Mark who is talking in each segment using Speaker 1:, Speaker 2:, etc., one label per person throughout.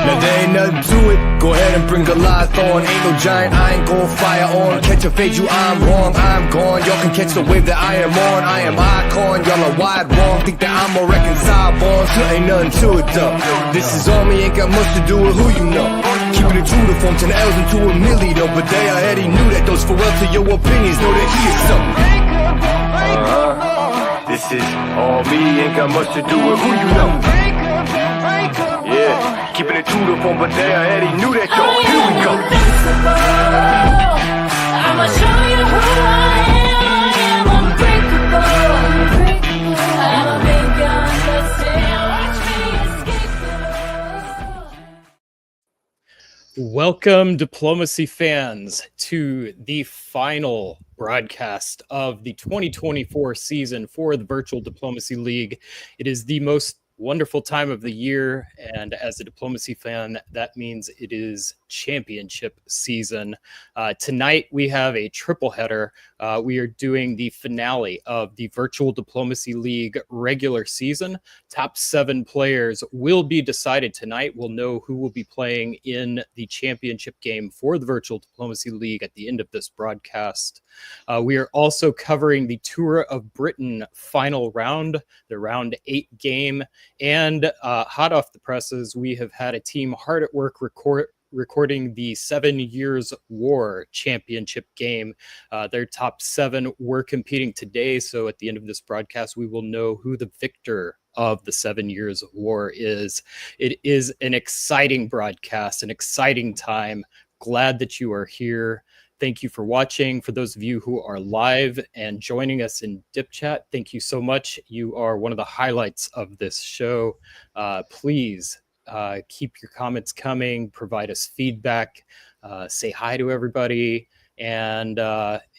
Speaker 1: Now there ain't nothing to it, go ahead and bring Goliath on. Ain't no giant, I ain't gon' fire on. Catch a fade, you, I'm wrong, I'm gone. Y'all can catch the wave that I am on. I am icon, y'all are wide wrong. Think that I'm a reconcile born, so ain't nothing to it though. This is on me, ain't got much to do with who you know. Keeping it true to form 10 L's into a milli though. But they already knew that those farewell to your opinions, know that he is so. This is all me, ain't got much to do with who you know. Yeah, keeping it true to form, but they already knew that though. Here we go.
Speaker 2: I'ma show you who I am. Unbreakable. I'ma make you understand. Watch me escape.
Speaker 3: Welcome, Diplomacy fans, to the final broadcast of the 2024 season for the Virtual Diplomacy League. It is the most wonderful time of the year, and as a Diplomacy fan, that means it is championship season. Tonight we have a triple header. We are doing the finale of the Virtual Diplomacy League regular season. Top 7 players will be decided tonight. We'll know who will be playing in the championship game for the Virtual Diplomacy League at the end of this broadcast. We are also covering the Tour of Britain final round, the round 8 game, and hot off the presses, we have had a team hard at work recording the 7 Years War championship game. Their top 7 were competing today, so at the end of this broadcast, we will know who the victor of the 7 Years War is. It is an exciting broadcast, an exciting time. Glad that you are here. Thank you for watching. For those of you who are live and joining us in Dip Chat, thank you so much. You are one of the highlights of this show. Please keep your comments coming, provide us feedback, say hi to everybody. And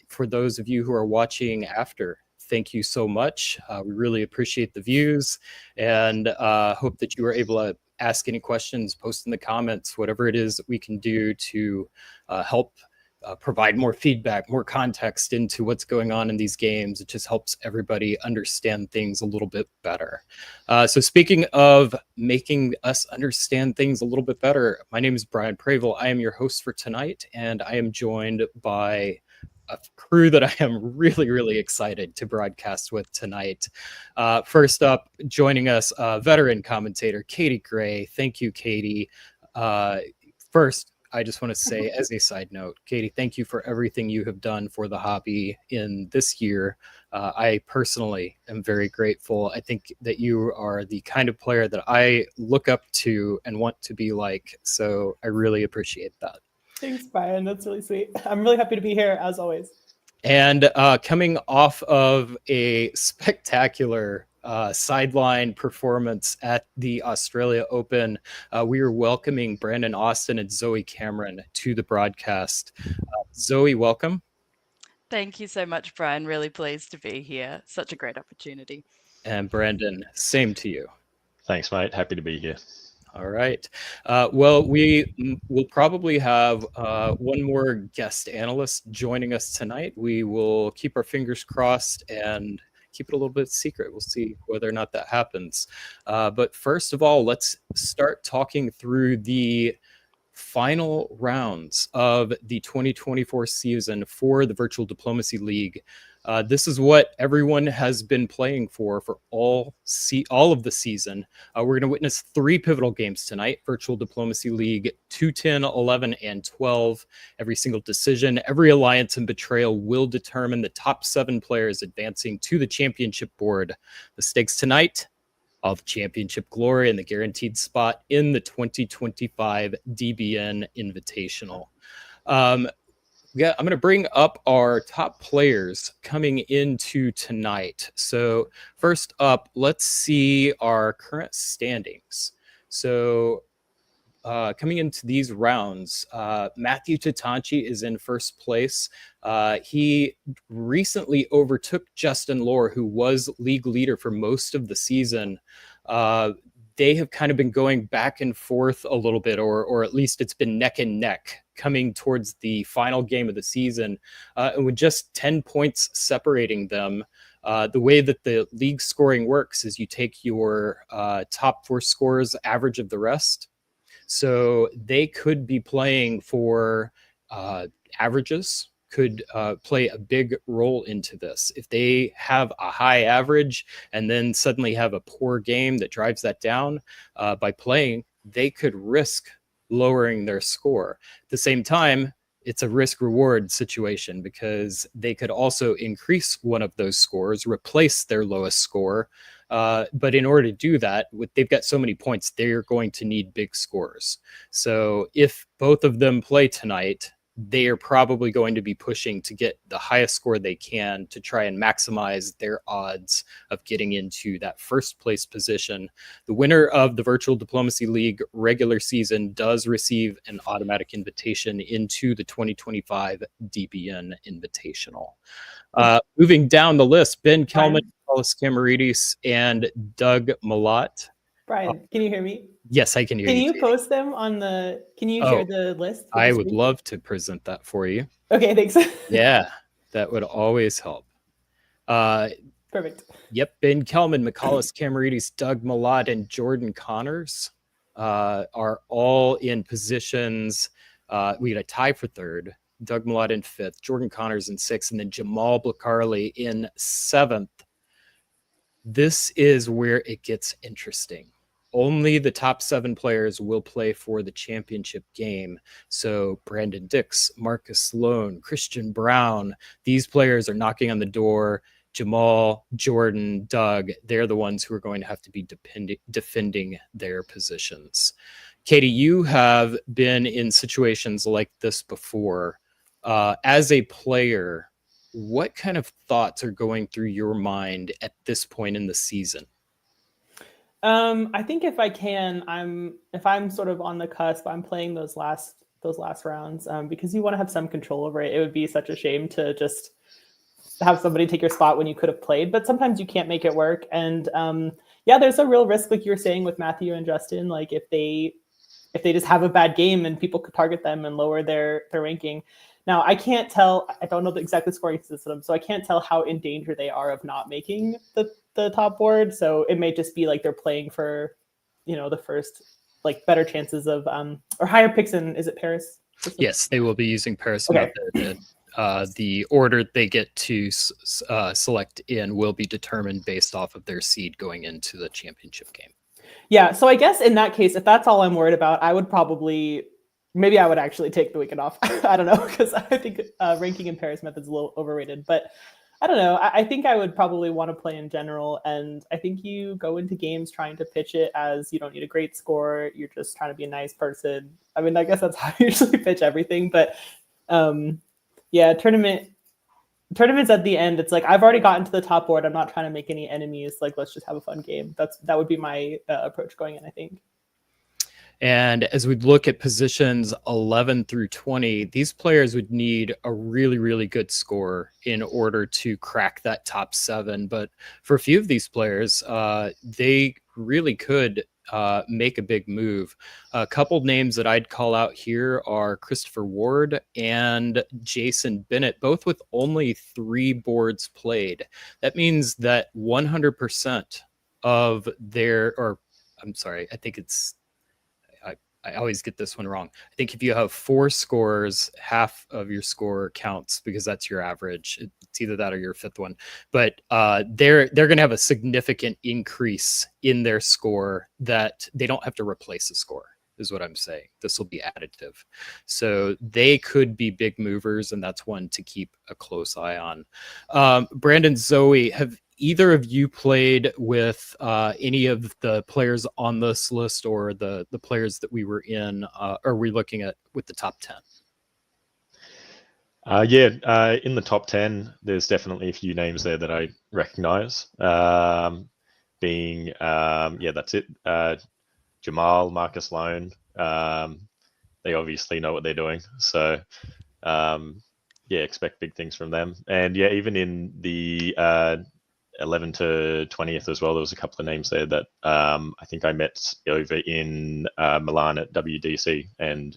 Speaker 3: for those of you who are watching after, thank you so much. We really appreciate the views, and hope that you are able to ask any questions, post in the comments, whatever it is that we can do to help provide more feedback, more context into what's going on in these games. It just helps everybody understand things a little bit better. So speaking of making us understand things a little bit better, my name is Brian Pravel. I am your host for tonight, and I am joined by a crew that I am really, really excited to broadcast with tonight. First up, joining us, veteran commentator Katie Gray. Thank you, Katie. First, I just want to say, as a side note, Katie, thank you for everything you have done for the hobby in this year. I personally am very grateful. I think that you are the kind of player that I look up to and want to be like, so I really appreciate that.
Speaker 4: Thanks, Brian. That's really sweet. I'm really happy to be here, as always.
Speaker 3: And coming off of a spectacular sideline performance at the Australia Open, we are welcoming Brandon Austin and Zoe Cameron to the broadcast. Zoe, welcome.
Speaker 5: Thank you so much, Brian. Really pleased to be here. Such a great opportunity.
Speaker 3: And Brandon, same to you.
Speaker 6: Thanks, mate. Happy to be here.
Speaker 3: All right. Well, we will probably have one more guest analyst joining us tonight. We will keep our fingers crossed and keep it a little bit secret. We'll see whether or not that happens. But first of all, let's start talking through the final rounds of the 2024 season for the Virtual Diplomacy League. This is what everyone has been playing for all of the season. We're going to witness 3 pivotal games tonight: Virtual Diplomacy League 2, 10, 11, and 12. Every single decision, every alliance and betrayal will determine the top 7 players advancing to the championship board. The stakes tonight: all the championship glory and the guaranteed spot in the 2025 DBN Invitational. Yeah, I'm going to bring up our top players coming into tonight. So first up, let's see our current standings. So coming into these rounds, Matthew Tatanchi is in first place. He recently overtook Justin Lohr, who was league leader for most of the season. They have kind of been going back and forth a little bit, or at least it's been neck and neck coming towards the final game of the season. And with just 10 points separating them, The way that the league scoring works is you take your top 4 scores, average of the rest. So they could be playing for averages, could play a big role into this. If they have a high average and then suddenly have a poor game that drives that down by playing, they could risk lowering their score. At the same time, it's a risk reward situation because they could also increase one of those scores, replace their lowest score. But in order to do that, they've got so many points, they're going to need big scores. So if both of them play tonight, they are probably going to be pushing to get the highest score they can to try and maximize their odds of getting into that first place position. The winner of the Virtual Diplomacy League regular season does receive an automatic invitation into the 2025 DBN Invitational. Moving down the list, Ben Kelman, Carlos Camaridis, and Doug Malott.
Speaker 4: Brian, can you hear me?
Speaker 3: Yes, I can hear you.
Speaker 4: Can you
Speaker 3: Katie.
Speaker 4: post them on the? Can you share the list? with
Speaker 3: I
Speaker 4: the
Speaker 3: would
Speaker 4: screen?
Speaker 3: love to present that for you.
Speaker 4: Okay, thanks.
Speaker 3: Yeah, that would always help.
Speaker 4: Perfect.
Speaker 3: Yep, Ben Kelman, Michalis Camaridis, Doug Malott, and Jordan Connors are all in positions. We got a tie for third. Doug Malott in fifth, Jordan Connors in sixth, and then Jamal Blakarli in seventh. This is where it gets interesting. Only the top 7 players will play for the championship game. So Brandon Dix, Marcus Sloan, Christian Brown, these players are knocking on the door. Jamal, Jordan, Doug, they're the ones who are going to have to be defending their positions. Katie, you have been in situations like this before. As a player, what kind of thoughts are going through your mind at this point in the season?
Speaker 4: I think if I'm sort of on the cusp, I'm playing those last rounds because you want to have some control over it. It would be such a shame to just have somebody take your spot when you could have played, but sometimes you can't make it work. And yeah, there's a real risk, like you were saying with Matthew and Justin, like if they just have a bad game and people could target them and lower their ranking. Now, I can't tell, I don't know the exact scoring system, so I can't tell how in danger they are of not making the top board. So it may just be like they're playing for, the first, like better chances of, or higher picks in, is it Paris?
Speaker 3: Yes, they will be using Paris
Speaker 4: Okay.
Speaker 3: method. The order they get to select in will be determined based off of their seed going into the championship game.
Speaker 4: Yeah, so I guess in that case, if that's all I'm worried about, I would probably, maybe I would actually take the weekend off. I don't know, because I think ranking in Paris method's a little overrated, but I don't know. I think I would probably want to play in general, and I think you go into games trying to pitch it as you don't need a great score, you're just trying to be a nice person. I mean, I guess that's how I usually pitch everything, but yeah, tournaments at the end, it's like I've already gotten to the top board. I'm not trying to make any enemies. Like, let's just have a fun game. That would be my approach going in, I think.
Speaker 3: And as we look at positions 11 through 20, these players would need a really, really good score in order to crack that top 7. But for a few of these players, they really could make a big move. A couple names that I'd call out here are Christopher Ward and Jason Bennett, both with only 3 boards played. That means that 100% of their, or I'm sorry, I think it's, I always get this one wrong. I think if you have 4 scores, half of your score counts because that's your average. It's either that or your 5th one. But they're going to have a significant increase in their score that they don't have to replace a score, is what I'm saying. This will be additive. So they could be big movers, and that's one to keep a close eye on. Brandon, Zoe, have either of you played with any of the players on this list or the players that we were in, or we looking at with the top 10?
Speaker 6: In the top 10, there's definitely a few names there that I recognize. That's it. Jamal, Marcus Sloan, they obviously know what they're doing. So, expect big things from them. And even in the 11 to 20th as well, there was a couple of names there that I think I met over in Milan at WDC, and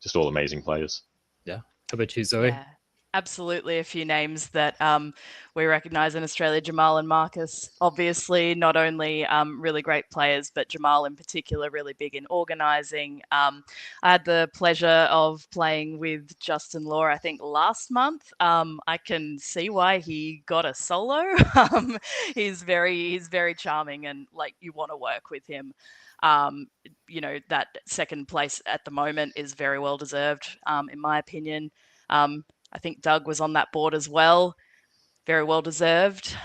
Speaker 6: just all amazing players.
Speaker 3: Yeah. How about you, Zoe?
Speaker 5: Yeah. absolutely a few names that we recognise in Australia. Jamal and Marcus, obviously, not only really great players, but Jamal in particular, really big in organising. I had the pleasure of playing with Justin Law, I think, last month. I can see why he got a solo. He's very charming, and like you want to work with him. That second place at the moment is very well deserved, in my opinion. I think Doug was on that board as well. Very well deserved,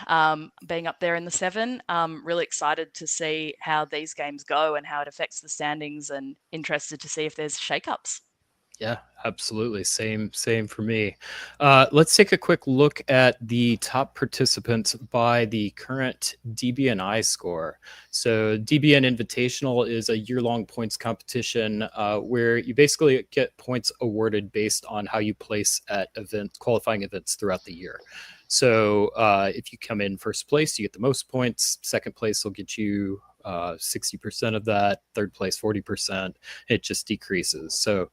Speaker 5: being up there in the 7. Really excited to see how these games go and how it affects the standings, and interested to see if there's shakeups.
Speaker 3: Yeah, absolutely. Same for me. Let's take a quick look at the top participants by the current DBNI score. So DBN Invitational is a year-long points competition where you basically get points awarded based on how you place at qualifying events throughout the year. So if you come in first place, you get the most points. Second place will get you 60% of that. Third place, 40%. It just decreases. So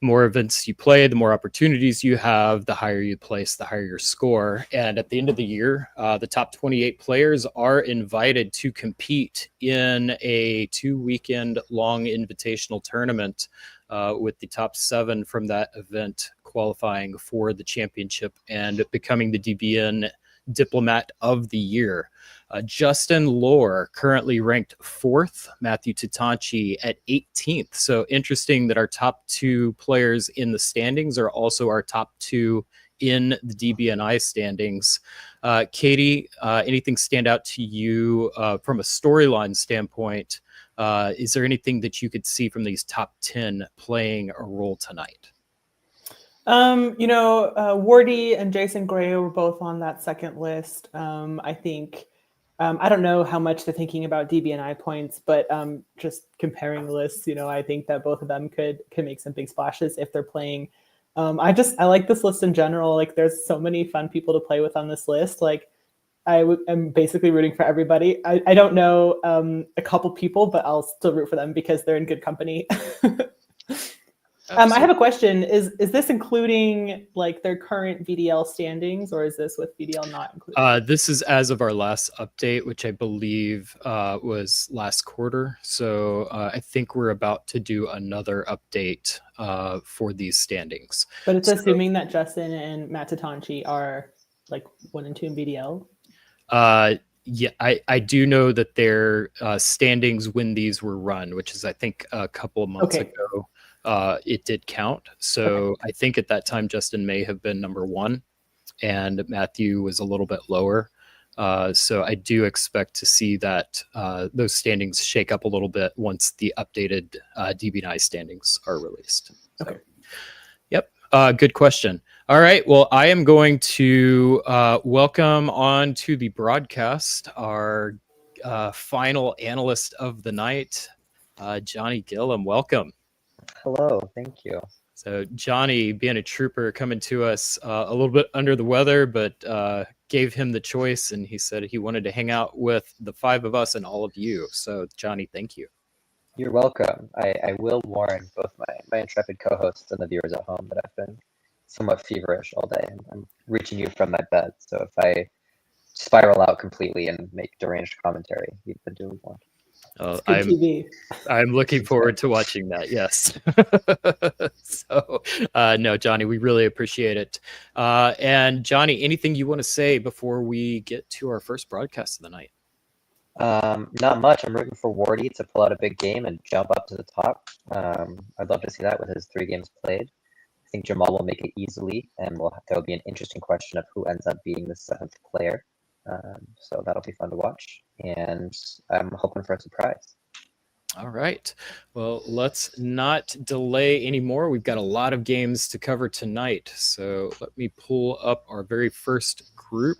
Speaker 3: more events you play, the more opportunities you have, the higher you place, the higher your score. And at the end of the year, the top 28 players are invited to compete in a 2-weekend long invitational tournament with the top 7 from that event qualifying for the championship and becoming the DBN Diplomat of the Year. Justin Lohr currently ranked 4th, Matthew Tatanchi at 18th. So interesting that our top 2 players in the standings are also our top 2 in the DBNI standings. Katie, anything stand out to you from a storyline standpoint? Is there anything that you could see from these top 10 playing a role tonight?
Speaker 4: Wardy and Jason Gray were both on that second list. I think, I don't know how much they're thinking about DBNI points, but just comparing lists, I think that both of them could make some big splashes if they're playing. I like this list in general. Like, there's so many fun people to play with on this list. Like, I'm basically rooting for everybody. I don't know a couple people, but I'll still root for them because they're in good company. I have a question. Is this including like their current VDL standings, or is this with VDL not included?
Speaker 3: This is as of our last update, which I believe was last quarter. So I think we're about to do another update for these standings.
Speaker 4: But it's assuming that Justin and Matt Tatanchi are like 1 and 2 in VDL.
Speaker 3: Yeah, I do know that their standings when these were run, which is I think a couple of months ago. It did count. So I think at that time, Justin may have been number 1 and Matthew was a little bit lower. So I do expect to see that those standings shake up a little bit once the updated DBNI standings are released. So,
Speaker 4: okay.
Speaker 3: Yep. Good question. All right. Well, I am going to welcome on to the broadcast our final analyst of the night, Johnny Gillum. Welcome.
Speaker 7: Hello, thank you.
Speaker 3: So Johnny, being a trooper, coming to us a little bit under the weather, but gave him the choice, and he said he wanted to hang out with the 5 of us and all of you. So Johnny, thank you.
Speaker 7: You're welcome. I will warn both my intrepid co-hosts and the viewers at home that I've been somewhat feverish all day. I'm reaching you from my bed, so if I spiral out completely and make deranged commentary, you've been duly warned.
Speaker 3: I'm looking forward to watching that. Yes. So, no, Johnny, we really appreciate it. And Johnny, anything you want to say before we get to our first broadcast of the night?
Speaker 7: Not much. I'm rooting for Wardy to pull out a big game and jump up to the top. I'd love to see that with his 3 games played. I think Jamal will make it easily, and there'll be an interesting question of who ends up being the 7th player. So that'll be fun to watch, and I'm hoping for a surprise.
Speaker 3: All right. Well, let's not delay anymore. We've got a lot of games to cover tonight. So let me pull up our very first group.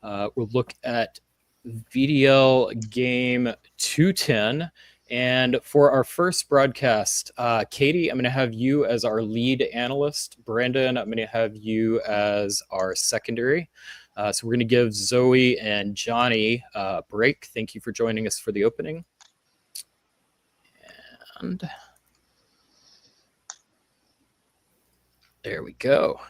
Speaker 3: We'll look at VDL game 210. And for our first broadcast, Katie, I'm going to have you as our lead analyst. Brandon, I'm going to have you as our secondary. So we're going to give Zoe and Johnny a break. Thank you for joining us for the opening. And there we go.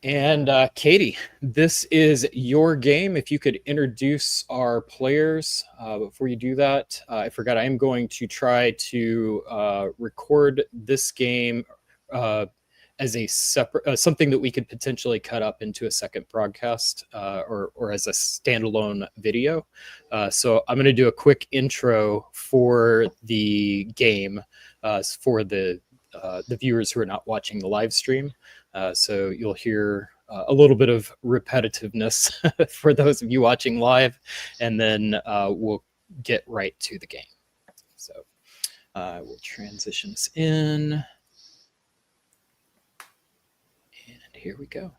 Speaker 3: And Katie, this is your game. If you could introduce our players before you do that, I forgot I am going to try to record this game as a separate something that we could potentially cut up into a second broadcast or as a standalone video. So I'm going to do a quick intro for the game for the viewers who are not watching the live stream. So you'll hear a little bit of repetitiveness for those of you watching live, and then we'll get right to the game. So we'll transition this in. And here we go.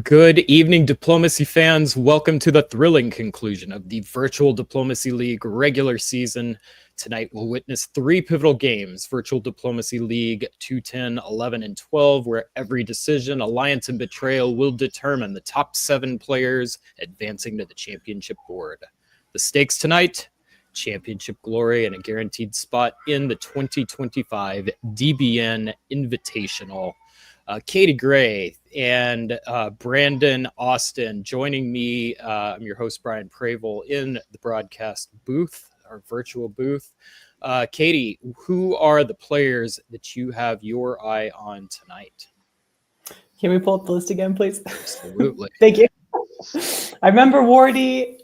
Speaker 3: Good evening, Diplomacy fans. Welcome to the thrilling conclusion of the Virtual Diplomacy League regular season. Tonight, we'll witness 3 pivotal games, Virtual Diplomacy League 210, 11, and 12, where every decision, alliance, and betrayal will determine the top 7 players advancing to the championship board. The stakes tonight, championship glory and a guaranteed spot in the 2025 DBN Invitational. Katie Gray and Brandon Austin joining me. I'm your host, Brian Pravel, in the broadcast booth, our virtual booth. Katie, who are the players that you have your eye on tonight?
Speaker 4: Can we pull up the list again, please?
Speaker 3: Absolutely.
Speaker 4: Thank you. I remember Wardy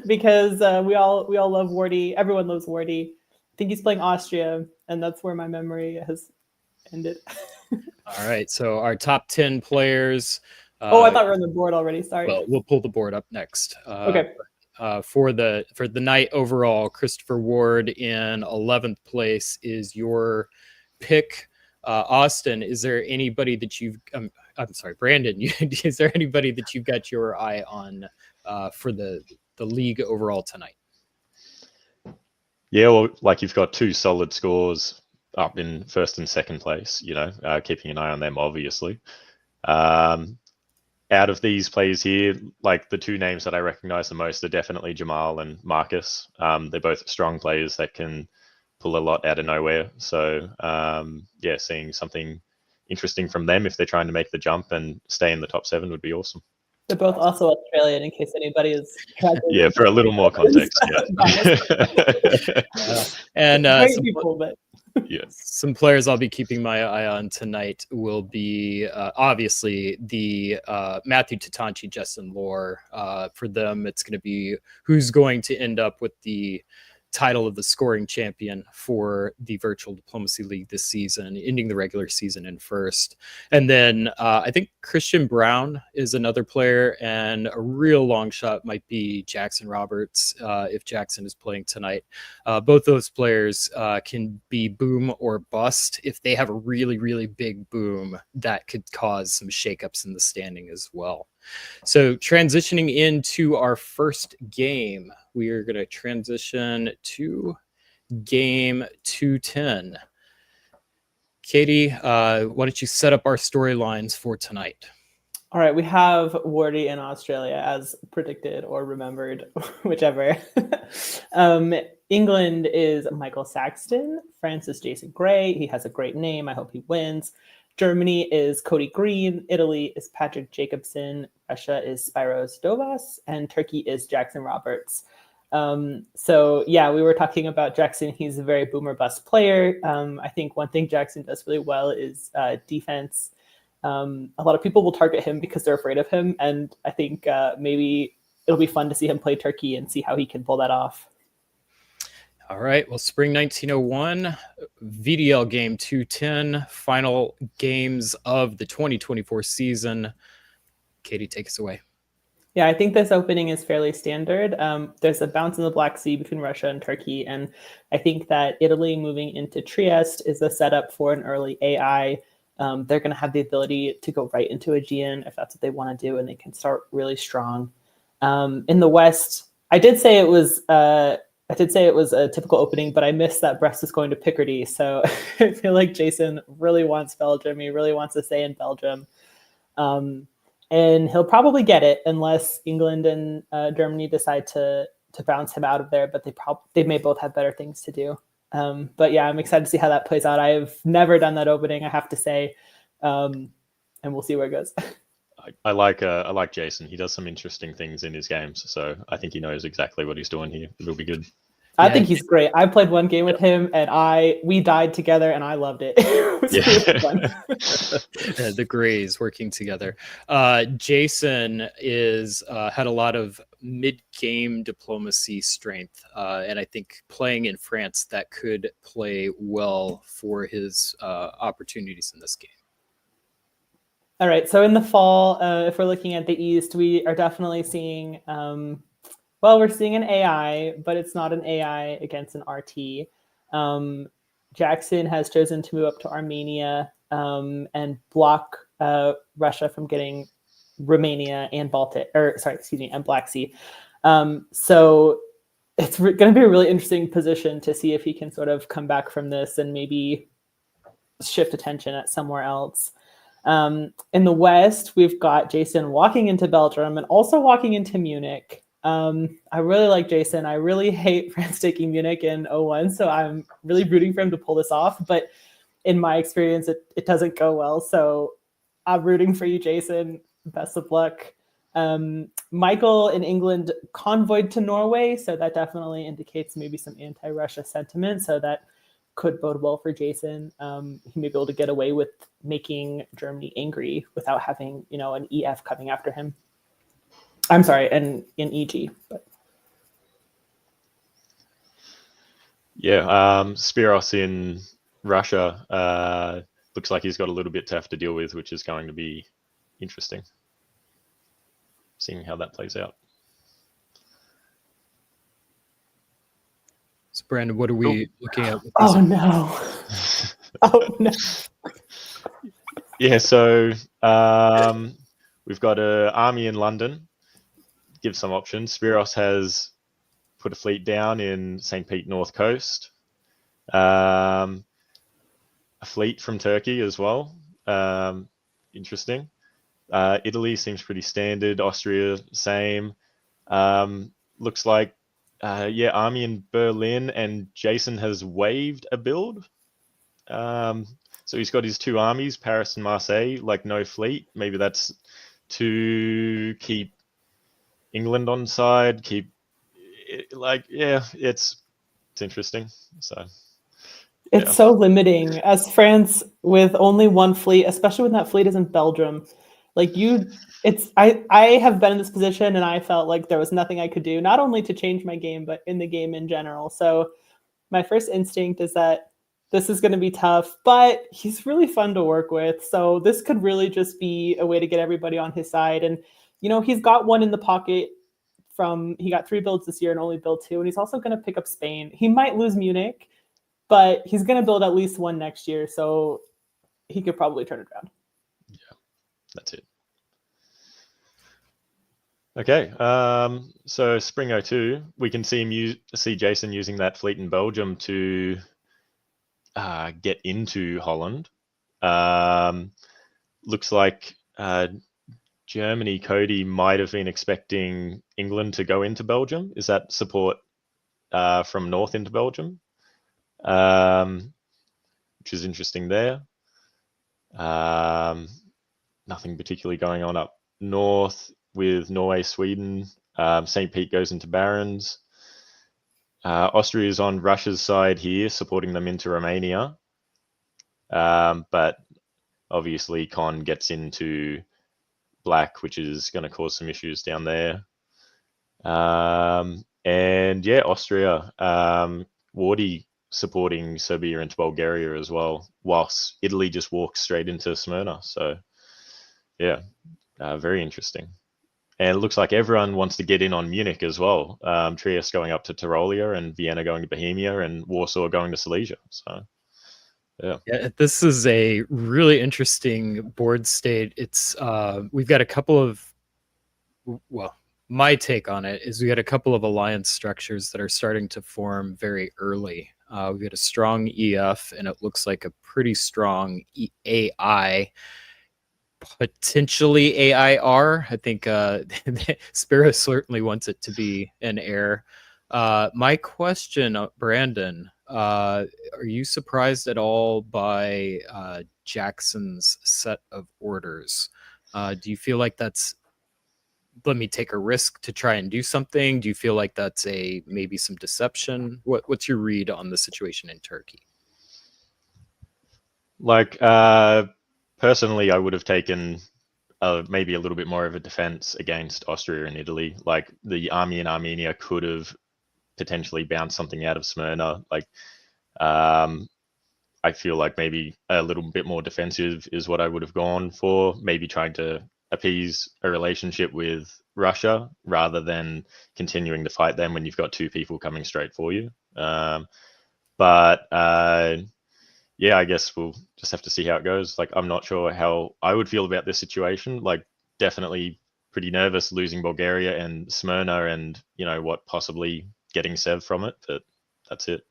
Speaker 4: because we all love Wardy. Everyone loves Wardy. I think he's playing Austria, and that's where my memory has ended.
Speaker 3: All right, so our top 10 players.
Speaker 4: I thought we were on the board already. Sorry.
Speaker 3: Well, we'll pull the board up next.
Speaker 4: Okay.
Speaker 3: For the night overall, Christopher Ward in 11th place is your pick. Austin, is there anybody that you've? I'm sorry, Brandon. Is there anybody that you've got your eye on for the league overall tonight?
Speaker 6: Yeah, well, like you've got 2 solid scores up in first and second place, keeping an eye on them, obviously. Out of these players here, like the 2 names that I recognize the most are definitely Jamal and Marcus. They're both strong players that can pull a lot out of nowhere. So, seeing something interesting from them if they're trying to make the jump and stay in the top 7 would be awesome.
Speaker 4: They're both also Australian, in case anybody is.
Speaker 6: Yeah, for a little more context. Yeah.
Speaker 3: And
Speaker 4: Great people, but.
Speaker 6: Yeah.
Speaker 3: Some players I'll be keeping my eye on tonight will be obviously the Matthew Tatanchi, Justin Lohr. For them, it's going to be who's going to end up with the title of the scoring champion for the Virtual Diplomacy League this season, ending the regular season in first. And then I think Christian Brown is another player, and a real long shot might be Jackson Roberts if Jackson is playing tonight. Both those players can be boom or bust. If they have a really, really big boom, that could cause some shakeups in the standing as well. So transitioning into our first game, we are going to transition to game 210. Katie, why don't you set up our storylines for tonight?
Speaker 4: All right, we have Wardy in Australia as predicted or remembered, whichever. England is Michael Saxton. France is Jason Gray. He has a great name. I hope he wins. Germany is Cody Green. Italy is Patrick Jacobson. Russia is Spyros Dovas. And Turkey is Jackson Roberts. So yeah, we were talking about Jackson. He's a very boomer bust player. I think one thing Jackson does really well is defense. A lot of people will target him because they're afraid of him. And I think maybe it'll be fun to see him play Turkey and see how he can pull that off.
Speaker 3: All right. Well, spring 1901, VDL game 210, final games of the 2024 season. Katie, take us away.
Speaker 4: Yeah, I think this opening is fairly standard. There's a bounce in the Black Sea between Russia and Turkey. And I think that Italy moving into Trieste is a setup for an early AI. They're going to have the ability to go right into Aegean if that's what they want to do, and they can start really strong. In the West, I did say it was a typical opening, but I missed that Brest is going to Picardy. So I feel like Jason really wants Belgium. He really wants to stay in Belgium. And he'll probably get it unless England and Germany decide to bounce him out of there. But they may both have better things to do. But yeah, I'm excited to see how that plays out. I've never done that opening, I have to say, and we'll see where it goes.
Speaker 6: I like Jason. He does some interesting things in his games, so I think he knows exactly what he's doing here. It'll be good.
Speaker 4: I
Speaker 3: Yeah.
Speaker 4: think he's great. I played one game with him, and we died together, and I loved it. It was really fun.
Speaker 3: The Greys working together. Jason is had a lot of mid-game diplomacy strength, and I think playing in France that could play well for his opportunities in this game.
Speaker 4: All right. So in the fall, if we're looking at the East, we are definitely seeing, we're seeing an AI, but it's not an AI against an RT. Jackson has chosen to move up to Armenia and block Russia from getting Romania and and Black Sea. So it's going to be a really interesting position to see if he can sort of come back from this and maybe shift attention at somewhere else. In the West, we've got Jason walking into Belgium and also walking into Munich. I really like Jason. I really hate France taking Munich in 0-1, so I'm really rooting for him to pull this off. But in my experience, it doesn't go well. So I'm rooting for you, Jason. Best of luck. Michael in England convoyed to Norway, so that definitely indicates maybe some anti-Russia sentiment. So that could bode well for Jason. He may be able to get away with making Germany angry without having, an EF coming after him. I'm sorry, an EG. But
Speaker 6: yeah, Spiros in Russia looks like he's got a little bit to have to deal with, which is going to be interesting. Seeing how that plays out.
Speaker 3: So, Brandon, what are we looking at? With
Speaker 4: oh no! Oh no!
Speaker 6: Yeah, so we've got an army in London. Give some options. Spiros has put a fleet down in St. Pete North Coast. A fleet from Turkey as well. Interesting. Italy seems pretty standard. Austria, same. Looks like, army in Berlin, and Jason has waived a build. So he's got his two armies, Paris and Marseille, like no fleet. Maybe that's to keep England on side, it's interesting. So
Speaker 4: it's so limiting as France with only one fleet, especially when that fleet is in Belgium. I have been in this position and I felt like there was nothing I could do, not only to change my game, but in the game in general. So my first instinct is that this is going to be tough, but he's really fun to work with. So this could really just be a way to get everybody on his side. And, he's got one in the pocket he got 3 builds this year and only built 2. And he's also going to pick up Spain. He might lose Munich, but he's going to build at least 1 next year. So he could probably turn it around.
Speaker 6: Yeah, that's it. Okay, so Spring 02, we can see Jason using that fleet in Belgium to get into Holland. Looks like Germany, Cody might have been expecting England to go into Belgium. Is that support from north into Belgium? Which is interesting there. Nothing particularly going on up north with Norway, Sweden. St. Pete goes into Barons. Austria is on Russia's side here, supporting them into Romania. But obviously Con gets into Black, which is going to cause some issues down there. Austria, Wardy supporting Serbia into Bulgaria as well, whilst Italy just walks straight into Smyrna. So, very interesting. And it looks like everyone wants to get in on Munich as well. Trieste going up to Tyrolia, and Vienna going to Bohemia, and Warsaw going to Silesia. So, yeah,
Speaker 3: this is a really interesting board state. It's we've got a couple of, my take on it is we got a couple of alliance structures that are starting to form very early. We've got a strong EF, and it looks like a pretty strong AI. Potentially AIR. I think Spiros certainly wants it to be an air. My question, Brandon, are you surprised at all by Jackson's set of orders? Do you feel like that's, let me take a risk to try and do something? Do you feel like that's maybe some deception? What's your read on the situation in Turkey?
Speaker 6: Like, personally, I would have taken maybe a little bit more of a defense against Austria and Italy. Like, the army in Armenia could have potentially bounced something out of Smyrna. Like, I feel like maybe a little bit more defensive is what I would have gone for. Maybe trying to appease a relationship with Russia rather than continuing to fight them when you've got two people coming straight for you. But yeah, I guess we'll just have to see how it goes. Like, I'm not sure how I would feel about this situation. Like, definitely pretty nervous losing Bulgaria and Smyrna and, you know, what, possibly getting Sev from it, but that's it.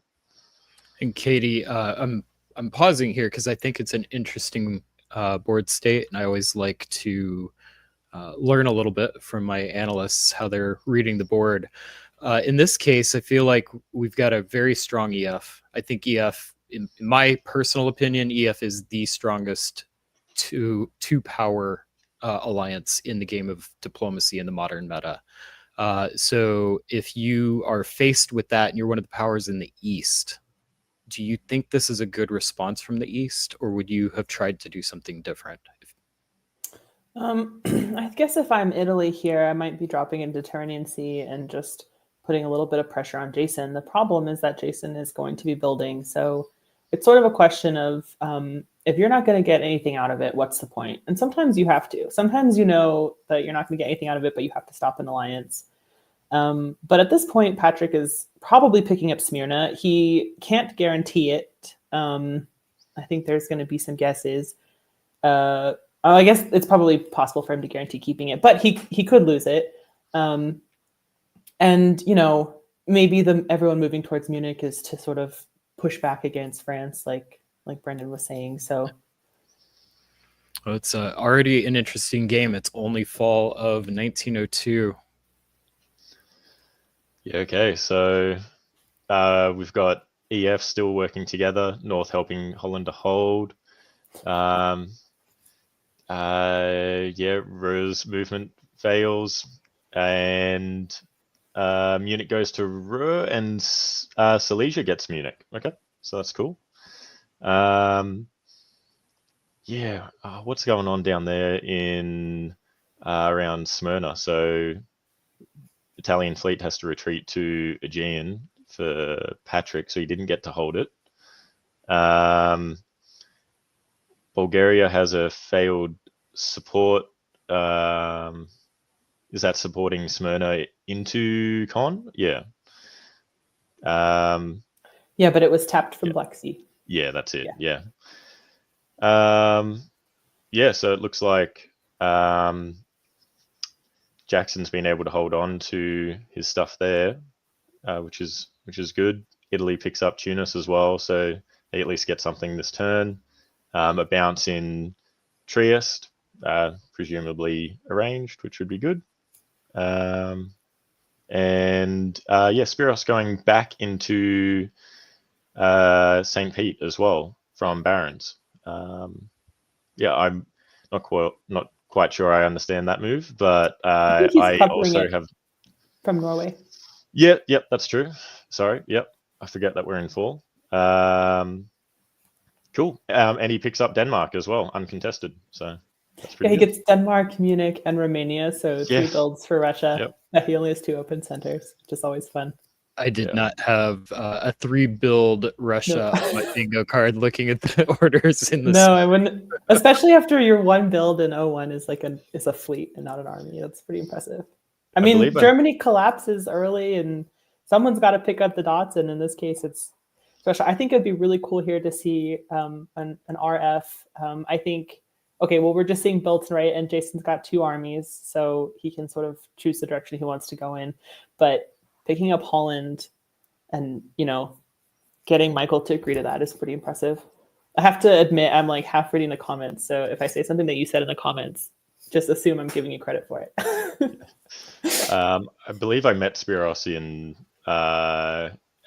Speaker 3: And Katie, I'm pausing here because I think it's an interesting board state, and I always like to learn a little bit from my analysts how they're reading the board. In this case, I feel like we've got a very strong EF. I think EF, in my personal opinion, EF is the strongest two power alliance in the game of diplomacy in the modern meta. So if you are faced with that and you're one of the powers in the East, do you think this is a good response from the East, or would you have tried to do something different?
Speaker 4: I guess if I'm Italy here, I might be dropping into Tyrrhenian Sea and just putting a little bit of pressure on Jason. The problem is that Jason is going to be building, so it's sort of a question of if you're not going to get anything out of it, what's the point? And sometimes you have to. Sometimes you know that you're not going to get anything out of it, but you have to stop an alliance. But at this point, Patrick is probably picking up Smyrna. He can't guarantee it. I think there's going to be some guesses. I guess it's probably possible for him to guarantee keeping it, but he could lose it. And, you know, maybe everyone moving towards Munich is to sort of push back against France, like Brendan was saying. So
Speaker 3: well, it's already an interesting game. It's only fall of 1902.
Speaker 6: Yeah, okay, so we've got EF still working together, North helping Holland to hold. Yeah, Ruhr's movement fails, and Munich goes to Ruhr, and Silesia gets Munich. Okay, so that's cool. Yeah, what's going on down there in around Smyrna? So Italian fleet has to retreat to Aegean for Patrick, so he didn't get to hold it. Bulgaria has a failed support. Is that supporting Smyrna into Con? Yeah.
Speaker 4: yeah, but it was tapped from Black Sea.
Speaker 6: Yeah, that's it. Yeah. Yeah, so it looks like Jackson's been able to hold on to his stuff there, which is good. Italy picks up Tunis as well, so they at least get something this turn. A bounce in Trieste, presumably arranged, which would be good. And yeah, Spiros going back into St. Pete as well from Barons. Yeah, I'm not quite sure I understand that move, but I also have
Speaker 4: from Norway.
Speaker 6: Yep, that's true. Sorry, yep, I forget that we're in fall. Cool. And he picks up Denmark as well, uncontested. So that's pretty
Speaker 4: he
Speaker 6: good.
Speaker 4: gets Denmark, Munich, and Romania. So 3 builds for Russia. Yep. He only has 2 open centers, which is always fun.
Speaker 3: I did not have a 3-build Russia on my bingo card looking at the orders in the
Speaker 4: No, I wouldn't, especially after your 1 build in 01 is is a fleet and not an army. That's pretty impressive. I mean, Germany collapses early and someone's got to pick up the dots, and in this case it's Russia. I think it'd be really cool here to see an RF. I think, okay, well, we're just seeing built right, and Jason's got 2 armies, so he can sort of choose the direction he wants to go in. But picking up Holland and, you know, getting Michael to agree to that is pretty impressive. I have to admit, I'm like half reading the comments. So if I say something that you said in the comments, just assume I'm giving you credit for it.
Speaker 6: I believe I met Spiros in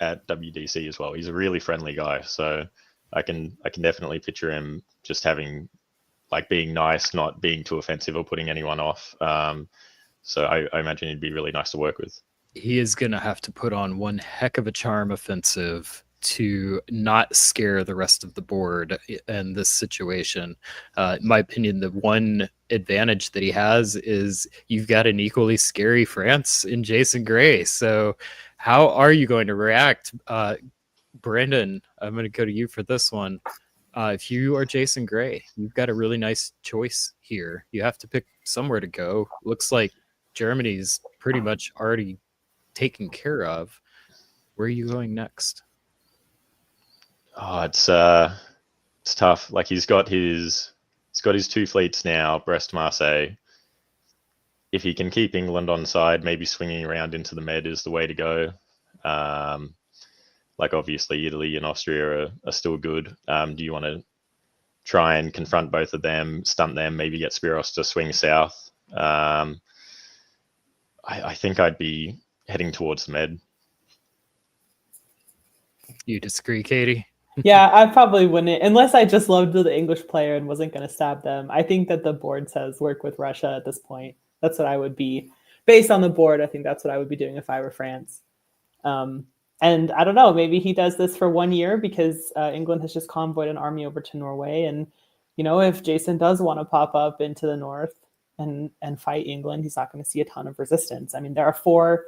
Speaker 6: at WDC as well. He's a really friendly guy, so I can definitely picture him just having like being nice, not being too offensive or putting anyone off. So I imagine he'd be really nice to work with.
Speaker 3: He is going to have to put on one heck of a charm offensive to not scare the rest of the board in this situation. In my opinion, the one advantage that he has is you've got an equally scary France in Jason Gray. So how are you going to react? Brandon, I'm going to go to you for this one. If you are Jason Gray, you've got a really nice choice here. You have to pick somewhere to go. Looks like Germany's pretty much already taken care of. Where are you going next?
Speaker 6: Oh, it's tough. Like he's got his 2 fleets now, Brest, Marseille. If he can keep England on side, maybe swinging around into the Med is the way to go. Like obviously Italy and Austria are still good. Do you want to try and confront both of them, stunt them, maybe get Spiros to swing south? I think I'd be heading towards the Med.
Speaker 3: You disagree, Katie?
Speaker 4: Yeah, I probably wouldn't, unless I just loved the English player and wasn't going to stab them. I think that the board says work with Russia at this point. That's what I would be, based on the board. I think that's what I would be doing if I were France. And I don't know, maybe he does this for 1 year because England has just convoyed an army over to Norway. And, you know, if Jason does want to pop up into the north and fight England, he's not going to see a ton of resistance. I mean, there are four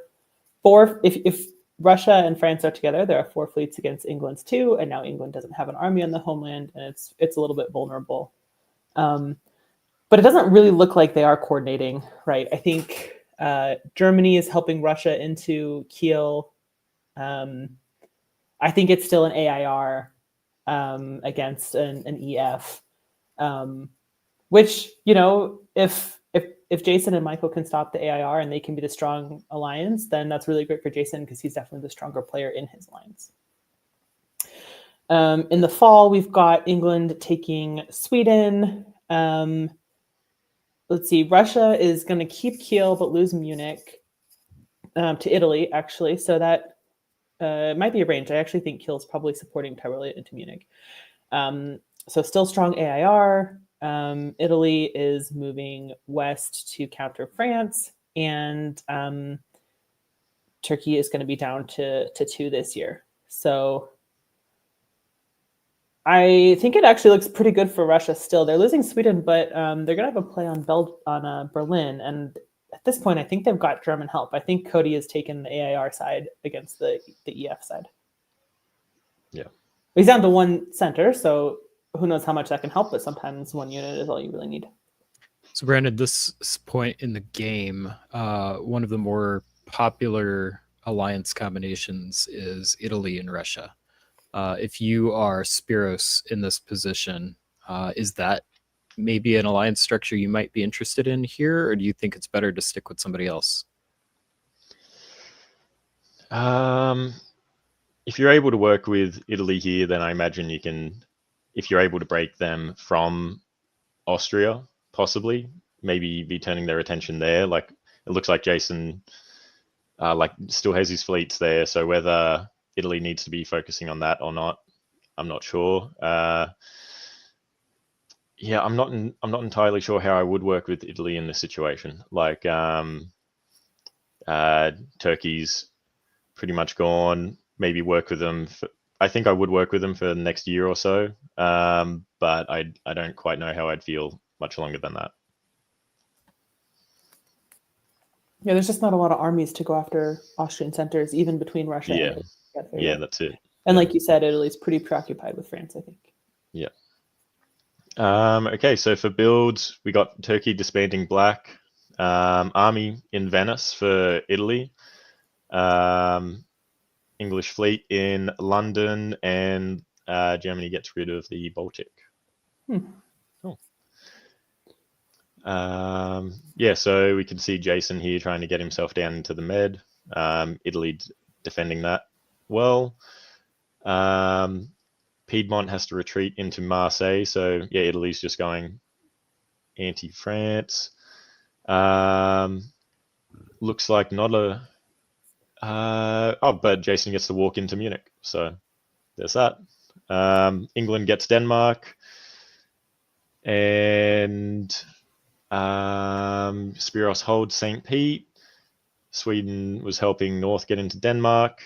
Speaker 4: if Russia and France are together, there are 4 fleets against England's 2, and now England doesn't have an army on the homeland, and it's a little bit vulnerable. But it doesn't really look like they are coordinating, right? I think Germany is helping Russia into Kiel. I think it's still an AIR against an EF, which, you know, if Jason and Michael can stop the AIR and they can be the strong alliance, then that's really great for Jason because he's definitely the stronger player in his alliance. In the fall, we've got England taking Sweden. Let's see, Russia is going to keep Kiel but lose Munich to Italy, actually. So that might be a range. I actually think Kiel is probably supporting Tyrolia into Munich. So still strong AIR. Italy is moving west to counter France, and Turkey is going to be down to 2 this year. So I think it actually looks pretty good for Russia still. They're losing Sweden, but they're going to have a play on Berlin. And at this point, I think they've got German help. I think Cody has taken the AIR side against the EF side.
Speaker 6: Yeah.
Speaker 4: He's down to 1 center, so who knows how much that can help, but sometimes 1 unit is all you really need.
Speaker 3: So, Brandon, this point in the game, one of the more popular alliance combinations is Italy and Russia. If you are Spiros in this position, is that maybe an alliance structure you might be interested in here, or do you think it's better to stick with somebody else?
Speaker 6: If you're able to work with Italy here, then I imagine you can, if you're able to break them from Austria, possibly, maybe be turning their attention there. Like it looks like Jason like still has his fleets there, so whether Italy needs to be focusing on that or not, I'm not sure. Yeah, I'm not entirely sure how I would work with Italy in this situation. Like Turkey's pretty much gone. Maybe work with them. I think I would work with them for the next year or so, but I don't quite know how I'd feel much longer than that.
Speaker 4: Yeah, there's just not a lot of armies to go after Austrian centers, even between Russia and Italy.
Speaker 6: Yeah, that's it.
Speaker 4: And like you said, Italy's pretty preoccupied with France, I think.
Speaker 6: Yeah. Okay, so for builds, we got Turkey disbanding black, army in Venice for Italy, English fleet in London, and Germany gets rid of the Baltic. Cool. Yeah, so we can see Jason here trying to get himself down into the Med. Italy defending that well. Piedmont has to retreat into Marseille, so yeah, Italy's just going anti-France. Looks like not a But Jason gets to walk into Munich, so there's that. England gets Denmark, and Spiros holds St. Pete. Sweden was helping North get into Denmark,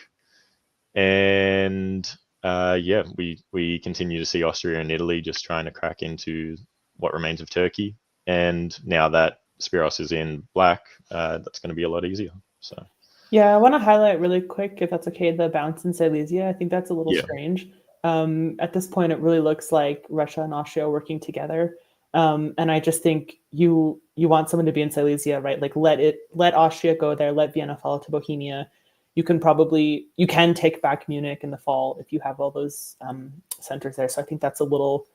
Speaker 6: and we continue to see Austria and Italy just trying to crack into what remains of Turkey. And now that Spiros is in black, that's going to be a lot easier. So.
Speaker 4: Yeah, I want to highlight really quick, if that's okay, the bounce in Silesia. I think that's a little
Speaker 6: Yeah.
Speaker 4: strange. At this point, it really looks like Russia and Austria are working together. And I just think you want someone to be in Silesia, right? Like let Austria go there, let Vienna fall to Bohemia. You can take back Munich in the fall if you have all those centers there. So I think that's a little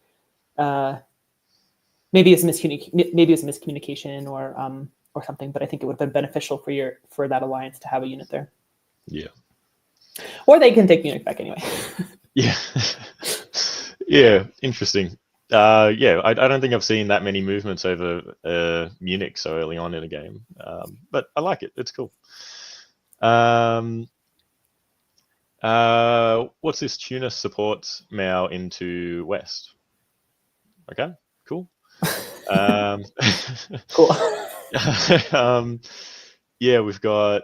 Speaker 4: maybe it's miscommunication or something, but I think it would have been beneficial for that alliance to have a unit there.
Speaker 6: Yeah.
Speaker 4: Or they can take Munich back anyway.
Speaker 6: Yeah. Yeah. Interesting. I don't think I've seen that many movements over Munich so early on in a game, but I like it. It's cool. What's this? Tunis supports Mao into West. Okay, cool.
Speaker 4: Cool.
Speaker 6: Yeah, we've got.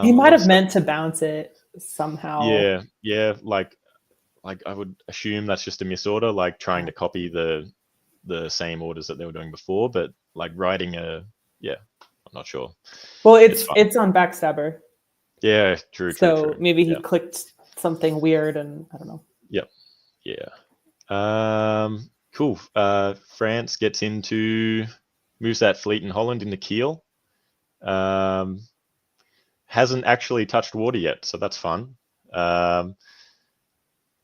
Speaker 4: He might have meant to bounce it somehow.
Speaker 6: Yeah. Like I would assume that's just a misorder, like trying to copy the same orders that they were doing before, but like writing I'm not sure.
Speaker 4: Well, it's on Backstabber.
Speaker 6: Yeah, true.
Speaker 4: So maybe he clicked something weird, and I don't know.
Speaker 6: Yep. Yeah. Cool. France moves that fleet in Holland into Kiel. Hasn't actually touched water yet, so that's fun.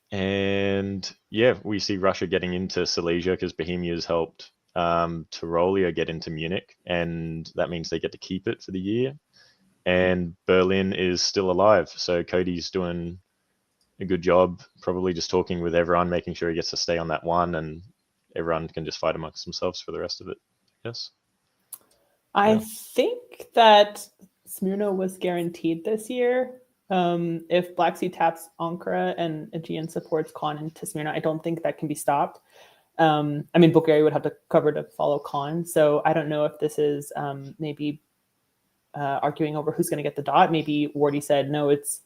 Speaker 6: And yeah, we see Russia getting into Silesia because Bohemia's helped Tyrolia get into Munich, and that means they get to keep it for the year. And Berlin is still alive, so Cody's doing a good job, probably just talking with everyone, making sure he gets to stay on that one, and everyone can just fight amongst themselves for the rest of it. Yes.
Speaker 4: I think that Smyrna was guaranteed this year. If Black Sea taps Ankara and Aegean supports Khan into Smyrna, I don't think that can be stopped. I mean, Bulgaria would have to cover to follow Khan, so I don't know if this is maybe arguing over who's going to get the dot. Maybe Wardy said, no, it's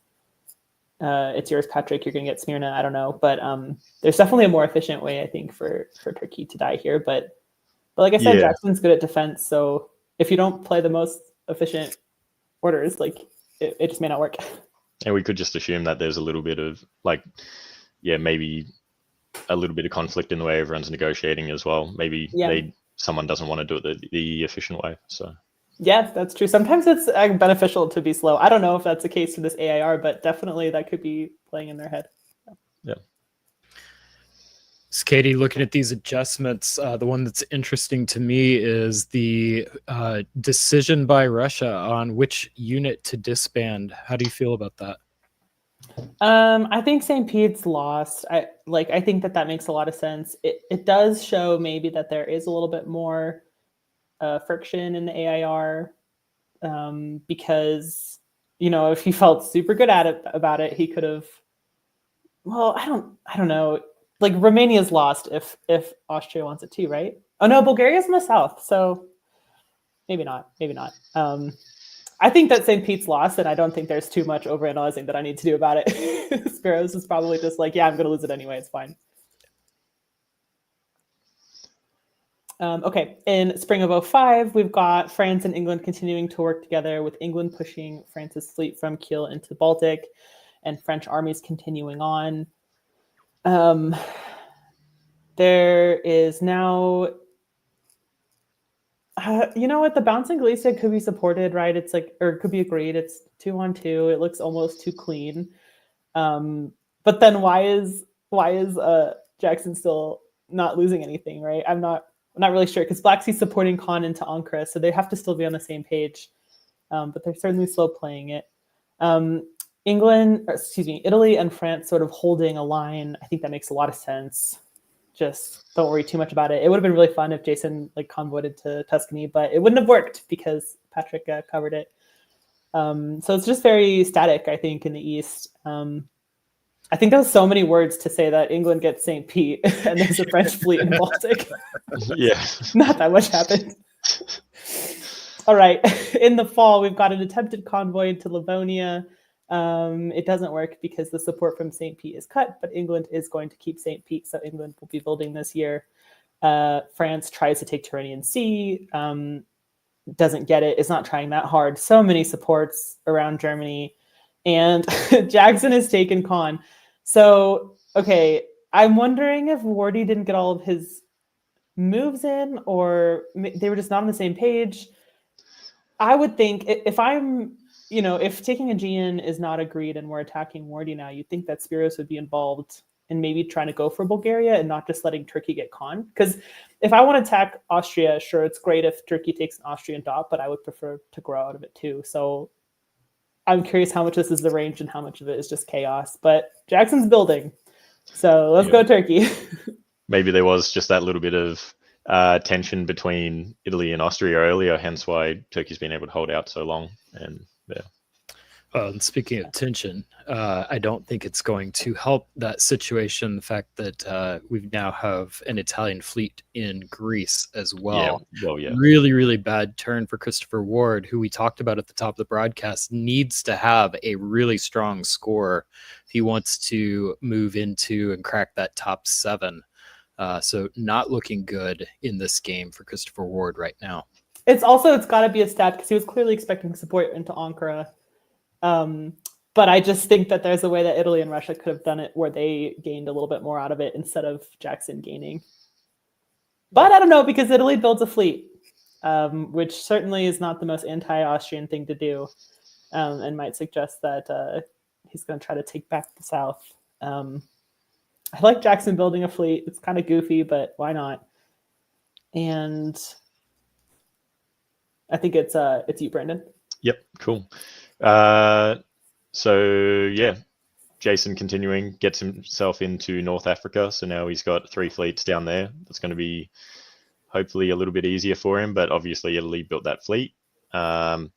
Speaker 4: yours, Patrick, you're going to get Smyrna. I don't know, but there's definitely a more efficient way, I think, for Turkey to die here. But like I said, Jackson's good at defense, so if you don't play the most efficient orders, like it just may not work.
Speaker 6: And we could just assume that there's a little bit of maybe a little bit of conflict in the way everyone's negotiating as well. Maybe someone doesn't want to do it the efficient way. So
Speaker 4: yes, that's true. Sometimes it's beneficial to be slow. I don't know if that's the case for this AIR, but definitely that could be playing in their head.
Speaker 6: Yeah.
Speaker 3: So Katie, looking at these adjustments, the one that's interesting to me is the decision by Russia on which unit to disband. How do you feel about that?
Speaker 4: I think St. Pete's lost. I think that makes a lot of sense. It does show maybe that there is a little bit more friction in the AIR because, if he felt super good about it, he could have. Well, I don't know. Like Romania's lost if Austria wants it too, right? Oh no, Bulgaria's in the south, so maybe not. I think that St. Pete's lost, and I don't think there's too much overanalyzing that I need to do about it. Spiros is probably just like, yeah, I'm going to lose it anyway. It's fine. Okay, in spring of 2005, we've got France and England continuing to work together, with England pushing France's fleet from Kiel into the Baltic, and French armies continuing on. There is now, you know what, the bouncing Galicia could be supported, right? It's like, or it could be agreed. It's 2-on-2. It looks almost too clean. But then why is Jackson still not losing anything, right? I'm not really sure, because Black Sea's supporting Khan into Ankara, so they have to still be on the same page. But they're certainly slow playing it. Italy and France sort of holding a line. I think that makes a lot of sense. Just don't worry too much about it. It would have been really fun if Jason convoyed to Tuscany, but it wouldn't have worked because Patrick covered it. So it's just very static, I think, in the East. I think there's so many words to say that England gets St. Pete and there's a French fleet in the Baltic.
Speaker 6: Yeah.
Speaker 4: Not that much happened. All right. In the fall, we've got an attempted convoy to Livonia. It doesn't work because the support from St. Pete is cut, but England is going to keep St. Pete, so England will be building this year. France tries to take Tyrrhenian Sea, doesn't get it, is not trying that hard. So many supports around Germany. And Jackson has taken Caen. So, okay, I'm wondering if Wardy didn't get all of his moves in, or they were just not on the same page. I would think if I'm, if taking Aegean is not agreed and we're attacking Wardy now, you'd think that Spiros would be involved in maybe trying to go for Bulgaria and not just letting Turkey get Caen. Because if I want to attack Austria, sure, it's great if Turkey takes an Austrian dot, but I would prefer to grow out of it too. So I'm curious how much this is the range and how much of it is just chaos. But Jackson's building. So let's go Turkey.
Speaker 6: Maybe there was just that little bit of tension between Italy and Austria earlier, hence why Turkey's been able to hold out so long. And yeah.
Speaker 3: And speaking of tension, I don't think it's going to help that situation. The fact that we now have an Italian fleet in Greece as well.
Speaker 6: Yeah. Well, yeah.
Speaker 3: Really, really bad turn for Christopher Ward, who we talked about at the top of the broadcast, needs to have a really strong score if he wants to move into and crack that top 7. So not looking good in this game for Christopher Ward right now.
Speaker 4: It's got to be a stat because he was clearly expecting support into Ankara. But I just think that there's a way that Italy and Russia could have done it where they gained a little bit more out of it instead of Jackson gaining. But I don't know, because Italy builds a fleet, which certainly is not the most anti-Austrian thing to do, and might suggest that he's going to try to take back the South. I like Jackson building a fleet. It's kind of goofy, but why not? And I think it's you, Brendan.
Speaker 6: Yep, cool. So yeah, Jason continuing gets himself into North Africa. So now he's got 3 fleets down there. That's going to be hopefully a little bit easier for him, but obviously Italy built that fleet. But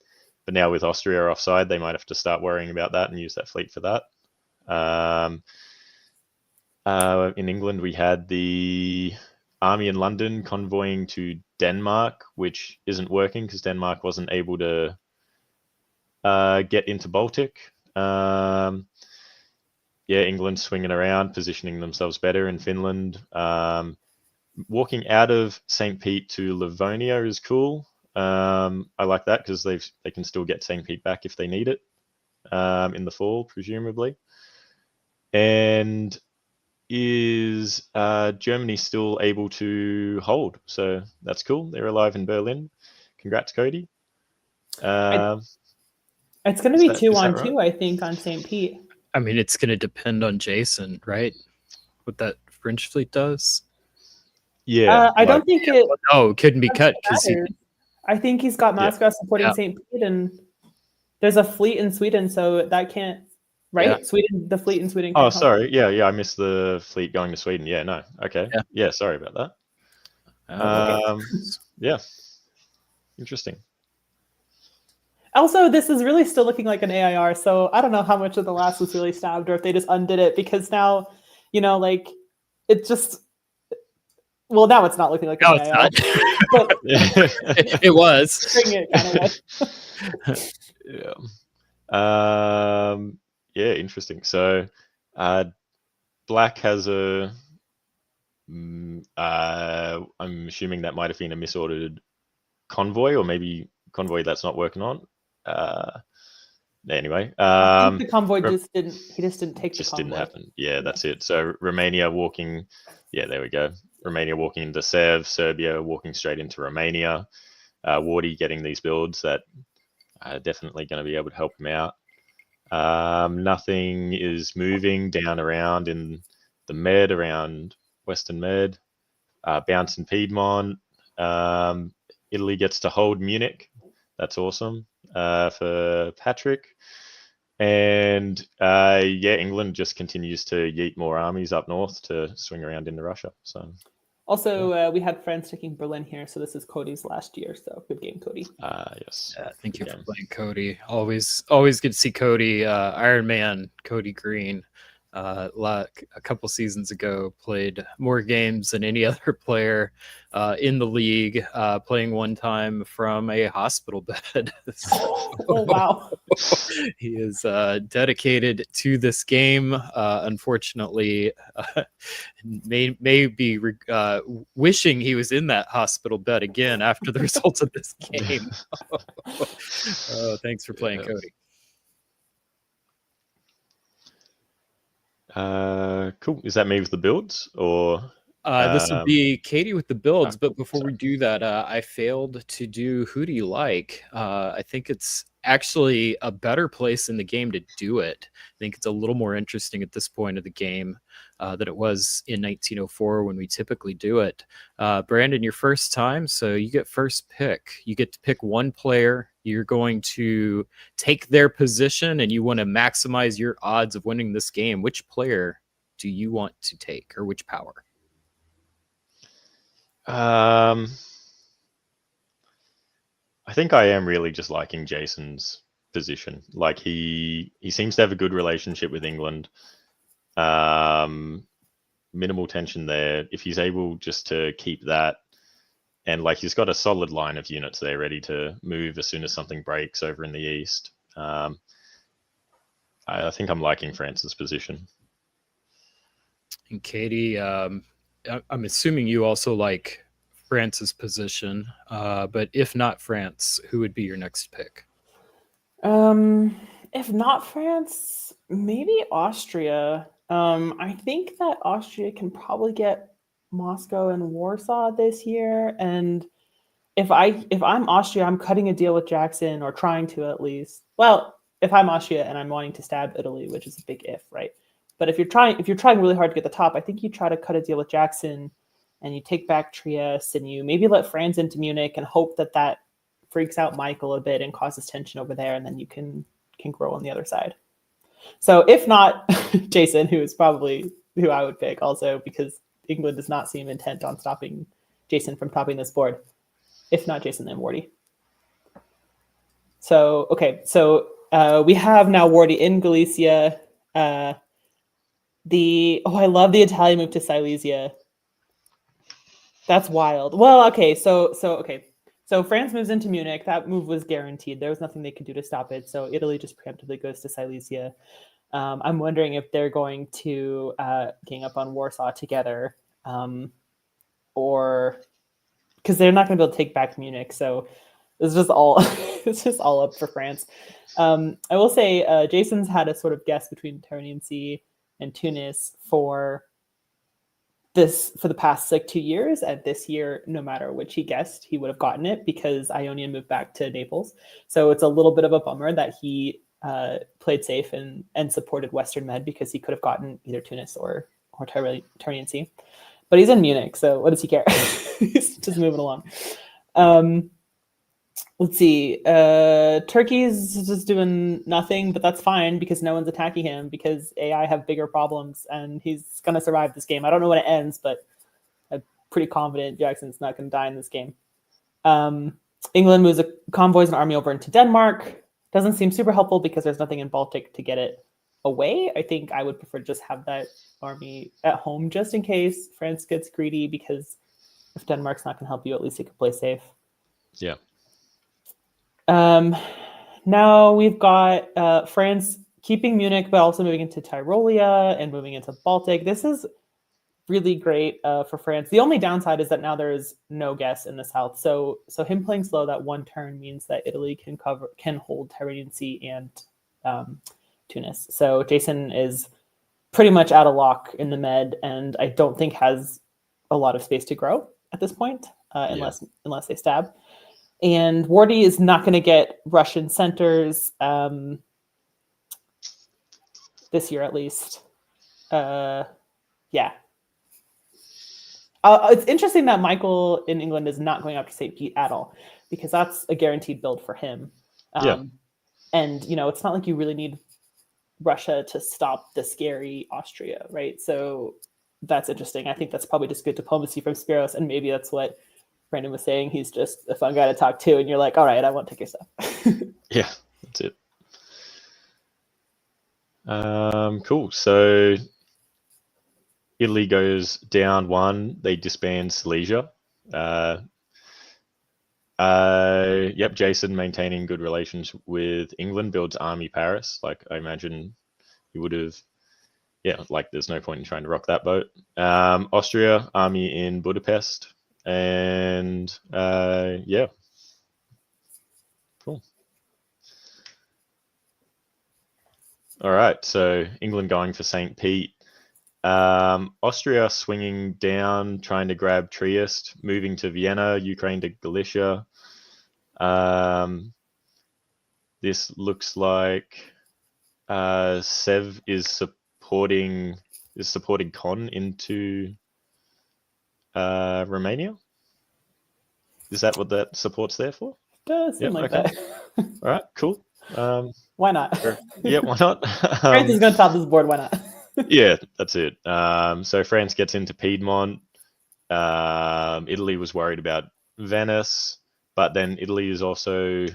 Speaker 6: now with Austria offside, they might have to start worrying about that and use that fleet for that. In England, we had the army in London convoying to Denmark, which isn't working because Denmark wasn't able to get into Baltic. England swinging around, positioning themselves better in Finland. Walking out of St. Pete to Livonia is cool. I like that because they can still get St. Pete back if they need it in the fall, presumably. And is Germany still able to hold? So that's cool. They're alive in Berlin. Congrats, Cody.
Speaker 4: It's going to be 2-on-2, right? I think, on St. Pete.
Speaker 3: I mean, it's going to depend on Jason, right? What that French fleet does.
Speaker 6: Yeah.
Speaker 4: I don't think it.
Speaker 3: No, it couldn't be cut because
Speaker 4: I think he's got Moscow supporting St. Pete, and there's a fleet in Sweden, so that can't. Right?
Speaker 3: Yeah.
Speaker 4: Sweden, the fleet in Sweden.
Speaker 6: Oh, sorry. Yeah. I missed the fleet going to Sweden. Yeah. No. Okay.
Speaker 3: Yeah.
Speaker 6: Yeah. Sorry about that. Yeah. Interesting.
Speaker 4: Also, this is really still looking like an AIR, so I don't know how much of the last was really stabbed or if they just undid it, because now, it just. Well, now it's not looking like an AIR. But
Speaker 3: it was.
Speaker 4: It kind of
Speaker 6: was. Yeah, interesting. So, Black has I'm assuming that might have been a misordered convoy, or maybe convoy that's not working on. Anyway,
Speaker 4: I think the convoy just didn't take the convoy.
Speaker 6: Just didn't happen. Yeah, that's it. So Romania walking. Yeah, there we go. Romania walking into Sev, Serbia walking straight into Romania. Wardy getting these builds that are definitely going to be able to help him out. Nothing is moving down around in the Med, around Western Med. Bounce in Piedmont. Italy gets to hold Munich. That's awesome for Patrick. And England just continues to yeet more armies up north to swing around into Russia. So
Speaker 4: Also, we had friends taking Berlin here, so this is Cody's last year. So good game, Cody.
Speaker 6: Yes.
Speaker 3: Thank you
Speaker 6: Yeah.
Speaker 3: for playing Cody. Always good to see Cody. Iron Man, Cody Green. A couple seasons ago, played more games than any other player in the league, playing one time from a hospital bed. So,
Speaker 4: Oh wow!
Speaker 3: he is dedicated to this game. Unfortunately, may be wishing he was in that hospital bed again after the results of this game. Thanks for playing,
Speaker 6: Yeah.
Speaker 3: Cody.
Speaker 6: Cool. Is that me with the builds or?
Speaker 3: This would be Katie with the builds, but
Speaker 6: cool.
Speaker 3: before we do that, I failed to do Who Do You Like? I think it's actually a better place in the game to do it. I think it's a little more interesting at this point of the game than it was in 1904 when we typically do it. Brandon, your first time, so you get first pick. You get to pick one player. You're going to take their position, and you want to maximize your odds of winning this game. Which player do you want to take, or which power?
Speaker 6: I think I am really just liking Jason's position. Like he seems to have a good relationship with England. Minimal tension there. If he's able just to keep that, and like he's got a solid line of units there ready to move as soon as something breaks over in the east. I think I'm liking France's position.
Speaker 3: And Katie, I'm assuming you also like France's position, but if not France, who would be your next pick?
Speaker 4: If not France, maybe Austria. I think that Austria can probably get Moscow and Warsaw this year, and if I'm Austria, I'm cutting a deal with Jackson, or trying to at least. Well, if I'm Austria and I'm wanting to stab Italy, which is a big if, right? But if you're trying really hard to get the top, I think you try to cut a deal with Jackson, and you take back Trieste, and you maybe let Franz into Munich and hope that freaks out Michael a bit and causes tension over there, and then you can grow on the other side. So if not Jason, who is probably who I would pick also, because England does not seem intent on stopping Jason from topping this board. If not Jason, then Wardy. So, okay, so we have now Wardy in Galicia. I love the Italian move to Silesia. That's wild. Well, okay, so France moves into Munich. That move was guaranteed. There was nothing they could do to stop it. So Italy just preemptively goes to Silesia. I'm wondering if they're going to gang up on Warsaw together, or because they're not going to be able to take back Munich. So it's just all up for France. I will say Jason's had a sort of guess between Tyrrhenian Sea and Tunis for the past 2 years, and this year, no matter which he guessed, he would have gotten it because Ionian moved back to Naples. So it's a little bit of a bummer that he played safe and supported Western Med, because he could have gotten either Tunis or Tyrrhenian Sea. But he's in Munich, so what does he care? He's just moving along. Let's see. Turkey's just doing nothing, but that's fine because no one's attacking him because AI have bigger problems, and he's going to survive this game. I don't know when it ends, but I'm pretty confident Jackson's not going to die in this game. England moves convoys and army over into Denmark. Doesn't seem super helpful because there's nothing in Baltic to get it away. I think I would prefer to just have that army at home just in case France gets greedy, because if Denmark's not going to help you, at least you can play safe.
Speaker 6: Yeah.
Speaker 4: Now we've got France keeping Munich, but also moving into Tyrolia and moving into Baltic. This is really great for France. The only downside is that now there is no guess in the south. So him playing slow that one turn means that Italy can hold Tyrrhenian Sea and Tunis. So Jason is pretty much out of lock in the Med, and I don't think has a lot of space to grow at this point, unless they stab. And Wardy is not going to get Russian centers this year, at least. Yeah. It's interesting that Michael in England is not going after St. Pete at all, because that's a guaranteed build for him. And, it's not like you really need Russia to stop the scary Austria, right? So that's interesting. I think that's probably just good diplomacy from Spiros, and maybe that's what Brandon was saying. He's just a fun guy to talk to, and you're like, all right, I won't take your stuff.
Speaker 6: Yeah, that's it. Cool. So Italy goes down 1. They disband Silesia. Yep, Jason maintaining good relations with England, builds Army Paris. Like, I imagine he would have, yeah, like there's no point in trying to rock that boat. Austria, army in Budapest. And yeah. Cool. All right, so England going for St. Pete. Austria swinging down, trying to grab Trieste, moving to Vienna, Ukraine to Galicia. This looks like Sev is supporting Con into Romania. Is that what that support's there for?
Speaker 4: Does seem like that.
Speaker 6: All right, cool.
Speaker 4: Why not?
Speaker 6: Yeah, why not?
Speaker 4: France is going to top this board. Why not?
Speaker 6: Yeah, that's it. So France gets into Piedmont. Italy was worried about Venice, but then Italy is also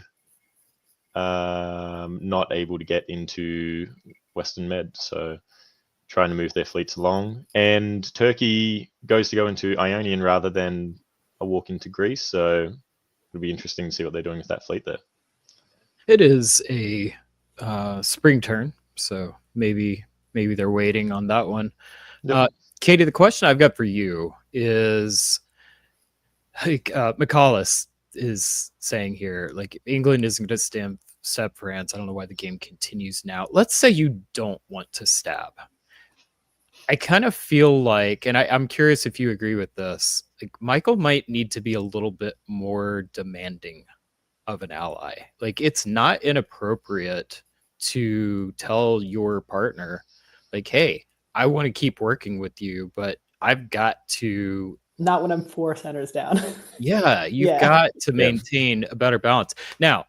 Speaker 6: not able to get into Western Med, so trying to move their fleets along. And Turkey goes to go into Ionian rather than a walk into Greece, so it'll be interesting to see what they're doing with that fleet there.
Speaker 3: It is a spring turn, so maybe they're waiting on that one.
Speaker 6: Yep.
Speaker 3: Katie, the question I've got for you is, like, McCallus is saying here, like, England isn't going to stab France. I don't know why the game continues now. Let's say you don't want to stab. I kind of feel like, and I'm curious if you agree with this, like Michael might need to be a little bit more demanding of an ally. Like, it's not inappropriate to tell your partner, like, hey, I want to keep working with you, but I've got to...
Speaker 4: Not when I'm 4 centers down.
Speaker 3: Yeah, you've got to maintain a better balance. Now,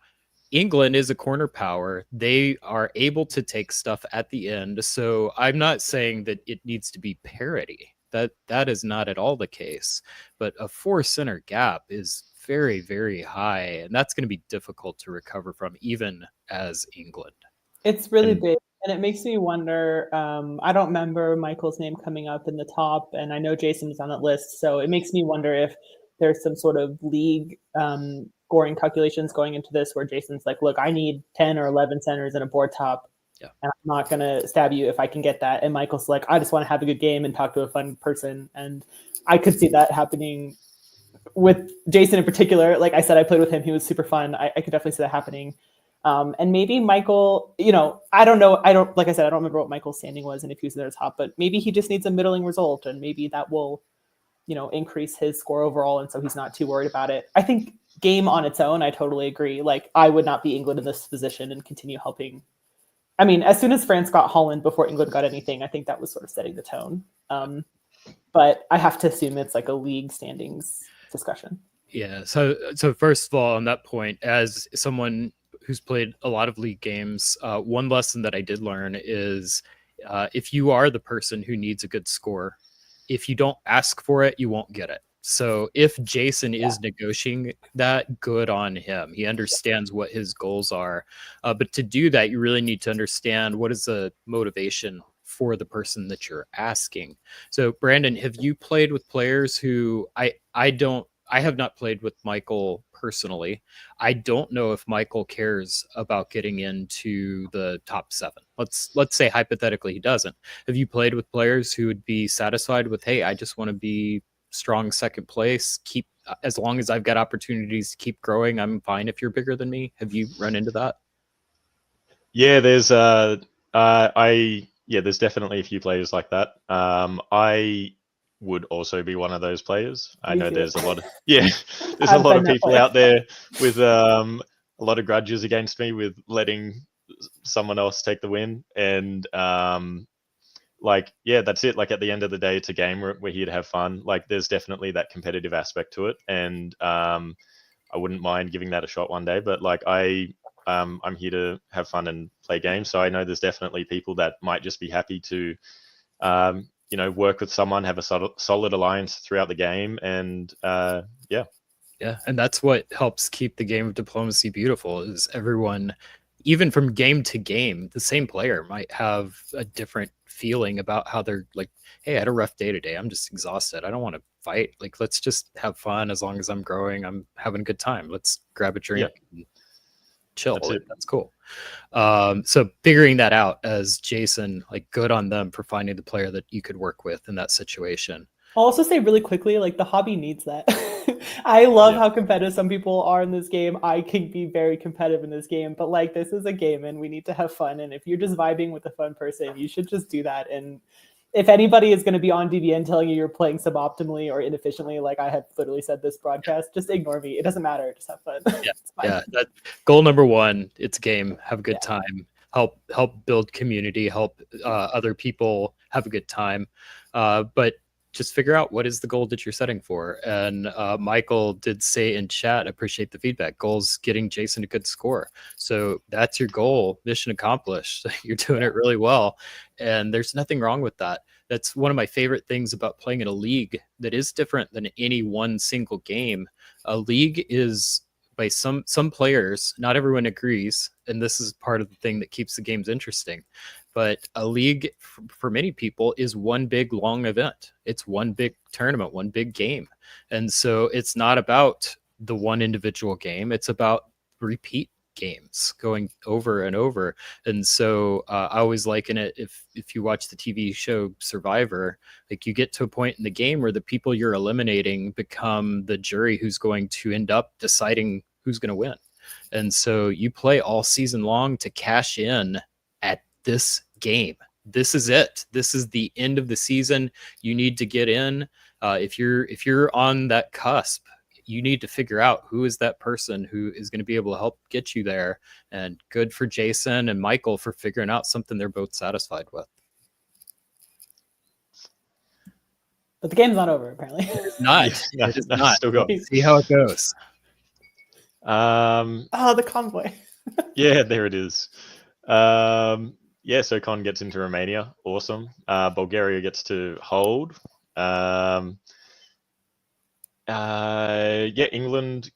Speaker 3: England is a corner power. They are able to take stuff at the end. So I'm not saying that it needs to be parity. That is not at all the case. But a 4 center gap is very, very high. And that's going to be difficult to recover from, even as England.
Speaker 4: It's really big. And it makes me wonder, I don't remember Michael's name coming up in the top, and I know Jason is on that list. So it makes me wonder if there's some sort of league scoring calculations going into this where Jason's like, look, I need 10 or 11 centers and a board top. Yeah. And I'm not going to stab you if I can get that. And Michael's like, I just want to have a good game and talk to a fun person. And I could see that happening with Jason in particular. Like I said, I played with him. He was super fun. I could definitely see that happening. And maybe Michael, I don't know. Like I said, I don't remember what Michael's standing was and if he was there top, but maybe he just needs a middling result and maybe that will, increase his score overall. And so he's not too worried about it. I think game on its own, I totally agree. Like I would not be England in this position and continue helping. I mean, as soon as France got Holland before England got anything, I think that was sort of setting the tone. But I have to assume it's like a league standings discussion.
Speaker 3: Yeah. So first of all, on that point, as someone who's played a lot of league games, one lesson that I did learn is if you are the person who needs a good score, if you don't ask for it, you won't get it. So if Jason is negotiating that, good on him. He understands what his goals are. But to do that, you really need to understand what is the motivation for the person that you're asking. So Brandon, have you played with players who I have not played with Michael personally. I don't know if Michael cares about getting into the top 7. Let's say hypothetically he doesn't. Have you played with players who would be satisfied with, hey, I just want to be strong second place, keep as long as I've got opportunities to keep growing, I'm fine if you're bigger than me? Have you run into that?
Speaker 6: Yeah, there's there's definitely a few players like that. I would also be one of those players. I know there's a lot of there's a lot of people out there with a lot of grudges against me with letting someone else take the win. And that's it. Like at the end of the day, it's a game. We're here to have fun. Like there's definitely that competitive aspect to it, and I wouldn't mind giving that a shot one day. But like I'm here to have fun and play games. So I know there's definitely people that might just be happy to work with someone, have a solid alliance throughout the game, and yeah.
Speaker 3: Yeah, and that's what helps keep the game of diplomacy beautiful. Is everyone, even from game to game, the same player might have a different feeling about how they're like, hey, I had a rough day today. I'm just exhausted. I don't want to fight. Like, let's just have fun. As long as I'm growing, I'm having a good time. Let's grab a drink and chill. That's cool. So figuring that out as Jason, like, good on them for finding the player that you could work with in that situation.
Speaker 4: I'll also say really quickly, like, the hobby needs that. I love how competitive some people are in this game. I can be very competitive in this game, but like, this is a game and we need to have fun. And if you're just vibing with a fun person, you should just do that. And if anybody is going to be on DBN telling you you're playing suboptimally or inefficiently, like I have literally said this broadcast, just ignore me. It doesn't matter. Just have fun.
Speaker 3: Yeah. That goal number one, it's a game, have a good time, help build community, help other people have a good time. But just figure out what is the goal that you're setting for. And Michael did say in chat, appreciate the feedback. Goal's getting Jason a good score. So that's your goal, mission accomplished. You're doing it really well. And there's nothing wrong with that. That's one of my favorite things about playing in a league that is different than any one single game. A league is, by some players, not everyone agrees, and this is part of the thing that keeps the games interesting. But a league, for many people, is one big long event. It's one big tournament, one big game. And so it's not about the one individual game. It's about repeat games going over and over. And so I always liken it, if you watch the TV show Survivor, like, you get to a point in the game where the people you're eliminating become the jury who's going to end up deciding who's going to win. And so you play all season long to cash in at this game. This is it. This is the end of the season. You need to get in. If you're on that cusp, you need to figure out who is that person who is going to be able to help get you there. And good for Jason and Michael for figuring out something they're both satisfied with.
Speaker 4: But the game's not over, apparently.
Speaker 3: It's not. It is not.
Speaker 6: Still got.
Speaker 3: See how it goes.
Speaker 4: Oh, the convoy.
Speaker 6: Yeah, there it is. So Con gets into Romania. Awesome. Bulgaria gets to hold. England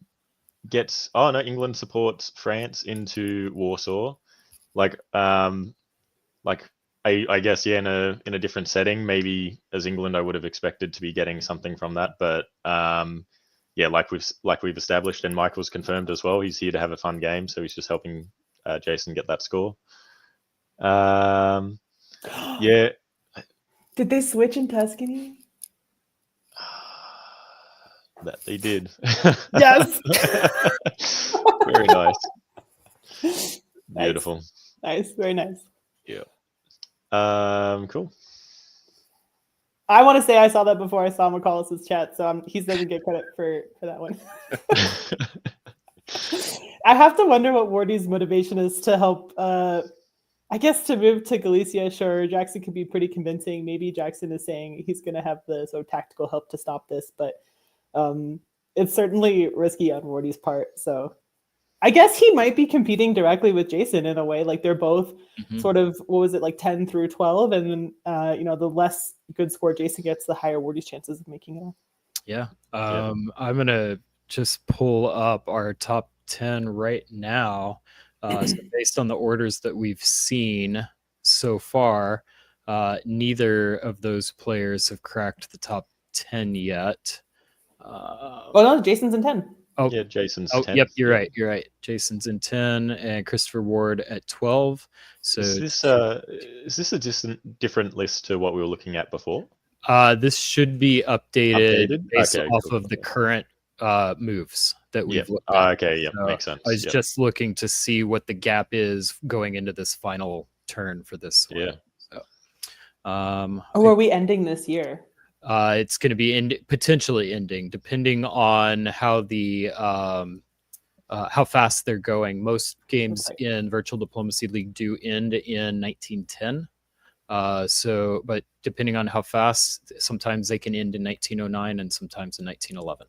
Speaker 6: gets. Oh no, England supports France into Warsaw. I guess in a different setting. Maybe as England, I would have expected to be getting something from that, but like we've established, and Michael's confirmed as well. He's here to have a fun game, so he's just helping Jason get that score. Did
Speaker 4: they switch in Tuscany?
Speaker 6: That they did.
Speaker 4: Yes.
Speaker 6: Very nice. Beautiful.
Speaker 4: Nice. Very nice.
Speaker 6: Yeah. Cool.
Speaker 4: I want to say I saw that before I saw McCallis' chat, so he doesn't get credit for that one. I have to wonder what Wardy's motivation is to help. I guess to move to Galicia, sure, Jackson could be pretty convincing. Maybe Jackson is saying he's going to have the sort of tactical help to stop this, but it's certainly risky on Wardy's part. So I guess he might be competing directly with Jason in a way. Like, they're both sort of, 10 through 12, and then the less good score Jason gets, the higher Wardy's chances of making it.
Speaker 3: Yeah. I'm gonna just pull up our top 10 right now. So based on the orders that we've seen so far, neither of those players have cracked the top 10 yet.
Speaker 4: No, Jason's in 10.
Speaker 6: Oh yeah, Jason's 10.
Speaker 3: Yep, you're right. Jason's in 10 and Christopher Ward at 12. So
Speaker 6: is this a different list to what we were looking at before?
Speaker 3: This should be updated based off of the current moves that we've looked at.
Speaker 6: Makes sense.
Speaker 3: I was just looking to see what the gap is going into this final turn for this one.
Speaker 6: Yeah.
Speaker 3: So,
Speaker 4: are we ending this year?
Speaker 3: It's going to be potentially ending, depending on how the how fast they're going. Most games in Virtual Diplomacy League do end in 1910. But depending on how fast, sometimes they can end in 1909 and sometimes in 1911.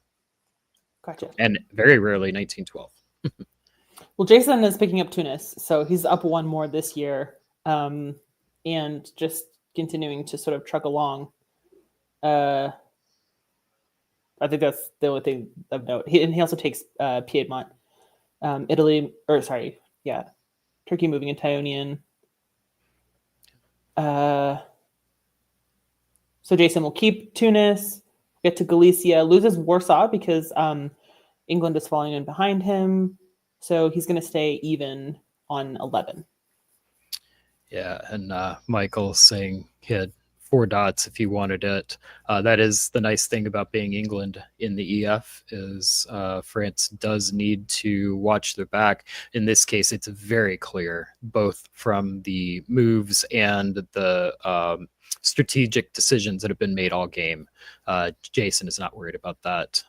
Speaker 4: Gotcha.
Speaker 3: And very rarely 1912.
Speaker 4: Well, Jason is picking up Tunis, so he's up one more this year, and just continuing to sort of truck along. I think that's the only thing of note. And he also takes Piedmont, Italy, or sorry, yeah, Turkey moving into Ionian. So Jason will keep Tunis, get to Galicia, loses Warsaw because England is falling in behind him. So he's going to stay even on 11.
Speaker 3: Yeah, and Michael saying he had 4 dots if he wanted it. That is the nice thing about being England in the EF is France does need to watch their back. In this case, it's very clear, both from the moves and the strategic decisions that have been made all game. Jason is not worried about that.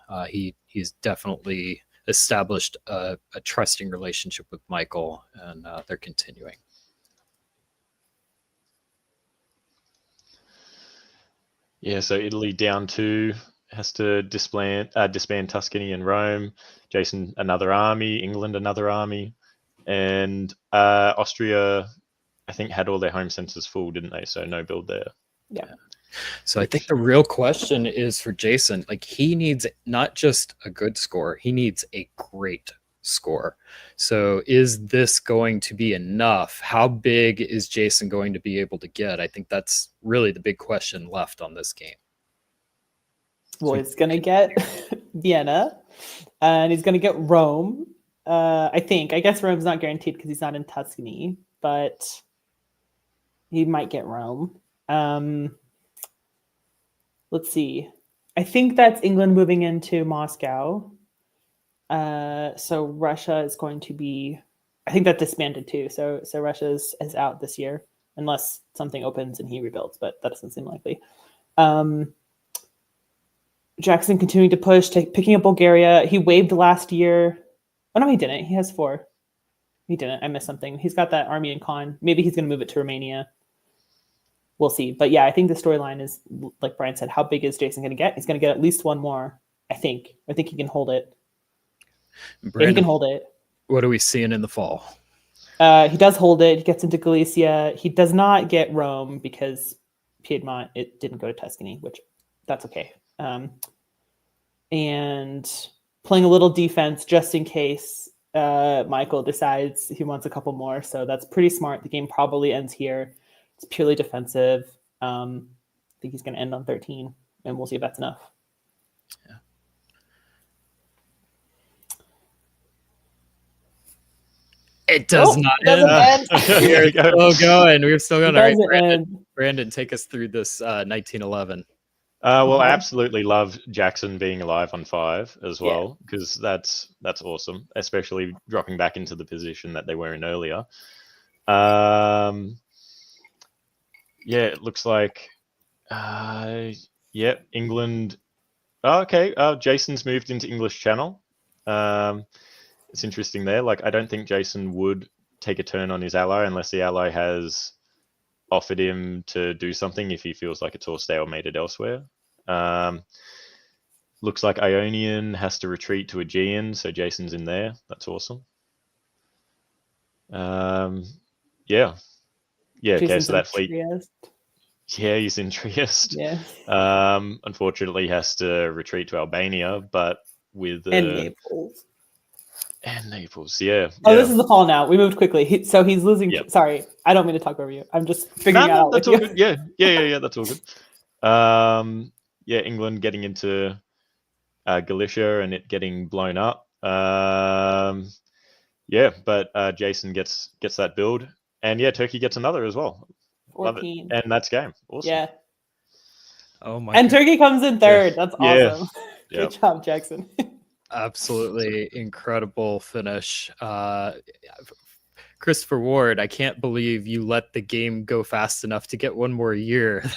Speaker 3: He's definitely established a trusting relationship with Michael, and they're continuing.
Speaker 6: Yeah, so Italy down 2, has to disband Tuscany and Rome. Jason, another army. England, another army. And Austria, I think, had all their home centers full, didn't they? So no build there.
Speaker 4: Yeah.
Speaker 3: So I think the real question is for Jason, like he needs not just a good score, he needs a great score. So is this going to be enough? How big is Jason going to be able to get? I think that's really the big question left on this game.
Speaker 4: Well, he's going to get Vienna and he's going to get Rome. I guess Rome's not guaranteed because he's not in Tuscany, but he might get Rome. Let's see. I think that's England moving into Moscow. So Russia is going to be, I think that disbanded too. So Russia is out this year unless something opens and he rebuilds, but that doesn't seem likely. Jackson continuing to push, picking up Bulgaria. He waived last year. Oh no, he didn't. He has 4. He didn't. I missed something. He's got that army in Con. Maybe he's going to move it to Romania. We'll see. But yeah, I think the storyline is, like Brian said, how big is Jason going to get? He's going to get at least 1 more, I think. I think he can hold it.
Speaker 3: Brandon,
Speaker 4: Yeah, he can hold it.
Speaker 3: What are we seeing in the fall?
Speaker 4: He does hold it. He gets into Galicia. He does not get Rome because Piedmont, it didn't go to Tuscany, which that's okay. And playing a little defense just in case Michael decides he wants a couple more. So that's pretty smart. The game probably ends here. It's purely defensive. I think he's going to end on 13, and we'll see if that's enough.
Speaker 3: Yeah. It does not end.
Speaker 6: Here we go.
Speaker 3: We're still going. We're still going. All right,
Speaker 4: Doesn't
Speaker 3: Brandon, take us through this 1911.
Speaker 6: Well, I absolutely love Jackson being alive on 5 as well, because that's awesome, especially dropping back into the position that they were in earlier. It looks like, England. Oh, okay, Jason's moved into English Channel. It's interesting there. Like, I don't think Jason would take a turn on his ally unless the ally has offered him to do something if he feels like it's all stalemated elsewhere. Looks like Ionian has to retreat to Aegean, so Jason's in there. That's awesome. Okay, so that fleet.
Speaker 4: Trieste.
Speaker 6: Yeah, he's in Trieste.
Speaker 4: Yeah.
Speaker 6: Unfortunately, he has to retreat to Albania, but with
Speaker 4: And Naples.
Speaker 6: And Naples, yeah.
Speaker 4: Oh, this is the fall now. We moved quickly. So he's losing.
Speaker 6: Yep.
Speaker 4: Sorry, I don't mean to talk over you. I'm just figuring out.
Speaker 6: That's
Speaker 4: with
Speaker 6: all
Speaker 4: you.
Speaker 6: good. Yeah, that's all good. England getting into Galicia and it getting blown up. But Jason gets that build, and Turkey gets another as well.
Speaker 4: 14.
Speaker 6: Love it. And that's game. Awesome.
Speaker 4: Yeah.
Speaker 3: Oh my!
Speaker 4: And Turkey comes in third. That's awesome.
Speaker 6: Yeah.
Speaker 4: Good job, Jackson.
Speaker 3: Absolutely incredible finish. Christopher Ward, I can't believe you let the game go fast enough to get 1 more year.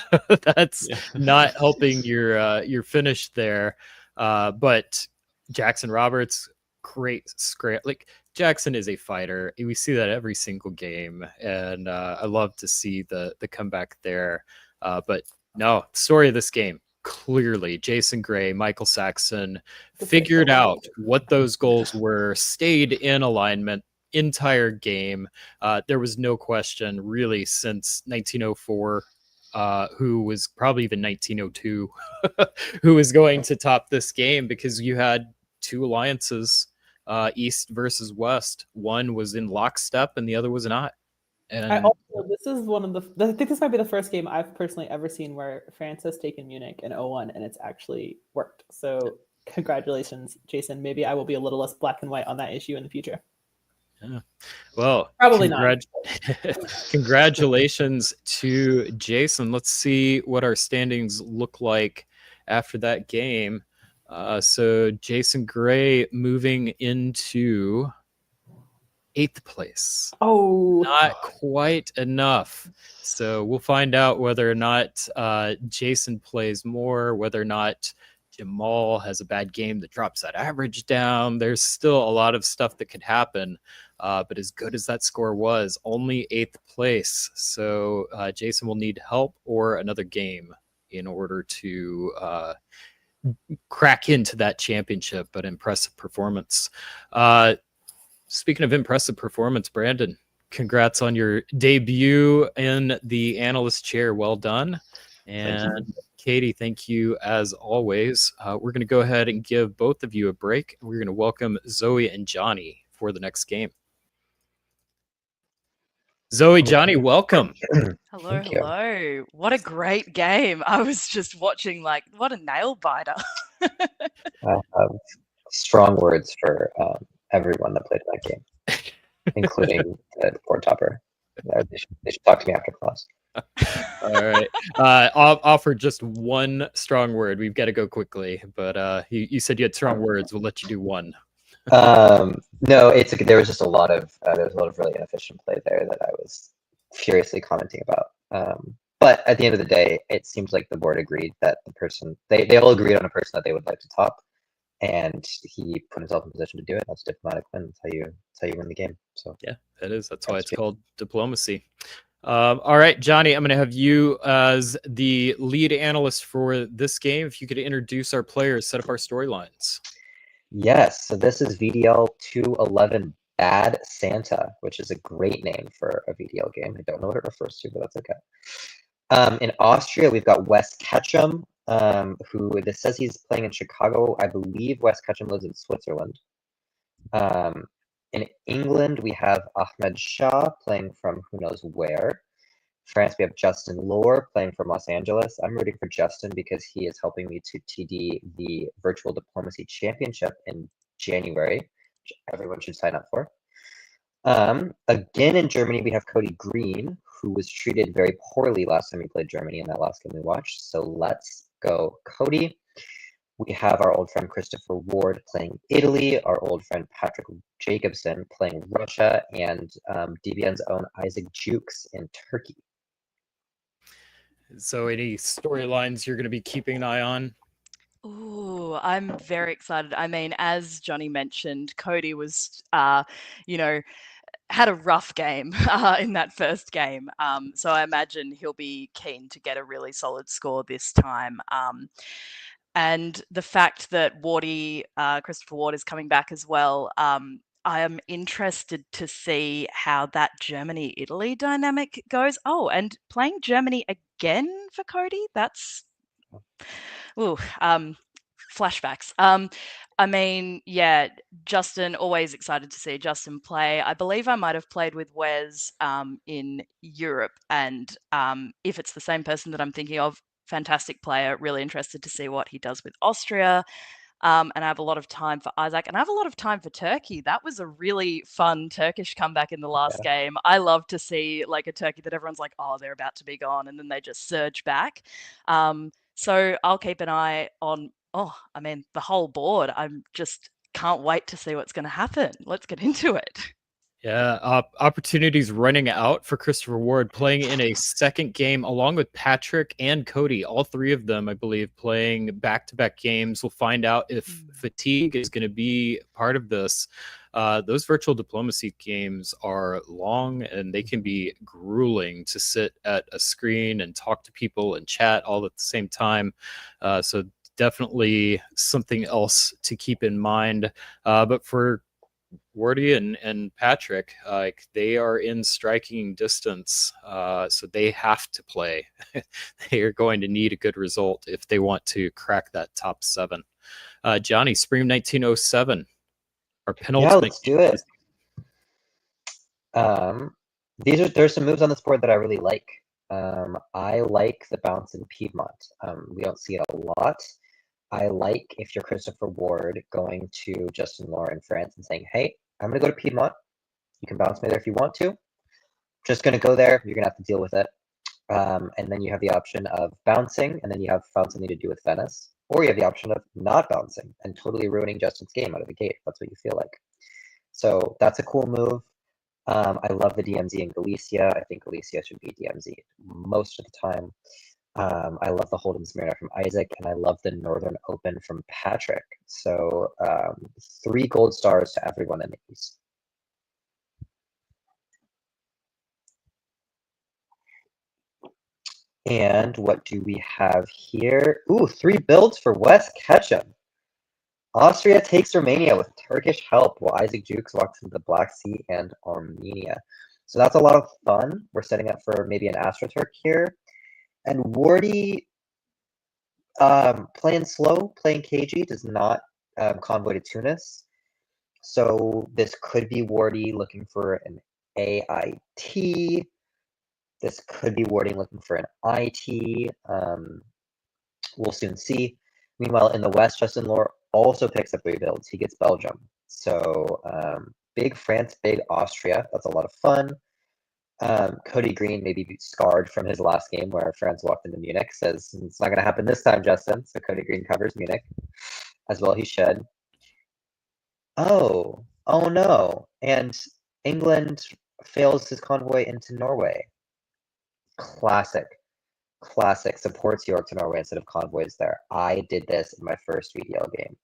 Speaker 3: That's not helping your finish there. But Jackson Roberts, great scrap. Like, Jackson is a fighter. We see that every single game, and I love to see the comeback there. But no, story of this game. Clearly, Jason Gray, Michael Saxon figured out what those goals were, stayed in alignment entire game. There was no question really since 1904 who was probably even 1902, who was going to top this game, because you had two alliances, East versus West. One was in lockstep and the other was not. And
Speaker 4: This is one of the. I think this might be the first game I've personally ever seen where France has taken Munich in 0-1 and it's actually worked. So congratulations, Jason. Maybe I will be a little less black and white on that issue in the future.
Speaker 3: yeah. Well,
Speaker 4: Probably not.
Speaker 3: Congratulations to Jason. Let's see what our standings look like after that game. So Jason Gray moving into 8th place.
Speaker 4: Oh,
Speaker 3: Not quite enough. So we'll find out whether or not Jason plays more, whether or not Jamal has a bad game that drops that average down. There's still a lot of stuff that could happen. But as good as that score was, only 8th place. So Jason will need help or another game in order to crack into that championship. But impressive performance. Speaking of impressive performance, Brandon, congrats on your debut in the analyst chair. Well done. And Katie, thank you as always. We're going to go ahead and give both of you a break. We're going to welcome Zoe and Johnny for the next game. Zoe, Johnny, welcome.
Speaker 5: Hello,
Speaker 7: Thank you.
Speaker 5: hello. What a great game. I was just watching, like, what a nail biter.
Speaker 7: I have strong words for everyone that played that game, including the board topper. They should talk to me after class.
Speaker 3: All right. I'll offer just one strong word. We've got to go quickly, but you said you had strong words. We'll let you do one.
Speaker 7: No, there was just a lot of really inefficient play there that I was furiously commenting about. But at the end of the day, it seems like the board agreed that the person they all agreed on a person that they would like to top, and he put himself in position to do it. That's diplomatic win. That's how you win the game. So
Speaker 3: Yeah, that is. That's why it's called diplomacy. All right, Johnny, I'm going to have you as the lead analyst for this game. If you could introduce our players, set up our storylines.
Speaker 7: yes, so this is VDL 211 Bad Santa, which is a great name for a VDL game. I don't know what it refers to, but that's okay. In Austria, we've got Wes Ketchum, who this says he's playing in Chicago. I believe Wes Ketchum lives in Switzerland. In England, we have Ahmed Shah playing from who knows where. France, we have Justin Lohr playing from Los Angeles. I'm rooting for Justin because he is helping me to TD the Virtual Diplomacy Championship in January, which everyone should sign up for. Again, in Germany, we have Cody Green, who was treated very poorly last time he played Germany in that last game we watched. So let's go, Cody. We have our old friend Christopher Ward playing Italy, our old friend Patrick Jacobson playing Russia, and DBN's own Isaac Jukes in Turkey.
Speaker 3: So any storylines you're going to be keeping an eye on?
Speaker 5: Ooh, I'm very excited. I mean, as Johnny mentioned, Cody was, had a rough game in that first game. So I imagine he'll be keen to get a really solid score this time. And the fact that Christopher Ward is coming back as well, I am interested to see how that Germany-Italy dynamic goes. Oh, and playing Germany again for Cody, that's flashbacks. I mean, yeah, Justin, always excited to see Justin play. I believe I might have played with Wes in Europe, and if it's the same person that I'm thinking of, fantastic player, really interested to see what he does with Austria. And I have a lot of time for Isaac, and I have a lot of time for Turkey. That was a really fun Turkish comeback in the last game. I love to see like a Turkey that everyone's like, oh, they're about to be gone, and then they just surge back. So I'll keep an eye on, the whole board. I'm just can't wait to see what's going to happen. Let's get into it.
Speaker 3: Yeah, opportunities running out for Christopher Ward playing in a second game along with Patrick and Cody. All three of them, I believe, playing back-to-back games. We'll find out if fatigue is going to be part of this. Those virtual diplomacy games are long and they can be grueling to sit at a screen and talk to people and chat all at the same time. So definitely something else to keep in mind. But for Wardy and Patrick, like they are in striking distance, so they have to play. They are going to need a good result if they want to crack that top 7. Johnny, Spring 1907, our penultimate.
Speaker 7: Yeah, let's do it. There's some moves on this board that I really like. I like the bounce in Piedmont. We don't see it a lot. I like if you're Christopher Ward going to Justin Law in France and saying, hey, I'm going to go to Piedmont. You can bounce me there if you want to. Just going to go there. You're going to have to deal with it. And then you have the option of bouncing, and then you have found something to do with Venice. Or you have the option of not bouncing and totally ruining Justin's game out of the gate. If that's what you feel like. So that's a cool move. I love the DMZ in Galicia. I think Galicia should be DMZ most of the time. I love the Hold'em Smyrna from Isaac, and I love the Northern Open from Patrick. So 3 gold stars to everyone in the East. And what do we have here? Ooh, 3 builds for Wes Ketchum. Austria takes Romania with Turkish help, while Isaac Jukes walks into the Black Sea and Armenia. So that's a lot of fun. We're setting up for maybe an AstroTurk here. And Wardy, playing slow, playing cagey, does not convoy to Tunis. So this could be Wardy looking for an AIT. This could be Wardy looking for an IT. We'll soon see. Meanwhile, in the West, Justin Lohr also picks up 3 builds. He gets Belgium. So big France, big Austria. That's a lot of fun. Cody Green maybe scarred from his last game where France walked into Munich. Says it's not going to happen this time, Justin. So Cody Green covers Munich as well. He should. Oh no! And England fails his convoy into Norway. Classic supports York to Norway instead of convoys there. I did this in my first VDL game.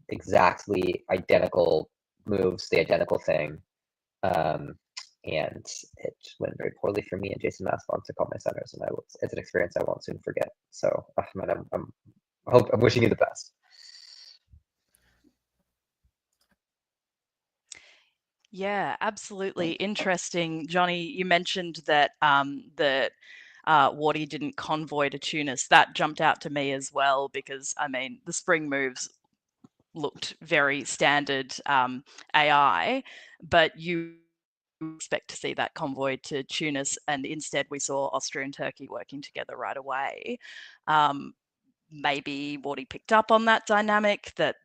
Speaker 7: Exactly identical moves, the identical thing. And it went very poorly for me, and Jason Masbon took all my centers, and it's an experience I won't soon forget. So Ahmed, I'm wishing you the best.
Speaker 5: Yeah, absolutely interesting, Johnny. You mentioned that Wardy didn't convoy to Tunis. That jumped out to me as well because I mean the spring moves looked very standard AI, but you expect to see that convoy to Tunis, and instead we saw Austria and Turkey working together right away. Maybe Wardy picked up on that dynamic that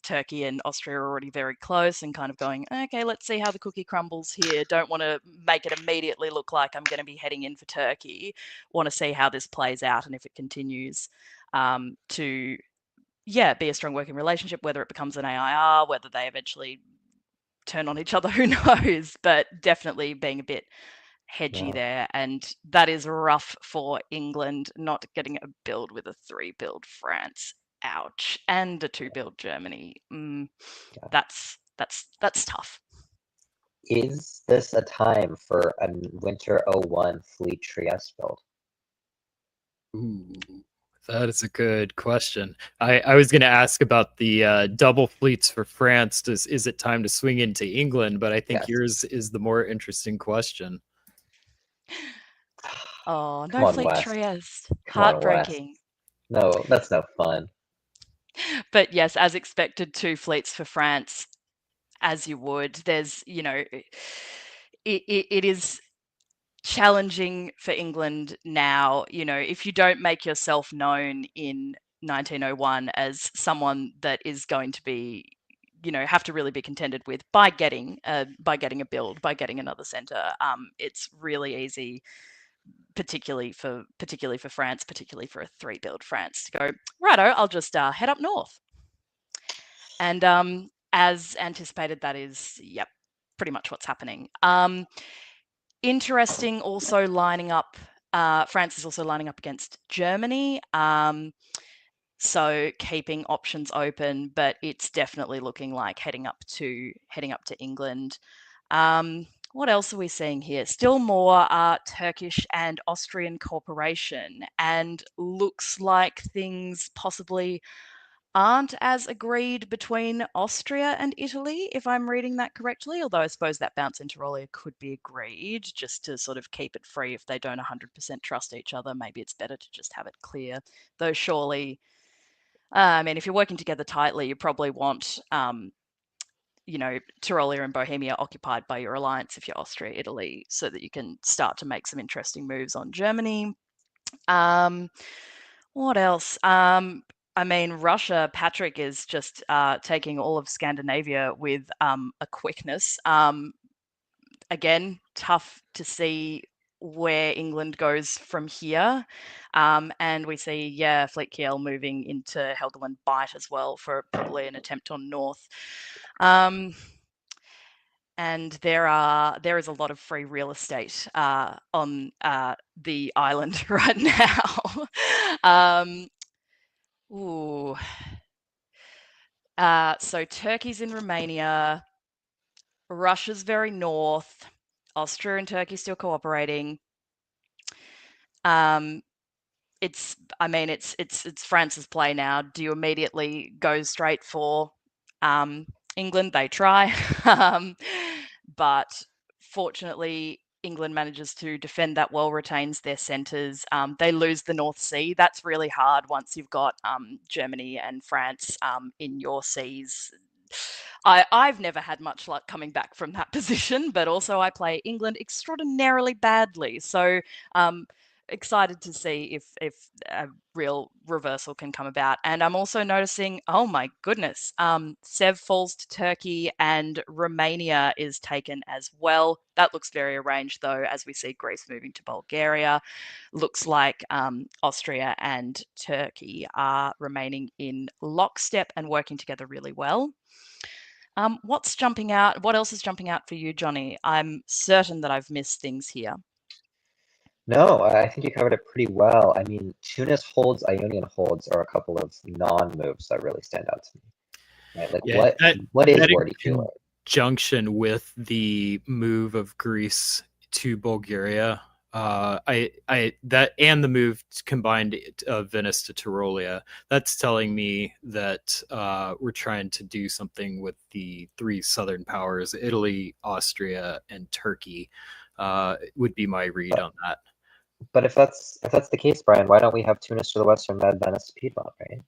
Speaker 5: Turkey and Austria are already very close and kind of going, okay, let's see how the cookie crumbles here. Don't want to make it immediately look like I'm going to be heading in for Turkey. Want to see how this plays out and if it continues to be a strong working relationship, whether it becomes an AIR, whether they eventually turn on each other, who knows, but definitely being a bit hedgy there. And that is rough for England, not getting a build with a 3 build France. Ouch. And a 2 build Germany. That's tough.
Speaker 7: Is this a time for a Winter 01 Fleet Trieste build?
Speaker 3: Ooh, that is a good question. I was going to ask about the double fleets for France. Is it time to swing into England? But I think yours is the more interesting question.
Speaker 5: Oh, no Fleet Trieste. Heartbreaking.
Speaker 7: No, that's no fun.
Speaker 5: But yes, as expected, 2 fleets for France, as you would. There's, it is challenging for England now. If you don't make yourself known in 1901 as someone that is going to be, have to really be contended with by getting a build, by getting another center, it's really easy. Particularly for France, particularly for a 3 build France, to go, righto, I'll just head up north. And as anticipated, that is, pretty much what's happening. Interesting also lining up, France is also lining up against Germany. So keeping options open, but it's definitely looking like heading up to England. What else are we seeing here? Still more Turkish and Austrian cooperation, and looks like things possibly aren't as agreed between Austria and Italy, if I'm reading that correctly. Although I suppose that bounce into Tyrolia could be agreed just to sort of keep it free if they don't 100% trust each other. Maybe it's better to just have it clear. Though surely, I mean, if you're working together tightly, you probably want, you know, Tyrolia and Bohemia occupied by your alliance if you're Austria, Italy, so that you can start to make some interesting moves on Germany. What else? I mean, Russia, Patrick is just taking all of Scandinavia with a quickness. Again, tough to see where England goes from here. And we see, yeah, Fleet Kiel moving into Helgoland Bight as well for probably an attempt on North. And there is a lot of free real estate on the island right now. Ooh. So Turkey's in Romania. Russia's very north. Austria and Turkey still cooperating. It's France's play now. Do you immediately go straight for England? They try, but fortunately, England manages to defend that well, retains their centres. They lose the North Sea. That's really hard once you've got Germany and France in your seas. I've never had much luck coming back from that position, but also I play England extraordinarily badly. So excited to see if a real reversal can come about. And I'm also noticing, oh my goodness, Sev falls to Turkey and Romania is taken as well. That looks very arranged though, as we see Greece moving to Bulgaria. Looks like Austria and Turkey are remaining in lockstep and working together really well. What's jumping out? What else is jumping out for you, Johnny? I'm certain that I've missed things here.
Speaker 7: No, I think you covered it pretty well. I mean, Tunis holds, Ionian holds are a couple of non-moves that really stand out to me. Right? Like,
Speaker 3: Yeah,
Speaker 7: what is
Speaker 3: that
Speaker 7: Wardy feeling?
Speaker 3: Junction with the move of Greece to Bulgaria, that and the move combined of Venice to Tyrolia, that's telling me that we're trying to do something with the three southern powers, Italy, Austria, and Turkey. Would be my read on that.
Speaker 7: But if that's the case, Brian, why don't we have Tunis to the western Med, Venice to Piedmont, right?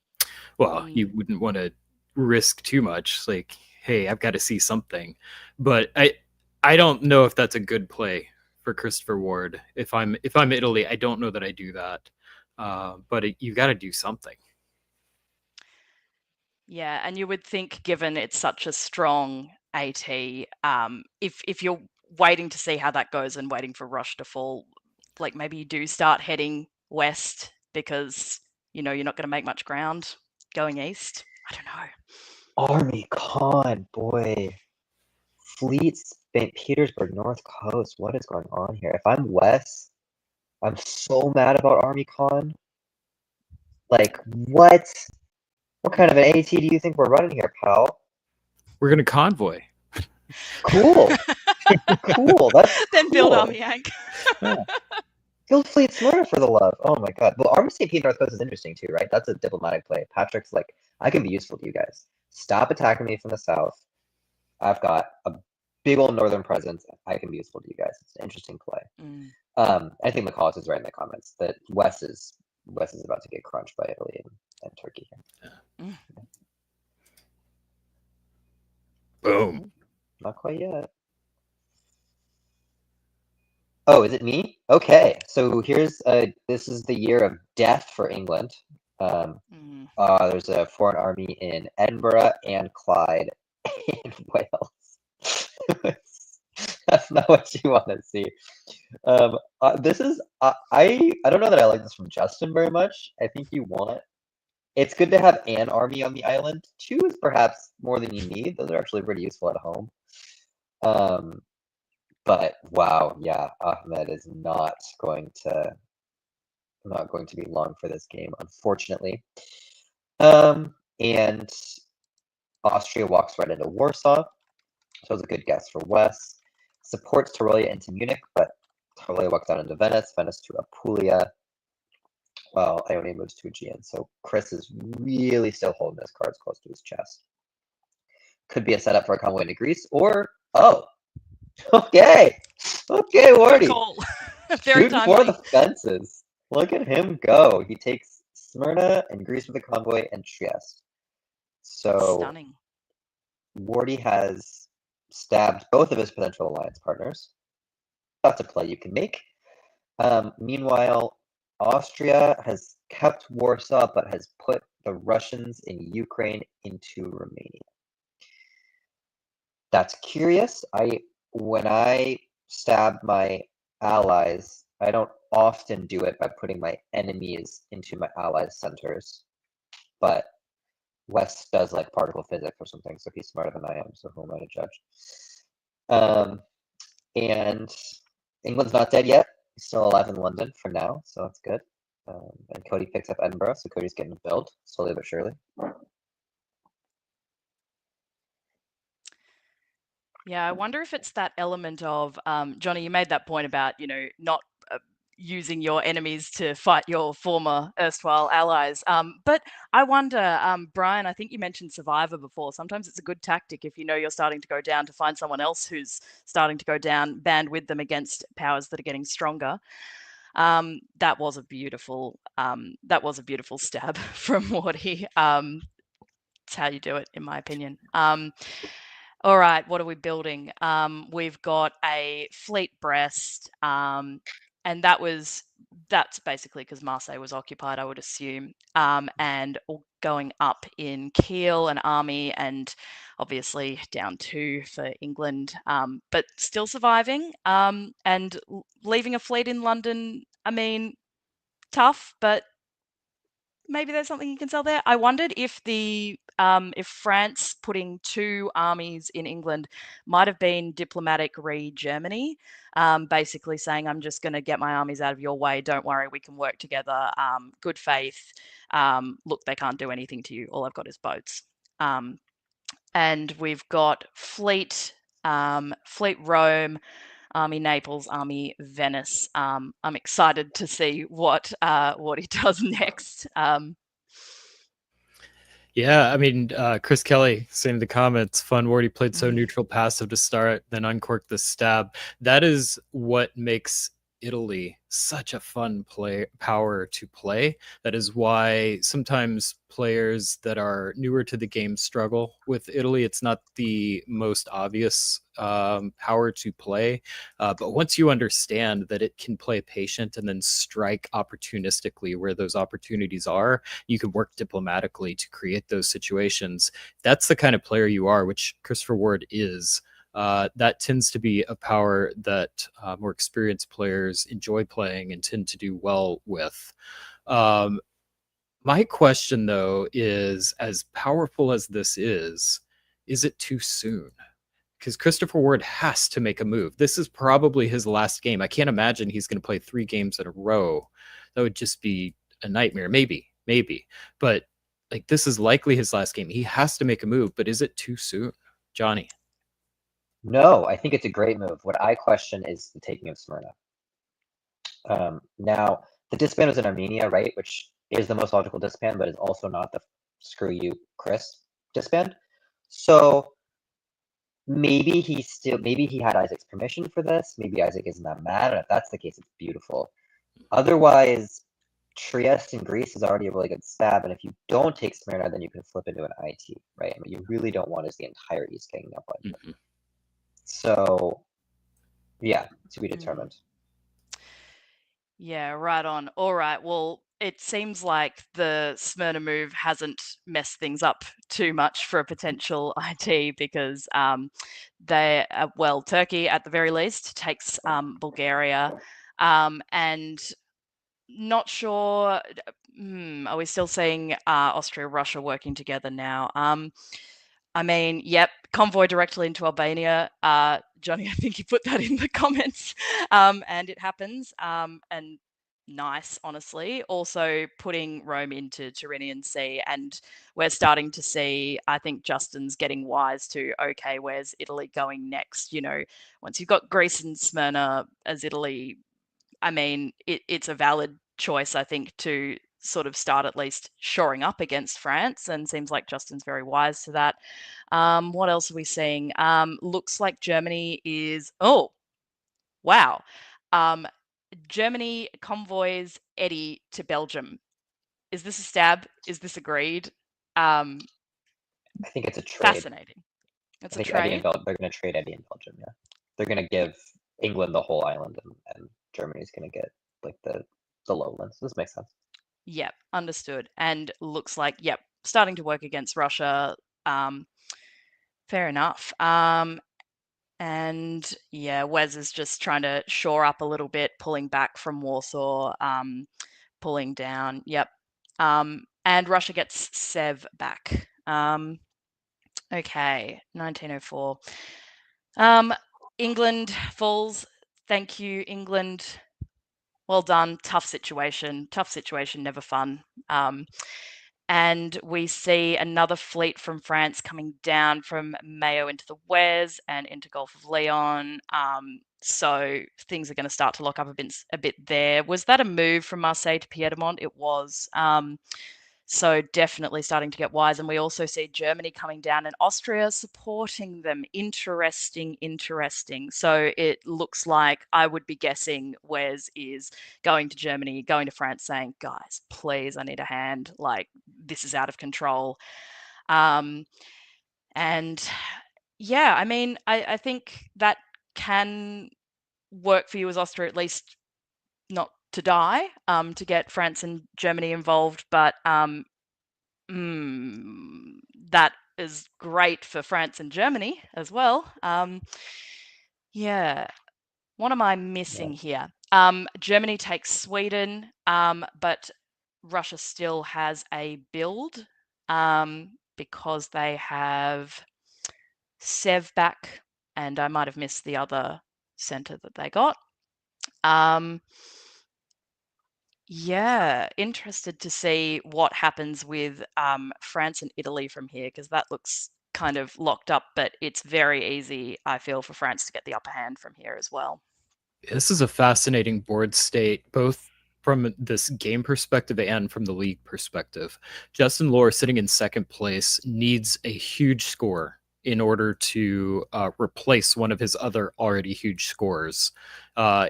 Speaker 3: Well, you wouldn't want to risk too much. It's like, hey, I've got to see something. But I don't know if that's a good play for Christopher Ward. If I'm Italy, I don't know that I do that. But you got to do something.
Speaker 5: Yeah, and you would think, given it's such a strong AT, if you're waiting to see how that goes and waiting for Rush to fall, like maybe you do start heading west because you're not going to make much ground going east. I don't know.
Speaker 7: Army Con, boy. Fleet, St. Petersburg, North Coast. What is going on here? If I'm Wes, I'm so mad about Army Con. Like, what? What kind of an AT do you think we're running here, pal?
Speaker 3: We're going to convoy.
Speaker 7: Cool. Cool. That's
Speaker 5: then
Speaker 7: cool.
Speaker 5: Build Army Yank.
Speaker 7: Yeah. Build Fleet Smarter, for the love. Oh my god. Well, Army St. Pete North Coast is interesting too, right? That's a diplomatic play. Patrick's like, I can be useful to you guys. Stop attacking me from the south. I've got a big old northern presence. I can be useful to you guys. It's an interesting play. I think McCall is right in the comments that Wes is about to get crunched by Italy and Turkey.
Speaker 3: Boom.
Speaker 7: Not quite yet. Oh, is it me? Okay, so here's this is the year of death for England. There's a foreign army in Edinburgh and Clyde in Wales. That's not what you want to see. This is I don't know that I like this from Justin very much. I think it's good to have an army on the island. 2 is perhaps more than you need. Those are actually pretty useful at home. But wow, yeah, Ahmed is not going to be long for this game, unfortunately. And Austria walks right into Warsaw. So it's a good guess for Wes. Supports Tyrolia into Munich, but Tyrolia walks out into Venice, Venice to Apulia. while Ione moves to Aegean. So Chris is really still holding his cards close to his chest. Could be a setup for a convoy into Greece, or okay,
Speaker 5: Good
Speaker 7: Wardy,
Speaker 5: call. Very
Speaker 7: shooting for
Speaker 5: timely.
Speaker 7: the fences. Look at him go. He takes Smyrna and Greece with a convoy and Trieste. So
Speaker 5: Stunning.
Speaker 7: Wardy has stabbed both of his potential alliance partners. That's a play you can make. Meanwhile, Austria has kept Warsaw, but has put the Russians in Ukraine into Romania. That's curious. When I stab my allies, I don't often do it by putting my enemies into my allies' centers. But West does like particle physics or something, so he's smarter than I am, so who am I to judge? And England's not dead yet. He's still alive in London for now, so that's good. And Cody picks up Edinburgh, so Cody's getting a build, slowly but surely.
Speaker 5: Yeah, I wonder if it's that element of Johnny. You made that point about not using your enemies to fight your former erstwhile allies. But I wonder, Brian. I think you mentioned Survivor before. Sometimes it's a good tactic if you know you're starting to go down to find someone else who's starting to go down, band with them against powers that are getting stronger. That was a beautiful stab from Wardy. It's how you do it, in my opinion. All right, what are we building? We've got a fleet Brest, and that's basically because Marseille was occupied, I would assume, and going up in Kiel, an army, and obviously down 2 for England, but still surviving, and leaving a fleet in London. I mean, tough, but maybe there's something you can sell there. I wondered if if France putting 2 armies in England might have been diplomatic Germany, basically saying, I'm just going to get my armies out of your way. Don't worry, we can work together. Good faith. Look, they can't do anything to you. All I've got is boats. And we've got fleet Rome, Army Naples, Army Venice. I'm excited to see what he does next.
Speaker 3: Yeah, I mean, Chris Kelly saying in the comments, fun Wardy played so neutral passive to start, then uncorked the stab. That is what makes Italy such a fun power to play. That is why sometimes players that are newer to the game struggle with Italy. It's not the most obvious power to play, but once you understand that it can play patient and then strike opportunistically where those opportunities are, you can work diplomatically to create those situations. That's the kind of player you are, which Christopher Ward is. That tends to be a power that more experienced players enjoy playing and tend to do well with. My question, though, is as powerful as this is it too soon? Because Christopher Ward has to make a move. This is probably his last game. I can't imagine he's going to play 3 games in a row. That would just be a nightmare. Maybe. But like, this is likely his last game. He has to make a move, but is it too soon? Johnny?
Speaker 7: No, I think it's a great move. What I question is the taking of Smyrna. Now, the disband was in Armenia, right? Which is the most logical disband, but is also not the screw you, Chris disband. So maybe he had Isaac's permission for this. Maybe Isaac isn't that mad. And if that's the case, it's beautiful. Otherwise, Trieste in Greece is already a really good stab. And if you don't take Smyrna, then you can flip into an IT, right? What you really don't want is the entire East getting up on you. Mm-hmm. So, yeah, to be determined.
Speaker 5: Yeah, right on. All right. Well, it seems like the Smyrna move hasn't messed things up too much for a potential IT because Turkey at the very least takes Bulgaria, and not sure. Are we still seeing Austria, Russia working together now? I mean, yep, convoy directly into Albania. Johnny, I think you put that in the comments, and it happens. And nice, honestly. Also putting Rome into Tyrrhenian Sea, and we're starting to see, I think Justin's getting wise to, okay, where's Italy going next? Once you've got Greece and Smyrna as Italy, I mean, it's a valid choice, I think, to sort of start at least shoring up against France, and seems like Justin's very wise to that. What else are we seeing? Looks like Germany is, oh, wow. Germany convoys Eddie to Belgium. Is this a stab? Is this agreed?
Speaker 7: I think it's a trade.
Speaker 5: Fascinating. It's
Speaker 7: I
Speaker 5: a
Speaker 7: think Eddie
Speaker 5: trade.
Speaker 7: and they're going to trade Eddie in Belgium. Yeah, they're going to give England the whole island, and Germany's going to get like the lowlands. This makes sense.
Speaker 5: Yep, understood. And looks like, yep, starting to work against Russia. Fair enough. And yeah, Wes is just trying to shore up a little bit, pulling back from Warsaw, pulling down. Yep. And Russia gets Sev back. Okay, 1904. England falls. Thank you, England. Well done. Tough situation. Tough situation, never fun. And we see another fleet from France coming down from Mayo into the Wes and into Gulf of Leon. So things are going to start to lock up a bit there. Was that a move from Marseille to Piedmont? It was. So definitely starting to get wise. And we also see Germany coming down and Austria supporting them. Interesting. So it looks like, I would be guessing, Wes is going to Germany, going to France, saying, guys, please, I need a hand. Like, this is out of control. And yeah, I mean, I think that can work for you as Austria, at least not to die, to get France and Germany involved, but that is great for France and Germany as well. Yeah, what am I missing here? Germany takes Sweden, but Russia still has a build because they have Sev back, and I might have missed the other center that they got. Yeah, interested to see what happens with France and Italy from here, because that looks kind of locked up, but it's very easy, I feel, for France to get the upper hand from here as well.
Speaker 3: This is a fascinating board state, both from this game perspective and from the league perspective. Justin Lohr, sitting in second place, needs a huge score in order to replace one of his other already huge scores,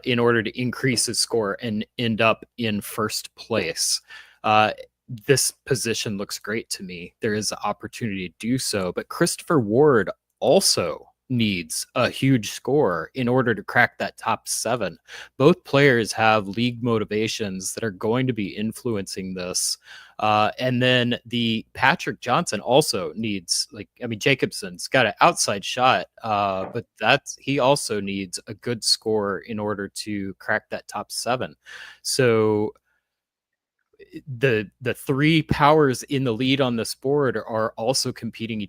Speaker 3: in order to increase his score and end up in first place. This position looks great to me. There is an opportunity to do so, but Christopher Ward also needs a huge score in order to crack that top 7. Both players have league motivations that are going to be influencing this. And then the Patrick Johnson also needs, Jacobson's got an outside shot, but he also needs a good score in order to crack that top 7. So the three powers in the lead on this board are also competing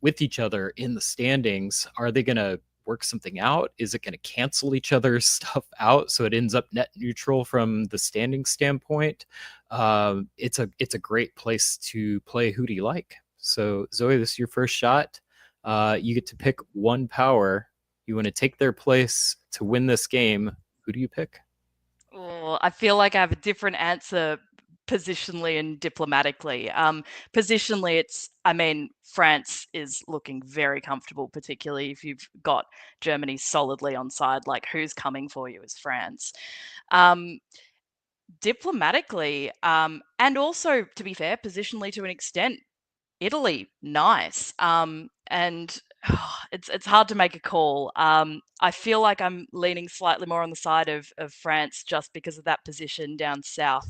Speaker 3: with each other in the standings. Are they going to work something out? Is it going to cancel each other's stuff out so it ends up net neutral from the standing standpoint? It's a great place to play Who Do You Like? So Zoe, this is your first shot. You get to pick one power. You want to take their place to win this game. Who do you pick?
Speaker 5: Oh, I feel like I have a different answer positionally and diplomatically. Positionally, France is looking very comfortable, particularly if you've got Germany solidly on side. Like, who's coming for you is France. Diplomatically, and also, to be fair, positionally to an extent, Italy, nice. And it's hard to make a call. I feel like I'm leaning slightly more on the side of France just because of that position down south.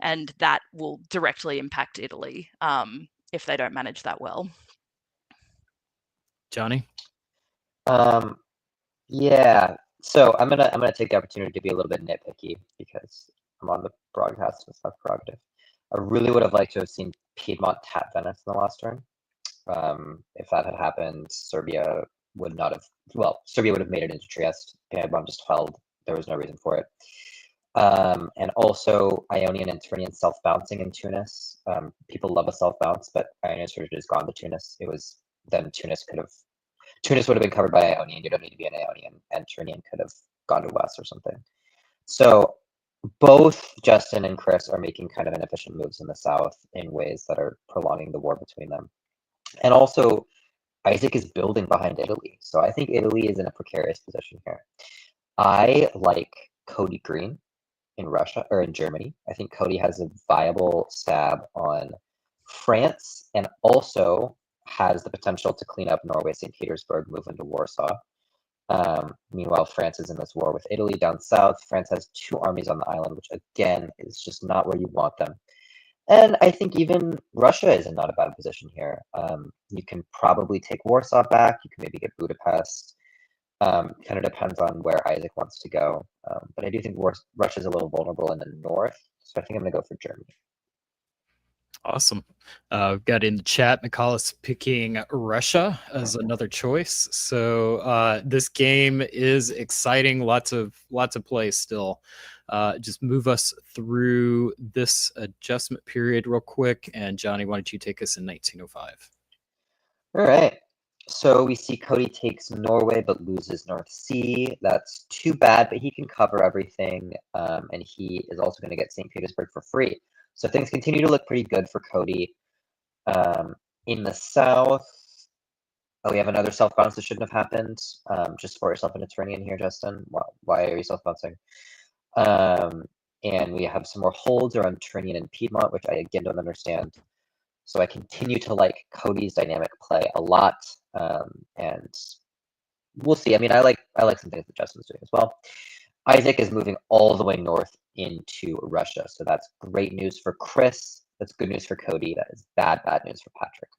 Speaker 5: And that will directly impact Italy if they don't manage that well.
Speaker 3: Johnny?
Speaker 7: Yeah. So I'm gonna take the opportunity to be a little bit nitpicky because I'm on the broadcast and it's my prerogative. I really would have liked to have seen Piedmont tap Venice in the last turn. If that had happened, Serbia would not have. Well, Serbia would have made it into Trieste. Piedmont just held. There was no reason for it. And also Ionian and Tyrrhenian self-bouncing in Tunis. People love a self-bounce, but Ionian should have just gone to Tunis. Tunis would have been covered by Ionian. You don't need to be an Ionian, and Tyrrhenian could have gone to West or something. So both Justin and Chris are making kind of inefficient moves in the south in ways that are prolonging the war between them. And also, Isaac is building behind Italy. So I think Italy is in a precarious position here. I like Cody Green in Russia or in Germany. I think Cody has a viable stab on France and also has the potential to clean up Norway, St. Petersburg, move into Warsaw. Meanwhile, France is in this war with Italy down south. France has 2 armies on the island, which again is just not where you want them. And I think even Russia is in not a bad position here. You can probably take Warsaw back. You can maybe get Budapest. Kind of depends on where Isaac wants to go. But I do think Russia is a little vulnerable in the north. So I think I'm going to go for Germany.
Speaker 3: Awesome. We've got in the chat, Nicholas picking Russia as another choice. So this game is exciting. Lots of play still. Just move us through this adjustment period real quick. And Johnny, why don't you take us in 1905?
Speaker 7: All right. So we see Cody takes Norway but loses North Sea. That's too bad, but he can cover everything. And he is also going to get St. Petersburg for free. So things continue to look pretty good for Cody. In the south, oh, we have another self bounce that shouldn't have happened. Just for yourself an attorney in here, Justin. Why are you self bouncing? And we have some more holds around Turnian and Piedmont, which I again don't understand. So I continue to like Cody's dynamic play a lot, and we'll see. I mean, I like some things that Justin's doing as well. Isaac is moving all the way north into Russia, so that's great news for Chris. That's good news for Cody. That is bad news for Patrick.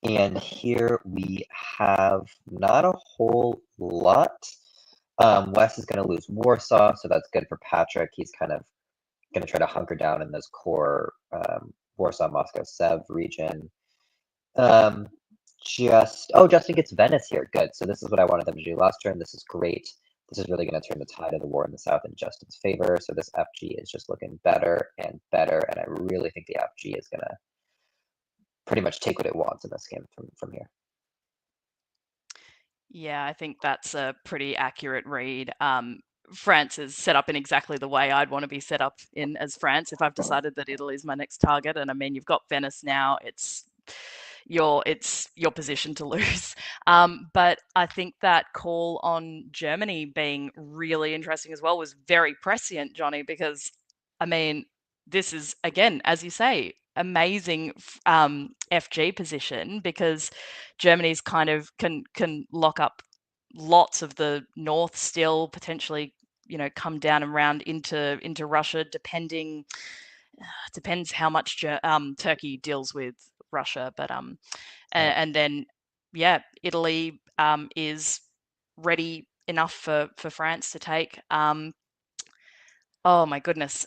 Speaker 7: And here we have not a whole lot. Wes is going to lose Warsaw, so that's good for Patrick. He's kind of going to try to hunker down in this core Warsaw, Moscow, Sev region. Justin gets Venice here. Good. So this is what I wanted them to do last turn. This is great. This is really going to turn the tide of the war in the south in Justin's favor. So this FG is just looking better and better. And I really think the FG is going to pretty much take what it wants in this game from here.
Speaker 5: Yeah, I think that's a pretty accurate read. France is set up in exactly the way I'd want to be set up in as France if I've decided that Italy is my next target. And I mean, you've got Venice now. It's your position to lose. But I think that call on Germany being really interesting as well was very prescient, Johnny, because I mean, this is, again, as you say, amazing FG position, because Germany's kind of can lock up lots of the north still, potentially, come down and round into Russia, depends how much Turkey deals with Russia. But and then Italy is ready enough for France to take. Oh my goodness.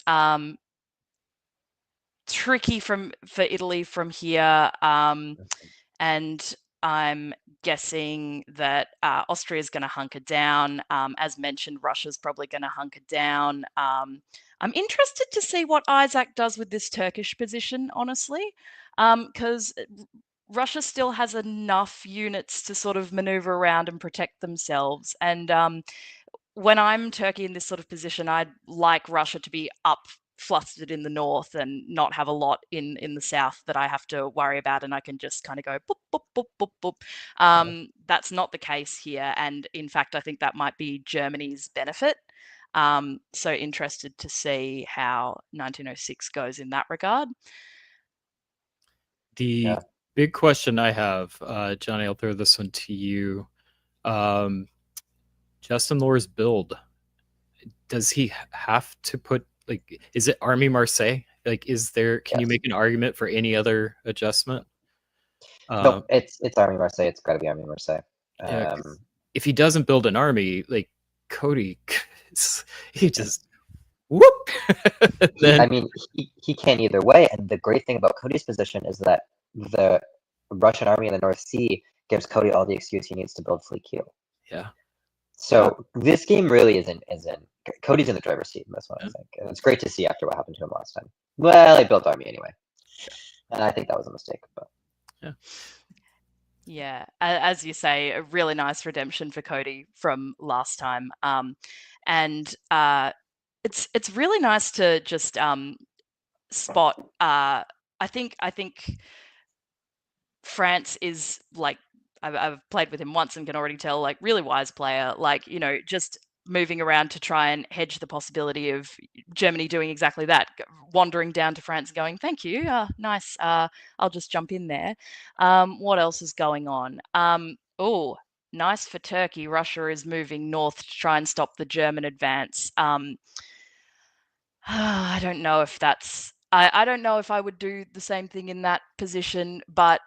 Speaker 5: Tricky for Italy from here, and I'm guessing that Austria is going to hunker down. As mentioned, Russia's probably going to hunker down. I'm interested to see what Isaac does with this Turkish position, honestly, because Russia still has enough units to sort of maneuver around and protect themselves. And when I'm Turkey in this sort of position, I'd like Russia to be up flustered in the north and not have a lot in the south that I have to worry about, and I can just kind of go boop, boop, boop, boop, boop. That's not the case here, and in fact I think that might be Germany's benefit. So interested to see how 1906 goes in that regard.
Speaker 3: The big question I have, Johnny, I'll throw this one to you. Justin Lohr's build, does he have to put, like, is it Army Marseille? Like, can you make an argument for any other adjustment?
Speaker 7: No, it's Army Marseille. It's got to be Army Marseille.
Speaker 3: If he doesn't build an army, like Cody, he just whoop.
Speaker 7: I mean, he can't either way. And the great thing about Cody's position is that the Russian army in the North Sea gives Cody all the excuse he needs to build Fleet Q.
Speaker 3: Yeah.
Speaker 7: So this game really isn't Cody's in the driver's seat in this one, I think. And it's great to see after what happened to him last time. Well, he built army anyway. And I think that was a mistake. But
Speaker 5: Yeah, as you say, a really nice redemption for Cody from last time. And it's really nice to just spot. I think France is like I've played with him once and can already tell like really wise player. Like just moving around to try and hedge the possibility of Germany doing exactly that, wandering down to France and going, thank you, nice, I'll just jump in there. What else is going on? Oh, nice for Turkey. Russia is moving north to try and stop the German advance. I don't know if that's. I don't know if I would do the same thing in that position, but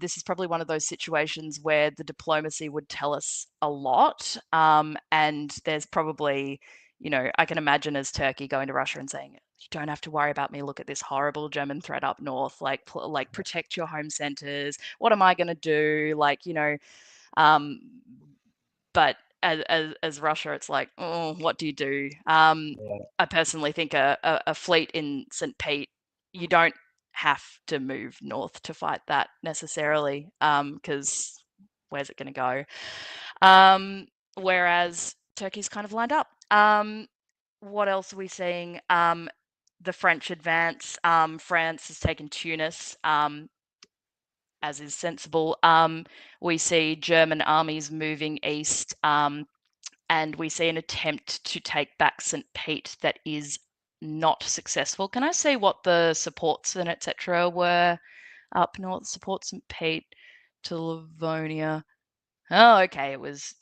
Speaker 5: this is probably one of those situations where the diplomacy would tell us a lot. And there's probably, I can imagine as Turkey going to Russia and saying, "You don't have to worry about me. Look at this horrible German threat up north. Like protect your home centers. What am I going to do? Um, but as Russia, it's like, oh, what do you do?
Speaker 7: Yeah.
Speaker 5: I personally think a fleet in St. Pete, you don't have to move north to fight that necessarily, because where's it going to go? Whereas Turkey's kind of lined up. What else are we seeing? The French advance. France has taken Tunis. As is sensible. We see German armies moving east, and we see an attempt to take back St. Pete that is not successful. Can I say what the supports and etc. were up north? Support St. Pete to Livonia. Oh, okay, it was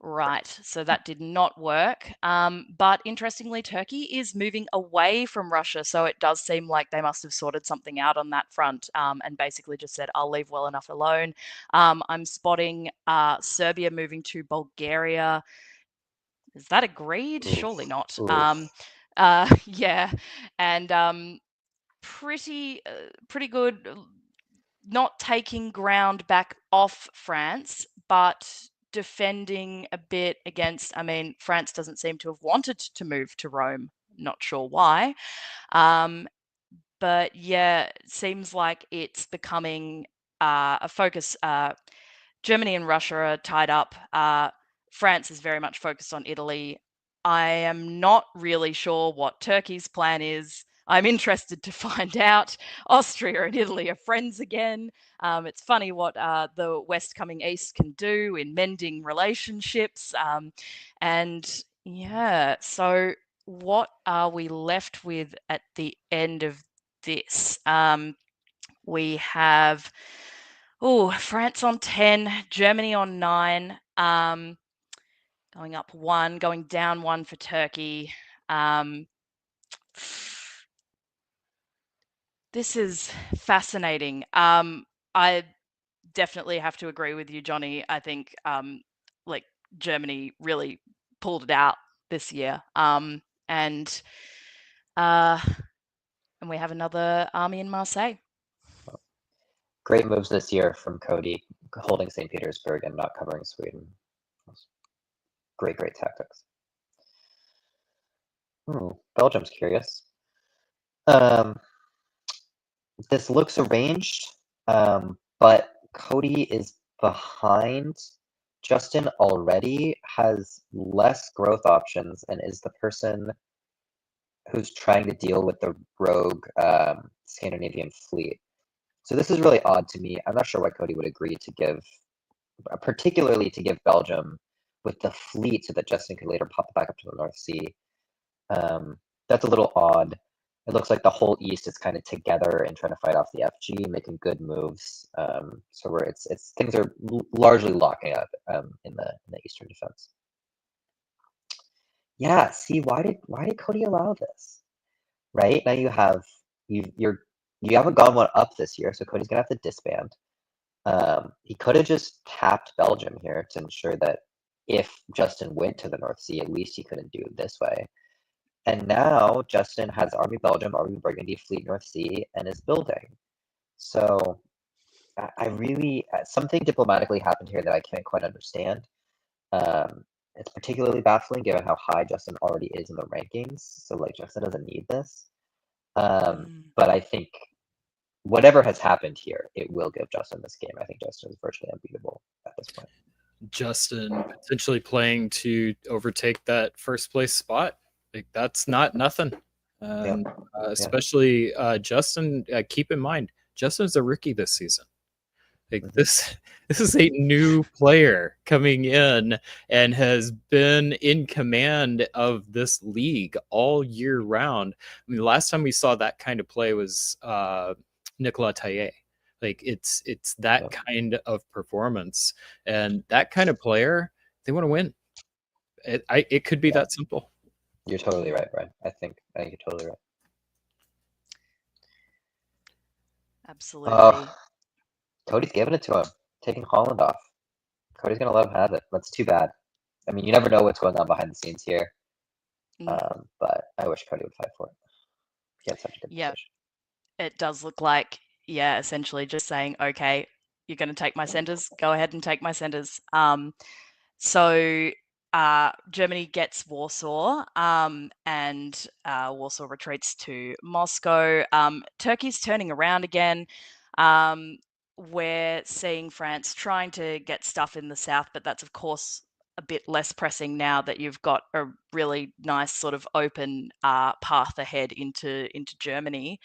Speaker 5: right, so that did not work. But interestingly, Turkey is moving away from Russia, so it does seem like they must have sorted something out on that front, and basically just said, I'll leave well enough alone. I'm spotting Serbia moving to Bulgaria. Is that agreed?
Speaker 7: Oof,
Speaker 5: Surely not.
Speaker 7: oof.
Speaker 5: Yeah, and pretty good. Not taking ground back off France, but defending a bit against. I mean, France doesn't seem to have wanted to move to Rome. Not sure why. But yeah, it seems like it's becoming a focus. Germany and Russia are tied up. France is very much focused on Italy. I am not really sure what Turkey's plan is. I'm interested to find out. Austria and Italy are friends again. It's funny what the West coming East can do in mending relationships. And yeah, so what are we left with at the end of this? We have France on 10, Germany on 9, going up 1, going down 1 for Turkey. This is fascinating. I definitely have to agree with you, Johnny. I think like Germany really pulled it out this year. And we have another army in Marseille.
Speaker 7: Great moves this year from Cody, holding St. Petersburg and not covering Sweden. Great tactics. Belgium's curious. This looks arranged, but Cody is behind. Justin already has less growth options and is the person who's trying to deal with the rogue Scandinavian fleet. So this is really odd to me. I'm not sure why Cody would agree to give, particularly to give Belgium with the fleet so that Justin could later pop back up to the North Sea. That's a little odd. It looks like the whole East is kind of together and trying to fight off the FG, making good moves. So where it's things are largely locking up in the Eastern defense. Yeah, see, why did Cody allow this? Right now you haven't gone one up this year, so Cody's gonna have to disband. He could have just tapped Belgium here to ensure that if Justin went to the North Sea, at least he couldn't do it this way. And now Justin has Army Belgium, Army Burgundy, Fleet North Sea, and is building. So I really, something diplomatically happened here that I can't quite understand. It's particularly baffling given how high Justin already is in the rankings. So like Justin doesn't need this. But I think whatever has happened here, it will give Justin this game. I think Justin is virtually unbeatable at this point.
Speaker 3: Justin potentially playing to overtake that first place spot. Like that's not nothing. Especially Justin, keep in mind, Justin's a rookie this season. Like this is a new player coming in and has been in command of this league all year round. I mean, the last time we saw that kind of play was Nicolas Taillet. Like it's that kind of performance, and that kind of player, they want to win. It could be that simple.
Speaker 7: You're totally right, Brian. I think you're totally right.
Speaker 5: Absolutely.
Speaker 7: Cody's giving it to him, taking Holland off. Cody's gonna let him have it. That's too bad. I mean, you never know what's going on behind the scenes here. But I wish Cody would fight for it. He had such a good position.
Speaker 5: It does look like, essentially just saying, okay, you're going to take my centers. Go ahead and take my centers. So Germany gets Warsaw, and Warsaw retreats to Moscow. Turkey's turning around again. We're seeing France trying to get stuff in the south, but that's of course a bit less pressing now that you've got a really nice sort of open path ahead into Germany.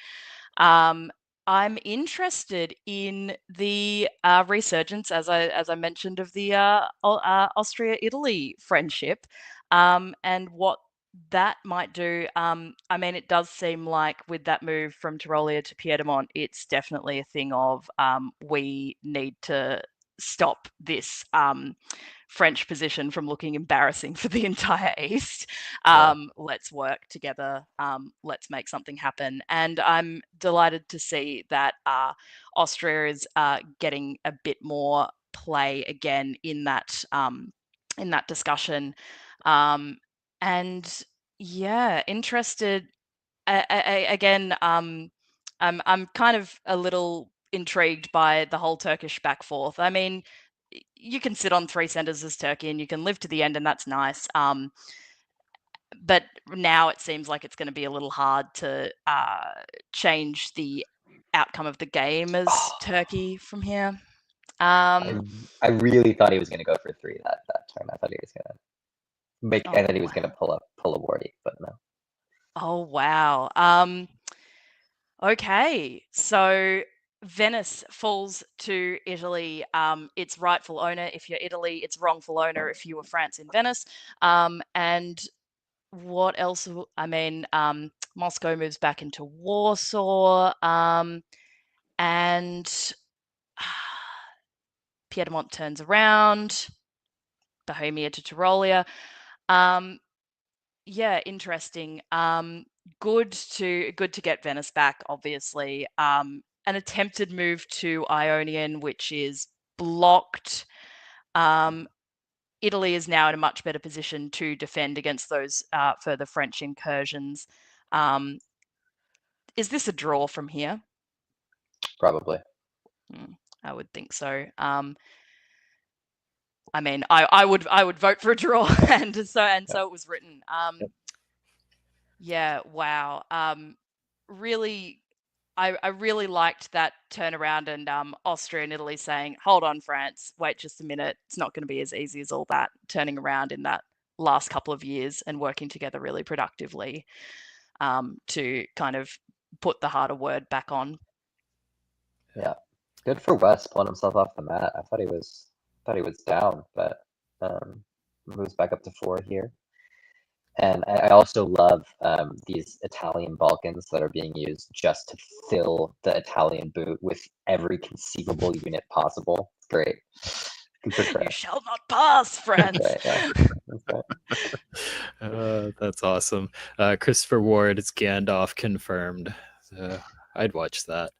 Speaker 5: I'm interested in the resurgence, as I mentioned, of the Austria-Italy friendship, and what that might do. I mean, it does seem like with that move from Tyrolia to Piedmont, it's definitely a thing of we need to stop this French position from looking embarrassing for the entire East. Let's work together. Let's make something happen. And I'm delighted to see that Austria is getting a bit more play again in that discussion. And yeah, interested. Again, I'm kind of a little intrigued by the whole Turkish back fourth. I mean, you can sit on 3 centers as Turkey and you can live to the end, and that's nice. But now it seems like it's going to be a little hard to change the outcome of the game as Turkey from here.
Speaker 7: I really thought he was going to go for 3 that turn. I thought he was going to make. I thought he was going to pull a Wardy, but no.
Speaker 5: Oh wow. Okay, so Venice falls to Italy. Its rightful owner if you're Italy, its wrongful owner if you were France in Venice. And what else? I mean, Moscow moves back into Warsaw, and Piedmont turns around, Bohemia to Tyrolia. Yeah, interesting. Good to get Venice back, obviously. An attempted move to Ionian, which is blocked. Italy is now in a much better position to defend against those further French incursions. Is this a draw from here?
Speaker 7: Probably.
Speaker 5: I would think so. I mean, I would vote for a draw, and so it was written. Yeah, wow. Really, I really liked that turnaround, and Austria and Italy saying, "Hold on, France, wait just a minute. It's not going to be as easy as all that." Turning around in that last couple of years and working together really productively to kind of put the harder word back on.
Speaker 7: Yeah, good for West pulling himself off the mat. I thought he was down, but moves back up to 4 here. And I also love these Italian Balkans that are being used just to fill the Italian boot with every conceivable unit possible. Great.
Speaker 5: You shall not pass, France.
Speaker 3: That's awesome. Christopher Ward, it's Gandalf confirmed. I'd watch that.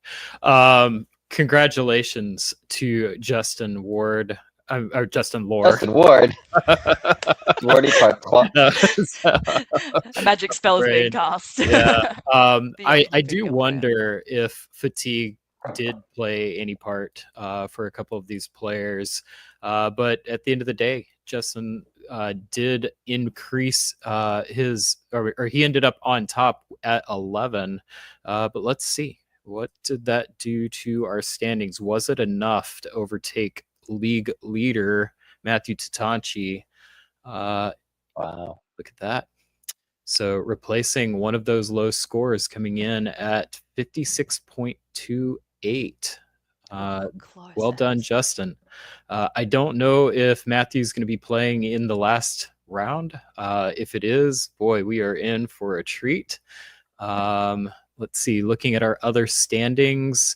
Speaker 3: Congratulations to Justin Ward. Justin Lore.
Speaker 7: Justin Ward. Wardy Part.
Speaker 5: A magic spell has been cast.
Speaker 3: Yeah. I do wonder if fatigue did play any part for a couple of these players. But at the end of the day, Justin did increase his, or he ended up on top at 11. But let's see. What did that do to our standings? Was it enough to overtake league leader Matthew Tatanchi?
Speaker 7: Wow.
Speaker 3: Look at that. So replacing one of those low scores, coming in at 56.28.
Speaker 5: Close
Speaker 3: Well done,
Speaker 5: as.
Speaker 3: Justin. I don't know if Matthew's going to be playing in the last round. If it is, boy, we are in for a treat. Let's see, looking at our other standings,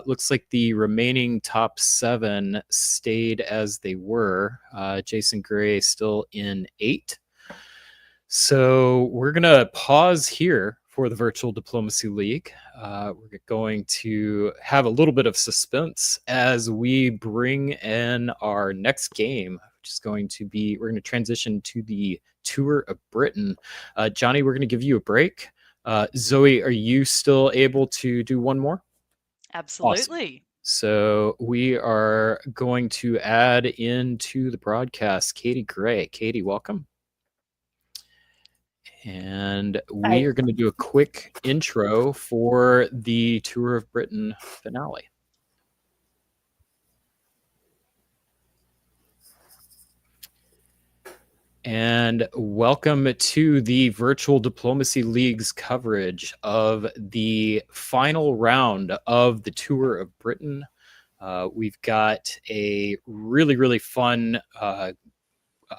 Speaker 3: looks like the remaining top 7 stayed as they were. Jason Gray still in 8. So we're going to pause here for the Virtual Diplomacy League. We're going to have a little bit of suspense as we bring in our next game, which is going to be, we're going to transition to the Tour of Britain. Johnny, we're going to give you a break. Zoe, are you still able to do one more?
Speaker 5: Absolutely.
Speaker 3: So we are going to add into the broadcast Katie Gray. Katie, welcome. And we are going to do a quick intro for the Tour of Britain finale. And welcome to the Virtual Diplomacy League's coverage of the final round of the Tour of Britain. We've got a really, really fun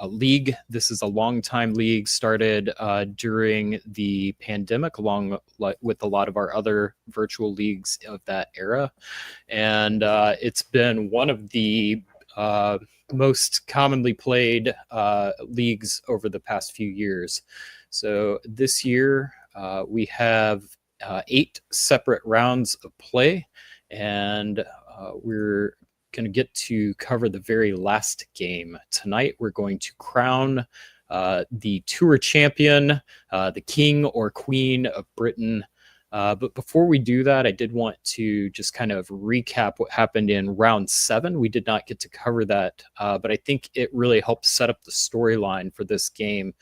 Speaker 3: league. This is a long-time league, started during the pandemic, along with a lot of our other virtual leagues of that era. And it's been one of the most commonly played leagues over the past few years. So this year we have 8 separate rounds of play, and we're going to get to cover the very last game. Tonight we're going to crown the Tour champion, the King or Queen of Britain. But before we do that, I did want to just kind of recap what happened in round 7. We did not get to cover that, but I think it really helped set up the storyline for this game.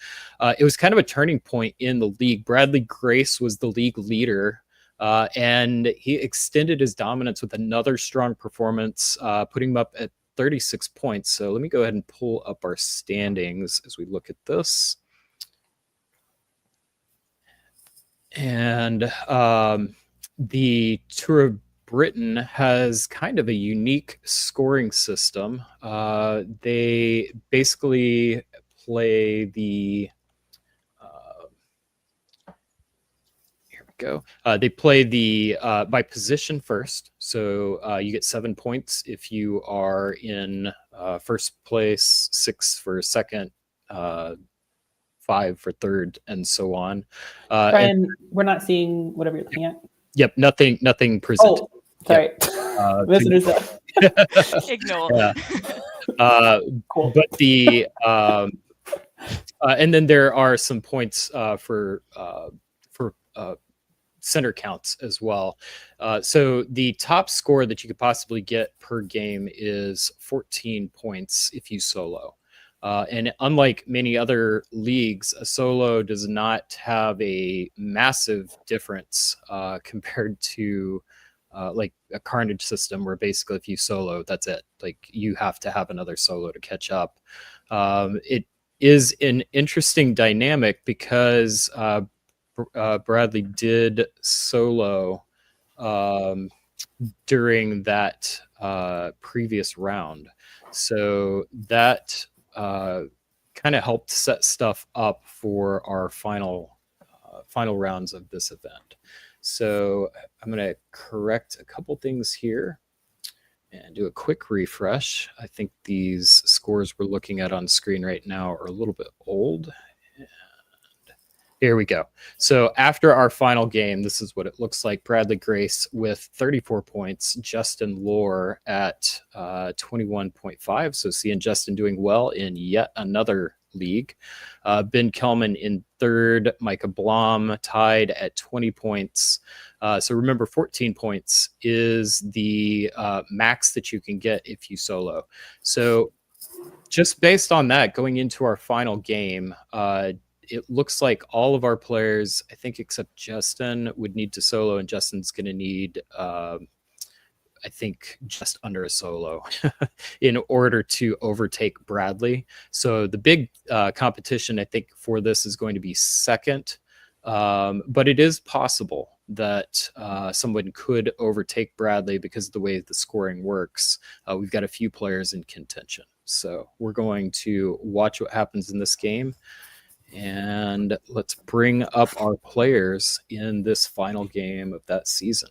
Speaker 3: It was kind of a turning point in the league. Bradley Grace was the league leader, and he extended his dominance with another strong performance, putting him up at 36 points. So let me go ahead and pull up our standings as we look at this. And the Tour of Britain has kind of a unique scoring system. They basically play the here we go. They play the by position first. So you get 7 points if you are in first place, 6 for second, 5 for third, and so on.
Speaker 4: Brian, we're not seeing whatever you're looking at.
Speaker 3: Yep, nothing presented.
Speaker 4: Oh, sorry. Listeners,
Speaker 5: Ignore.
Speaker 3: Yeah.
Speaker 4: cool.
Speaker 3: But the and then there are some points for center counts as well. So the top score that you could possibly get per game is 14 points if you solo. And unlike many other leagues, a solo does not have a massive difference compared to like a Carnage system, where basically if you solo, that's it. Like you have to have another solo to catch up. It is an interesting dynamic because Bradley did solo during that previous round. So that kind of helped set stuff up for our final rounds of this event. So I'm going to correct a couple things here and do a quick refresh. I think these scores we're looking at on screen right now are a little bit old. And here we go. So after our final game, this is what it looks like. Bradley Grace with 34 points, Justin Lohr at 21.5. So seeing Justin doing well in yet another league. Ben Kelman in third, Micah Blom tied at 20 points. So remember, 14 points is the max that you can get if you solo. So just based on that, going into our final game, it looks like all of our players, I think except Justin, would need to solo, and Justin's going to need, I think, just under a solo in order to overtake Bradley. So the big competition, I think, for this is going to be second. But it is possible that someone could overtake Bradley because of the way the scoring works. We've got a few players in contention. So we're going to watch what happens in this game. And let's bring up our players in this final game of that season.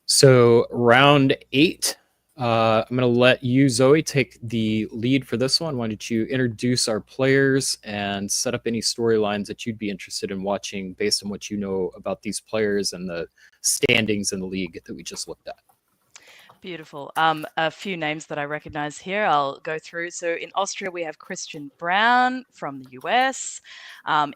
Speaker 3: So round 8, I'm going to let you, Zoe, take the lead for this one. Why don't you introduce our players and set up any storylines that you'd be interested in watching based on what you know about these players and the standings in the league that we just looked at.
Speaker 5: Beautiful. A few names that I recognize here, I'll go through. So in Austria, we have Christian Brown from the US.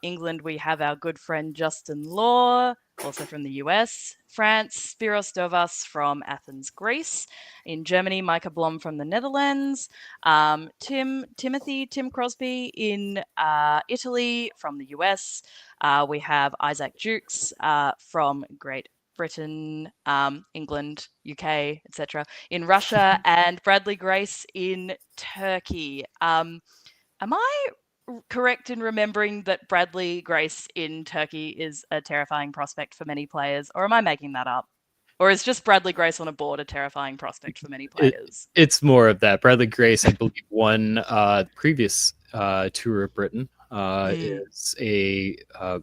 Speaker 5: England, we have our good friend Justin Law, also from the US. France, Spiros Dovas from Athens, Greece. In Germany, Micah Blom from the Netherlands. Tim Crosby in Italy from the US. We have Isaac Jukes from Great Britain, England, UK, etc. in Russia, and Bradley Grace in Turkey. Am I correct in remembering that Bradley Grace in Turkey is a terrifying prospect for many players, or am I making that up? Or is just Bradley Grace on a board a terrifying prospect for many players?
Speaker 3: It's more of that. Bradley Grace, I believe, won the previous Tour of Britain. Is a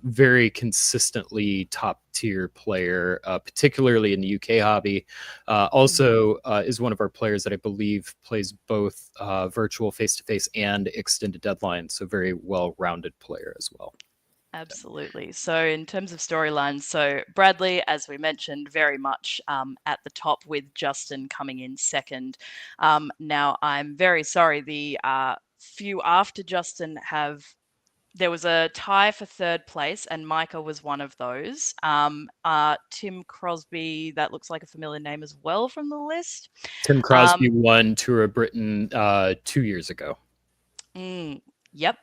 Speaker 3: very consistently top tier player, particularly in the UK hobby. Also is one of our players that I believe plays both virtual face-to-face and extended deadline. So very well-rounded player as well.
Speaker 5: Absolutely. So in terms of storylines, so Bradley, as we mentioned, very much at the top with Justin coming in second. Now, I'm very sorry, the few after Justin there was a tie for third place, and Micah was one of those. Tim Crosby, that looks like a familiar name as well from the list.
Speaker 3: Tim Crosby won Tour of Britain 2 years ago.
Speaker 5: Yep.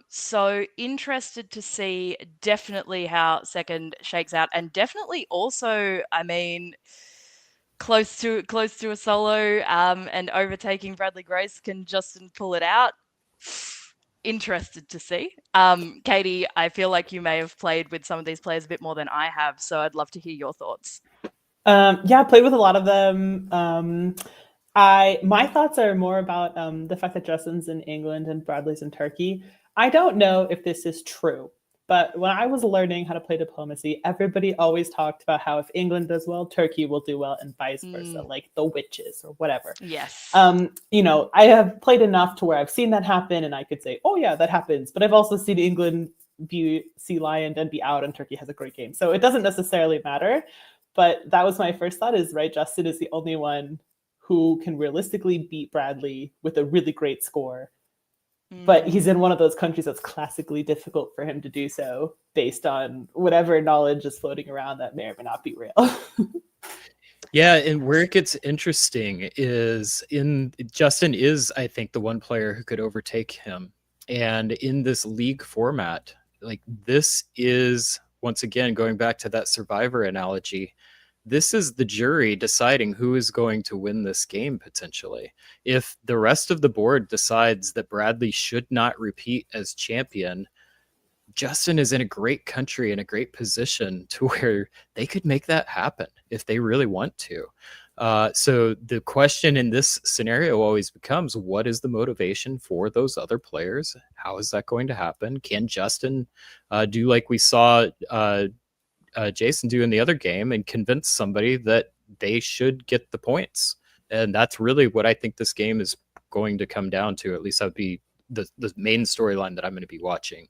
Speaker 5: So interested to see definitely how second shakes out, and definitely also, I mean, close to a solo and overtaking Bradley Grace. Can Justin pull it out? Interested to see. Katie, I feel like you may have played with some of these players a bit more than I have, so I'd love to hear your thoughts.
Speaker 4: Yeah, I played with a lot of them. My thoughts are more about the fact that Justin's in England and Bradley's in Turkey. I don't know if this is true, but when I was learning how to play diplomacy, everybody always talked about how if England does well, Turkey will do well, and vice versa, like the witches or whatever.
Speaker 5: Yes.
Speaker 4: I have played enough to where I've seen that happen, and I could say, oh yeah, that happens. But I've also seen England be sea lion and be out, and Turkey has a great game. So it doesn't necessarily matter. But that was my first thought is, right, Justin is the only one who can realistically beat Bradley with a really great score. But he's in one of those countries that's classically difficult for him to do so based on whatever knowledge is floating around that may or may not be real.
Speaker 3: Yeah, and where it gets interesting is Justin is, I think, the one player who could overtake him. And in this league format, like this is, once again, going back to that Survivor analogy, this is the jury deciding who is going to win this game potentially. If the rest of the board decides that Bradley should not repeat as champion, Justin is in a great country, in a great position to where they could make that happen if they really want to. So the question in this scenario always becomes, what is the motivation for those other players? How is that going to happen? Can Justin do like we saw Jason do in the other game and convince somebody that they should get the points? And that's really what I think this game is going to come down to. At least that would be the main storyline that I'm going to be watching.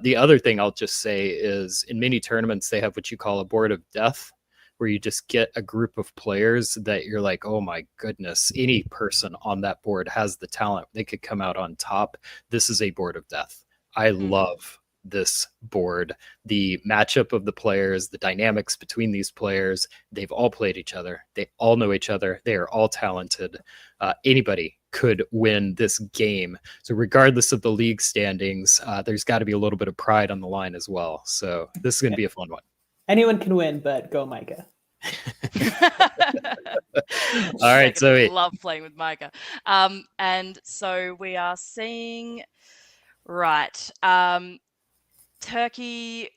Speaker 3: The other thing I'll just say is in many tournaments, they have what you call a board of death, where you just get a group of players that you're like, oh my goodness, any person on that board has the talent. They could come out on top. This is a board of death. I love this board, the matchup of the players, the dynamics between these players. They've all played each other. They all know each other. They are all talented. Anybody could win this game. So regardless of the league standings, there's got to be a little bit of pride on the line as well. So this is going to be a fun one.
Speaker 4: Anyone can win, but go Micah.
Speaker 3: All right, so
Speaker 5: love playing with Micah. And so we are seeing, right, Turkey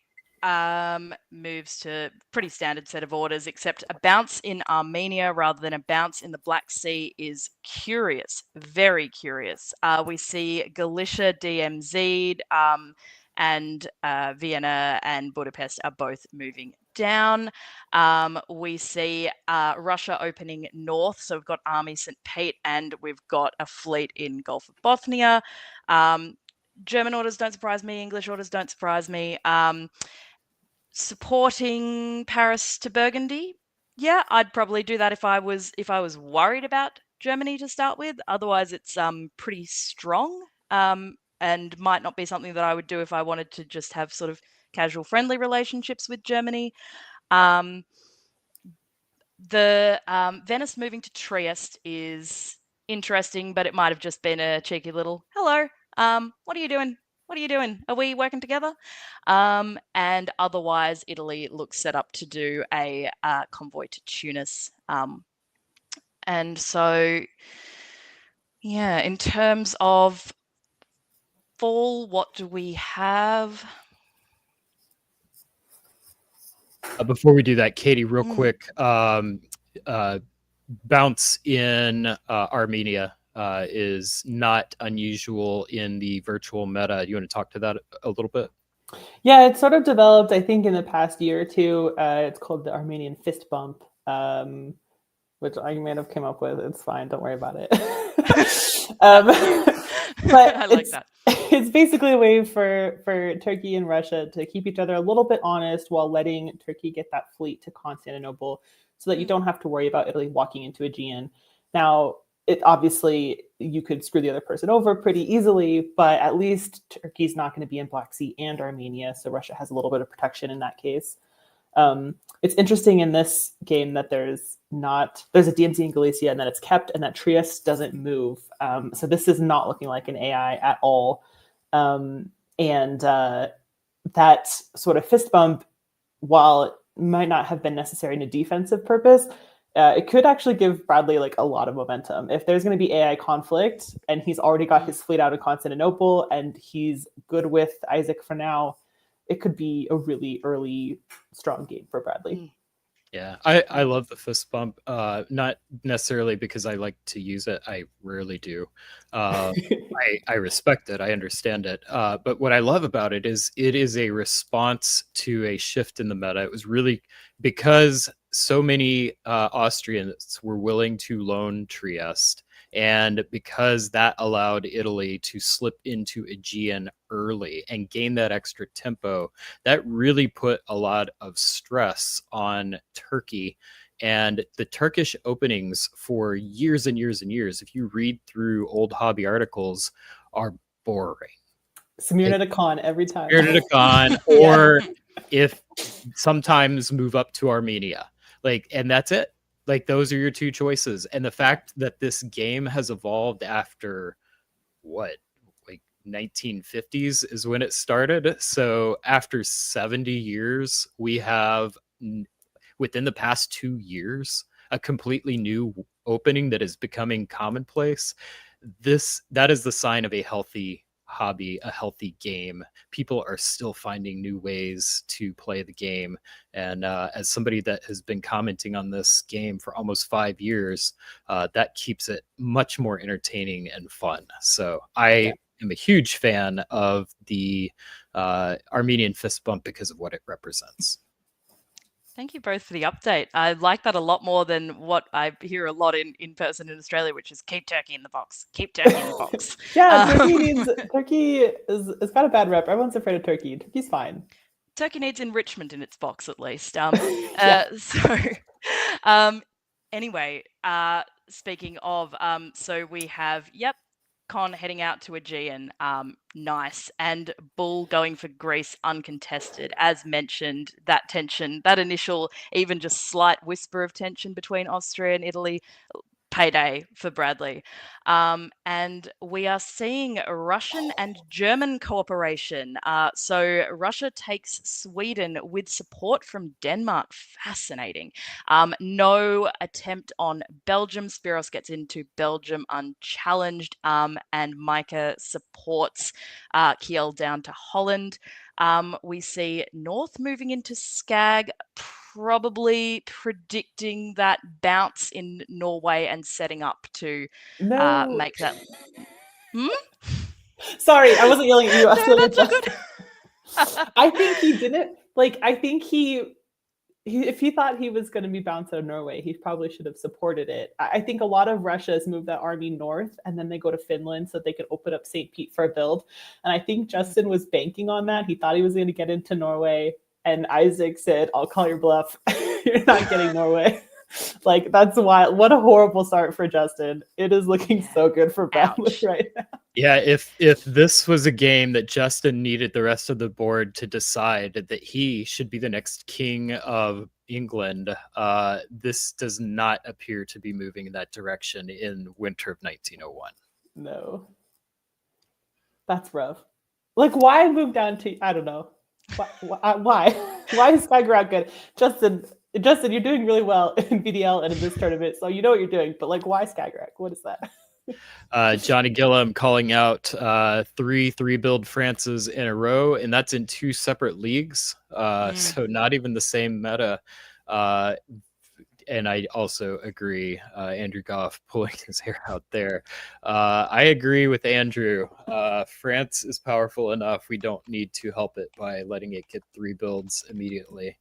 Speaker 5: moves to pretty standard set of orders, except a bounce in Armenia rather than a bounce in the Black Sea is curious, very curious. We see Galicia, DMZ, and Vienna and Budapest are both moving down. We see Russia opening north, so we've got Army St. Pete and we've got a fleet in Gulf of Bothnia. German orders don't surprise me. English orders don't surprise me. Supporting Paris to Burgundy, yeah, I'd probably do that if I was worried about Germany to start with. Otherwise, it's pretty strong, and might not be something that I would do if I wanted to just have sort of casual friendly relationships with Germany. The Venice moving to Trieste is interesting, but it might have just been a cheeky little hello. What are you doing? What are you doing? Are we working together? And otherwise, Italy looks set up to do a convoy to Tunis. And so, yeah, in terms of fall, what do we have?
Speaker 3: Before we do that, Katie, real quick, bounce in Armenia is not unusual in the virtual meta. Do you want to talk to that a little bit?
Speaker 4: Yeah, it's sort of developed, I think, in the past year or two. It's called the Armenian fist bump, which I may have come up with. It's fine. Don't worry about it. But
Speaker 5: I like that.
Speaker 4: It's basically a way for Turkey and Russia to keep each other a little bit honest while letting Turkey get that fleet to Constantinople so that you don't have to worry about Italy walking into Aegean. Now, it obviously, you could screw the other person over pretty easily, but at least Turkey's not going to be in Black Sea and Armenia, so Russia has a little bit of protection in that case. It's interesting in this game that there's a DMZ in Galicia and that it's kept and that Trieste doesn't move. So this is not looking like an AI at all. And that sort of fist bump, while it might not have been necessary in a defensive purpose, it could actually give Bradley like a lot of momentum. If there's going to be AI conflict and he's already got his fleet out of Constantinople and he's good with Isaac for now, it could be a really early strong game for Bradley.
Speaker 3: Yeah, I love the fist bump. Not necessarily because I like to use it. I rarely do. I respect it. I understand it. But what I love about it is a response to a shift in the meta. It was really because so many Austrians were willing to loan Trieste, and because that allowed Italy to slip into Aegean early and gain that extra tempo, that really put a lot of stress on Turkey. And the Turkish openings for years and years and years, if you read through old hobby articles, are boring.
Speaker 4: Smyrna to Khan every time.
Speaker 3: Smyrna to Khan, or if sometimes move up to Armenia. And that's it. Those are your two choices. And the fact that this game has evolved after 1950s is when it started. So after 70 years, we have, within the past 2 years, a completely new opening that is becoming commonplace. That is the sign of a healthy hobby, a healthy game. People are still finding new ways to play the game. And as somebody that has been commenting on this game for almost 5 years, that keeps it much more entertaining and fun. So I am a huge fan of the Armenian fist bump because of what it represents.
Speaker 5: Thank you both for the update. I like that a lot more than what I hear a lot in person in Australia, which is keep Turkey in the box. Keep Turkey in the box.
Speaker 4: Yeah, Turkey has got a bad rep. Everyone's afraid of Turkey. Turkey's fine.
Speaker 5: Turkey needs enrichment in its box, at least. Anyway, speaking of, so we have, Con heading out to Aegean, nice, and Bull going for Greece uncontested. As mentioned, that tension, that initial, even just slight whisper of tension between Austria and Italy, payday for Bradley. And we are seeing Russian and German cooperation. So Russia takes Sweden with support from Denmark. Fascinating. No attempt on Belgium. Spiros gets into Belgium unchallenged, and Micah supports Kiel down to Holland. We see North moving into Skag, probably predicting that bounce in Norway and setting up to
Speaker 4: No.
Speaker 5: make that.
Speaker 4: Sorry, I wasn't yelling at you. I was
Speaker 5: No,
Speaker 4: yelling at
Speaker 5: that's all
Speaker 4: Justin. I think he didn't. Like, I think he if he thought he was going to be bounced out of Norway, he probably should have supported it. I think a lot of Russia has moved that army north, and then they go to Finland so they could open up St. Pete for a build. And I think Justin was banking on that. He thought he was going to get into Norway, and Isaac said, "I'll call your bluff. You're not getting Norway." Like, that's wild. What a horrible start for Justin. It is looking so good for Bradley right now.
Speaker 3: Yeah, if this was a game that Justin needed the rest of the board to decide that he should be the next king of England, this does not appear to be moving in that direction in winter of 1901.
Speaker 4: No. That's rough. Like, why move down to, I don't know. Why? Why is Skagerrak good? Justin, you're doing really well in BDL and in this tournament, so you know what you're doing. But like, why Skagerrak? What is that?
Speaker 3: Johnny Gillum calling out 3 build Frances in a row, and that's in 2 separate leagues. So not even the same meta. And I also agree, Andrew Goff pulling his hair out there. I agree with Andrew. France is powerful enough. We don't need to help it by letting it get 3 builds immediately.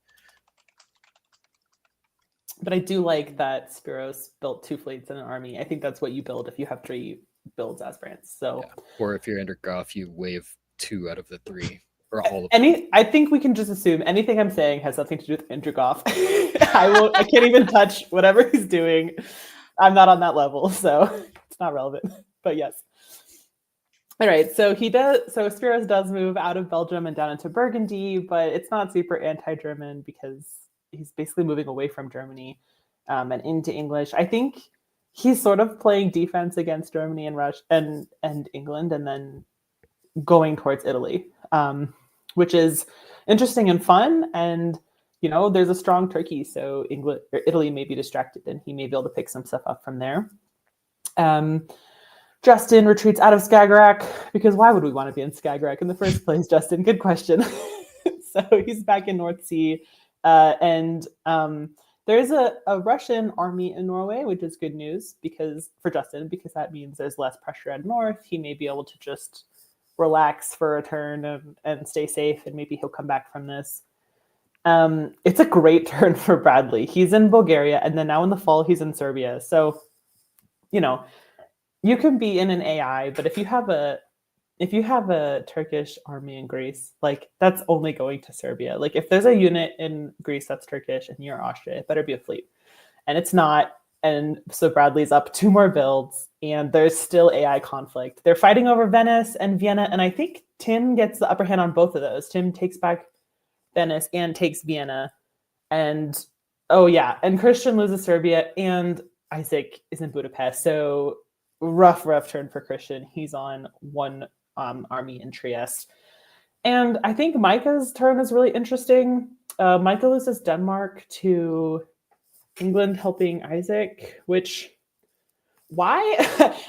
Speaker 4: But I do like that Spiros built 2 fleets and an army. I think that's what you build if you have 3 builds as France. So,
Speaker 3: yeah. Or if you're Andrew Goff, you wave 2 out of the 3. Or all of
Speaker 4: I think we can just assume anything I'm saying has something to do with Andrew Goff. I can't even touch whatever he's doing. I'm not on that level, so it's not relevant. But yes. All right, so Spiros does move out of Belgium and down into Burgundy, but it's not super anti-German because he's basically moving away from Germany and into English. I think he's sort of playing defense against Germany and Russia and England, and then going towards Italy, which is interesting and fun. And there's a strong Turkey, so Italy may be distracted, and he may be able to pick some stuff up from there. Justin retreats out of Skagerrak because why would we want to be in Skagerrak in the first place, Justin? Good question. So he's back in North Sea. And there's a Russian army in Norway, which is good news for Justin, because that means there's less pressure at North. He may be able to just relax for a turn and stay safe, and maybe he'll come back from this. It's a great turn for Bradley. He's in Bulgaria, and then now in the fall, he's in Serbia. So, you can be in an AI, but if you have a Turkish army in Greece, like, that's only going to Serbia. Like, if there's a unit in Greece that's Turkish and you're Austria, it better be a fleet. And it's not. And so Bradley's up 2 more builds, and there's still AI conflict. They're fighting over Venice and Vienna, and I think Tim gets the upper hand on both of those. Tim takes back Venice and takes Vienna. And, and Christian loses Serbia, and Isaac is in Budapest. So rough turn for Christian. He's on 1 army in Trieste. And I think Micah's turn is really interesting. Micah loses Denmark to England, helping Isaac, which, why?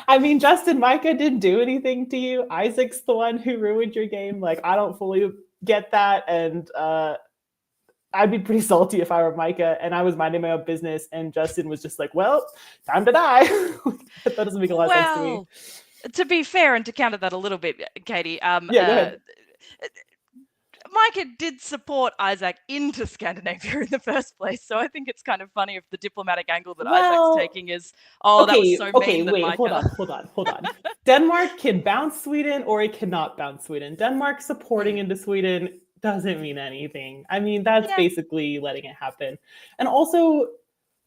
Speaker 4: I mean, Justin, Micah didn't do anything to you. Isaac's the one who ruined your game. Like, I don't fully get that. And I'd be pretty salty if I were Micah and I was minding my own business and Justin was just like, well, time to die. That doesn't make a lot of sense to me.
Speaker 5: To be fair, and to counter that a little bit, Katie,
Speaker 4: go ahead.
Speaker 5: Micah did support Isaac into Scandinavia in the first place, so I think it's kind of funny if the diplomatic angle that Isaac's taking is, that was so mean that Micah...
Speaker 4: hold on. Denmark can bounce Sweden or it cannot bounce Sweden. Denmark supporting into Sweden doesn't mean anything. I mean, that's basically letting it happen. And also,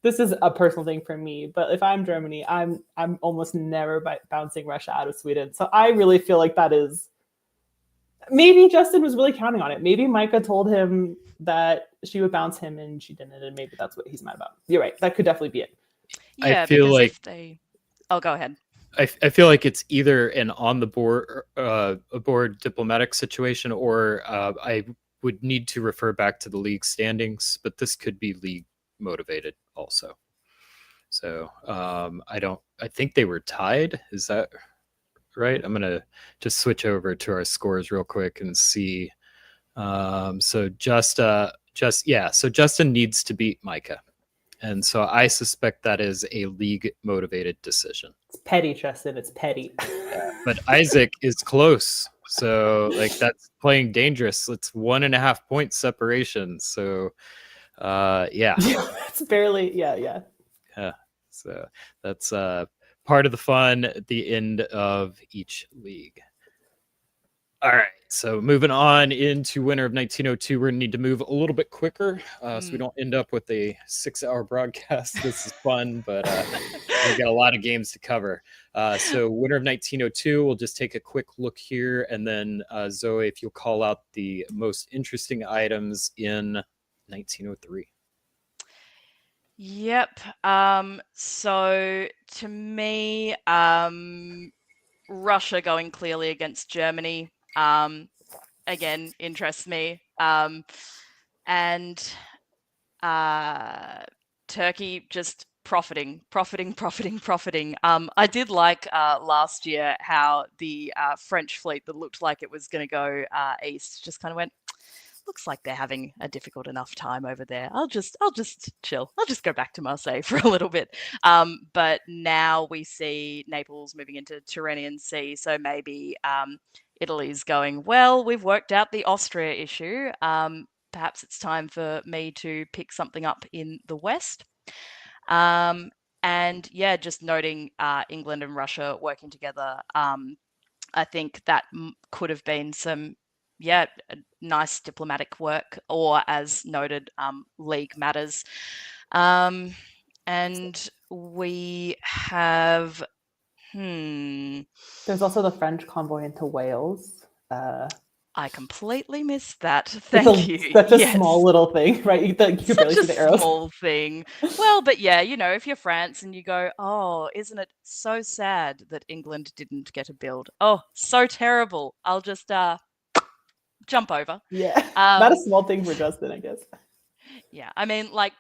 Speaker 4: this is a personal thing for me, but if I'm Germany, I'm almost never bouncing Russia out of Sweden. So I really feel like that is... Maybe Justin was really counting on it. Maybe Micah told him that she would bounce him and she didn't, and maybe that's what he's mad about. You're right. That could definitely be it.
Speaker 5: Yeah,
Speaker 3: feel
Speaker 5: because
Speaker 3: like
Speaker 5: if they, oh, go ahead.
Speaker 3: I feel like it's either an on the board aboard diplomatic situation, or I would need to refer back to the league standings, but this could be league motivated also. So I think they were tied. Is that right? I'm gonna just switch over to our scores real quick and see. So so Justin needs to beat Micah. And so I suspect that is a league motivated decision.
Speaker 4: It's petty, Justin. It's petty.
Speaker 3: But Isaac is close. So like that's playing dangerous. It's 1.5 point separation. So yeah.
Speaker 4: It's barely, yeah.
Speaker 3: So that's part of the fun at the end of each league. All right, so moving on into winter of 1902, we're gonna need to move a little bit quicker so we don't end up with a 6-hour broadcast. This is fun, but we've got a lot of games to cover. So winter of 1902, we'll just take a quick look here, and then Zoe, if you'll call out the most interesting items in 1903.
Speaker 5: Yep. So to me, Russia going clearly against Germany, again, interests me. And Turkey just profiting. I did like last year how the French fleet that looked like it was going to go east just kind of went, looks like they're having a difficult enough time over there. I'll just chill. I'll just go back to Marseille for a little bit. But now we see Naples moving into Tyrrhenian Sea. So maybe Italy's going, well, we've worked out the Austria issue. Perhaps it's time for me to pick something up in the West. And yeah, just noting England and Russia working together. I think that could have been some nice diplomatic work, or as noted, league matters. And we have,
Speaker 4: There's also the French convoy into Wales.
Speaker 5: I completely missed that. Thank you.
Speaker 4: Such a small little thing, right? You could barely
Speaker 5: Such
Speaker 4: see the
Speaker 5: a
Speaker 4: arrows.
Speaker 5: small thing. Well, but yeah, if you're France and you go, oh, isn't it so sad that England didn't get a build? Oh, so terrible. I'll just jump over.
Speaker 4: Yeah, not a small thing for Justin, I guess.
Speaker 5: Yeah, I mean, like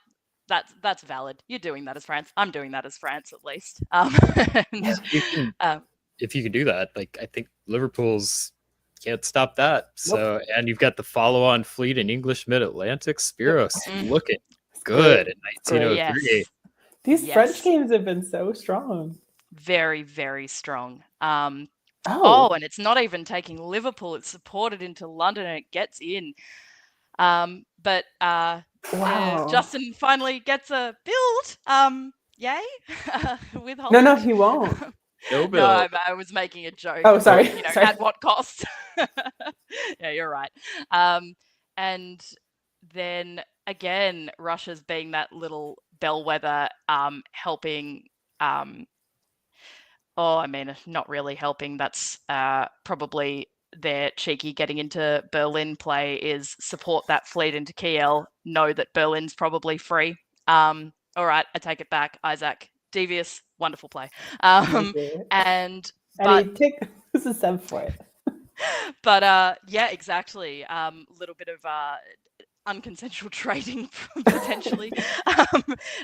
Speaker 5: that's valid. You're doing that as France. I'm doing that as France, at least.
Speaker 3: If you can do that, like I think Liverpool's can't stop that. So and you've got the follow-on fleet in English mid-Atlantic, Spiros looking good in 1903.
Speaker 5: Yes.
Speaker 4: These French games have been so strong.
Speaker 5: Very, very strong.
Speaker 4: Oh,
Speaker 5: and it's not even taking Liverpool. It's supported into London and it gets in. But
Speaker 4: wow.
Speaker 5: Justin finally gets a build. Yay. With
Speaker 4: Holland. No, he won't.
Speaker 3: No,
Speaker 5: I was making a joke.
Speaker 4: Oh, sorry. Sorry.
Speaker 5: At what cost? Yeah, you're right. And then again, Russia's being that little bellwether, helping. Not really helping. That's probably their cheeky getting into Berlin play is support that fleet into Kiel, know that Berlin's probably free. All right, I take it back, Isaac. Devious, wonderful play. And
Speaker 4: this is Seb for it.
Speaker 5: But yeah, exactly. Little bit of unconsensual trading potentially.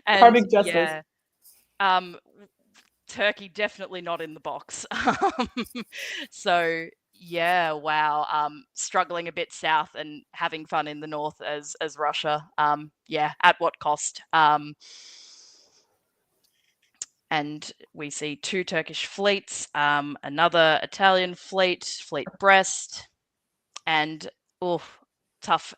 Speaker 5: And
Speaker 4: Karmic justice.
Speaker 5: Yeah, Turkey definitely not in the box. So yeah, wow. Struggling a bit south and having fun in the north as Russia. Yeah, at what cost? And we see 2 Turkish fleets, another Italian fleet Brest, and tough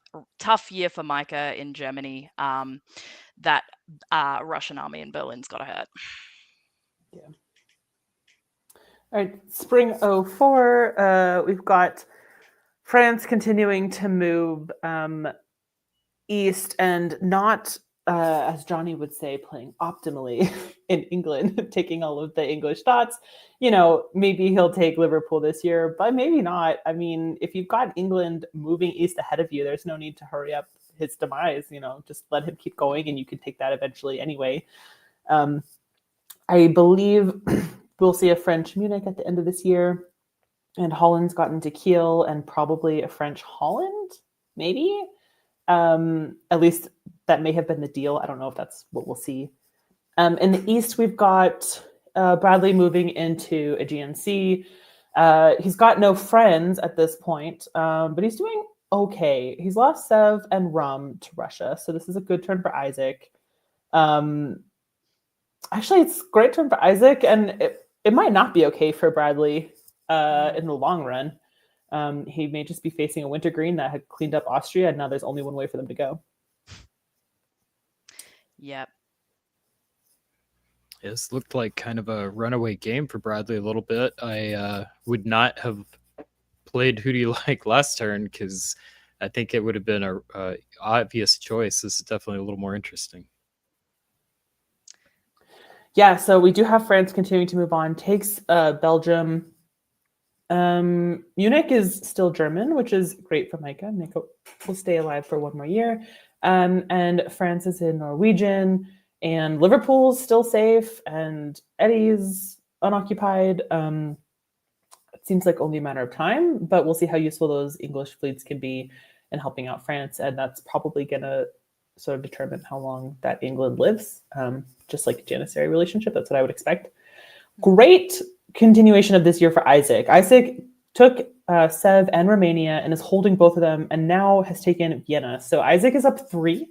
Speaker 5: year for Micah in Germany. That Russian army in Berlin's got to hurt.
Speaker 4: Yeah. All right, spring 04, we've got France continuing to move east and not, as Johnny would say, playing optimally in England, taking all of the English thoughts. Maybe he'll take Liverpool this year, but maybe not. I mean, if you've got England moving east ahead of you, there's no need to hurry up his demise. Just let him keep going and you can take that eventually anyway. I believe we'll see a French Munich at the end of this year, and Holland's gotten to Kiel and probably a French Holland, maybe. At least that may have been the deal. I don't know if that's what we'll see. In the East, we've got Bradley moving into a GNC. He's got no friends at this point, but he's doing okay. He's lost Sev and Rum to Russia, so this is a good turn for Isaac. Actually, it's a great turn for Isaac, and it might not be okay for Bradley in the long run. He may just be facing a wintergreen that had cleaned up Austria, and now there's only one way for them to go.
Speaker 5: Yep.
Speaker 3: This looked like kind of a runaway game for Bradley a little bit. I would not have played Who Do You Like last turn because I think it would have been a obvious choice. This is definitely a little more interesting.
Speaker 4: Yeah, so we do have France continuing to move on. Takes Belgium. Munich is still German, which is great for Micah. Micah will stay alive for one more year. And France is in Norwegian. And Liverpool's still safe, and Eddie's unoccupied. It seems like only a matter of time, but we'll see how useful those English fleets can be in helping out France, and that's probably going to sort of determine how long that England lives, just like a Janissary relationship. That's what I would expect. Great continuation of this year for Isaac. Isaac took Sev and Romania and is holding both of them, and now has taken Vienna. So Isaac is up 3.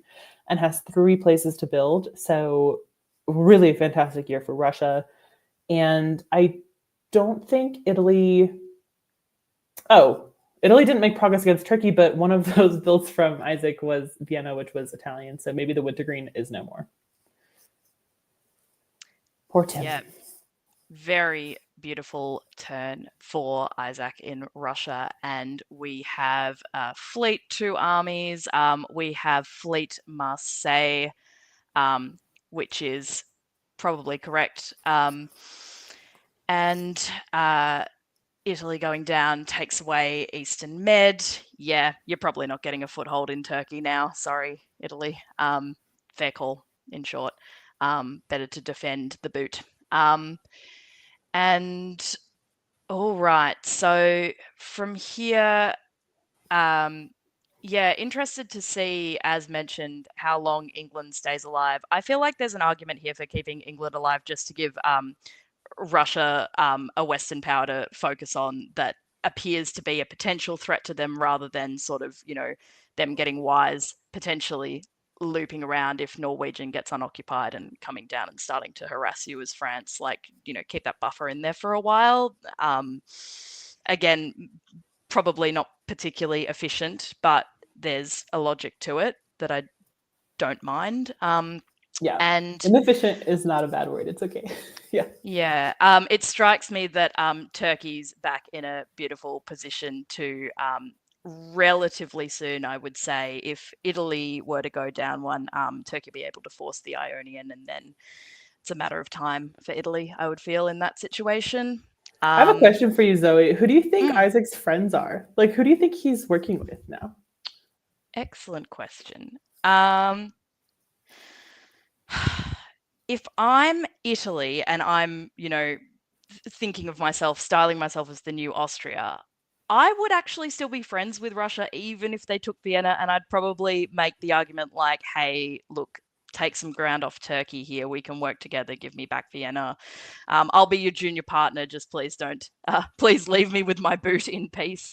Speaker 4: And has 3 places to build. So really a fantastic year for Russia. And I don't think Italy... Italy didn't make progress against Turkey, but one of those builds from Isaac was Vienna, which was Italian. So maybe the wintergreen is no more. Poor Tim.
Speaker 5: Yeah. Very beautiful turn for Isaac in Russia, and we have Fleet 2 armies. We have Fleet Marseille, which is probably correct, and Italy going down takes away Eastern Med. Yeah, you're probably not getting a foothold in Turkey now. Sorry, Italy. Fair call, in short. Better to defend the boot. And all right, so from here, interested to see, as mentioned, how long England stays alive. I feel like there's an argument here for keeping England alive just to give Russia a Western power to focus on that appears to be a potential threat to them, rather than sort of, them getting wise, potentially looping around if Norwegian gets unoccupied and coming down and starting to harass you as France. Like, keep that buffer in there for a while. Again, probably not particularly efficient, but there's a logic to it that I don't mind.
Speaker 4: Yeah,
Speaker 5: and
Speaker 4: inefficient is not a bad word. It's okay.
Speaker 5: Yeah. It strikes me that Turkey's back in a beautiful position to relatively soon, I would say. If Italy were to go down one, Turkey would be able to force the Ionian, and then it's a matter of time for Italy, I would feel, in that situation.
Speaker 4: I have a question for you, Zoe. Who do you think Isaac's friends are? Like, who do you think he's working with now?
Speaker 5: Excellent question. If I'm Italy and I'm, thinking of myself, styling myself as the new Austria, I would actually still be friends with Russia, even if they took Vienna, and I'd probably make the argument like, hey, look, take some ground off Turkey here. We can work together. Give me back Vienna. I'll be your junior partner. Just please please leave me with my boot in peace.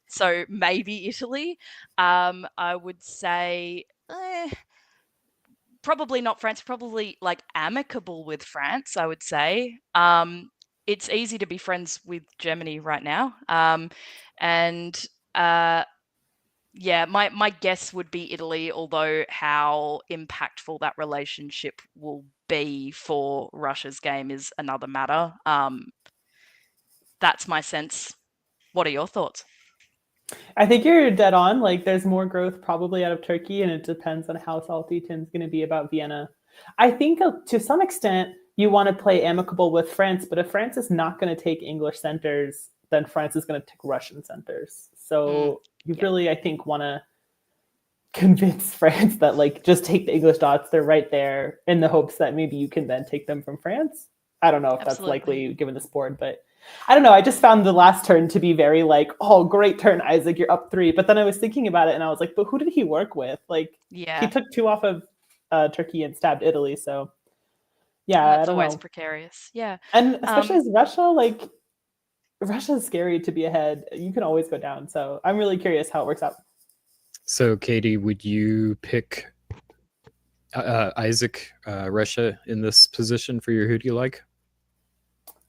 Speaker 5: So maybe Italy. I would say probably not France, probably like amicable with France, I would say. It's easy to be friends with Germany right now. My guess would be Italy, although how impactful that relationship will be for Russia's game is another matter. That's my sense. What are your thoughts?
Speaker 4: I think you're dead on. Like, there's more growth probably out of Turkey, and it depends on how salty Tim's going to be about Vienna. I think to some extent you want to play amicable with France, but if France is not going to take English centers, then France is going to take Russian centers. So you really, I think, want to convince France that like just take the English dots, they're right there, in the hopes that maybe you can then take them from France. I don't know if that's likely given this board, but I don't know. I just found the last turn to be very like, oh, great turn, Isaac, you're up 3. But then I was thinking about it and I was like, but who did he work with? Like,
Speaker 5: Yeah.
Speaker 4: he took 2 off of Turkey and stabbed Italy. So, yeah,
Speaker 5: That's
Speaker 4: I don't
Speaker 5: always
Speaker 4: know.
Speaker 5: precarious. Yeah.
Speaker 4: And especially as Russia, like, Russia's scary to be ahead. You can always go down. So I'm really curious how it works out.
Speaker 3: So, Katie, would you pick Isaac Russia in this position for your who do you like?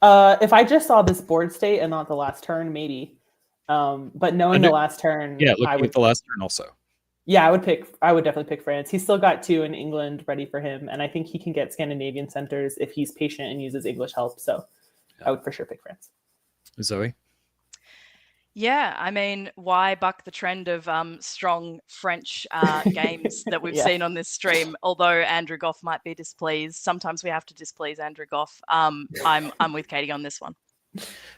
Speaker 4: If I just saw this board state and not the last turn, maybe. But knowing the last turn,
Speaker 3: Yeah, looking
Speaker 4: I would.
Speaker 3: at the last turn also.
Speaker 4: Yeah, I would definitely pick France. He's still got 2 in England ready for him, and I think he can get Scandinavian centers if he's patient and uses English help. So I would for sure pick France.
Speaker 3: Zoe?
Speaker 5: Yeah, I mean, why buck the trend of strong French games that we've seen on this stream? Although Andrew Goff might be displeased, sometimes we have to displease Andrew Goff. I'm with Katie on this one.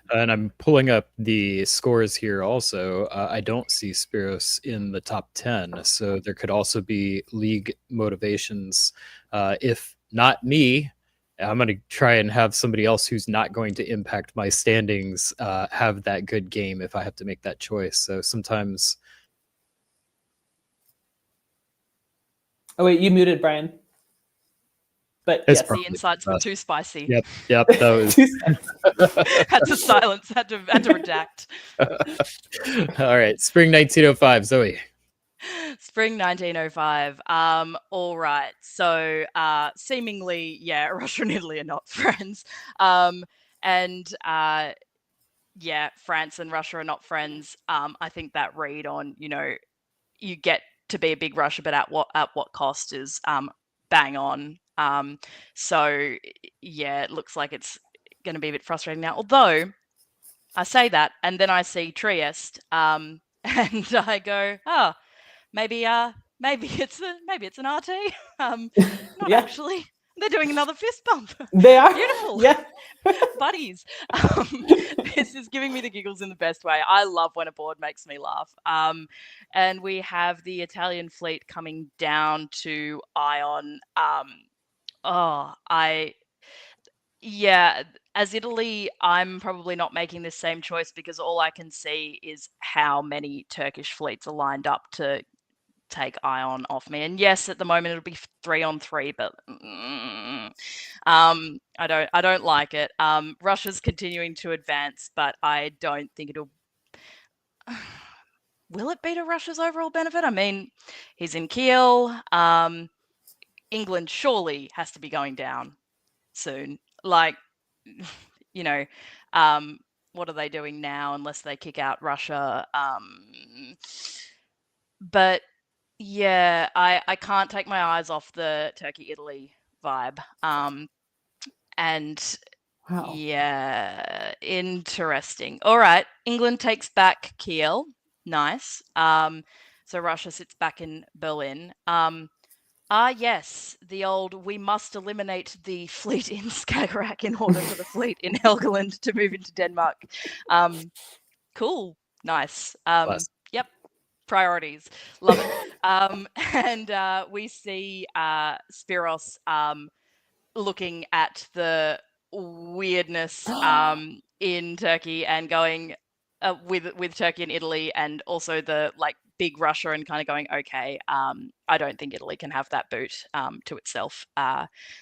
Speaker 3: And I'm pulling up the scores here also. I don't see Spiros in the top 10, so there could also be league motivations. If not me, I'm going to try and have somebody else who's not going to impact my standings have that good game if I have to make that choice. So sometimes...
Speaker 4: Oh, wait, you muted, Brian. But
Speaker 3: It's
Speaker 4: yes.
Speaker 5: The insights were too spicy.
Speaker 3: Yep, that was...
Speaker 5: Had to silence, had to redact.
Speaker 3: All right, spring 1905, Zoe.
Speaker 5: Spring 1905. All right. So seemingly, yeah, Russia and Italy are not friends. And France and Russia are not friends. I think that read on, you get to be a big Russia, but at what cost is bang on. So yeah, it looks like it's going to be a bit frustrating now. Although I say that, and then I see Trieste, and I go, oh, maybe it's an RT. Not actually. They're doing another fist bump.
Speaker 4: They are
Speaker 5: Beautiful.
Speaker 4: Yeah.
Speaker 5: Buddies. This is giving me the giggles in the best way. I love when a board makes me laugh. And we have the Italian fleet coming down to Ion. As Italy, I'm probably not making this same choice because all I can see is how many Turkish fleets are lined up to take Ion off me. And yes, at the moment it'll be 3-on-3, but I don't like it. Russia's continuing to advance, but I don't think it'll. Will it be to Russia's overall benefit? I mean, he's in Kiel. England surely has to be going down soon. Like, what are they doing now unless they kick out Russia? But yeah, I can't take my eyes off the Turkey-Italy vibe. And
Speaker 4: Wow.
Speaker 5: yeah, interesting. All right, England takes back Kiel. Nice. So Russia sits back in Berlin. Yes, the old we must eliminate the fleet in Skagerrak in order for the fleet in Helgoland to move into Denmark. Cool. Nice. Yep. Priorities. Love it. And we see Spiros looking at the weirdness in Turkey and going with Turkey and Italy, and also the big Russia, and kind of going, okay, I don't think Italy can have that boot to itself,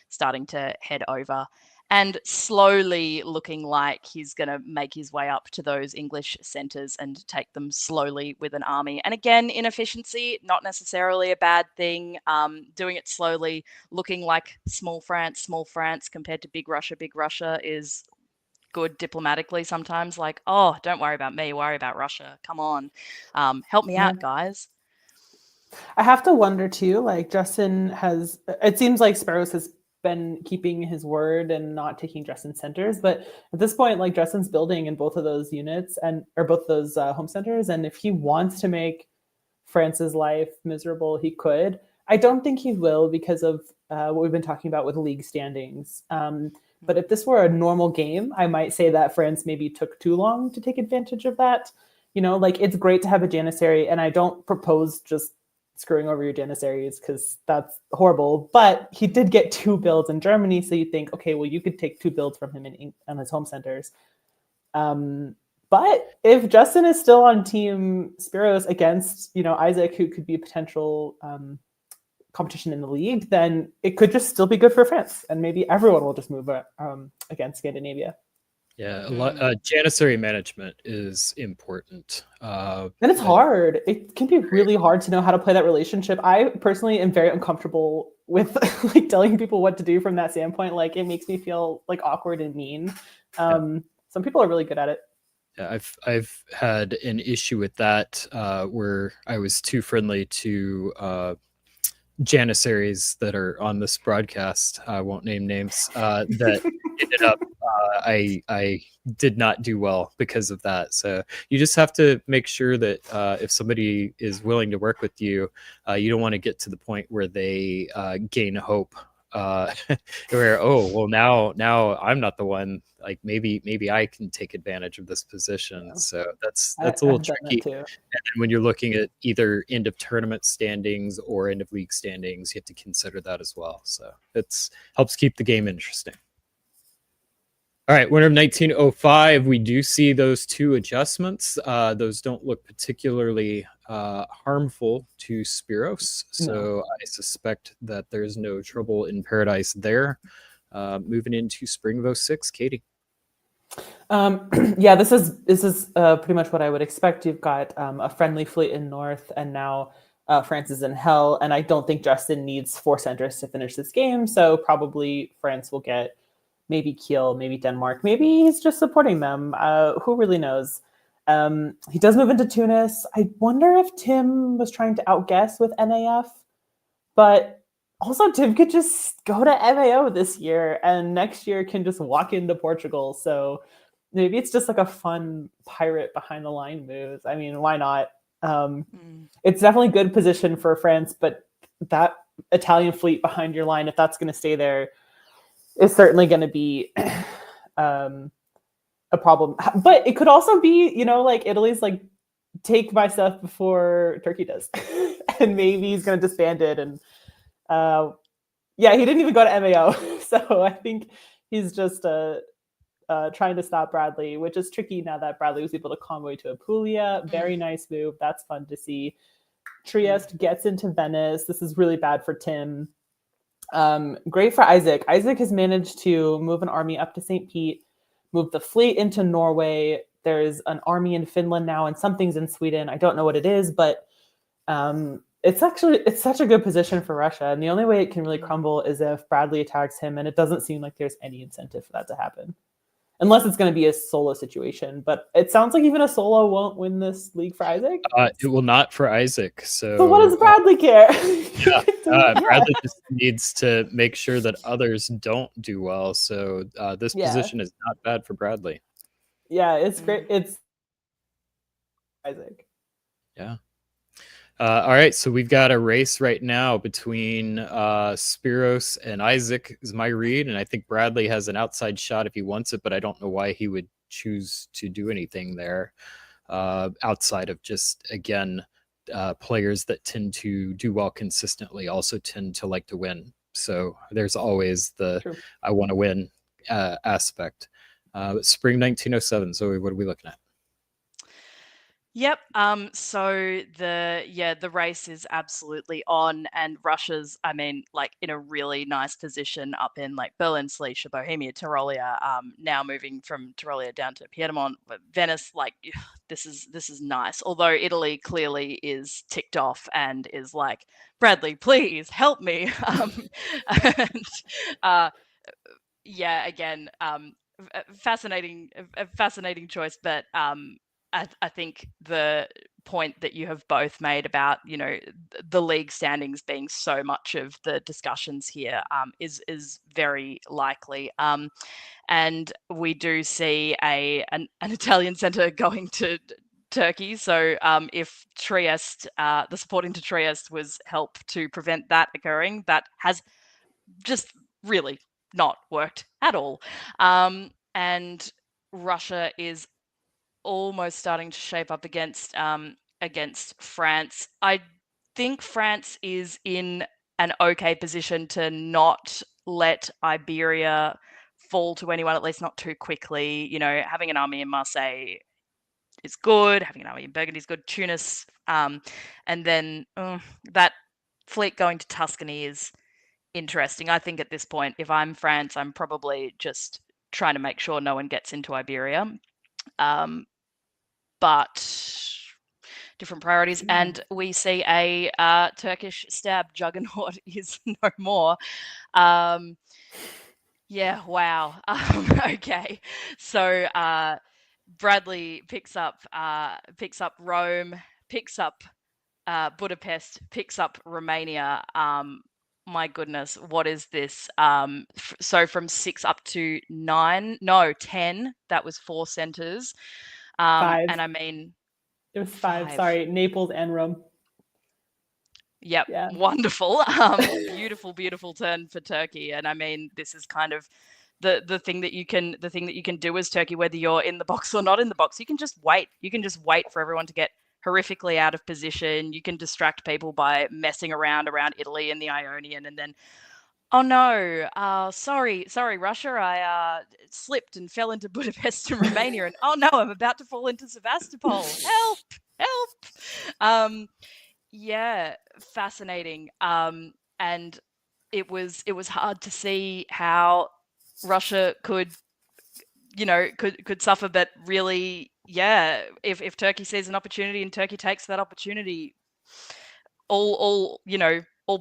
Speaker 5: starting to head over and slowly looking like he's going to make his way up to those English centres and take them slowly with an army. And again, inefficiency, not necessarily a bad thing. Doing it slowly, looking like small France compared to big Russia is good diplomatically sometimes. Like, oh, don't worry about me, worry about Russia. Come on. Help me out, guys.
Speaker 4: I have to wonder too, Justin it seems like Spiros has been keeping his word and not taking Justin centers, but at this point, Justin's building in both of those units or both those home centers, and if he wants to make France's life miserable, he could. I don't think he will because of what we've been talking about with league standings. But if this were a normal game, I might say that France maybe took too long to take advantage of that. It's great to have a Janissary, and I don't propose just screwing over your Janissaries because that's horrible. But he did get 2 builds in Germany, so you think, okay, well, you could take 2 builds from him on his home centers. But if Justin is still on Team Spiros against, Isaac, who could be a potential competition in the league, then it could just still be good for France, and maybe everyone will just move against Scandinavia.
Speaker 3: Yeah, Janissary management is important.
Speaker 4: And it's hard. It can be really hard to know how to play that relationship. I personally am very uncomfortable with like telling people what to do from that standpoint. Like it makes me feel like awkward and mean. Some people are really good at it.
Speaker 3: Yeah, I've had an issue with that where I was too friendly to Janissaries that are on this broadcast. I won't name names. That ended up I did not do well because of that. So you just have to make sure that if somebody is willing to work with you, you don't want to get to the point where they gain hope. Where now I'm not the one. Like maybe I can take advantage of this position. Yeah. So that's a little tricky. And then when you're looking at either end of tournament standings or end of league standings, you have to consider that as well. So it's helps keep the game interesting. All right, winner of 1905, we do see those 2 adjustments. Those don't look particularly harmful to Spiros, so I suspect that there's no trouble in paradise there. Moving into Spring of 06, Katie.
Speaker 4: Yeah, this is pretty much what I would expect. You've got a friendly fleet in north, and now France is in hell, and I don't think Justin needs 4 centers to finish this game, so probably France will get maybe Kiel, maybe Denmark. Maybe he's just supporting them. Who really knows? He does move into Tunis. I wonder if Tim was trying to outguess with NAF, but also Tim could just go to MAO this year and next year can just walk into Portugal. So maybe it's just like a fun pirate behind the line move. I mean, why not? It's definitely a good position for France, but that Italian fleet behind your line, if that's going to stay there, is certainly going to be a problem. But it could also be, like Italy's like, take my stuff before Turkey does. And maybe he's going to disband it. And he didn't even go to MAO. So I think he's just trying to stop Bradley, which is tricky now that Bradley was able to convoy to Apulia. Very nice move. That's fun to see. Trieste gets into Venice. This is really bad for Tim. Great for Isaac. Isaac has managed to move an army up to St. Pete, move the fleet into Norway. There's an army in Finland now and something's in Sweden. I don't know what it is, but it's such a good position for Russia. And the only way it can really crumble is if Bradley attacks him, and it doesn't seem like there's any incentive for that to happen. Unless it's going to be a solo situation. But it sounds like even a solo won't win this league for Isaac.
Speaker 3: It will not for Isaac. So
Speaker 4: what does Bradley care?
Speaker 3: Bradley just needs to make sure that others don't do well. So this position is not bad for Bradley.
Speaker 4: Yeah, it's great. It's Isaac.
Speaker 3: Yeah. All right, so we've got a race right now between Spiros and Isaac is my read, and I think Bradley has an outside shot if he wants it, but I don't know why he would choose to do anything there outside of just, again, players that tend to do well consistently also tend to like to win. So there's always the True. I want to win aspect. Spring 1907, so what are we looking at?
Speaker 5: Yep. So the race is absolutely on, and Russia's, in a really nice position up in like Berlin, Silesia, Bohemia, Tyrolia. Now moving from Tyrolia down to Piedmont, but Venice, this is nice. Although Italy clearly is ticked off and is like, Bradley, please help me. Again, fascinating choice, but I think the point that you have both made about, the league standings being so much of the discussions here is very likely. And we do see an Italian centre going to Turkey. So if Trieste, the support into Trieste was help to prevent that occurring, that has just really not worked at all. And Russia is almost starting to shape up against France. I think France is in an okay position to not let Iberia fall to anyone, at least not too quickly. You know, having an army in Marseille is good. Having an army in Burgundy is good. Tunis, and then that fleet going to Tuscany is interesting. I think at this point, if I'm France, I'm probably just trying to make sure no one gets into Iberia. But different priorities, and we see a Turkish stab juggernaut is no more. Yeah, wow. Okay, so Bradley picks up Rome, picks up Budapest, picks up Romania. My goodness, what is this? So from 6 up to 9, no, 10. That was 4 centers.
Speaker 4: 5.
Speaker 5: And I mean,
Speaker 4: It was 5.
Speaker 5: 5.
Speaker 4: Sorry, Naples and Rome.
Speaker 5: Yep,
Speaker 4: Yeah.
Speaker 5: wonderful. Beautiful turn for Turkey. And I mean, this is kind of the thing that you can do as Turkey, whether you're in the box or not in the box. You can just wait. You can just wait for everyone to get horrifically out of position. You can distract people by messing around Italy and the Ionian, and then, oh no, sorry, Russia, I slipped and fell into Budapest and Romania, and oh no, I'm about to fall into Sevastopol. Help! Yeah, fascinating. And it was hard to see how Russia could suffer, but really, yeah, if Turkey sees an opportunity and Turkey takes that opportunity, all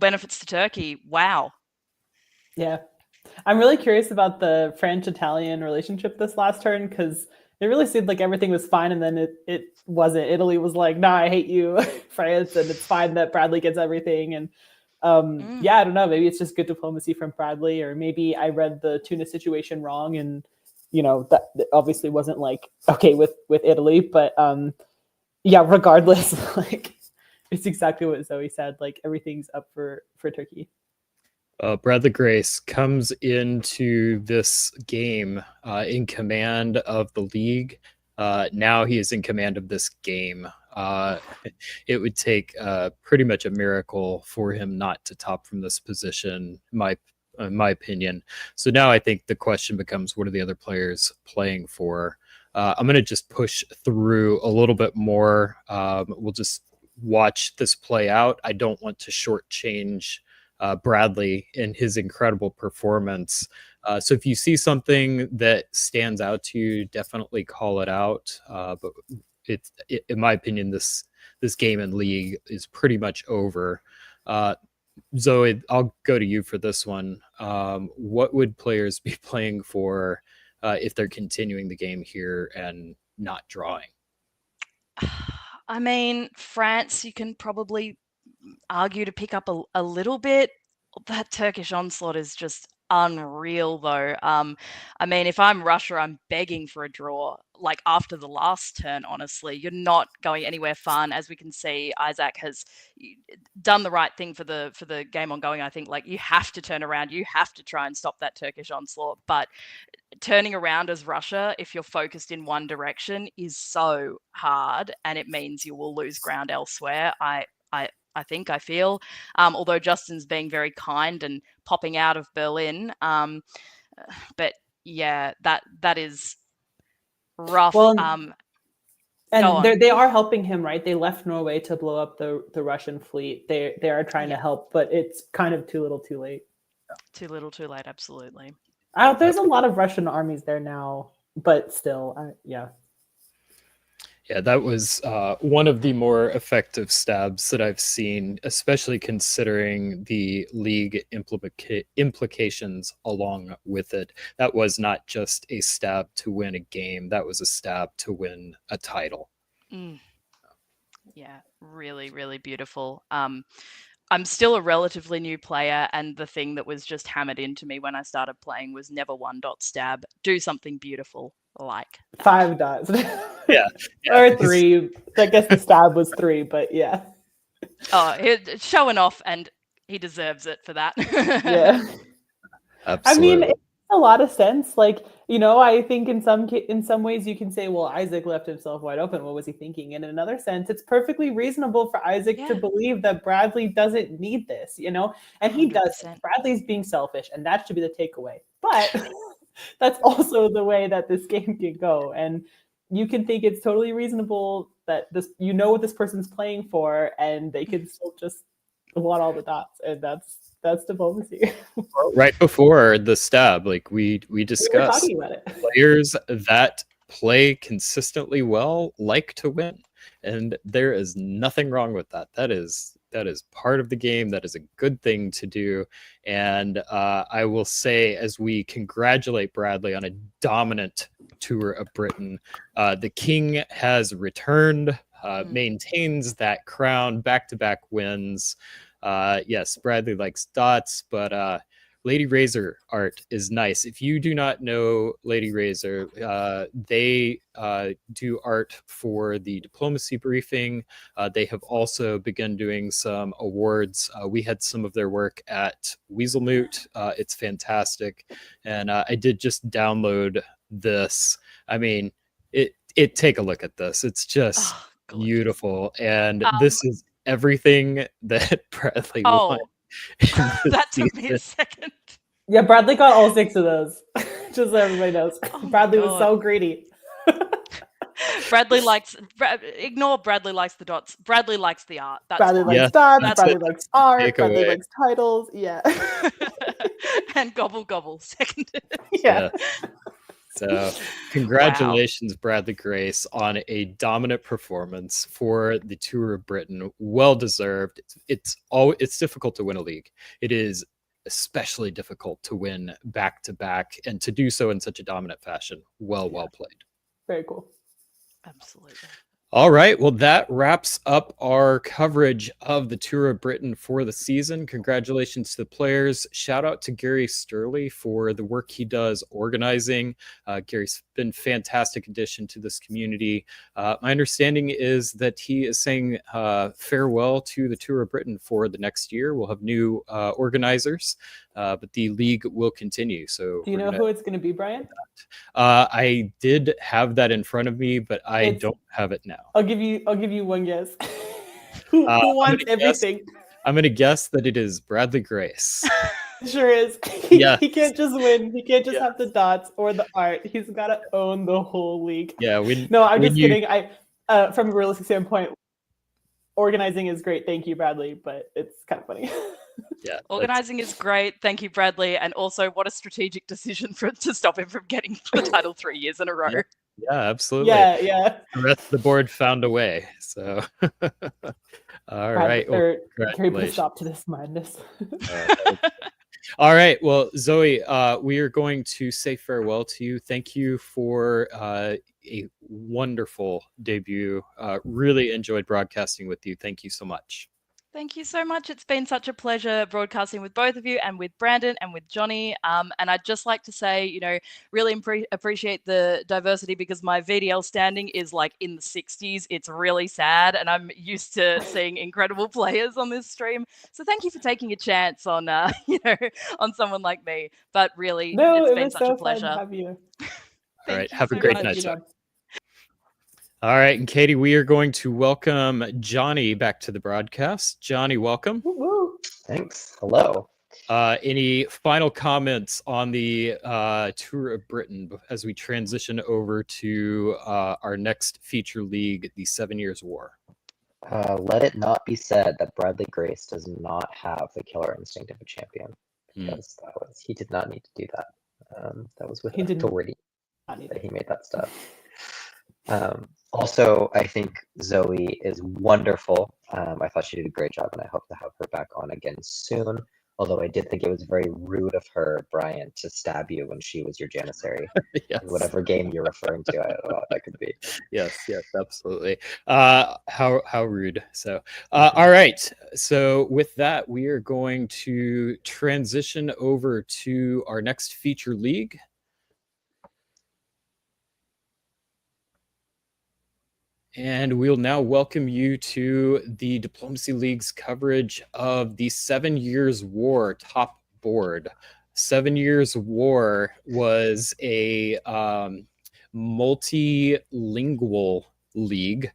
Speaker 5: benefits to Turkey. Wow.
Speaker 4: Yeah. I'm really curious about the French-Italian relationship this last turn, because it really seemed like everything was fine, and then it wasn't. Italy was like, nah, I hate you, France, and it's fine that Bradley gets everything. And yeah, I don't know. Maybe it's just good diplomacy from Bradley, or maybe I read the Tunis situation wrong, and that obviously wasn't like okay with Italy. But yeah, regardless, like it's exactly what Zoe said. Like everything's up for Turkey.
Speaker 3: Bradley Grace comes into this game in command of the league. Now he is in command of this game. It would take pretty much a miracle for him not to top from this position, in my opinion. So now I think the question becomes, what are the other players playing for? I'm going to just push through a little bit more. We'll just watch this play out. I don't want to shortchange Bradley in his incredible performance. So if you see something that stands out to you, definitely call it out. But in my opinion, this game and league is pretty much over. Zoe, I'll go to you for this one. What would players be playing for if they're continuing the game here and not drawing?
Speaker 5: I mean, France, you can probably argue to pick up a little bit. That Turkish onslaught is just unreal, though. I mean, if I'm Russia, I'm begging for a draw. Like after the last turn, honestly, you're not going anywhere fun. As we can see, Isaac has done the right thing for the game ongoing. I think like you have to turn around, you have to try and stop that Turkish onslaught. But turning around as Russia, if you're focused in one direction, is so hard, and it means you will lose ground elsewhere. I feel, although Justin's being very kind and popping out of Berlin. But yeah, that is rough.
Speaker 4: Well, and they are helping him, right? They left Norway to blow up the Russian fleet. They are trying to help, but it's kind of too little, too late.
Speaker 5: Too little, too late. Absolutely.
Speaker 4: There's a lot of Russian armies there now, but still, yeah.
Speaker 3: Yeah, that was one of the more effective stabs that I've seen, especially considering the league implications along with it. That was not just a stab to win a game. That was a stab to win a title.
Speaker 5: Yeah, really, really beautiful. I'm still a relatively new player, and the thing that was just hammered into me when I started playing was never 1.stab. Do something beautiful like that.
Speaker 4: 5 dots.
Speaker 3: Yeah.
Speaker 4: Or 3. I guess the stab was 3, but yeah.
Speaker 5: Oh, he's showing off, and he deserves it for that.
Speaker 4: Yeah.
Speaker 3: Absolutely.
Speaker 4: I mean, a lot of sense. Like, I think in some ways you can say, well, Isaac left himself wide open. What was he thinking? And in another sense, it's perfectly reasonable for Isaac to
Speaker 5: Yeah.
Speaker 4: believe that Bradley doesn't need this, and he does.
Speaker 5: 100%.
Speaker 4: Bradley's being selfish, and that should be the takeaway. But that's also the way that this game can go. And you can think it's totally reasonable that what this person's playing for, and they can still just want all the dots, and that's diplomacy.
Speaker 3: Right before the stab, like we
Speaker 4: We were
Speaker 3: discussed,
Speaker 4: talking about it.
Speaker 3: players that play consistently well like to win, and there is nothing wrong with that. That is part of the game. That is a good thing to do. And I will say, as we congratulate Bradley on a dominant tour of Britain, the king has returned, maintains that crown, back-to-back wins. Yes, Bradley likes dots, but Lady Razor art is nice. If you do not know Lady Razor, they do art for the diplomacy briefing. They have also begun doing some awards. We had some of their work at Weaselmoot. It's fantastic. And I did just download this. I mean, it take a look at this. It's just
Speaker 5: Gorgeous.
Speaker 3: beautiful. And this is everything that Bradley wants.
Speaker 5: That took me a second.
Speaker 4: Yeah, Bradley got all 6 of those. Just so everybody knows.
Speaker 5: Oh my
Speaker 4: Bradley was
Speaker 5: God.
Speaker 4: so greedy.
Speaker 5: Bradley likes. Ignore Bradley likes the dots. Bradley likes the art. That's
Speaker 4: Bradley
Speaker 5: why.
Speaker 3: Yeah,
Speaker 4: likes dots,
Speaker 3: that's
Speaker 4: Bradley
Speaker 3: it.
Speaker 4: likes art,
Speaker 3: Take
Speaker 4: Bradley
Speaker 3: away.
Speaker 4: likes titles. Yeah.
Speaker 5: And gobble gobble. Seconded.
Speaker 4: Yeah.
Speaker 3: So congratulations, Bradley Grace, on a dominant performance for the Tour of Britain. Well deserved. It's difficult to win a league. It is especially difficult to win back to back, and to do so in such a dominant fashion. Well played.
Speaker 4: Very cool.
Speaker 5: Absolutely.
Speaker 3: All right. Well, that wraps up our coverage of the Tour of Britain for the season. Congratulations to the players. Shout out to Gary Sturley for the work he does organizing. Gary's been a fantastic addition to this community. My understanding is that he is saying farewell to the Tour of Britain for the next year. We'll have new organizers, but the league will continue. So
Speaker 4: Do you know who it's going to be, Brian?
Speaker 3: I did have that in front of me, but I
Speaker 4: It's-
Speaker 3: don't have it now.
Speaker 4: I'll give you one guess. who
Speaker 3: I'm
Speaker 4: wants
Speaker 3: gonna guess-
Speaker 4: everything?
Speaker 3: I'm going to guess that it is Bradley Grace.
Speaker 4: Sure is.
Speaker 3: Yes.
Speaker 4: He can't just win. He can't just
Speaker 3: Yes.
Speaker 4: have the dots or the art. He's got to own the whole league.
Speaker 3: Yeah,
Speaker 4: No, I'm
Speaker 3: when
Speaker 4: just
Speaker 3: you-
Speaker 4: kidding. From a realistic standpoint, organizing is great. Thank you, Bradley, but it's kind of funny.
Speaker 3: yeah. that's-
Speaker 5: Organizing is great. Thank you, Bradley. And also, what a strategic decision to stop him from getting the title 3 years in a row.
Speaker 3: Yeah, absolutely.
Speaker 4: yeah.
Speaker 3: The rest of the board found a way. So, all right. Well,
Speaker 4: Gary put a
Speaker 3: congratulations.
Speaker 4: stop to this madness.
Speaker 3: All right. Well, Zoe, we are going to say farewell to you. Thank you for a wonderful debut. Really enjoyed broadcasting with you. Thank you so much.
Speaker 5: Thank you so much. It's been such a pleasure broadcasting with both of you and with Brandon and with Johnny. And I'd just like to say, really appreciate the diversity, because my VDL standing is like in the 60s. It's really sad. And I'm used to seeing incredible players on this stream. So thank you for taking a chance on, on someone like me. But really,
Speaker 4: No,
Speaker 5: it's
Speaker 4: it
Speaker 5: been
Speaker 4: was
Speaker 5: such
Speaker 4: so
Speaker 5: a pleasure.
Speaker 4: fun to have you.
Speaker 3: All
Speaker 5: Thank
Speaker 3: right.
Speaker 5: you
Speaker 3: Have a
Speaker 5: so
Speaker 3: great
Speaker 5: much.
Speaker 3: night.
Speaker 4: Good
Speaker 3: Zoe.
Speaker 4: job.
Speaker 3: All right. And Katie, we are going to welcome Johnny back to the broadcast. Johnny, welcome.
Speaker 4: Woo, woo.
Speaker 7: Thanks. Hello.
Speaker 3: Any final comments on the Tour of Britain as we transition over to our next feature league, the 7 Years War?
Speaker 7: Let it not be said that Bradley Grace does not have the killer instinct of a champion, because he did not need to do that. That was with
Speaker 4: He didn't.
Speaker 7: authority
Speaker 4: I need
Speaker 7: that he made that stuff. Also, I think Zoe is wonderful. I thought she did a great job, and I hope to have her back on again soon. Although I did think it was very rude of her, Brian, to stab you when she was your Janissary.
Speaker 3: Yes.
Speaker 7: Whatever game you're referring to, I don't know what that could be.
Speaker 3: Yes, absolutely. How rude. So, all right. So with that, we are going to transition over to our next feature league. And we'll now welcome you to the Diplomacy League's coverage of the 7 Years War top board. 7 Years War was a multilingual league.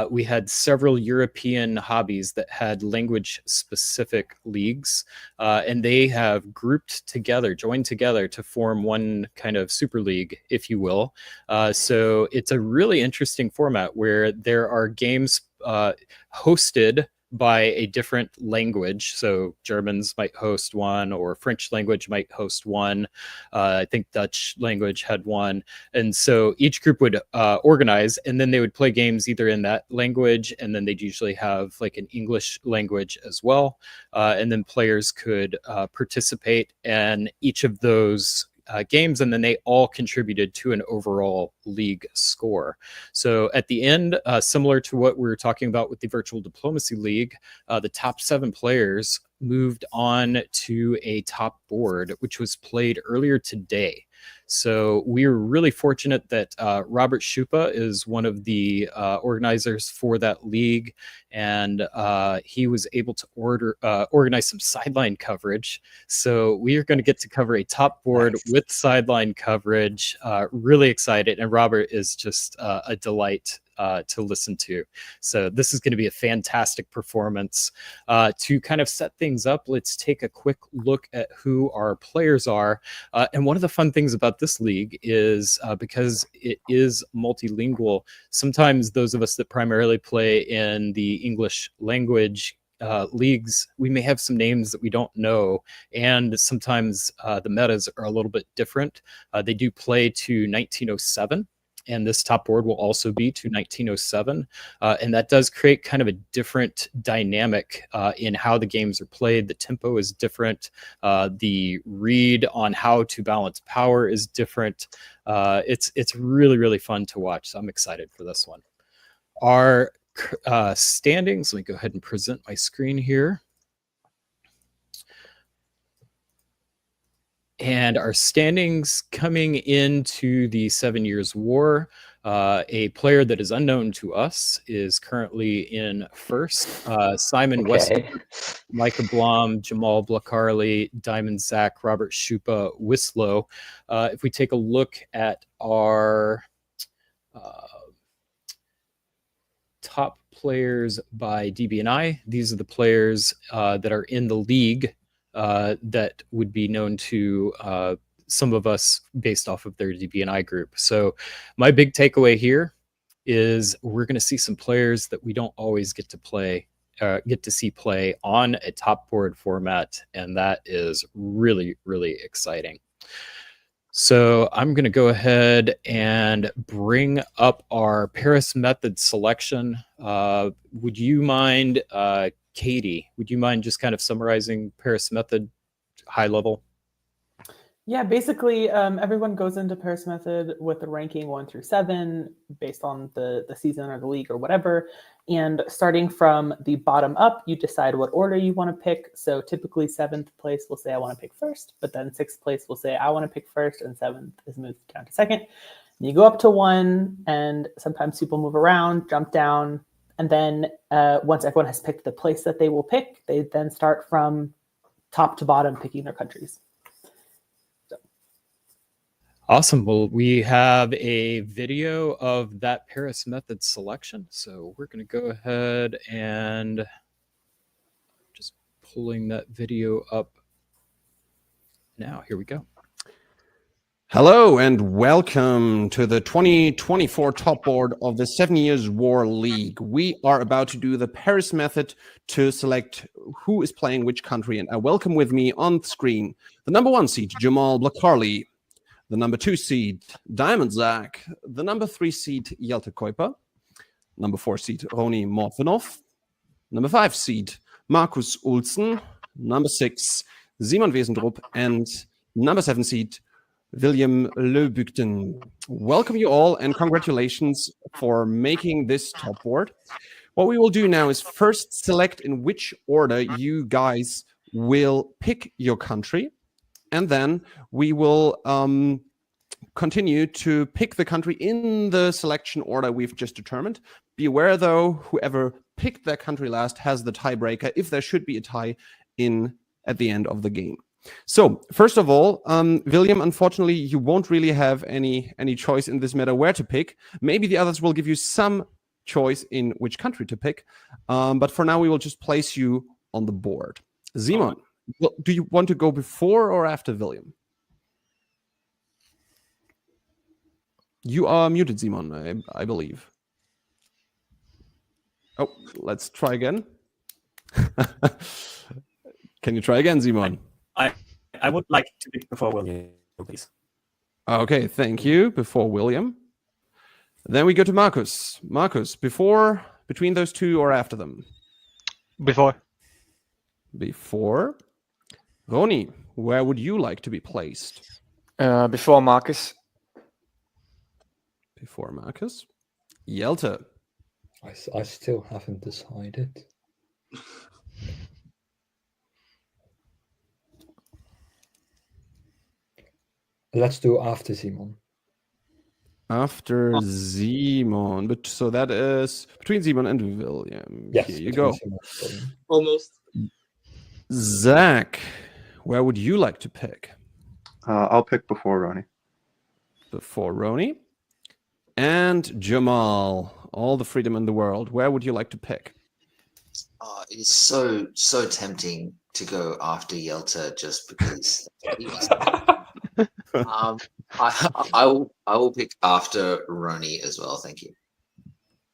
Speaker 3: We had several European hobbies that had language-specific leagues, and they have joined together to form one kind of super league, if you will. So it's a really interesting format where there are games hosted by a different language. So Germans might host one, or French language might host one. I think Dutch language had one. And so each group would organize, and then they would play games either in that language, and then they'd usually have like an English language as well. And then players could participate in each of those games, and then they all contributed to an overall league score. So at the end, similar to what we were talking about with the Virtual Diplomacy League, the top 7 players moved on to a top board, which was played earlier today. So we were really fortunate that Robert Schupa is one of the organizers for that league, and he was able to organize some sideline coverage. So we are going to get to cover a top board with sideline coverage. Really excited, and Robert is just a delight to listen to. So this is going to be a fantastic performance. To kind of set things up, let's take a quick look at who our players are. And one of the fun things about this league is because it is multilingual, sometimes those of us that primarily play in the English language leagues, we may have some names that we don't know, and sometimes the metas are a little bit different. They do play to 1907. And this top board will also be to 1907. And that does create kind of a different dynamic in how the games are played. The tempo is different. The read on how to balance power is different. It's really, really fun to watch. So I'm excited for this one. Our standings, let me go ahead and present my screen here. And our standings coming into the 7 Years War, a player that is unknown to us is currently in first. Simon Weston, Micah Blom, Jamal Blakarli, Diamond Zach, Robert Schupa, Wislow. If we take a look at our top players by DBNI, these are the players that are in the league that would be known to some of us based off of their DBNI group. So my big takeaway here is we're going to see some players that we don't always get to see play on a top board format, and that is really, really exciting. So I'm going to go ahead and bring up our Paris method selection. Would you mind, Katie, would you mind just kind of summarizing Paris method high level?
Speaker 4: Yeah, basically everyone goes into Paris method with the ranking 1 through 7 based on the season or the league or whatever. And starting from the bottom up, you decide what order you want to pick. So typically 7th place will say I want to pick first, but then 6th place will say I want to pick first, and 7th is moved down to 2nd. And you go up to 1, and sometimes people move around, jump down. And then once everyone has picked the place that they will pick, they then start from top to bottom picking their countries. So.
Speaker 3: Awesome. Well, we have a video of that Paris method selection. So we're going to go ahead and just pulling that video up now. Here we go.
Speaker 8: Hello and welcome to the 2024 top board of the 7 Years War League. We are about to do the Paris method to select who is playing which country, and I welcome with me on screen the number 1 seed, Jamal Blakarli, the number 2 seed, Diamond Zach, the number 3 seed, Jelte Kuiper, number 4 seed, Roni Morfenov, number 5 seed, Markus Olsen, number 6, Simon Wesendrup, and number 7 seed, William Leubüchten. Welcome you all and congratulations for making this top board. What we will do now is first select in which order you guys will pick your country, and then we will continue to pick the country in the selection order we've just determined. Be aware though, whoever picked their country last has the tiebreaker if there should be a tie in at the end of the game. So first of all, William, unfortunately, you won't really have any choice in this matter where to pick. Maybe the others will give you some choice in which country to pick. But for now, we will just place you on the board. Simon, do you want to go before or after William? You are muted, Simon, I believe. Oh, let's try again. Can you try again, Simon?
Speaker 9: I would like to pick before William, please.
Speaker 8: Okay, thank you. Before William. Then we go to Marcus. Marcus, before, between those two, or after them?
Speaker 10: Before.
Speaker 8: Before. Roni, where would you like to be placed?
Speaker 10: Before Marcus.
Speaker 8: Before Marcus. Yelta.
Speaker 11: I still haven't decided. Let's do after Simon.
Speaker 8: After Simon. But so that is between Simon and William.
Speaker 11: Yes,
Speaker 8: Here you go.
Speaker 9: Almost.
Speaker 8: Zach, where would you like to pick?
Speaker 12: I'll pick before Roni.
Speaker 8: Before Roni. And Jamal, all the freedom in the world. Where would you like to pick?
Speaker 13: It is so tempting to go after Yelta just because. I will pick after Roni as well. Thank you.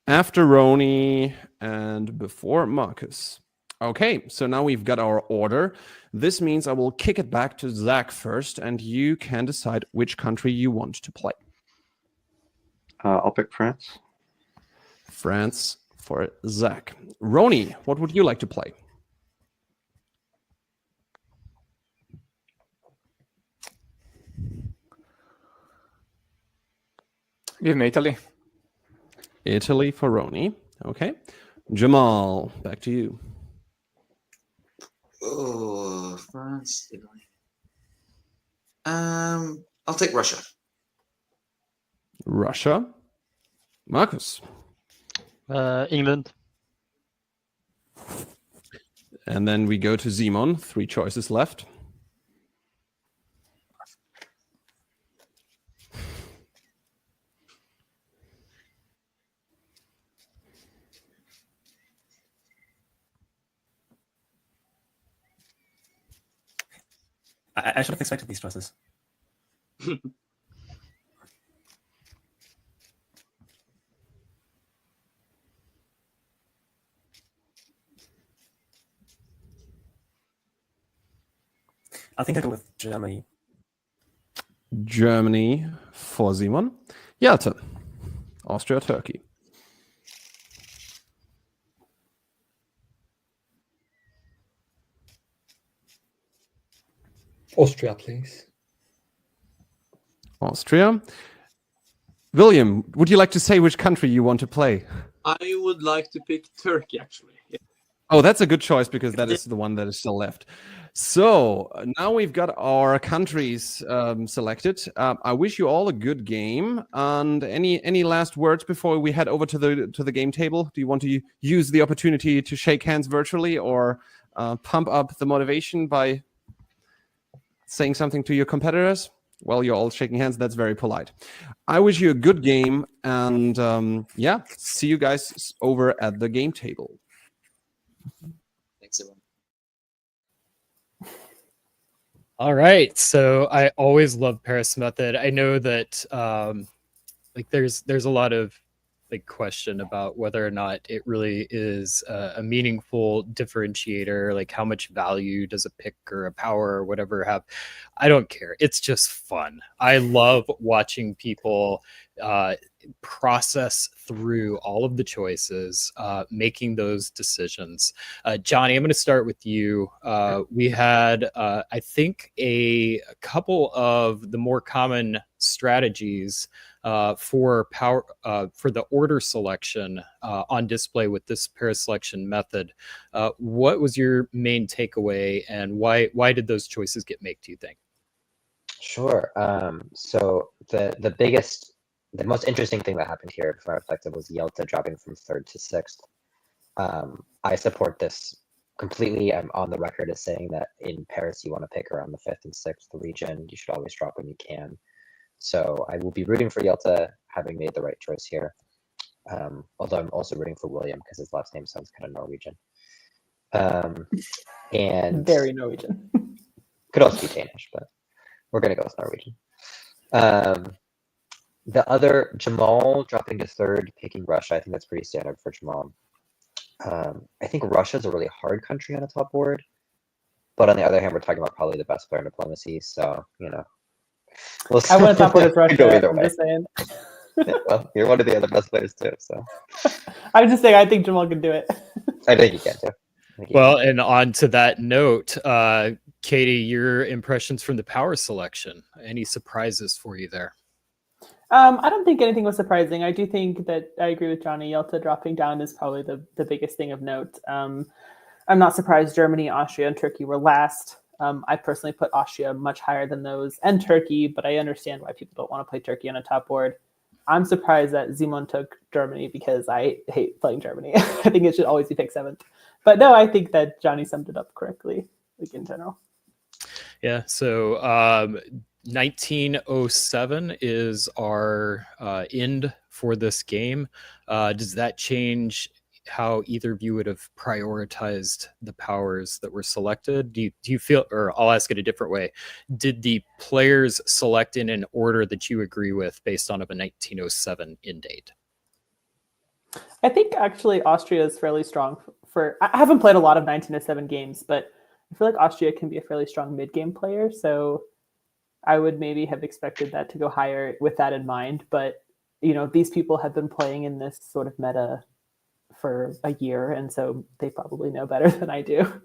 Speaker 8: After Roni and before Marcus. Okay, so now we've got our order. This means I will kick it back to Zach first, and you can decide which country you want to play.
Speaker 12: I'll pick France.
Speaker 8: France for Zach. Roni, what would you like to play?
Speaker 10: Give me Italy.
Speaker 8: Italy for Roni. Okay. Jamal, back to you.
Speaker 13: Oh, France, Italy. I'll take Russia.
Speaker 8: Russia. Marcus.
Speaker 10: England.
Speaker 8: And then we go to Simon. 3 choices left.
Speaker 9: I should have expected these choices. I think I'll go with Germany.
Speaker 8: Germany for Simon. Yelta. Austria, Turkey.
Speaker 11: Austria, please.
Speaker 8: Austria. William, would you like to say which country you want to play?
Speaker 14: I would like to pick Turkey, actually. Yeah.
Speaker 8: Oh, that's a good choice because that is the one that is still left. So now we've got our countries selected. I wish you all a good game. And any last words before we head over to the game table? Do you want to use the opportunity to shake hands virtually or pump up the motivation by saying something to your competitors? Well, you're all shaking hands. That's very polite. I wish you a good game. And yeah, see you guys over at the game table.
Speaker 13: Thanks, everyone.
Speaker 3: All right. So I always love Paris Method. I know that like there's a lot of like question about whether or not it really is a meaningful differentiator, like how much value does a pick or a power or whatever have. I don't care. It's just fun. I love watching people process through all of the choices, making those decisions. Johnny, I'm going to start with you. We had, I think, a couple of the more common strategies for the order selection on display with this pair selection method. What was your main takeaway, and why did those choices get made, do you think?
Speaker 7: Sure. So the most interesting thing that happened here from our perspective was Yelta dropping from 3rd to 6th. I support this completely I'm on the record as saying that in Paris you want to pick around the 5th and 6th region. You should always drop when you can. So I will be rooting for Yelta, having made the right choice here. Although I'm also rooting for William because his last name sounds kind of Norwegian. And
Speaker 4: Very Norwegian.
Speaker 7: could also be Danish, but we're gonna go with Norwegian. The other, Jamal dropping to 3rd, picking Russia. I think that's pretty standard for Jamal. I think Russia's a really hard country on the top board, but on the other hand, we're talking about probably the best player in diplomacy. So we'll
Speaker 4: I want to top board as Russia.
Speaker 7: go either
Speaker 4: I'm
Speaker 7: way.
Speaker 4: just saying.
Speaker 7: Yeah, well, you're one of the other best players too, so
Speaker 4: I'm just saying I think Jamal can do it.
Speaker 7: I think you can too.
Speaker 3: Well, and on to that note, Katie, your impressions from the power selection. Any surprises for you there?
Speaker 4: I don't think anything was surprising. I do think that I agree with Johnny. Yelta dropping down is probably the biggest thing of note. I'm not surprised Germany, Austria, and Turkey were last. I personally put Austria much higher than those and Turkey, but I understand why people don't want to play Turkey on a top board. I'm surprised that Simon took Germany because I hate playing Germany. I think it should always be picked 7th. But no, I think that Johnny summed it up correctly, like in general.
Speaker 3: Yeah, so 1907 is our end for this game. Does that change how either of you would have prioritized the powers that were selected? Do you feel, or I'll ask it a different way, did the players select in an order that you agree with based on a 1907 end date?
Speaker 4: I think actually Austria is fairly strong I haven't played a lot of 1907 games, but I feel like Austria can be a fairly strong mid-game player, so I would maybe have expected that to go higher with that in mind. But, these people have been playing in this sort of meta for a year, and so they probably know better than I do.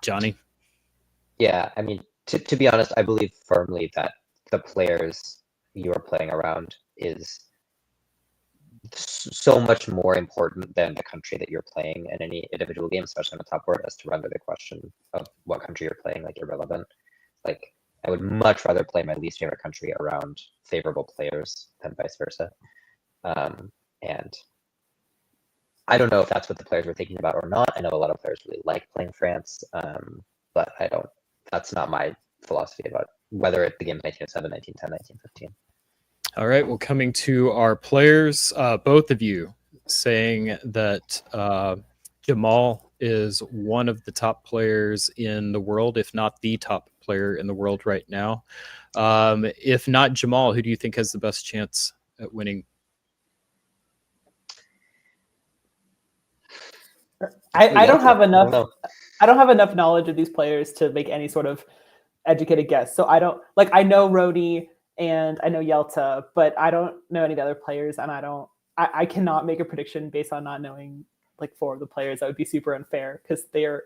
Speaker 3: Johnny?
Speaker 7: Yeah, I mean, to be honest, I believe firmly that the players you are playing around is so much more important than the country that you're playing in any individual game, especially on the top board, as to render the question of what country you're playing like irrelevant. Like, I would much rather play my least favorite country around favorable players than vice versa. And I don't know if that's what the players were thinking about or not. I know a lot of players really like playing France, but that's not my philosophy about whether the game's 1907, 1910, 1915.
Speaker 3: All right, well, coming to our players, both of you saying that Jamal is one of the top players in the world, if not the top player in the world right now. If not Jamal, who do you think has the best chance at winning?
Speaker 4: I don't have enough. I don't have enough knowledge of these players to make any sort of educated guess. So I don't I know Rony and I know Yelta, but I don't know any of the other players, and I cannot make a prediction based on not knowing 4 of the players. That would be super unfair because they are.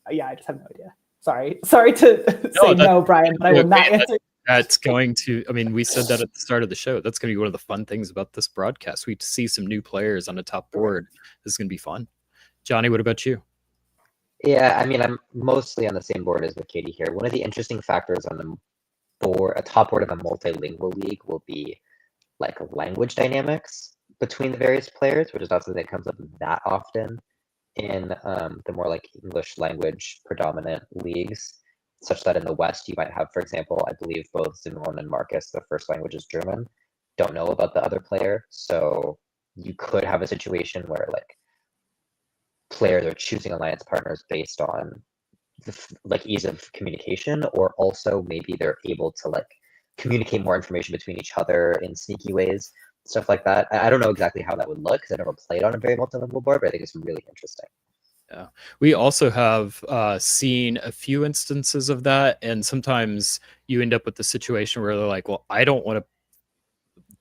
Speaker 4: Yeah, I just have no idea. Sorry to say no, Brian, but I will not answer.
Speaker 3: That's going to, I mean, we said that at the start of the show. That's going to be one of the fun things about this broadcast. We see some new players on the top board. This is going to be fun. Johnny, what about you?
Speaker 7: Yeah, I mean, I'm mostly on the same board as with Katie here. One of the interesting factors on the board, a top board of a multilingual league, will be language dynamics between the various players, which is not something that comes up that often in the more English language predominant leagues, such that in the West you might have, for example, I believe both Simon and Marcus, their first language is German, don't know about the other player. So you could have a situation where players are choosing alliance partners based on ease of communication, or also maybe they're able to communicate more information between each other in sneaky ways, stuff like that. I don't know exactly how that would look because I never played on a very multilingual board, but I think it's really interesting.
Speaker 3: Yeah, we also have seen a few instances of that, and sometimes you end up with the situation where they're like, well, I don't want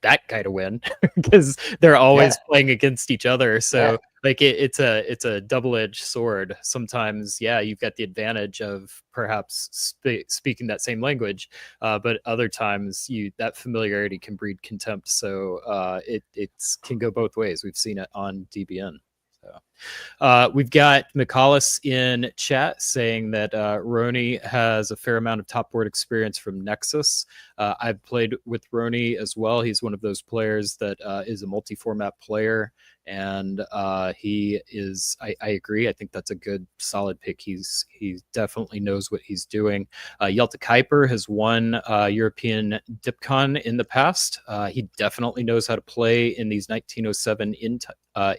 Speaker 3: that guy to win because they're always playing against each other. So it's a double-edged sword. Sometimes, you've got the advantage of perhaps speaking that same language, but other times that familiarity can breed contempt. So it can go both ways. We've seen it on DBN. So We've got McCallus in chat saying that Roni has a fair amount of top board experience from Nexus. I've played with Roni as well. He's one of those players that is a multi-format player, and he is. I agree. I think that's a good, solid pick. He definitely knows what he's doing. Yelta Kuiper has won European DipCon in the past. He definitely knows how to play in these 1907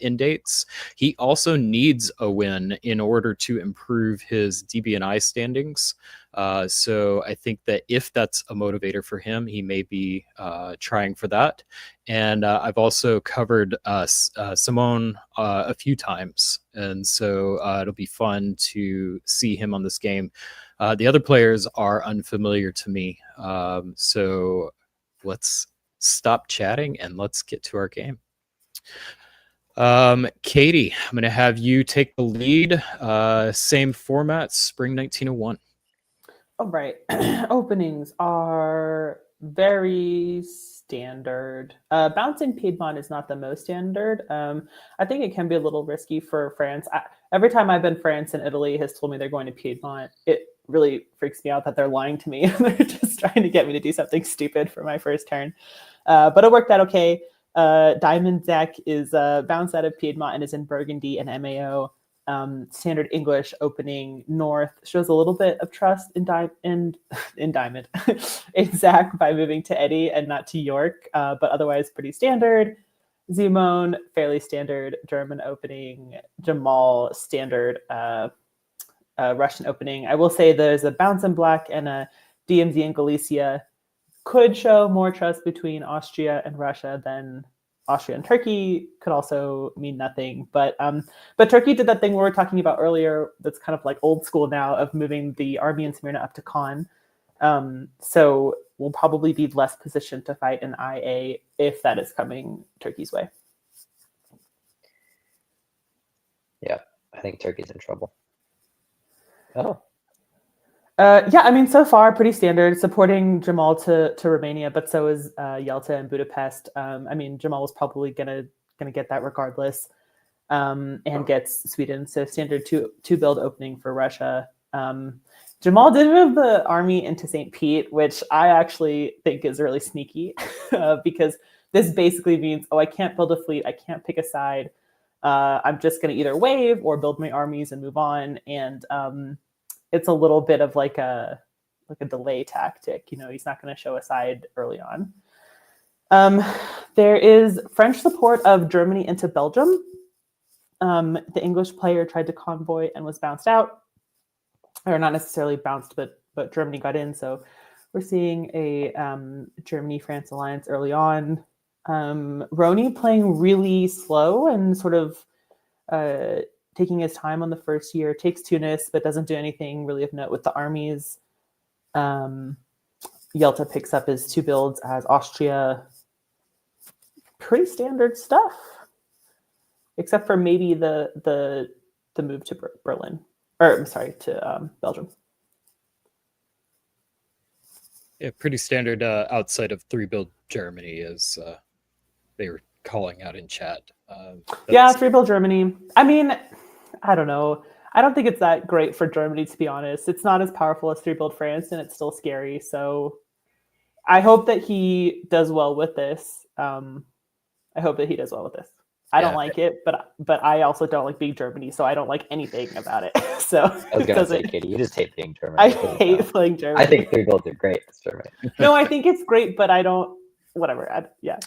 Speaker 3: in dates. He also needs a win in order to improve his DBNI standings. So I think that if that's a motivator for him, he may be trying for that. And I've also covered Simone a few times, and so it'll be fun to see him on this game. The other players are unfamiliar to me, so let's stop chatting and let's get to our game. Katie, I'm going to have you take the lead. Same format, Spring 1901.
Speaker 4: All right. Openings are very standard. Bouncing Piedmont is not the most standard. I think it can be a little risky for France. Every time I've been France and Italy has told me they're going to Piedmont, it really freaks me out that they're lying to me. They're just trying to get me to do something stupid for my first turn. But it worked out okay. Diamond Zach is bounced out of Piedmont and is in Burgundy and MAO. Standard English opening North shows a little bit of trust in Diamond in Zach by moving to Eddie and not to York, but otherwise pretty standard. Zimone, fairly standard German opening. Jamal, standard Russian opening. I will say there's a bounce in black and a DMZ in Galicia. Could show more trust between Austria and Russia than Austria and Turkey. Could also mean nothing, but Turkey did that thing we were talking about earlier that's kind of like old school now of moving the army in Smyrna up to Khan. So we'll probably be less positioned to fight in IA if that is coming Turkey's way.
Speaker 7: Yeah, I think Turkey's in trouble. Oh.
Speaker 4: Yeah, I mean, so far, pretty standard, supporting Jamal to Romania, but so is Yelta and Budapest. I mean, Jamal was probably gonna get that regardless, and gets Sweden. So standard two build opening for Russia. Jamal did move the army into St. Pete, which I actually think is really sneaky, because this basically means, oh, I can't build a fleet, I can't pick a side. I'm just gonna either wave or build my armies and move on, and it's a little bit of like a delay tactic. You know, he's not going to show a side early on. There is French support of Germany into Belgium. The English player tried to convoy and was bounced out, or not necessarily bounced, but Germany got in. So we're seeing a Germany-France alliance early on. Roni playing really slow and sort of taking his time on the first year, takes Tunis, but doesn't do anything really of note with the armies. Yelta picks up his two builds as Austria. Pretty standard stuff, except for maybe the move to Berlin, or I'm sorry, to Belgium.
Speaker 3: Yeah, pretty standard outside of 3-build Germany, as they were calling out in chat.
Speaker 4: Yeah, 3-build Germany. I mean, I don't know. I don't think it's that great for Germany, to be honest. It's not as powerful as 3-build France, and it's still scary. So I hope that he does well with this. I hope that he does well with this. I don't like it, but I also don't like being Germany, so I don't like anything about it. So
Speaker 7: I was gonna say, Katie, you just hate being German.
Speaker 4: I hate playing Germany.
Speaker 7: I think 3-builds are great. It's Germany.
Speaker 4: No, I think it's great, but I don't. Whatever. Yeah.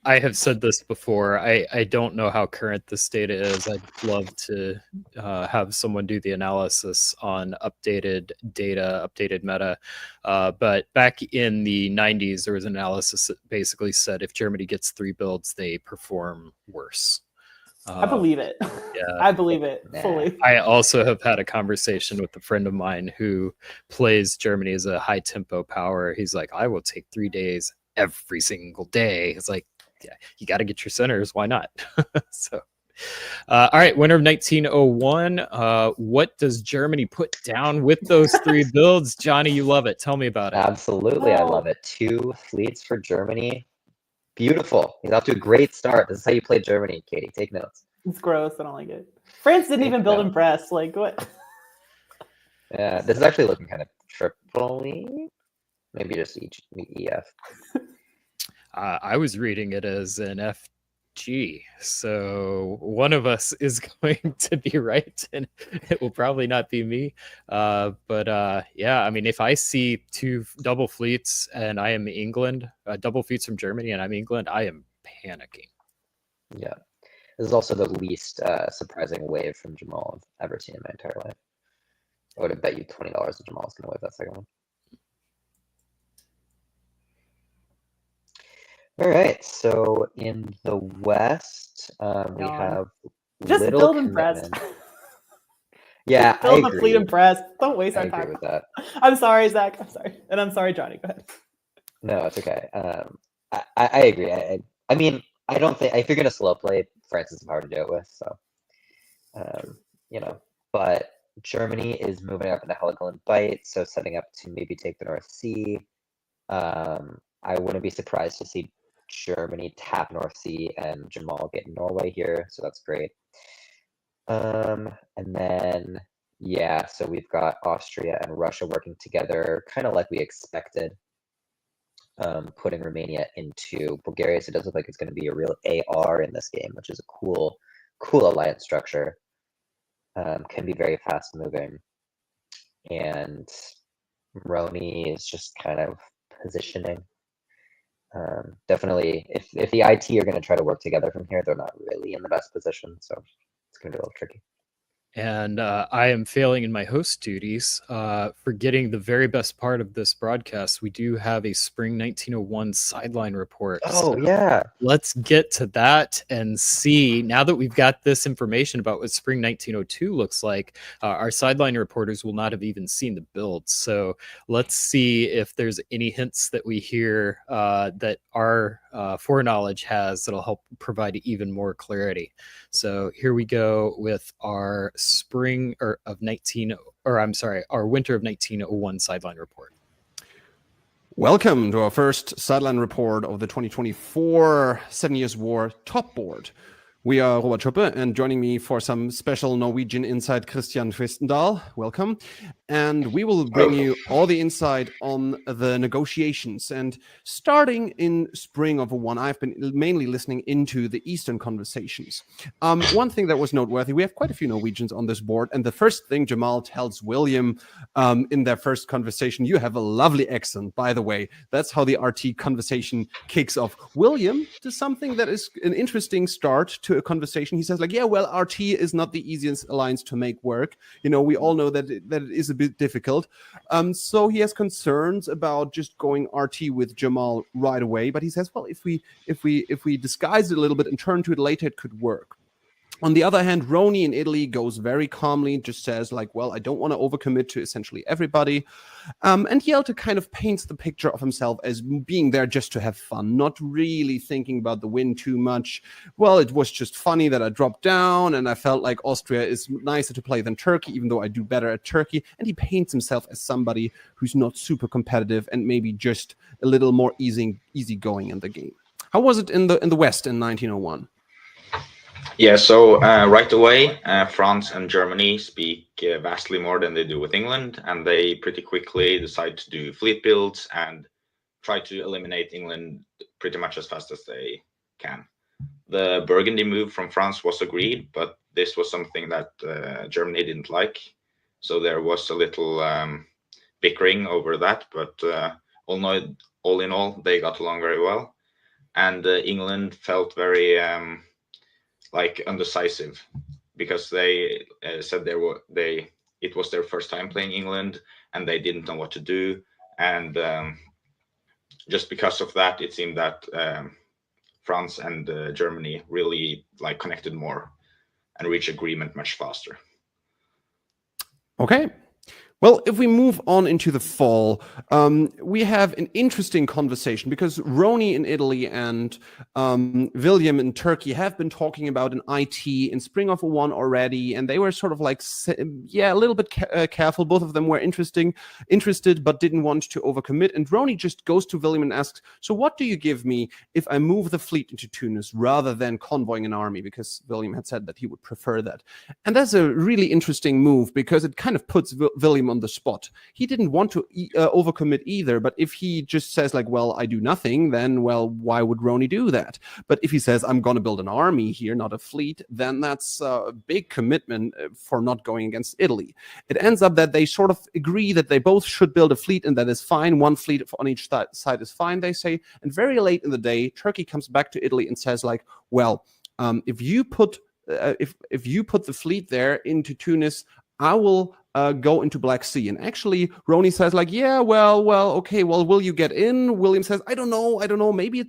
Speaker 3: I have said this before. I don't know how current this data is. I'd love to have someone do the analysis on updated data, updated meta. But back in the 90s, there was an analysis that basically said if Germany gets 3 builds, they perform worse.
Speaker 4: I believe it.
Speaker 3: Yeah,
Speaker 4: I believe it fully.
Speaker 3: I also have had a conversation with a friend of mine who plays Germany as a high tempo power. He's like, I will take 3 days every single day. It's like, yeah, you got to get your centers. Why not? So, all right, winner of 1901. What does Germany put down with those 3 builds? Johnny, you love it. Tell me about it.
Speaker 7: Absolutely, I love it. 2 fleets for Germany. Beautiful. He's off to a great start. This is how you play Germany, Katie. Take notes.
Speaker 4: It's gross. I don't like it. France didn't even build in Brest. Like what?
Speaker 7: Yeah, this is actually looking kind of triple-y. Maybe just EF.
Speaker 3: I was reading it as an FG, so one of us is going to be right, and it will probably not be me. But yeah, I mean, if I see two double fleets and I am England, double fleets from Germany and I'm England, I am panicking.
Speaker 7: Yeah, this is also the least surprising wave from Jamal I've ever seen in my entire life. I would have bet you $20 that Jamal's going to wave that second one. All right, so in the West, we have
Speaker 4: just
Speaker 7: little
Speaker 4: build in Brest.
Speaker 7: commitment. Yeah,
Speaker 4: Just build
Speaker 7: I
Speaker 4: a fleet in
Speaker 7: agree.
Speaker 4: Brest. Don't waste
Speaker 7: I
Speaker 4: our
Speaker 7: agree
Speaker 4: time.
Speaker 7: with that.
Speaker 4: I'm sorry, Zach. I'm sorry, and I'm sorry, Johnny. Go ahead.
Speaker 7: No, it's okay. I agree. I mean, I don't think if you're gonna slow play, France is hard to do it with. So, you know, but Germany is moving up into Heligoland Bight, so setting up to maybe take the North Sea. I wouldn't be surprised to see Germany tap North Sea and Jamal get Norway here, so that's great. And then yeah, so we've got Austria and Russia working together, kind of like we expected. Putting Romania into Bulgaria, so it does look like it's going to be a real AR in this game, which is a cool alliance structure. Can be very fast moving, and Roni is just kind of positioning. Definitely, if the IT are going to try to work together from here, they're not really in the best position, so it's going to be a little tricky.
Speaker 3: And I am failing in my host duties, forgetting the very best part of this broadcast. We do have a Spring 1901 sideline report.
Speaker 7: Oh,
Speaker 3: so
Speaker 7: yeah.
Speaker 3: let's get to that and see. Now that we've got this information about what Spring 1902 looks like, our sideline reporters will not have even seen the build. So let's see if there's any hints that we hear that our foreknowledge has that'll help provide even more clarity. So here we go with our our winter of 1901 sideline report.
Speaker 8: Welcome to our first sideline report of the 2024 7 Years War top board. We are Robert Schoppe, and joining me for some special Norwegian insight, Christian Festendal. Welcome. And we will bring you all the insight on the negotiations. And starting in spring of '01, I've been mainly listening into the Eastern conversations. One thing that was noteworthy, we have quite a few Norwegians on this board. And the first thing Jamal tells William in their first conversation, you have a lovely accent, by the way. That's how the RT conversation kicks off. William does something that is an interesting start to a conversation. He says like, yeah, well, RT is not the easiest alliance to make work. You know, we all know that it is a bit difficult. So he has concerns about just going RT with Jamal right away. But he says, well, if we disguise it a little bit and turn to it later, it could work. On the other hand, Roni in Italy goes very calmly, just says like, well, I don't want to overcommit to essentially everybody. And Yelta kind of paints the picture of himself as being there just to have fun, not really thinking about the win too much. Well, it was just funny that I dropped down and I felt like Austria is nicer to play than Turkey, even though I do better at Turkey. And he paints himself as somebody who's not super competitive and maybe just a little more easygoing in the game. How was it in the West in 1901?
Speaker 15: Yeah, so right away, France and Germany speak vastly more than they do with England, and they pretty quickly decide to do fleet builds and try to eliminate England pretty much as fast as they can. The Burgundy move from France was agreed, but this was something that Germany didn't like, so there was a little bickering over that, but all in all, they got along very well, and England felt very undecisive because they said it was their first time playing England and they didn't know what to do, and just because of that, it seemed that France and Germany really connected more and reached agreement much faster.
Speaker 8: Okay. Well, if we move on into the fall, we have an interesting conversation because Roni in Italy and William in Turkey have been talking about an IT in Spring of 01 already, and they were sort of like, a little bit careful. Both of them were interested, but didn't want to overcommit. And Roni just goes to William and asks, so what do you give me if I move the fleet into Tunis rather than convoying an army? Because William had said that he would prefer that. And that's a really interesting move because it kind of puts William on the spot. He didn't want to overcommit either, but if he just says like, well, I do nothing, then, well, why would Roni do that? But if he says, I'm going to build an army here, not a fleet, then that's a big commitment for not going against Italy. It ends up that they sort of agree that they both should build a fleet, and that is fine. One fleet on each side is fine, they say. And very late in the day, Turkey comes back to Italy and says like, well, if you put the fleet there into Tunis, I will go into Black Sea. And actually, Roni says like, yeah, well, okay, well, will you get in? William says, I don't know, maybe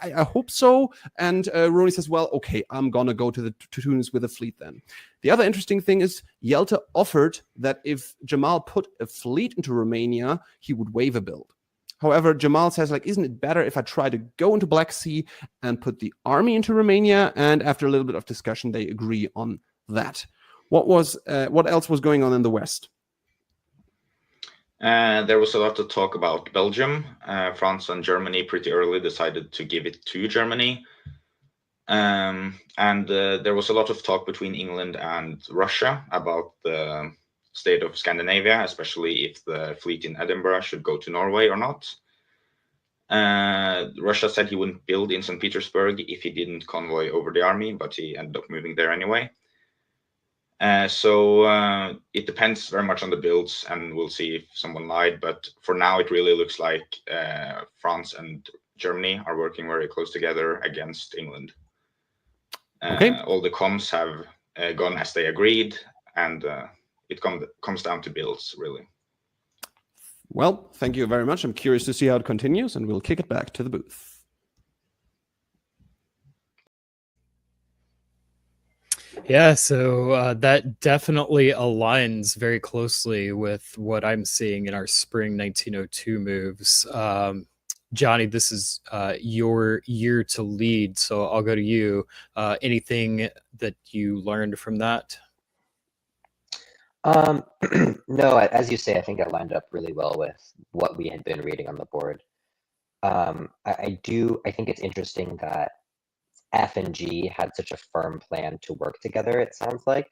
Speaker 8: I hope so. And Roni says, well, okay, I'm gonna go to Tunis with a fleet then. The other interesting thing is Yelta offered that if Jamal put a fleet into Romania, he would waive a build. However, Jamal says, like, isn't it better if I try to go into Black Sea and put the army into Romania? And after a little bit of discussion, they agree on that. What else was going on in the West?
Speaker 15: There was a lot of talk about Belgium. France and Germany pretty early decided to give it to Germany. And there was a lot of talk between England and Russia about the state of Scandinavia, especially if the fleet in Edinburgh should go to Norway or not. Russia said he wouldn't build in St. Petersburg if he didn't convoy over the army, but he ended up moving there anyway. So it depends very much on the builds, and we'll see if someone lied. But for now, it really looks like France and Germany are working very close together against England.
Speaker 8: Okay.
Speaker 15: All the comms have gone as they agreed, and it comes down to builds, really.
Speaker 8: Well, thank you very much. I'm curious to see how it continues, and we'll kick it back to the booth.
Speaker 3: Yeah, so that definitely aligns very closely with what I'm seeing in our spring 1902 moves. Johnny, this is your year to lead, so I'll go to you. Anything that you learned from that?
Speaker 7: No, as you say, I think it lined up really well with what we had been reading on the board. I think it's interesting that F and G had such a firm plan to work together, it sounds like.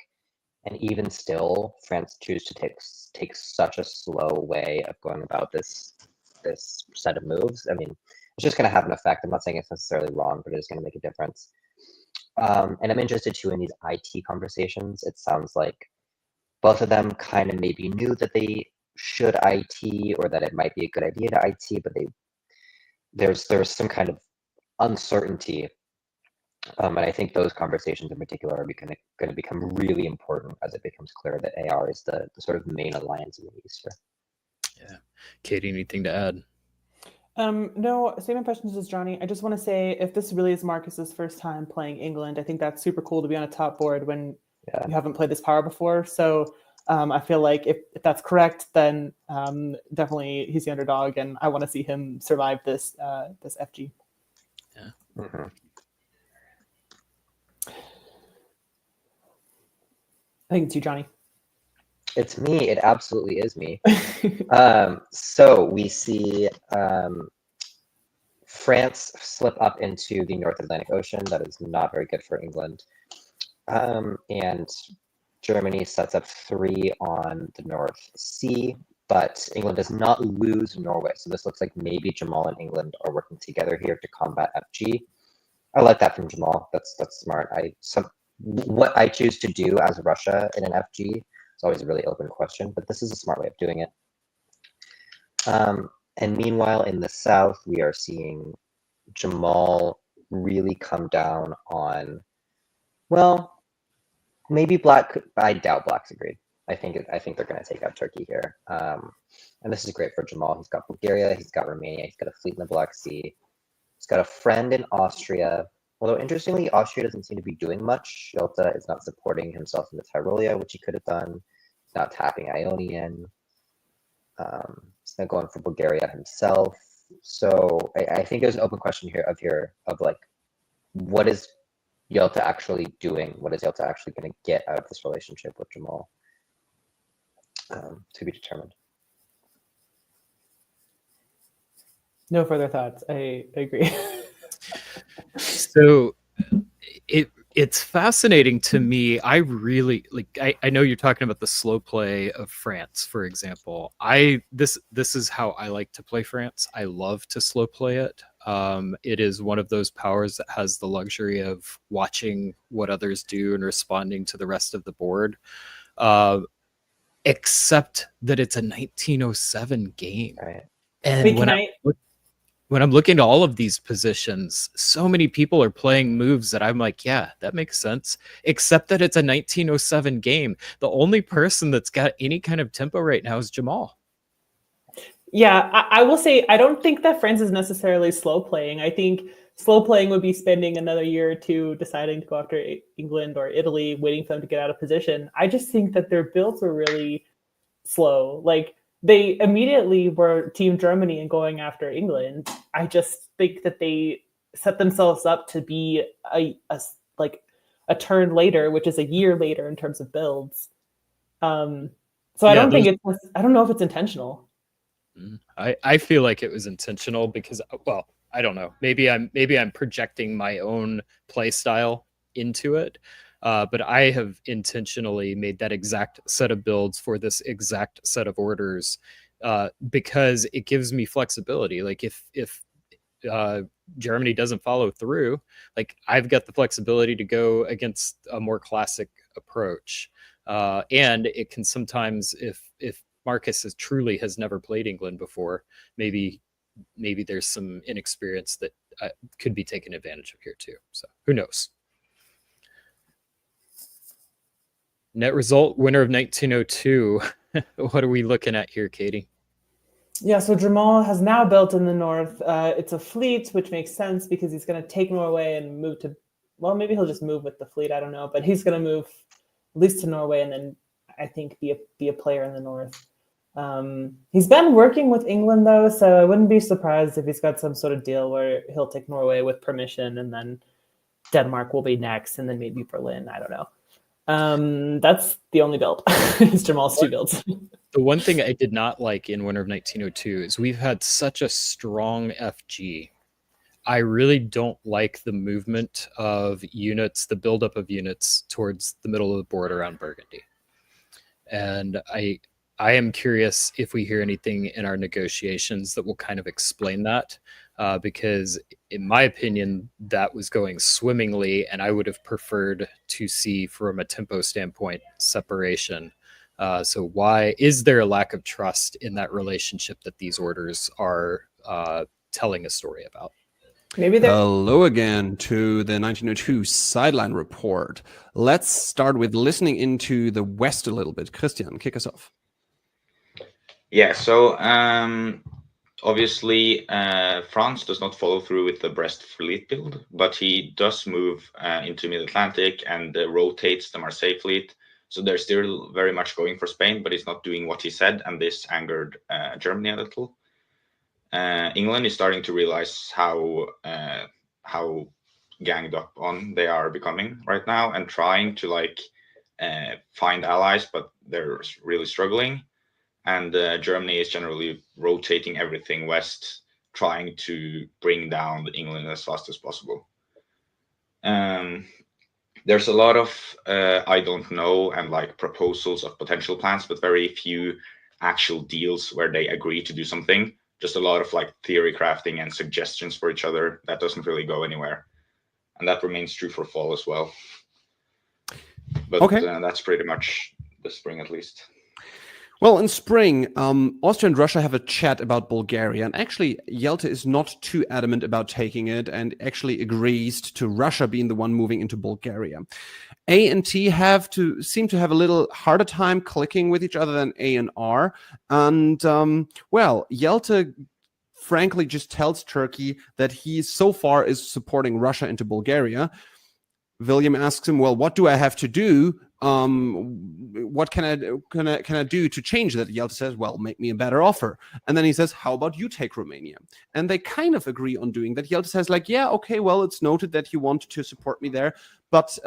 Speaker 7: And even still, France choose to take such a slow way of going about this set of moves. I mean, it's just going to have an effect. I'm not saying it's necessarily wrong, but it is going to make a difference. And I'm interested too in these IT conversations. It sounds like both of them kind of maybe knew that they should IT, or that it might be a good idea to IT, but there's some kind of uncertainty. And I think those conversations in particular are going to become really important as it becomes clear that AR is the sort of main alliance in the East here.
Speaker 3: Yeah. Katie, anything to add?
Speaker 4: No, same impressions as Johnny. I just want to say, if this really is Marcus's first time playing England, I think that's super cool to be on a top board when you haven't played this power before. So I feel like if that's correct, then definitely he's the underdog, and I want to see him survive this FG.
Speaker 3: Yeah.
Speaker 7: Mm-hmm.
Speaker 4: I think it's you, Johnny.
Speaker 7: It's me. It absolutely is me. So we see France slip up into the North Atlantic Ocean. That is not very good for England. And Germany sets up 3 on the North Sea, but England does not lose Norway. So this looks like maybe Jamal and England are working together here to combat FG. I like that from Jamal. That's smart. What I choose to do as Russia in an FG is always a really open question, but this is a smart way of doing it. And meanwhile, in the south, we are seeing Jamal really come down on, well, maybe Black. I doubt Black's agreed. I think they're going to take out Turkey here. And this is great for Jamal. He's got Bulgaria, he's got Romania, he's got a fleet in the Black Sea. He's got a friend in Austria. Although, interestingly, Austria doesn't seem to be doing much. Yelta is not supporting himself in the Tyrolia, which he could have done. He's not tapping Ionian. He's going to go in for Bulgaria himself. So I think there's an open question here of like, what is Yelta actually doing? What is Yelta actually going to get out of this relationship with Jamal? To be determined.
Speaker 4: No further thoughts. I agree.
Speaker 3: So it's fascinating to me. I really I know you're talking about the slow play of France, for example. This is how I like to play France. I love to slow play it. It is one of those powers that has the luxury of watching what others do and responding to the rest of the board. Except that it's a 1907 game.
Speaker 7: Right.
Speaker 3: And
Speaker 4: Wait,
Speaker 3: when I'm looking at all of these positions, so many people are playing moves that I'm like, yeah, that makes sense. Except that it's a 1907 game. The only person that's got any kind of tempo right now is Jamal.
Speaker 4: Yeah, I will say I don't think that France is necessarily slow playing. I think slow playing would be spending another year or two deciding to go after England or Italy, waiting for them to get out of position. I just think that their builds were really slow. Like, they immediately were Team Germany and going after England. I just think that they set themselves up to be a turn later, which is a year later in terms of builds. So I don't know if it's intentional.
Speaker 3: I feel like it was intentional because, well, I don't know. Maybe I'm projecting my own play style into it. But I have intentionally made that exact set of builds for this exact set of orders because it gives me flexibility. Like if Germany doesn't follow through, like I've got the flexibility to go against a more classic approach. And it can sometimes, if Marcus truly has never played England before, maybe there's some inexperience that could be taken advantage of here too. So who knows? Net result, winner of 1902. What are we looking at here, Katie?
Speaker 4: Yeah, so Jamal has now built in the north. It's a fleet, which makes sense because he's going to take Norway and move to, well, maybe he'll just move with the fleet. I don't know, but he's going to move at least to Norway and then I think be a player in the north. He's been working with England though, so I wouldn't be surprised if he's got some sort of deal where he'll take Norway with permission and then Denmark will be next and then maybe Berlin. I don't know. That's the only build. It's Jamal's two builds.
Speaker 3: The one thing I did not like in Winter of 1902 is we've had such a strong FG. I really don't like the movement of units, the buildup of units towards the middle of the board around Burgundy. And I am curious if we hear anything in our negotiations that will kind of explain that, because in my opinion, that was going swimmingly, and I would have preferred to see from a tempo standpoint separation. So why is there a lack of trust in that relationship that these orders are telling a story about?
Speaker 4: Maybe
Speaker 8: Hello again to the 1902 sideline report. Let's start with listening into the West a little bit. Christian, kick us off.
Speaker 15: Yeah, so obviously France does not follow through with the Brest fleet build, but he does move into mid-Atlantic and rotates the Marseille fleet. So they're still very much going for Spain, but he's not doing what he said, and this angered Germany a little. England is starting to realize how ganged up on they are becoming right now, and trying to find allies, but they're really struggling. And Germany is generally rotating everything west, trying to bring down England as fast as possible. There's a lot of I don't know and proposals of potential plans, but very few actual deals where they agree to do something. Just a lot of theory crafting and suggestions for each other that doesn't really go anywhere. And that remains true for fall as well. But
Speaker 8: okay.
Speaker 15: That's pretty much the spring at least.
Speaker 8: Well, in spring, Austria and Russia have a chat about Bulgaria, and actually Yelta is not too adamant about taking it and actually agrees to Russia being the one moving into Bulgaria. A and T seem to have a little harder time clicking with each other than A and R. And, Yelta frankly just tells Turkey that he so far is supporting Russia into Bulgaria. William asks him, well, what do I have to do what can I do to change that? Yelta says, well, make me a better offer. And then he says, how about you take Romania? And they kind of agree on doing that. Yelta says, like, yeah, okay, well, it's noted that you want to support me there, but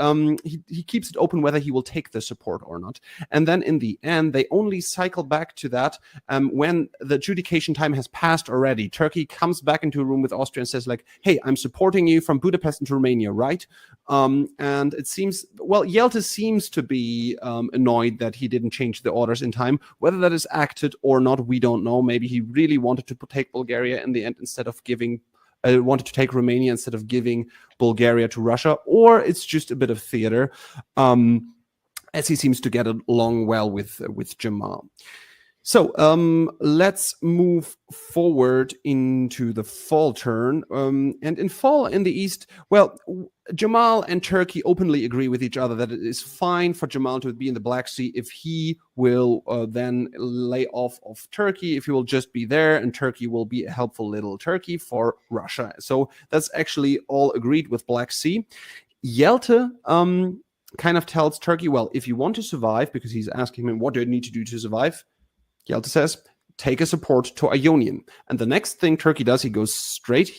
Speaker 8: he keeps it open whether he will take the support or not. And then in the end, they only cycle back to that when the adjudication time has passed already. Turkey comes back into a room with Austria and says, like, hey, I'm supporting you from Budapest into Romania, right? And it seems, well, Yelta seems to be annoyed that he didn't change the orders in time. Whether that is acted or not, we don't know. Maybe he really wanted to take Bulgaria in the end instead of giving wanted to take Romania instead of giving Bulgaria to Russia, or it's just a bit of theater, as he seems to get along well with Jamal. So let's move forward into the fall turn. And in fall in the East, well, Jamal and Turkey openly agree with each other that it is fine for Jamal to be in the Black Sea if he will then lay off of Turkey, if he will just be there, and Turkey will be a helpful little Turkey for Russia. So that's actually all agreed with Black Sea. Yelta kind of tells Turkey, well, if you want to survive, because he's asking him, what do you need to do to survive? Yelta says, take a support to Ionian. And the next thing Turkey does, he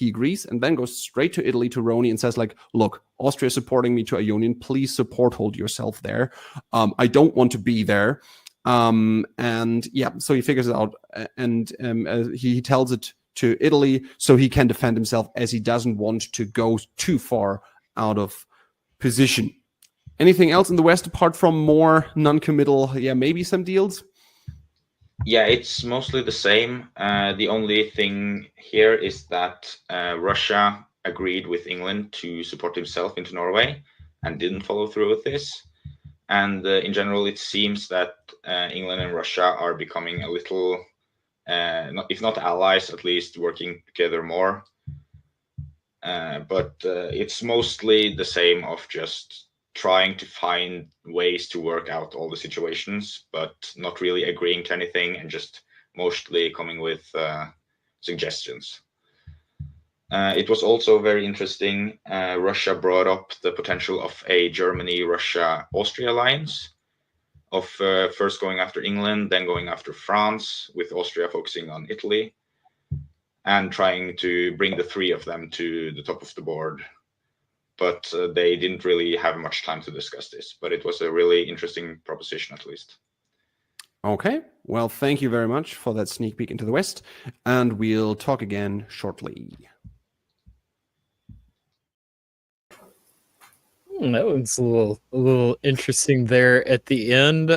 Speaker 8: agrees, and then goes straight to Italy, to Roni, and says, like, look, Austria is supporting me to Ionian. Please hold yourself there. I don't want to be there. And yeah, so he figures it out, and he tells it to Italy so he can defend himself, as he doesn't want to go too far out of position. Anything else in the West apart from more non-committal, maybe some deals?
Speaker 15: Yeah, it's mostly the same. The only thing here is that Russia agreed with England to support himself into Norway and didn't follow through with this. And in general, it seems that England and Russia are becoming a little, if not allies, at least working together more. But it's mostly the same of just trying to find ways to work out all the situations, but not really agreeing to anything, and just mostly coming with suggestions. It was also very interesting. Russia brought up the potential of a Germany-Russia-Austria alliance, of first going after England, then going after France, with Austria focusing on Italy, and trying to bring the three of them to the top of the board. But they didn't really have much time to discuss this. But it was a really interesting proposition, at least.
Speaker 8: Okay. Well, thank you very much for that sneak peek into the West. And we'll talk again shortly.
Speaker 3: That was a little interesting there at the end.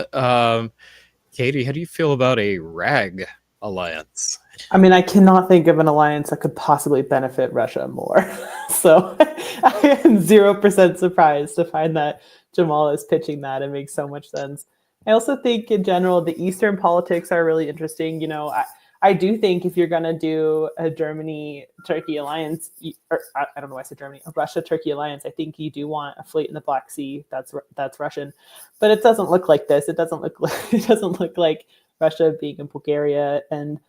Speaker 3: Katie, how do you feel about a RAG alliance?
Speaker 4: I mean, I cannot think of an alliance that could possibly benefit Russia more. So I am 0% surprised to find that Jamal is pitching that. It makes so much sense. I also think in general, the Eastern politics are really interesting. You know, I do think if you're going to do a Germany-Turkey alliance, or I don't know why I said Germany, a Russia-Turkey alliance, I think you do want a fleet in the Black Sea that's Russian. But it doesn't look like this. It doesn't look like Russia being in Bulgaria, and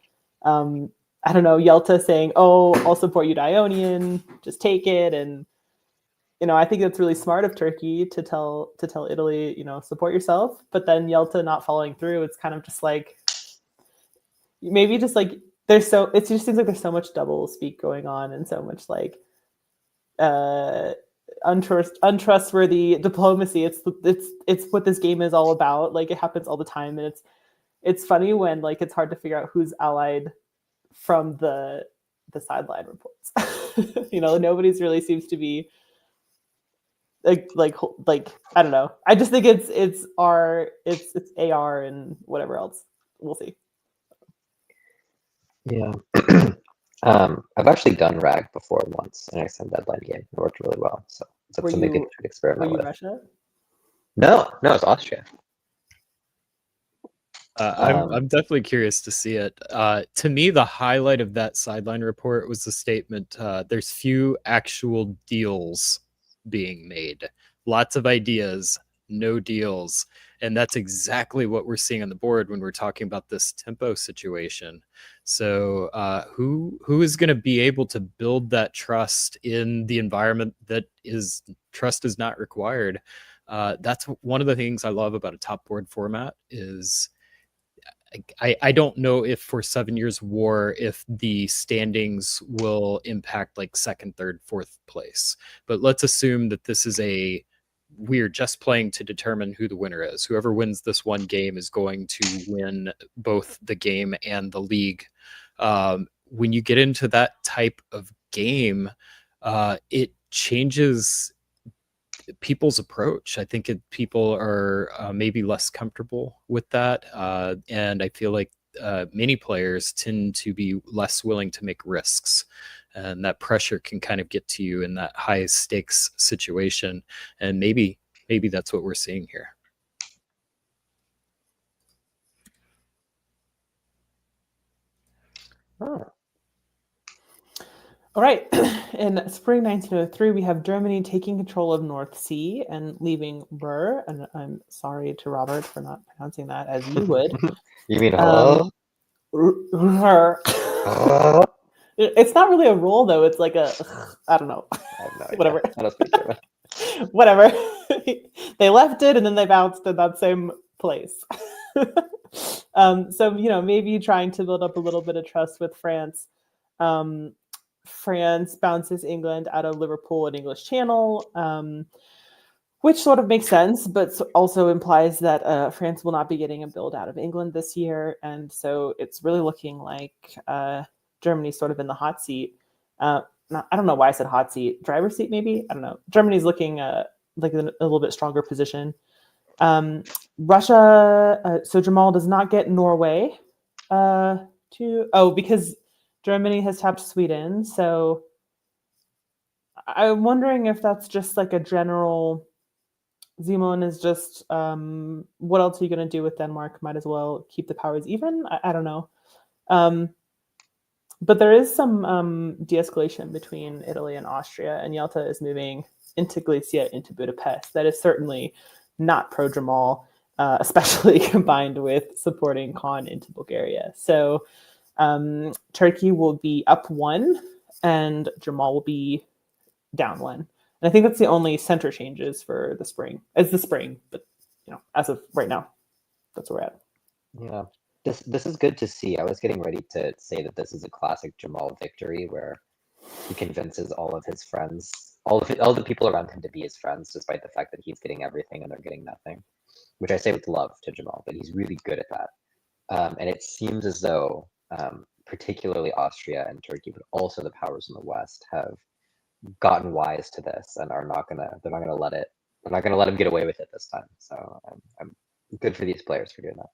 Speaker 4: I don't know, Yelta saying, oh, I'll support you to Ionian, just take it. And, you know, I think it's really smart of Turkey to tell Italy, you know, support yourself. But then Yelta not following through, it's kind of just like, maybe just like, it just seems like there's so much double speak going on, and so much like untrustworthy diplomacy. It's what this game is all about. Like, it happens all the time. And it's funny when, like, it's hard to figure out who's allied from the sideline reports. You know, nobody's really seems to be like I don't know. I just think it's AR and whatever else. We'll see.
Speaker 7: Yeah. I've actually done RAG before once, an extended deadline game. It worked really well. So it's something to experiment with.
Speaker 4: Russia?
Speaker 7: No, it's Austria.
Speaker 3: I'm definitely curious to see it. To me, the highlight of that sideline report was the statement, there's few actual deals being made. Lots of ideas, no deals. And that's exactly what we're seeing on the board when we're talking about this tempo situation. So who is going to be able to build that trust in the environment that trust is not required? That's one of the things I love about a top board format is I don't know if for 7 Years War, if the standings will impact like second, third, fourth place. But let's assume that this is we're just playing to determine who the winner is. Whoever wins this one game is going to win both the game and the league. When you get into that type of game, it changes people's approach. I think people are maybe less comfortable with that. And I feel like many players tend to be less willing to make risks. And that pressure can kind of get to you in that high stakes situation. And maybe that's what we're seeing here.
Speaker 7: Oh.
Speaker 4: All right. In spring 1903, we have Germany taking control of North Sea and leaving Ruhr. And I'm sorry to Robert for not pronouncing that as you would.
Speaker 7: You mean
Speaker 4: Ruhr. It's not really a roll though. It's like I don't know.
Speaker 7: I have no idea.
Speaker 4: Whatever.
Speaker 7: I don't speak German.
Speaker 4: Whatever. They left it and then they bounced in that same place. So maybe trying to build up a little bit of trust with France. France bounces England out of Liverpool and English Channel, which sort of makes sense, but also implies that France will not be getting a build out of England this year. And so it's really looking like Germany's sort of in the hot seat. I don't know why I said hot seat. Driver's seat, maybe? I don't know. Germany's looking like in a little bit stronger position. Russia, so Jamal does not get Norway because Germany has tapped Sweden. So I'm wondering if that's just like a general, Simon is just, what else are you going to do with Denmark? Might as well keep the powers even. I don't know. But there is some de-escalation between Italy and Austria, and Yalta is moving into Galicia, into Budapest. That is certainly not pro-Jamal, especially combined with supporting Khan into Bulgaria. So Turkey will be up 1 and Jamal will be down 1. And I think that's the only center changes for the spring. It's the spring, but as of right now, that's where we're at.
Speaker 7: Yeah. This is good to see. I was getting ready to say that this is a classic Jamal victory where he convinces all of his friends, all the people around him to be his friends, despite the fact that he's getting everything and they're getting nothing, which I say with love to Jamal, but he's really good at that. And it seems as though particularly Austria and Turkey, but also the powers in the West have gotten wise to this and they're not gonna let him get away with it this time. So I'm good for these players for doing that.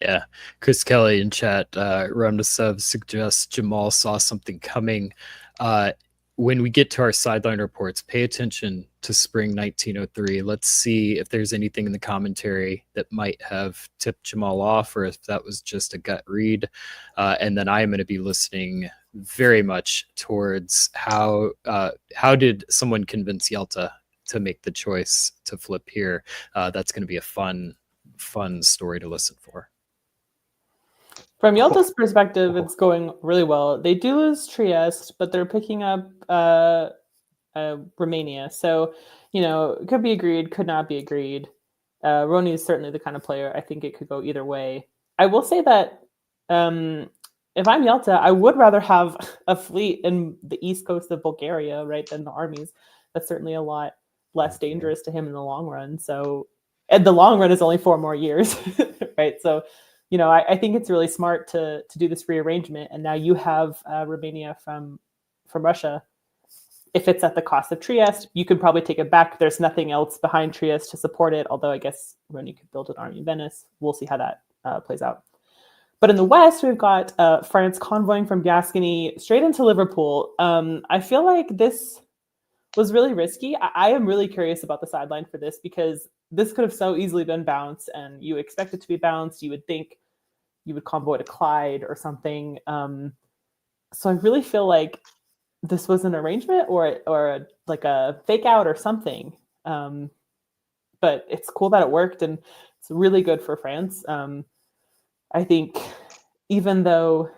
Speaker 3: Yeah, Chris Kelly in chat, Ramdasev suggests Jamal saw something coming. When we get to our sideline reports, pay attention to spring 1903. Let's see if there's anything in the commentary that might have tipped Jamal off or if that was just a gut read. And then I am going to be listening very much towards how did someone convince Yalta to make the choice to flip here. That's going to be a fun story to listen for.
Speaker 4: From Yalta's perspective, it's going really well. They do lose Trieste, but they're picking up Romania. So, it could be agreed, could not be agreed. Roni is certainly the kind of player I think it could go either way. I will say that if I'm Yalta, I would rather have a fleet in the east coast of Bulgaria, right, than the armies. That's certainly a lot less dangerous to him in the long run. So, and the long run is only 4 more years, right? So, I think it's really smart to do this rearrangement. And now you have Romania from Russia. If it's at the cost of Trieste, you could probably take it back. There's nothing else behind Trieste to support it, although I guess Roni could build an army in Venice. We'll see how that plays out. But in the West, we've got France convoying from Gascony straight into Liverpool. I feel like this was really risky. I am really curious about the sideline for this because this could have so easily been bounced, and you expect it to be bounced. You would think you would convoy to Clyde or something. So I really feel like this was an arrangement or like a fake out or something. But it's cool that it worked, and it's really good for France. I think even though,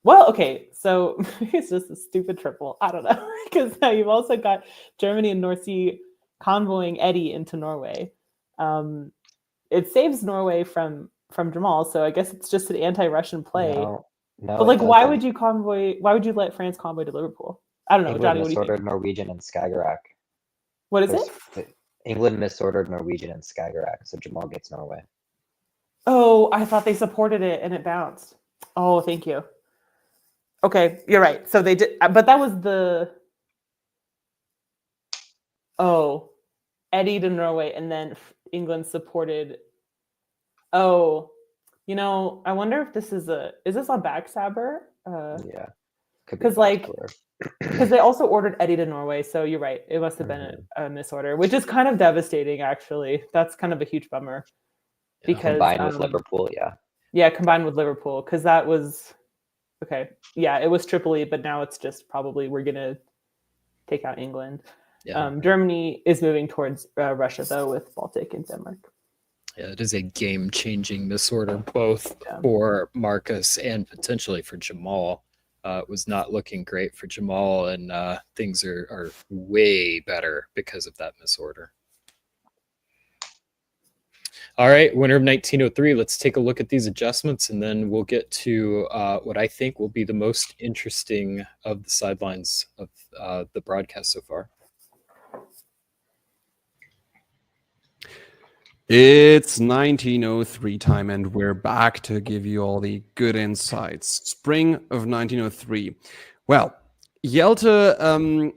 Speaker 4: so it's just a stupid triple. I don't know, because now you've also got Germany and North Sea convoying Eddie into Norway. It saves Norway from Jamal, so I guess it's just an anti-Russian play.
Speaker 7: No,
Speaker 4: but like, why would you let France convoy to Liverpool? I don't know,
Speaker 7: England
Speaker 4: Johnny. What do you think?
Speaker 7: misordered Norwegian and Skagerrak.
Speaker 4: What is it?
Speaker 7: England misordered Norwegian and Skagerrak, so Jamal gets Norway.
Speaker 4: Oh, I thought they supported it and it bounced. Oh, thank you. Okay, you're right. So they did, but that was the. Oh, Eddie to Norway, and then England supported. Oh, I wonder if this is a backstabber?
Speaker 7: Yeah,
Speaker 4: because they also ordered Eddie to Norway, so you're right. It must have been a misorder, which is kind of devastating, actually. That's kind of a huge bummer. Because
Speaker 7: combined with Liverpool,
Speaker 4: yeah, combined with Liverpool, because that was okay. Yeah, it was Tripoli, but now it's just probably we're gonna take out England.
Speaker 3: Yeah.
Speaker 4: Germany is moving towards Russia though, with Baltic and Denmark.
Speaker 3: Yeah, it is a game-changing misorder, both for Marcus and potentially for Jamal. It was not looking great for Jamal, and things are way better because of that misorder. All right, winner of 1903. Let's take a look at these adjustments, and then we'll get to what I think will be the most interesting of the sidelines of the broadcast so far.
Speaker 8: It's 1903 time, and we're back to give you all the good insights. Spring of 1903. Well, Yelta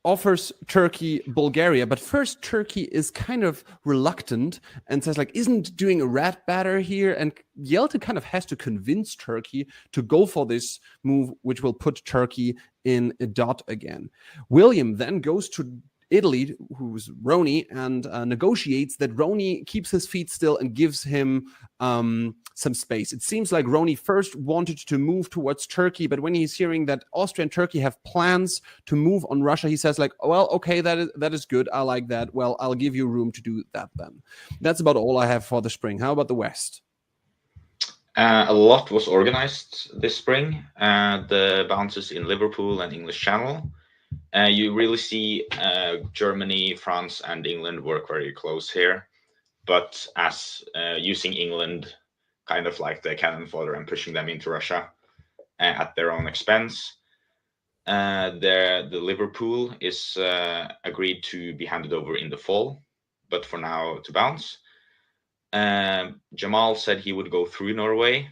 Speaker 8: offers Turkey Bulgaria, but first Turkey is kind of reluctant and says, like, isn't doing a rat batter here? And Yelta kind of has to convince Turkey to go for this move, which will put Turkey in a dot again. William then goes to Italy, who's Roni, and negotiates that Roni keeps his feet still and gives him some space. It seems like Roni first wanted to move towards Turkey, but when he's hearing that Austria and Turkey have plans to move on Russia, he says, like, well, okay, that is good. I like that. Well, I'll give you room to do that then. That's about all I have for the spring. How about the West?
Speaker 15: A lot was organized this spring. The bounces in Liverpool and English Channel. You really see Germany, France, and England work very close here, but as using England kind of like the cannon fodder and pushing them into Russia at their own expense. The Liverpool is agreed to be handed over in the fall, but for now to bounce. Jamal said he would go through Norway.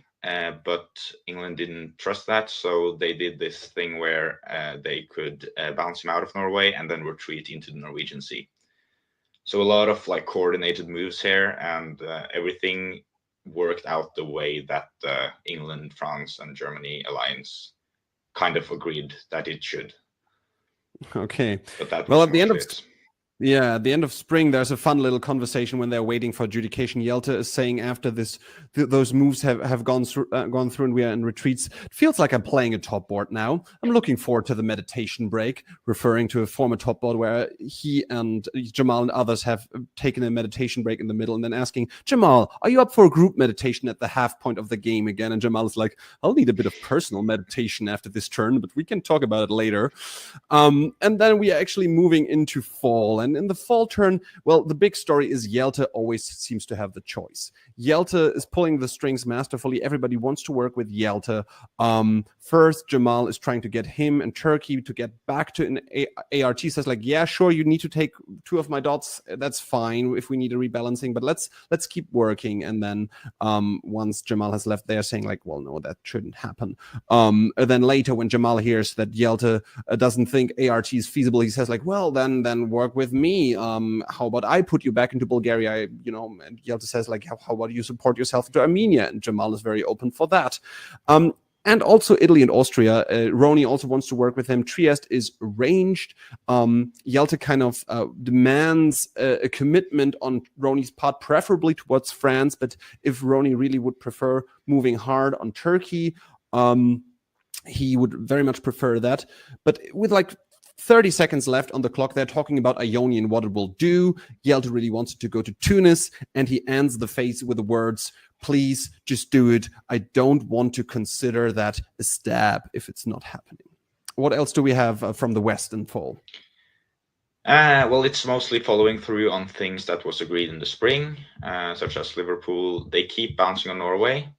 Speaker 15: But England didn't trust that, so they did this thing where they could bounce him out of Norway and then retreat into the Norwegian Sea. So a lot of like coordinated moves here, and everything worked out the way that England, France, and Germany alliance kind of agreed that it should.
Speaker 8: Okay.
Speaker 15: But that
Speaker 8: well,
Speaker 15: was
Speaker 8: at the end of
Speaker 15: it.
Speaker 8: Yeah, at the end of spring, there's a fun little conversation when they're waiting for adjudication. Yelta is saying after this, those moves have gone through, and we are in retreats. It feels like I'm playing a top board now. I'm looking forward to the meditation break, referring to a former top board where he and Jamal and others have taken a meditation break in the middle and then asking, Jamal, are you up for a group meditation at the half point of the game again? And Jamal is like, I'll need a bit of personal meditation after this turn, but we can talk about it later. And then we are actually moving into fall. And in the fall turn, well, the big story is Yelta always seems to have the choice. Yelta is pulling the strings masterfully. Everybody wants to work with Yelta. First, Jamal is trying to get him and Turkey to get back to an ART. Says like, yeah, sure, you need to take 2 of my dots. That's fine if we need a rebalancing, but let's keep working. And then once Jamal has left, they're saying like, well, no, that shouldn't happen. And then later, when Jamal hears that Yelta doesn't think ART is feasible, he says like, well, then work with me. How about I put you back into Bulgaria? And Yelta says like, how about you support yourself into Armenia? And Jamal is very open for that. And also Italy and Austria. Roni also wants to work with him. Trieste is ranged. Yelta kind of demands a commitment on Roni's part, preferably towards France. But if Roni really would prefer moving hard on Turkey, he would very much prefer that. But with like 30 seconds left on the clock, they're talking about Ionian, what it will do. Yelta really wants to go to Tunis, and he ends the phase with the words, please just do it. I don't want to consider that a stab if it's not happening. What else do we have from the West in fall?
Speaker 15: Well, it's mostly following through on things that was agreed in the spring, such as Liverpool. They keep bouncing on Norway,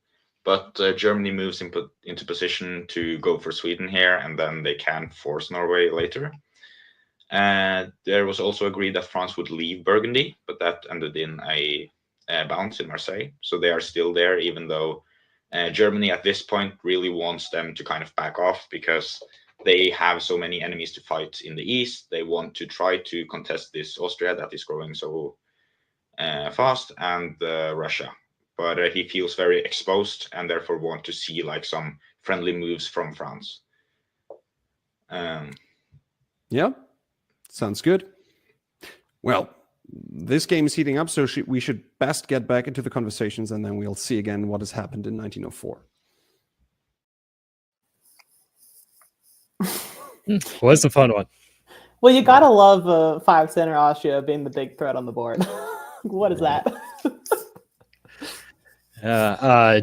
Speaker 15: but Germany moves into position to go for Sweden here, and then they can force Norway later. There was also agreed that France would leave Burgundy, but that ended in a bounce in Marseille. So they are still there, even though Germany at this point really wants them to kind of back off because they have so many enemies to fight in the east. They want to try to contest this Austria that is growing so fast, and Russia. But he feels very exposed and therefore want to see like some friendly moves from France.
Speaker 8: Yeah, sounds good. Well, this game is heating up, so we should best get back into the conversations, and then we'll see again what has happened in 1904.
Speaker 3: Was a fun one.
Speaker 4: Well, you gotta love 5 center Austria being the big threat on the board. What is that?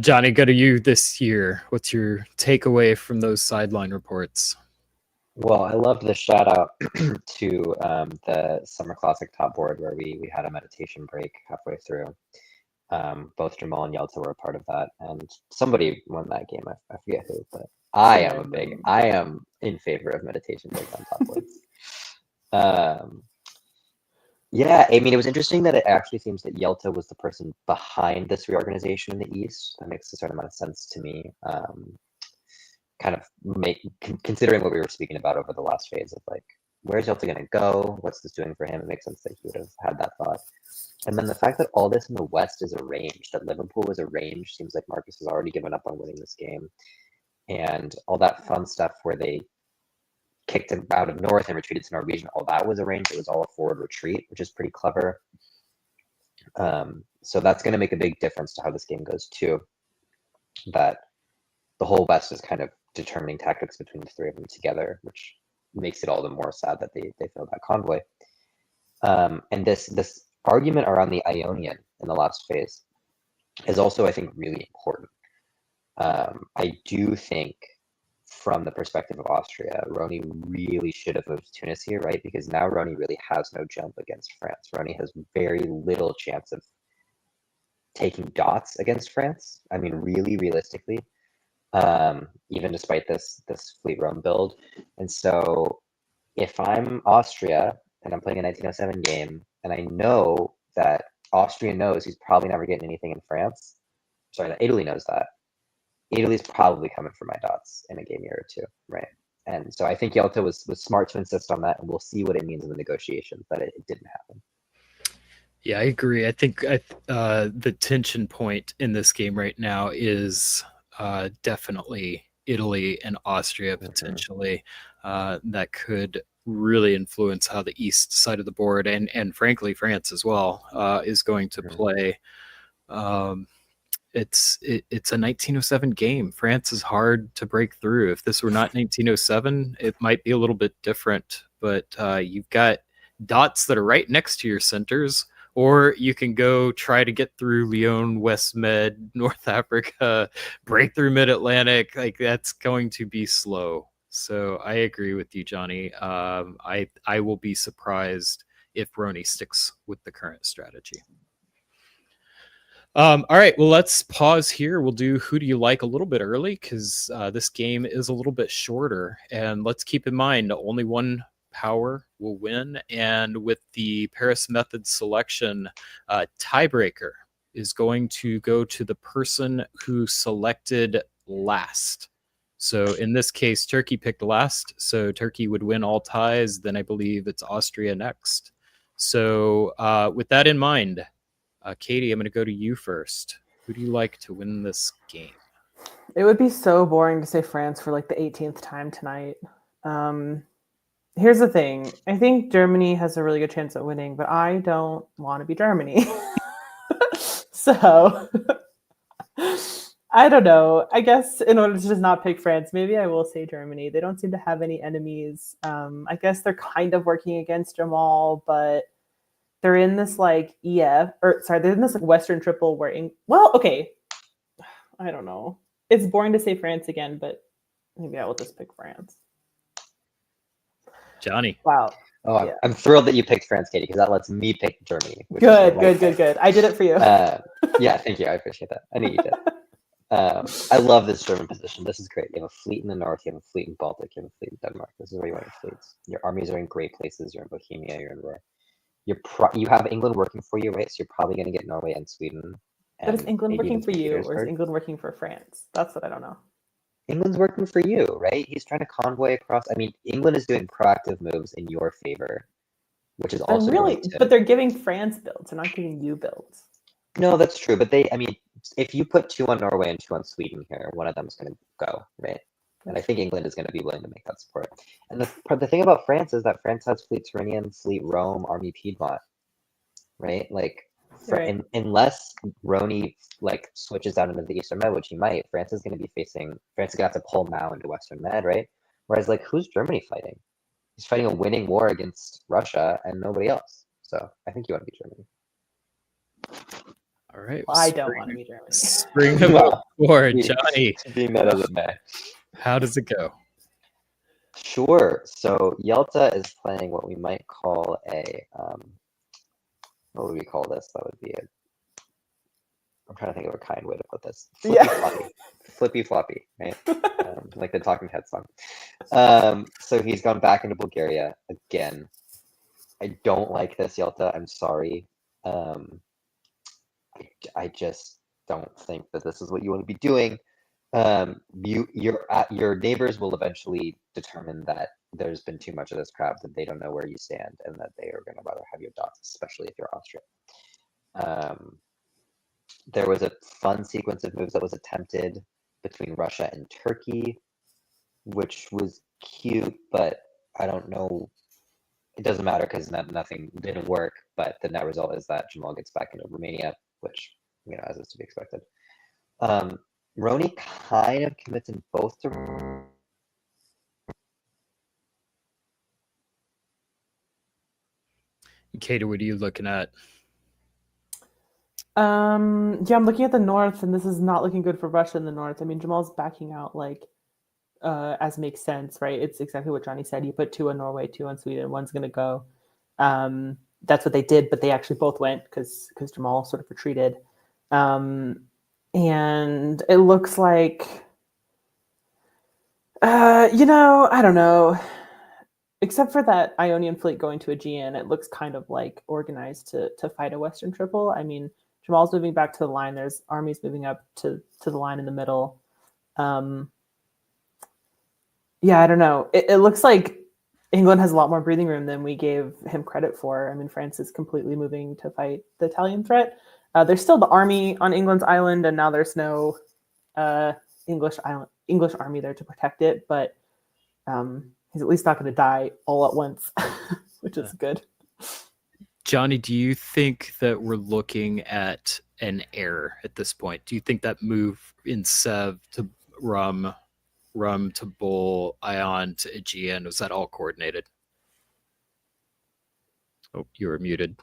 Speaker 3: Johnny, go to you this year. What's your takeaway from those sideline reports?
Speaker 7: Well, I loved the shout out to the Summer Classic top board where we had a meditation break halfway through. Both Jamal and Yelta were a part of that, and somebody won that game. I forget who, but I am in favor of meditation breaks on top boards. Yeah, I mean, it was interesting that it actually seems that Yelta was the person behind this reorganization in the East. That makes a certain amount of sense to me. Kind of considering what we were speaking about over the last phase of like, where's Yelta going to go? What's this doing for him? It makes sense that he would have had that thought. And then the fact that all this in the West is arranged, that Liverpool was arranged, seems like Marcus has already given up on winning this game. And all that fun stuff where they kicked him out of North and retreated to Norwegian, all that was arranged. It was all a forward retreat, which is pretty clever. So that's going to make a big difference to how this game goes too. That the whole West is kind of determining tactics between the three of them together, which makes it all the more sad that they failed that convoy. And this argument around the Ionian in the last phase is also, I think, really important. I do think, from the perspective of Austria, Roni really should have moved to Tunis here, right? Because now Roni really has no jump against France. Roni has very little chance of taking dots against France. I mean, really, realistically, even despite this Fleet Rome build. And so if I'm Austria and I'm playing a 1907 game, and I know that Austria knows he's probably never getting anything in France, sorry, that Italy knows that, Italy's probably coming for my dots in a game year or two, right? And so I think Yelta was smart to insist on that, and we'll see what it means in the negotiations, that it didn't happen.
Speaker 3: Yeah, I agree. I think the tension point in this game right now is definitely Italy and Austria potentially. That could really influence how the east side of the board and frankly France as well is going to play. It's a 1907 game. France is hard to break through. If this were not 1907, it might be a little bit different, but you've got dots that are right next to your centers, or you can go try to get through Lyon, West Med, North Africa, break through Mid-Atlantic. Like, that's going to be slow. So I agree with you, Johnny. I will be surprised if Roni sticks with the current strategy. All right, well, let's pause here. We'll do Who Do You Like a little bit early because this game is a little bit shorter. And let's keep in mind, only one power will win. And with the Paris method selection, tiebreaker is going to go to the person who selected last. So in this case, Turkey picked last. So Turkey would win all ties. Then I believe it's Austria next. So with that in mind, Katie, I'm going to go to you first. Who do you like to win this game?
Speaker 4: It would be so boring to say France for like the 18th time tonight. Here's the thing. I think Germany has a really good chance at winning, but I don't want to be Germany. So I don't know. I guess in order to just not pick France, maybe I will say Germany. They don't seem to have any enemies. I guess they're kind of working against Jamal, but they're in this like they're in this like Western triple where I don't know. It's boring to say France again, but maybe I will just pick France.
Speaker 3: Johnny.
Speaker 4: Wow.
Speaker 7: Oh,
Speaker 4: Yeah.
Speaker 7: I'm thrilled that you picked France, Katie, because that lets me pick Germany. which is
Speaker 4: Good,
Speaker 7: my
Speaker 4: good,
Speaker 7: pick.
Speaker 4: good, good. I did it for you.
Speaker 7: Yeah, thank you. I appreciate that. I knew you did. I love this German position. This is great. You have a fleet in the north, you have a fleet in Baltic, you have a fleet in Denmark. This is where you want your fleets. Your armies are in great places. You're in Bohemia, you're in Ruhr. You have England working for you, right? So you're probably going to get Norway and Sweden.
Speaker 4: But is
Speaker 7: and
Speaker 4: England
Speaker 7: maybe
Speaker 4: working
Speaker 7: even
Speaker 4: for
Speaker 7: St.
Speaker 4: you, or is
Speaker 7: Petersburg.
Speaker 4: England working for France? That's what I don't know.
Speaker 7: England's working for you, right? He's trying to convoy across. I mean, England is doing proactive moves in your favor, which is
Speaker 4: But
Speaker 7: also
Speaker 4: really,
Speaker 7: going to.
Speaker 4: but they're giving France builds. They're not giving you builds.
Speaker 7: No, that's true. But I mean, if you put 2 on Norway and 2 on Sweden here, one of them is going to go, right? And I think England is going to be willing to make that support. And the thing about France is that France has Fleet Tyrrhenian, Fleet Rome, Army Piedmont, right? Like,
Speaker 4: Right.
Speaker 7: unless Roni like switches out into the Eastern Med, which he might, France is going to have to pull Mao into Western Med, right? Whereas, like, who's Germany fighting? He's fighting a winning war against Russia and nobody else. So I think you want to be Germany.
Speaker 3: All right.
Speaker 4: Well, I don't want to be Germany.
Speaker 3: Spring of
Speaker 7: Well,
Speaker 3: war,
Speaker 7: be-
Speaker 3: Johnny.
Speaker 7: Be meta than that.
Speaker 3: How does it go?
Speaker 7: Sure. So Yalta is playing what we might call a what would we call this? That would be a. I'm trying to think of a kind way to put this. Flippy floppy. Flippy floppy, right? Like the Talking Heads song. So he's gone back into Bulgaria again. I don't like this, Yalta. I'm sorry. I just don't think that this is what you want to be doing. Your neighbors will eventually determine that there's been too much of this crap, that they don't know where you stand, and that they are going to rather have your dots, especially if you're Austria. There was a fun sequence of moves that was attempted between Russia and Turkey, which was cute, but I don't know. It doesn't matter because nothing didn't work, but the net result is that Jamal gets back into Romania, which, as is to be expected. Roni kind of commits in both
Speaker 3: Kato, what are you looking at?
Speaker 4: Yeah, I'm looking at the north, and this is not looking good for Russia in the north. I mean, Jamal's backing out, like, as makes sense, right? It's exactly what Johnny said. You put 2 on Norway, 2 on Sweden, one's going to go. That's what they did, but they actually both went because Jamal sort of retreated. And it looks like, I don't know. Except for that Ionian fleet going to Aegean, it looks kind of like organized to fight a Western Triple. I mean, Jamal's moving back to the line. There's armies moving up to the line in the middle. Yeah, I don't know. It looks like England has a lot more breathing room than we gave him credit for. I mean, France is completely moving to fight the Italian threat. There's still the army on England's island, and now there's no English army there to protect it. But he's at least not going to die all at once, which is good.
Speaker 3: Johnny, do you think that we're looking at an error at this point? Do you think that move in Sev to Rum to Bull, Ion to Aegean, was that all coordinated? Oh, you were muted.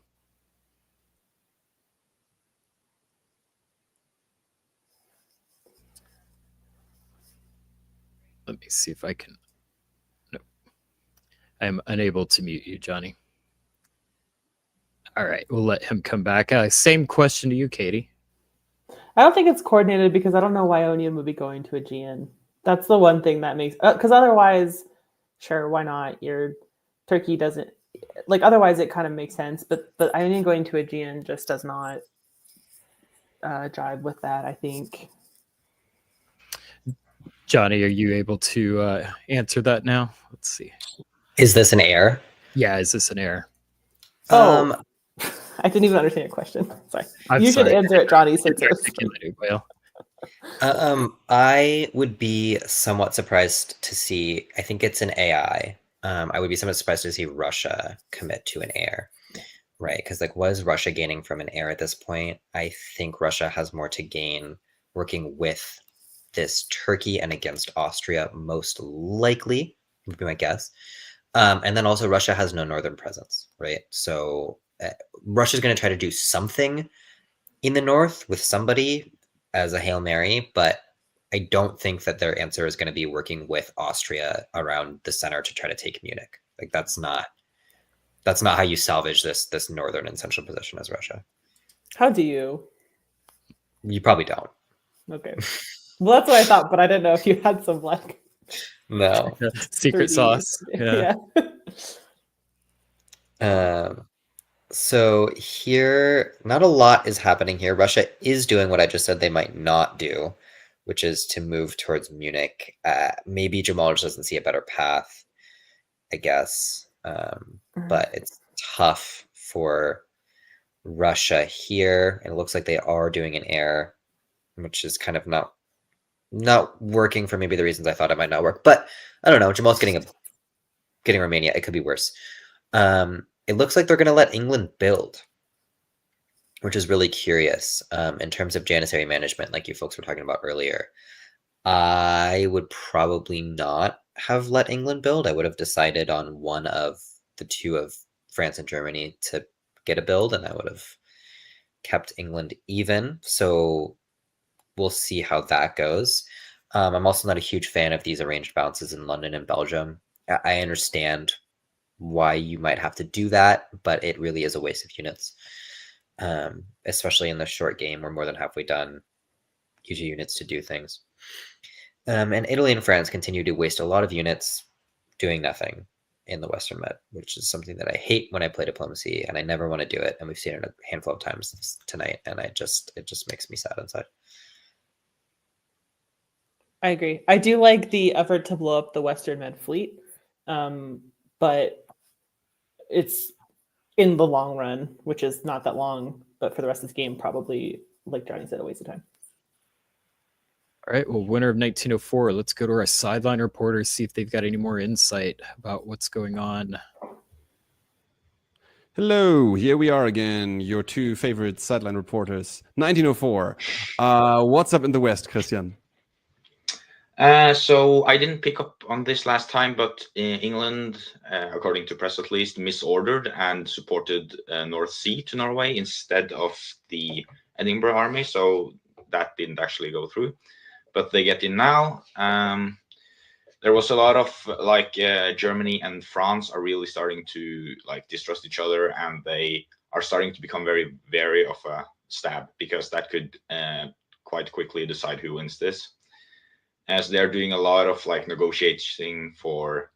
Speaker 3: Let me see if I can. No, I'm unable to mute you, Johnny. All right, we'll let him come back. Same question to you, Katie.
Speaker 4: I don't think it's coordinated because I don't know why Ionian would be going to Aegean. That's the one thing that makes, because otherwise, sure, why not? Your Turkey doesn't, like, otherwise it kind of makes sense, but Ionian going to Aegean just does not jive with that, I think.
Speaker 3: Johnny, are you able to answer that now? Let's see.
Speaker 16: Is this an error?
Speaker 3: Yeah, is this an error?
Speaker 4: I didn't even understand your question. Sorry.
Speaker 3: I'm
Speaker 4: You
Speaker 3: sorry.
Speaker 4: should answer it, Johnny, since it's
Speaker 16: I would be somewhat surprised to see, I think it's an AI. I would be somewhat surprised to see Russia commit to an air, right? Because, like, what is Russia gaining from an air at this point? I think Russia has more to gain working with this Turkey and against Austria, most likely, would be my guess. And then also Russia has no northern presence, right? So Russia's going to try to do something in the north with somebody as a Hail Mary, but I don't think that their answer is going to be working with Austria around the center to try to take Munich. Like, that's not That's not how you salvage this northern and central position as Russia.
Speaker 4: How do you?
Speaker 16: You probably don't.
Speaker 4: Okay. Well, that's what I thought, but I didn't know if you had some like
Speaker 16: No.
Speaker 3: Secret
Speaker 4: 3D.
Speaker 3: sauce. Yeah.
Speaker 16: So here, not a lot is happening here. Russia is doing what I just said they might not do, which is to move towards Munich. Maybe Jamal just doesn't see a better path, I guess. But it's tough for Russia here. And it looks like they are doing an air, which is kind of not working for maybe the reasons I thought it might not work. But I don't know. Jamal's getting Romania. It could be worse. It looks like they're going to let England build, which is really curious in terms of Janissary management, like you folks were talking about earlier. I would probably not have let England build. I would have decided on one of the two of France and Germany to get a build, and I would have kept England even. So we'll see how that goes. I'm also not a huge fan of these arranged bounces in London and Belgium. I understand why you might have to do that, but it really is a waste of units, especially in the short game. We're more than halfway done. Use your units to do things. And Italy and France continue to waste a lot of units doing nothing in the Western Med, which is something that I hate when I play diplomacy, and I never want to do it. And we've seen it a handful of times tonight, and it just makes me sad inside.
Speaker 4: I agree. I do like the effort to blow up the Western Med fleet, but it's in the long run, which is not that long, but for the rest of the game, probably, like Johnny said, a waste of time.
Speaker 3: All right, well, winner of 1904. Let's go to our sideline reporters, see if they've got any more insight about what's going on.
Speaker 8: Hello, here we are again, your two favorite sideline reporters. 1904. What's up in the West, Christian?
Speaker 15: So I didn't pick up on this last time, but England, according to press at least, misordered and supported North Sea to Norway instead of the Edinburgh army. So that didn't actually go through, but they get in now. There was a lot of Germany and France are really starting to distrust each other, and they are starting to become very wary of a stab, because that could quite quickly decide who wins this. As they're doing a lot of negotiating for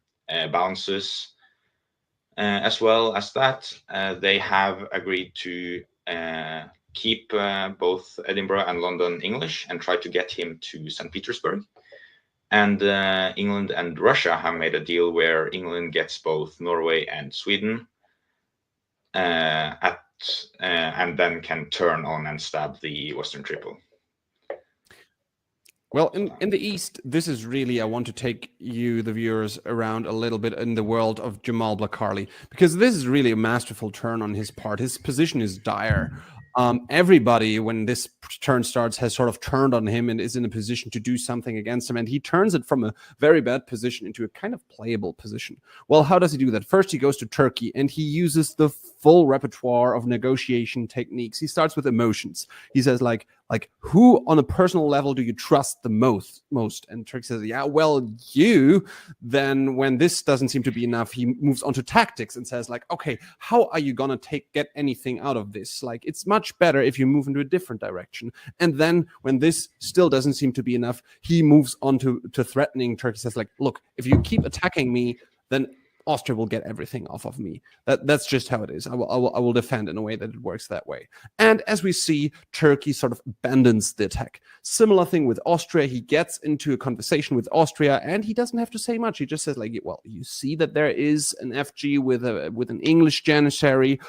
Speaker 15: bounces, as well as that, they have agreed to keep both Edinburgh and London English and try to get him to St. Petersburg. And England and Russia have made a deal where England gets both Norway and Sweden, and then can turn on and stab the Western Triple.
Speaker 8: Well, in the East, this is really, I want to take you, the viewers, around a little bit in the world of Jamal Blakarli, because this is really a masterful turn on his part. His position is dire. Everybody, when this turn starts, has sort of turned on him and is in a position to do something against him. And he turns it from a very bad position into a kind of playable position. Well, how does he do that? First, he goes to Turkey and he uses the full repertoire of negotiation techniques. He starts with emotions. He says, like who on a personal level do you trust the most? And Turkey says, yeah, well, you. Then when this doesn't seem to be enough, he moves on to tactics and says, okay, how are you going to get anything out of this? It's much better if you move into a different direction. And then when this still doesn't seem to be enough, he moves on to threatening. Turkey says, look, if you keep attacking me, then Austria will get everything off of me. That's just how it is. I will defend in a way that it works that way. And as we see, Turkey sort of abandons the attack. Similar thing with Austria. He gets into a conversation with Austria, and he doesn't have to say much. He just says, well, you see that there is an FG with an English janissary.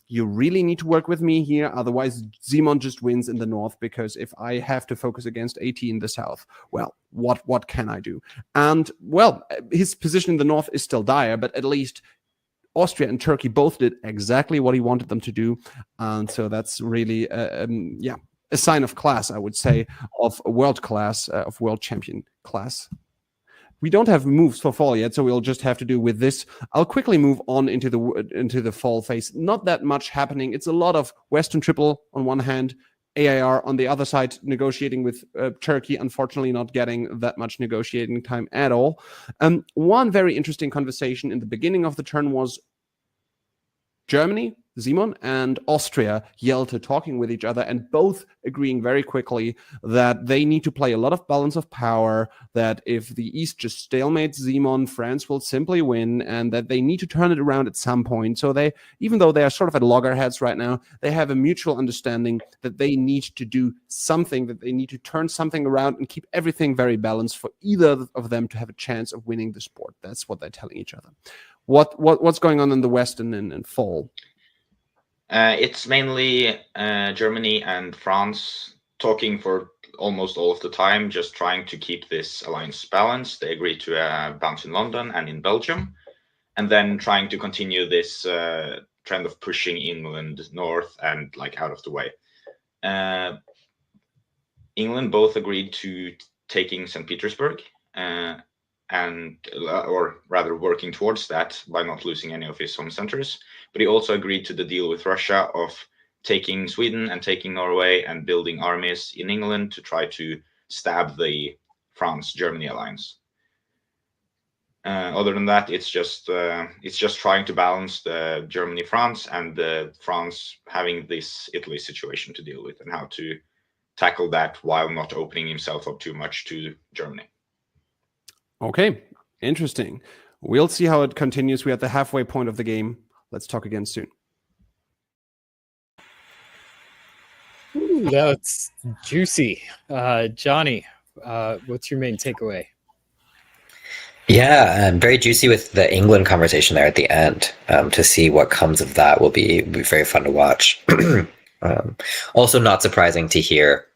Speaker 8: You really need to work with me here. Otherwise, Simon just wins in the north, because if I have to focus against AT in the south, well, what can I do? And, well, his position in the north is still dire, but at least Austria and Turkey both did exactly what he wanted them to do. And so that's really, a sign of class, I would say, of world class, of world champion class. We don't have moves for fall yet, so we'll just have to do with this. I'll quickly move on into the fall phase. Not that much happening. It's a lot of Western Triple on one hand, AIR on the other side, negotiating with Turkey, unfortunately not getting that much negotiating time at all. One very interesting conversation in the beginning of the turn was Germany, Simon, and Austria, Yelta, talking with each other and both agreeing very quickly that they need to play a lot of balance of power, that if the East just stalemates Simon, France will simply win, and that they need to turn it around at some point. So they, even though they are sort of at loggerheads right now, they have a mutual understanding that they need to do something, that they need to turn something around and keep everything very balanced for either of them to have a chance of winning the sport. That's what they're telling each other. What's going on in the West and in fall?
Speaker 15: It's mainly Germany and France talking for almost all of the time, just trying to keep this alliance balanced. They agreed to a bounce in London and in Belgium, and then trying to continue this trend of pushing England north and like out of the way. England both agreed to taking St. Petersburg, or rather working towards that by not losing any of his home centers. But he also agreed to the deal with Russia of taking Sweden and taking Norway and building armies in England to try to stab the France-Germany alliance. Other than that, it's just trying to balance the Germany-France and the France having this Italy situation to deal with and how to tackle that while not opening himself up too much to Germany.
Speaker 8: Okay, interesting. We'll see how it continues. We're at the halfway point of the game. Let's talk again soon.
Speaker 3: Ooh, that's juicy. Johnny, what's your main takeaway?
Speaker 16: Yeah, very juicy with the England conversation there at the end. To see what comes of that will be very fun to watch. Also not surprising to hear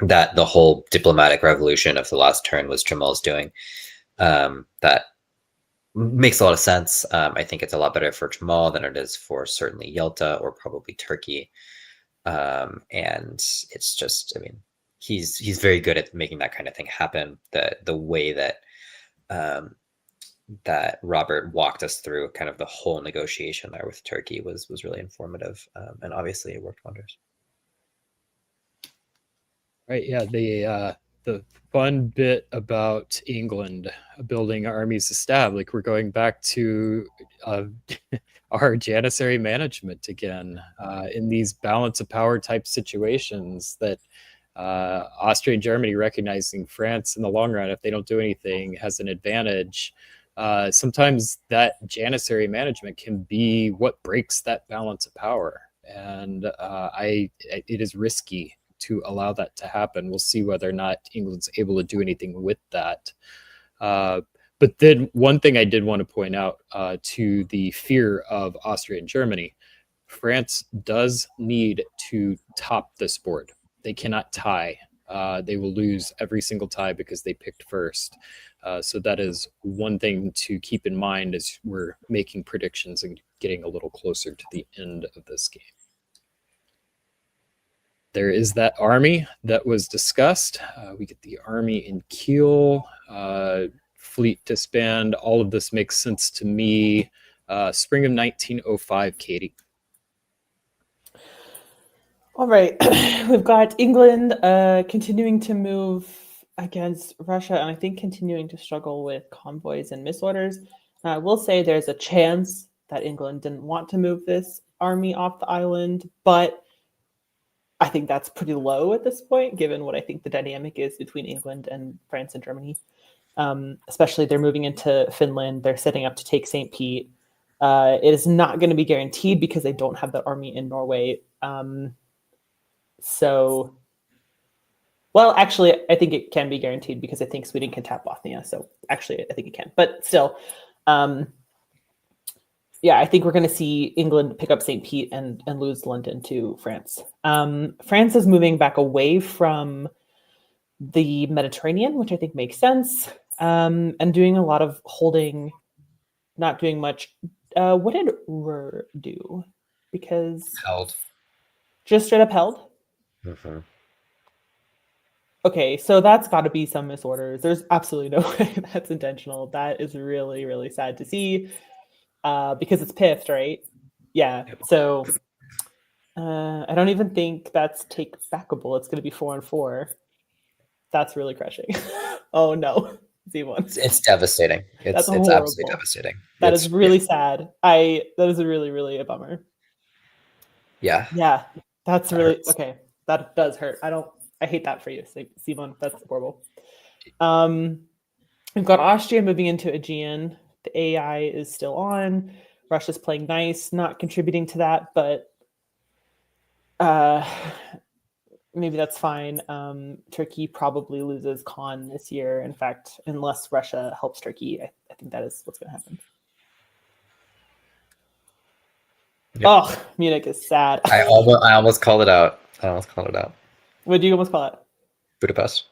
Speaker 16: that the whole diplomatic revolution of the last turn was Jamal's doing. That makes a lot of sense. I think it's a lot better for Jamal than it is for certainly Yelta or probably Turkey. And it's just, I mean, he's very good at making that kind of thing happen. The way that that Robert walked us through kind of the whole negotiation there with Turkey was really informative, and obviously it worked wonders.
Speaker 3: Right, yeah, the fun bit about England building armies to stab, like we're going back to our Janissary management again, in these balance of power type situations that Austria and Germany recognizing France in the long run, if they don't do anything, has an advantage. Sometimes that Janissary management can be what breaks that balance of power, and it is risky to allow that to happen. We'll see whether or not England's able to do anything with that. But then one thing I did want to point out, to the fear of Austria and Germany, France does need to top this board. They cannot tie. They will lose every single tie because they picked first. So that is one thing to keep in mind as we're making predictions and getting a little closer to the end of this game. There is that army that was discussed. We get the army in Kiel, fleet disband. All of this makes sense to me. Spring of 1905, Katie.
Speaker 4: All right, we've got England continuing to move against Russia, and I think continuing to struggle with convoys and misorders. I will say there's a chance that England didn't want to move this army off the island, but I think that's pretty low at this point, given what I think the dynamic is between England and France and Germany. Especially they're moving into Finland. They're setting up to take St. Pete. It is not going to be guaranteed because they don't have the army in Norway. So, well, actually, I think it can be guaranteed because I think Sweden can tap Bothnia. So actually, I think it can. But still, yeah, I think we're going to see England pick up St. Pete and lose London to France. France is moving back away from the Mediterranean, which I think makes sense, and doing a lot of holding, not doing much. What did Ruhr do? Because
Speaker 16: held. Just
Speaker 4: straight up held?
Speaker 16: Mm-hmm.
Speaker 4: Okay, so that's got to be some misorders. There's absolutely no way that's intentional. That is really, really sad to see. Because it's piffed, right? Yeah. So I don't even think that's take backable. It's going to be 4-4. That's really crushing. Oh no. Simon.
Speaker 16: It's devastating.
Speaker 4: That's
Speaker 16: It's absolutely
Speaker 4: horrible.
Speaker 16: devastating.
Speaker 4: That
Speaker 16: It's
Speaker 4: is really sad. That is really a bummer.
Speaker 16: yeah.
Speaker 4: Yeah, that's
Speaker 16: That
Speaker 4: really
Speaker 16: hurts.
Speaker 4: okay. That does hurt. I hate that for you, Simon. That's horrible. We've got Austria moving into Aegean. The AI is still on. Russia's playing nice, not contributing to that, but maybe that's fine. Turkey probably loses Khan this year. In fact, unless Russia helps Turkey, I think that is what's going to happen.
Speaker 16: Yep.
Speaker 4: Oh, Munich is sad.
Speaker 16: I almost called it out.
Speaker 4: What do you almost call it?
Speaker 16: Budapest.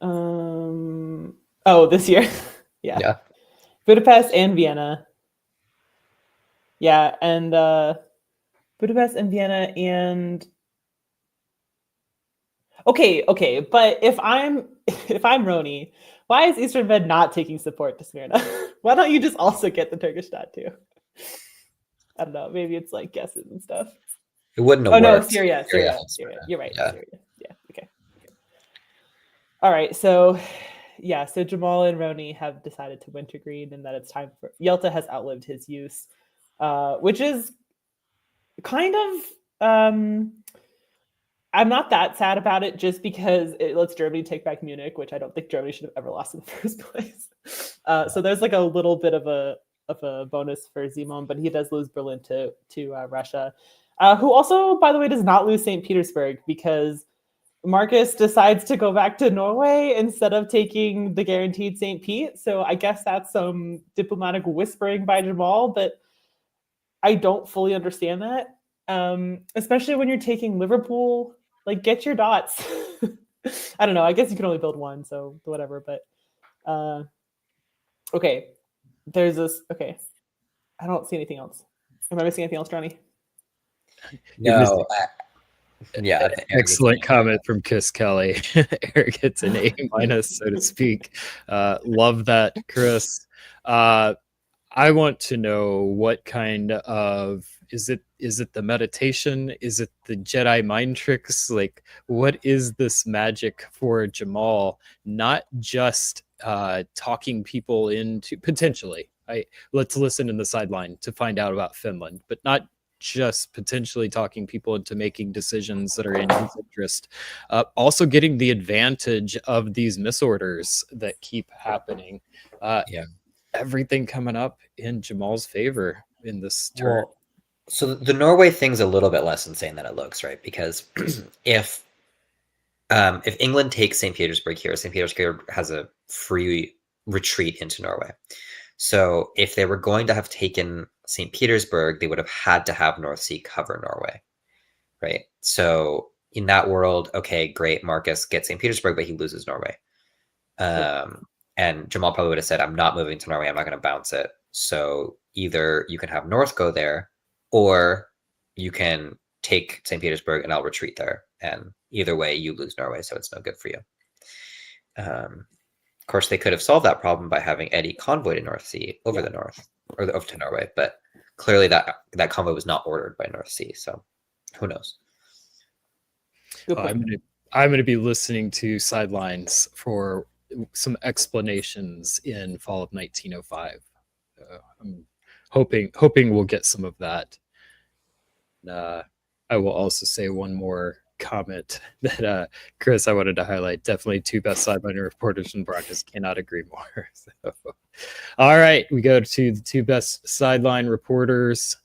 Speaker 4: Oh, this year. Yeah. Budapest and Vienna. Yeah, and Budapest and Vienna and okay, but if I'm Roni, why is Eastern Med not taking support to Smyrna? Why don't you just also get the Turkish tattoo? I don't know. Maybe it's like guesses and stuff.
Speaker 16: It wouldn't have
Speaker 4: Oh no,
Speaker 16: worked.
Speaker 4: Syria. You're right.
Speaker 16: Yeah.
Speaker 4: Syria. Yeah. Okay. All right. So Jamal and Roni have decided to wintergreen, and that it's time for Yelta has outlived his use, which is kind of. I'm not that sad about it, just because it lets Germany take back Munich, which I don't think Germany should have ever lost in the first place. So there's like a little bit of a bonus for Simon, but he does lose Berlin to Russia, who also, by the way, does not lose St. Petersburg, because Marcus decides to go back to Norway instead of taking the guaranteed St. Pete. So I guess that's some diplomatic whispering by Jamal, but I don't fully understand that, especially when you're taking Liverpool. Like, get your dots. I don't know. I guess you can only build one, so whatever. But okay. There's this. Okay, I don't see anything else. Am I missing anything else, Johnny?
Speaker 16: No. Yeah.
Speaker 3: Excellent comment from Kiss Kelly. Eric gets an A-, so to speak. Love that, Chris. I want to know what kind of is it the meditation? Is it the Jedi mind tricks? Like, what is this magic for Jamal? Not just talking people into potentially. Let's listen in the sideline to find out about Finland, but not just potentially talking people into making decisions that are in his interest. Also getting the advantage of these misorders that keep happening. Everything coming up in Jamal's favor in this turn.
Speaker 16: Well, so the Norway thing's a little bit less insane than it looks, right? Because if England takes St. Petersburg here, St. Petersburg has a free retreat into Norway. So if they were going to have taken St. Petersburg, they would have had to have North Sea cover Norway, right? So in that world, okay, great, Marcus gets St. Petersburg, but he loses Norway. And Jamal probably would have said, I'm not moving to Norway, I'm not going to bounce it. So either you can have North go there, or you can take St. Petersburg and I'll retreat there. And either way, you lose Norway, so it's no good for you. Of course, they could have solved that problem by having Eddie convoy to North Sea over the north, or over to Norway. But clearly that convoy was not ordered by North Sea, so who knows?
Speaker 3: I'm gonna be listening to sidelines for some explanations in fall of 1905. I'm hoping we'll get some of that. I will also say one more comment that Chris, I wanted to highlight. Definitely two best sideline reporters in Broncos. Cannot agree more. So, all right, we go to the two best sideline reporters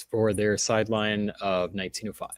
Speaker 3: for their sideline of 1905.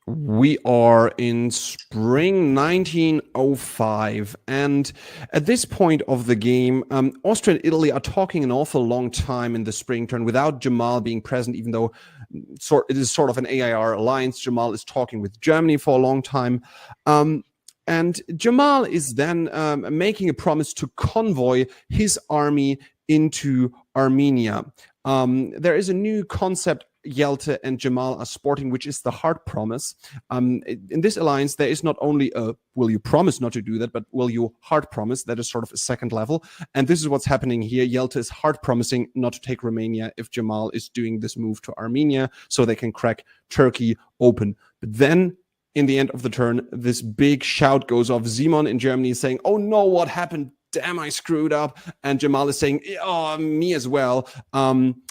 Speaker 8: We are in spring 1905, and at this point of the game, Austria and Italy are talking an awful long time in the spring turn without Jamal being present, even though it is sort of an AIR alliance. Jamal is talking with Germany for a long time. And Jamal is then making a promise to convoy his army into Armenia. There is a new concept Yelta and Jamal are sporting, which is the heart promise. In this alliance, there is not only a will you promise not to do that, but will you heart promise? That is sort of a second level. And this is what's happening here. Yelta is heart promising not to take Romania if Jamal is doing this move to Armenia, so they can crack Turkey open. But then in the end of the turn, this big shout goes off. Simon in Germany is saying, oh no, what happened? damn, I screwed up. And Jamal is saying, oh, me as well.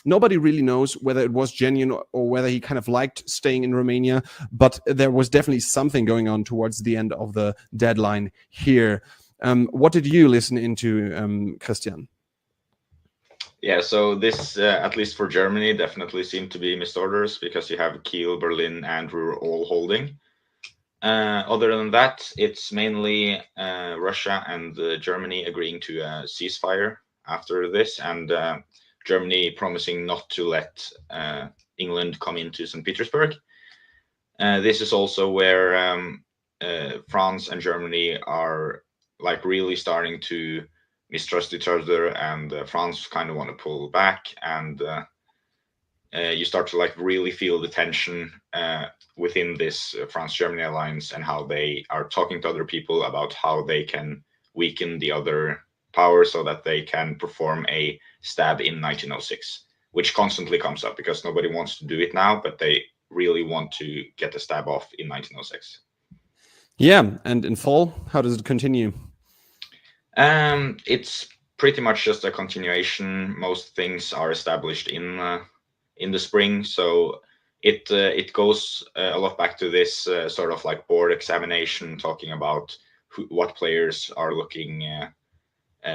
Speaker 8: Nobody really knows whether it was genuine or whether he kind of liked staying in Romania, but there was definitely something going on towards the end of the deadline here. What did you listen into, Christian?
Speaker 15: Yeah, so this, at least for Germany, definitely seemed to be missed orders because you have Kiel, Berlin, and Ruhr all holding. Other than that, it's mainly Russia and Germany agreeing to a ceasefire after this, and Germany promising not to let England come into St. Petersburg. This is also where France and Germany are like really starting to mistrust each other, and France kind of want to pull back, and you start to like really feel the tension within this France-Germany alliance and how they are talking to other people about how they can weaken the other power so that they can perform a stab in 1906, which constantly comes up because nobody wants to do it now, but they really want to get the stab off in 1906.
Speaker 8: Yeah, and in fall, how does it continue?
Speaker 15: It's pretty much just a continuation. Most things are established in the spring, so it goes a lot back to this sort of like board examination, talking about what players are looking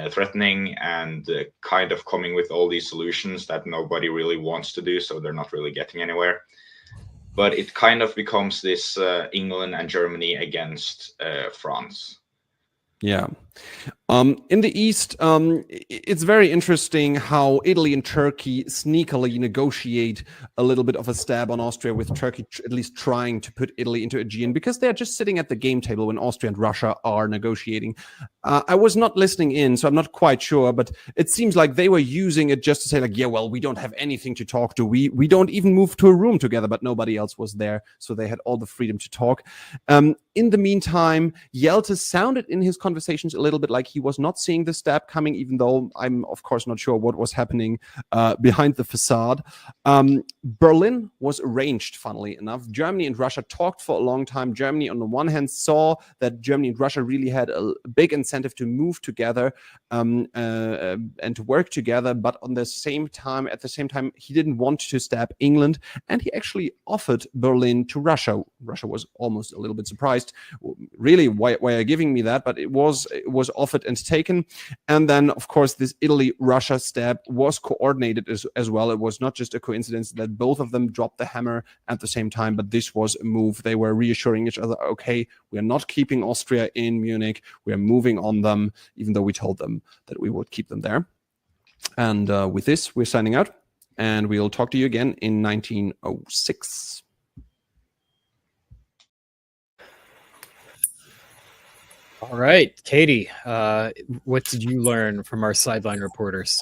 Speaker 15: threatening, and kind of coming with all these solutions that nobody really wants to do, so they're not really getting anywhere. But it kind of becomes this England and Germany against France.
Speaker 8: Yeah. In the East, it's very interesting how Italy and Turkey sneakily negotiate a little bit of a stab on Austria, with Turkey at least trying to put Italy into Aegean because they're just sitting at the game table when Austria and Russia are negotiating. I was not listening in, so I'm not quite sure, but it seems like they were using it just to say like, yeah, well, we don't have anything to talk to. We don't even move to a room together, but nobody else was there, so they had all the freedom to talk. In the meantime, Yeltsin sounded in his conversations a little bit like he was not seeing the stab coming, even though I'm, of course, not sure what was happening behind the facade. Berlin was arranged, funnily enough. Germany and Russia talked for a long time. Germany, on the one hand, saw that Germany and Russia really had a big incentive to move together and to work together, but at the same time, he didn't want to stab England, and he actually offered Berlin to Russia. Russia was almost a little bit surprised. Really, why are you giving me that? But it was offered and taken. And then, of course, this Italy-Russia stab was coordinated as well. It was not just a coincidence that both of them dropped the hammer at the same time, but this was a move. They were reassuring each other, okay, we are not keeping Austria in Munich. We are moving on them, even though we told them that we would keep them there. And with this, we're signing out, and we'll talk to you again in 1906.
Speaker 3: All right, Katie, what did you learn from our sideline reporters?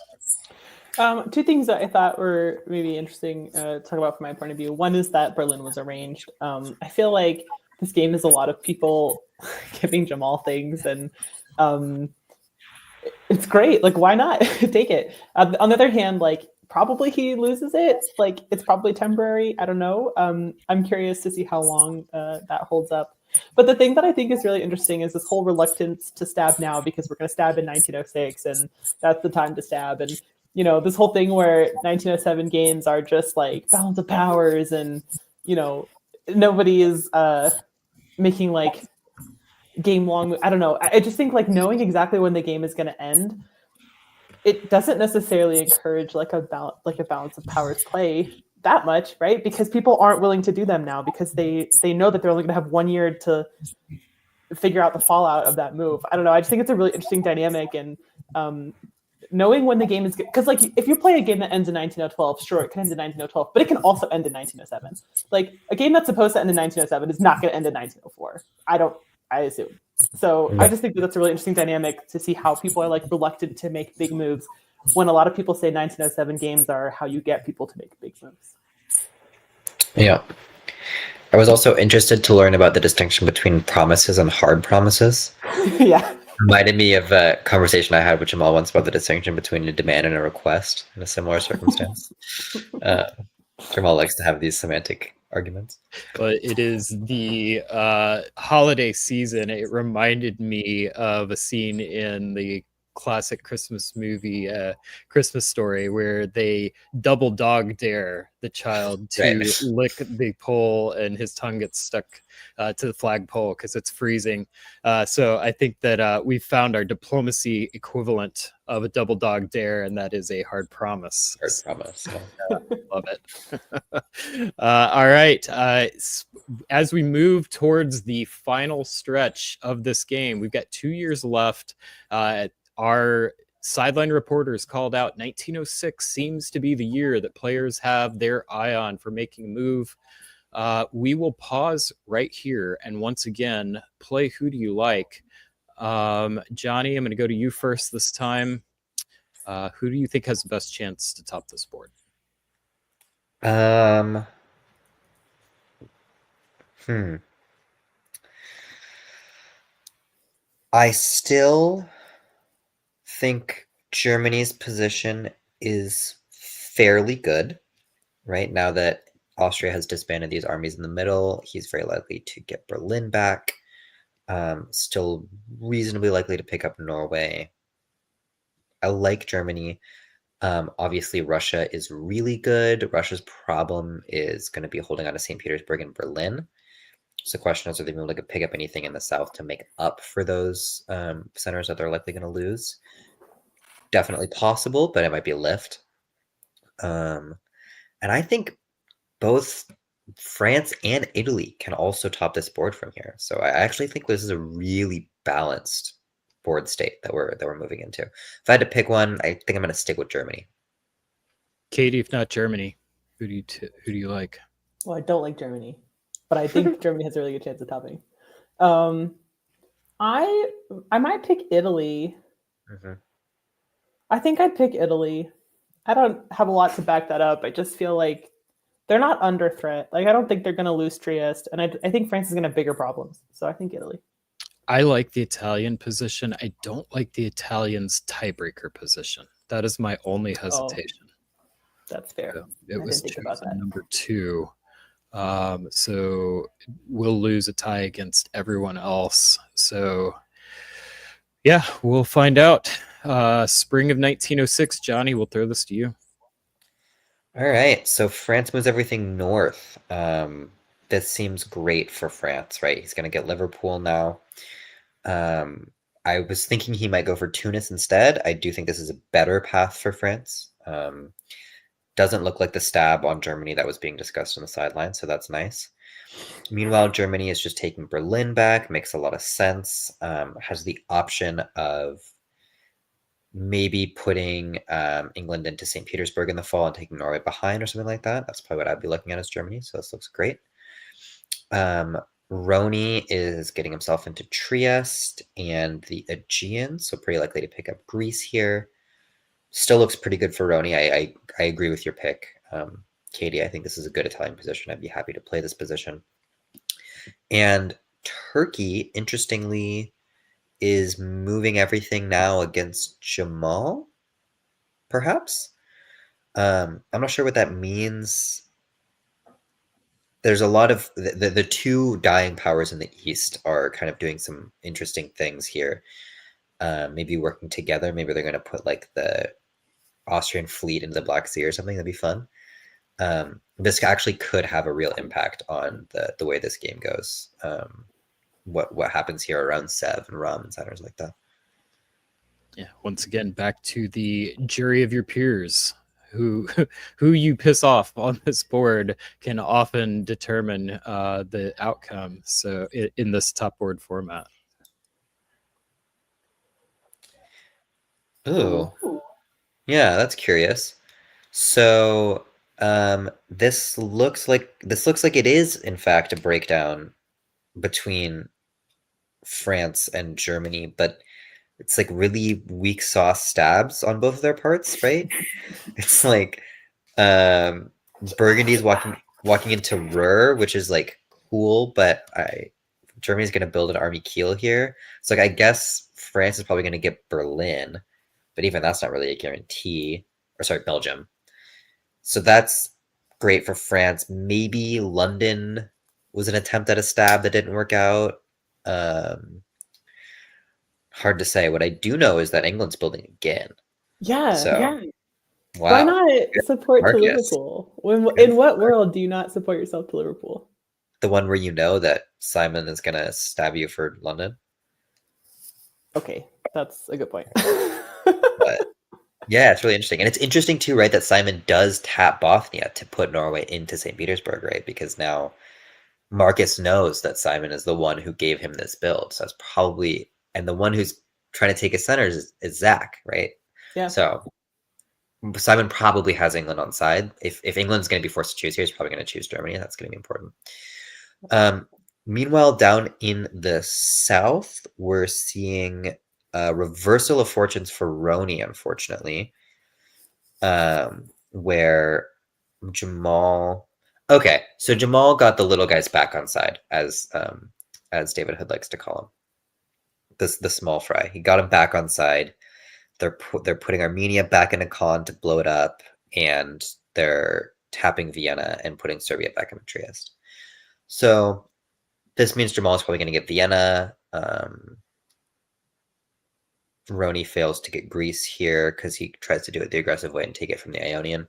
Speaker 4: Two things that I thought were maybe interesting to talk about from my point of view. One is that Berlin was arranged. I feel like this game is a lot of people giving Jamal things, and it's great. Like, why not? Take it. On the other hand, like, probably he loses it. Like, it's probably temporary. I don't know. I'm curious to see how long that holds up. But the thing that I think is really interesting is this whole reluctance to stab now, because we're going to stab in 1906, and that's the time to stab. And, you know, this whole thing where 1907 games are just like balance of powers, and, you know, nobody is making like game long. I don't know. I just think like knowing exactly when the game is going to end, it doesn't necessarily encourage like a balance of powers play that much, right? Because people aren't willing to do them now because they know that they're only going to have 1 year to figure out the fallout of that move. I don't know. I just think it's a really interesting dynamic, and knowing when the game is, because like if you play a game that ends in 1912, sure, it can end in 1912, but it can also end in 1907. Like a game that's supposed to end in 1907 is not going to end in 1904. I assume. So I just think that that's a really interesting dynamic to see how people are like reluctant to make big moves, when a lot of people say 1907 games are how you get people to make big moves.
Speaker 16: Yeah. I was also interested to learn about the distinction between promises and hard promises.
Speaker 4: Yeah.
Speaker 16: Reminded me of a conversation I had with Jamal once about the distinction between a demand and a request in a similar circumstance. Jamal likes to have these semantic arguments.
Speaker 3: But it is the holiday season. It reminded me of a scene in the classic Christmas movie, Christmas Story, where they double dog dare the child to
Speaker 16: Right.
Speaker 3: lick the pole and his tongue gets stuck to the flagpole because it's freezing. So I think that we've found our diplomacy equivalent of a double dog dare, and that is a hard promise.
Speaker 16: Hard promise.
Speaker 3: Love it. All right. As we move towards the final stretch of this game, we've got 2 years left. Our sideline reporters called out 1906 seems to be the year that players have their eye on for making a move. We will pause right here and once again play Who Do You Like? Johnny, I'm going to go to you first this time. Who do you think has the best chance to top this board?
Speaker 16: I still think Germany's position is fairly good, right? Now that Austria has disbanded these armies in the middle, he's very likely to get Berlin back. Still reasonably likely to pick up Norway. I like Germany. Obviously, Russia is really good. Russia's problem is going to be holding on to St. Petersburg and Berlin. So the question is, are they going to pick up anything in the south to make up for those centers that they're likely going to lose? Definitely possible, but it might be a lift. And I think both France and Italy can also top this board from here. So I actually think this is a really balanced board state that we're moving into. If I had to pick one, I think I'm going to stick with Germany.
Speaker 3: Katie, if not Germany, who do you like?
Speaker 4: Well, I don't like Germany, but I think Germany has a really good chance of topping. I might pick Italy. I think I'd pick Italy. I don't have a lot to back that up. I just feel like they're not under threat. Like, I don't think they're going to lose Trieste, and I think France is going to have bigger problems. So I think Italy.
Speaker 3: I like the Italian position. I don't like the Italians' tiebreaker position. That is my only hesitation.
Speaker 4: That's fair.
Speaker 3: It was
Speaker 4: didn't think about
Speaker 3: chosen
Speaker 4: that.
Speaker 3: number 2. So we'll lose a tie against everyone else. So yeah, we'll find out. Spring of 1906. Johnny, we'll throw this to you.
Speaker 16: All right. So France moves everything north. This seems great for France, right? He's going to get Liverpool now. I was thinking he might go for Tunis instead. I do think this is a better path for France. Doesn't look like the stab on Germany that was being discussed on the sideline, so that's nice. Meanwhile, Germany is just taking Berlin back. Makes a lot of sense. Has the option of maybe putting England into St. Petersburg in the fall and taking Norway behind or something like that. That's probably what I'd be looking at as Germany, so this looks great. Roni is getting himself into Trieste and the Aegean, so pretty likely to pick up Greece here. Still looks pretty good for Roni. I agree with your pick. Katie, I think this is a good Italian position. I'd be happy to play this position. And Turkey, interestingly, is moving everything now against Jamal, perhaps? I'm not sure what that means. There's a lot of the two dying powers in the East are kind of doing some interesting things here. Maybe working together. Maybe they're going to put like the Austrian fleet into the Black Sea or something. That'd be fun. This actually could have a real impact on the way this game goes. What happens here around Sev and Rum and centers like that.
Speaker 3: Yeah, once again, back to the jury of your peers. Who you piss off on this board can often determine the outcome. So in this top board format.
Speaker 16: Ooh. Yeah, that's curious. So this looks like it is in fact a breakdown between France and Germany, but it's like really weak sauce stabs on both of their parts, right? It's like Burgundy is walking into Ruhr, which is like cool, but Germany's gonna build an army Kiel here. So like I guess France is probably gonna get Berlin, but even that's not really a guarantee. Or sorry, Belgium. So that's great for France. Maybe London was an attempt at a stab that didn't work out. hard to say. What I do know is that England's building again.
Speaker 4: Yeah.
Speaker 16: So,
Speaker 4: yeah.
Speaker 16: wow.
Speaker 4: Why not support to
Speaker 16: Marcus.
Speaker 4: Liverpool? In what world do you not support yourself to Liverpool?
Speaker 16: The one where you know that Simon is going to stab you for London?
Speaker 4: Okay, that's a good point.
Speaker 16: But yeah, it's really interesting. And it's interesting too, right, that Simon does tap Bothnia to put Norway into St. Petersburg, right? Because now Marcus knows that Simon is the one who gave him this build. So that's probably, and the one who's trying to take his centers is Zach, right?
Speaker 4: Yeah.
Speaker 16: So Simon probably has England on side. If England's going to be forced to choose here, he's probably going to choose Germany. That's going to be important. Meanwhile, down in the south, we're seeing a reversal of fortunes for Roni, unfortunately, where Jamal... Okay, so Jamal got the little guys back on side, as David Hood likes to call him. The small fry. He got him back on side. They're putting Armenia back into Khan to blow it up, and they're tapping Vienna and putting Serbia back in Trieste. So this means Jamal is probably going to get Vienna. Roni fails to get Greece here because he tries to do it the aggressive way and take it from the Ionian.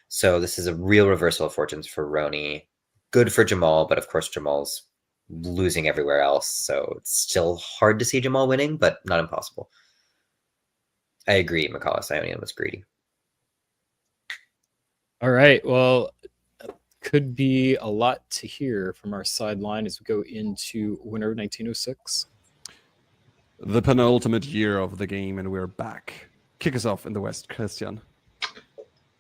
Speaker 16: So this is a real reversal of fortunes for Roni. Good for Jamal, but of course Jamal's losing everywhere else. So it's still hard to see Jamal winning, but not impossible. I agree, McCallus. Ionian was greedy.
Speaker 3: All right. Well, could be a lot to hear from our sideline as we go into winter 1906.
Speaker 8: The penultimate year of the game, and we're back. Kick us off in the West, Christian.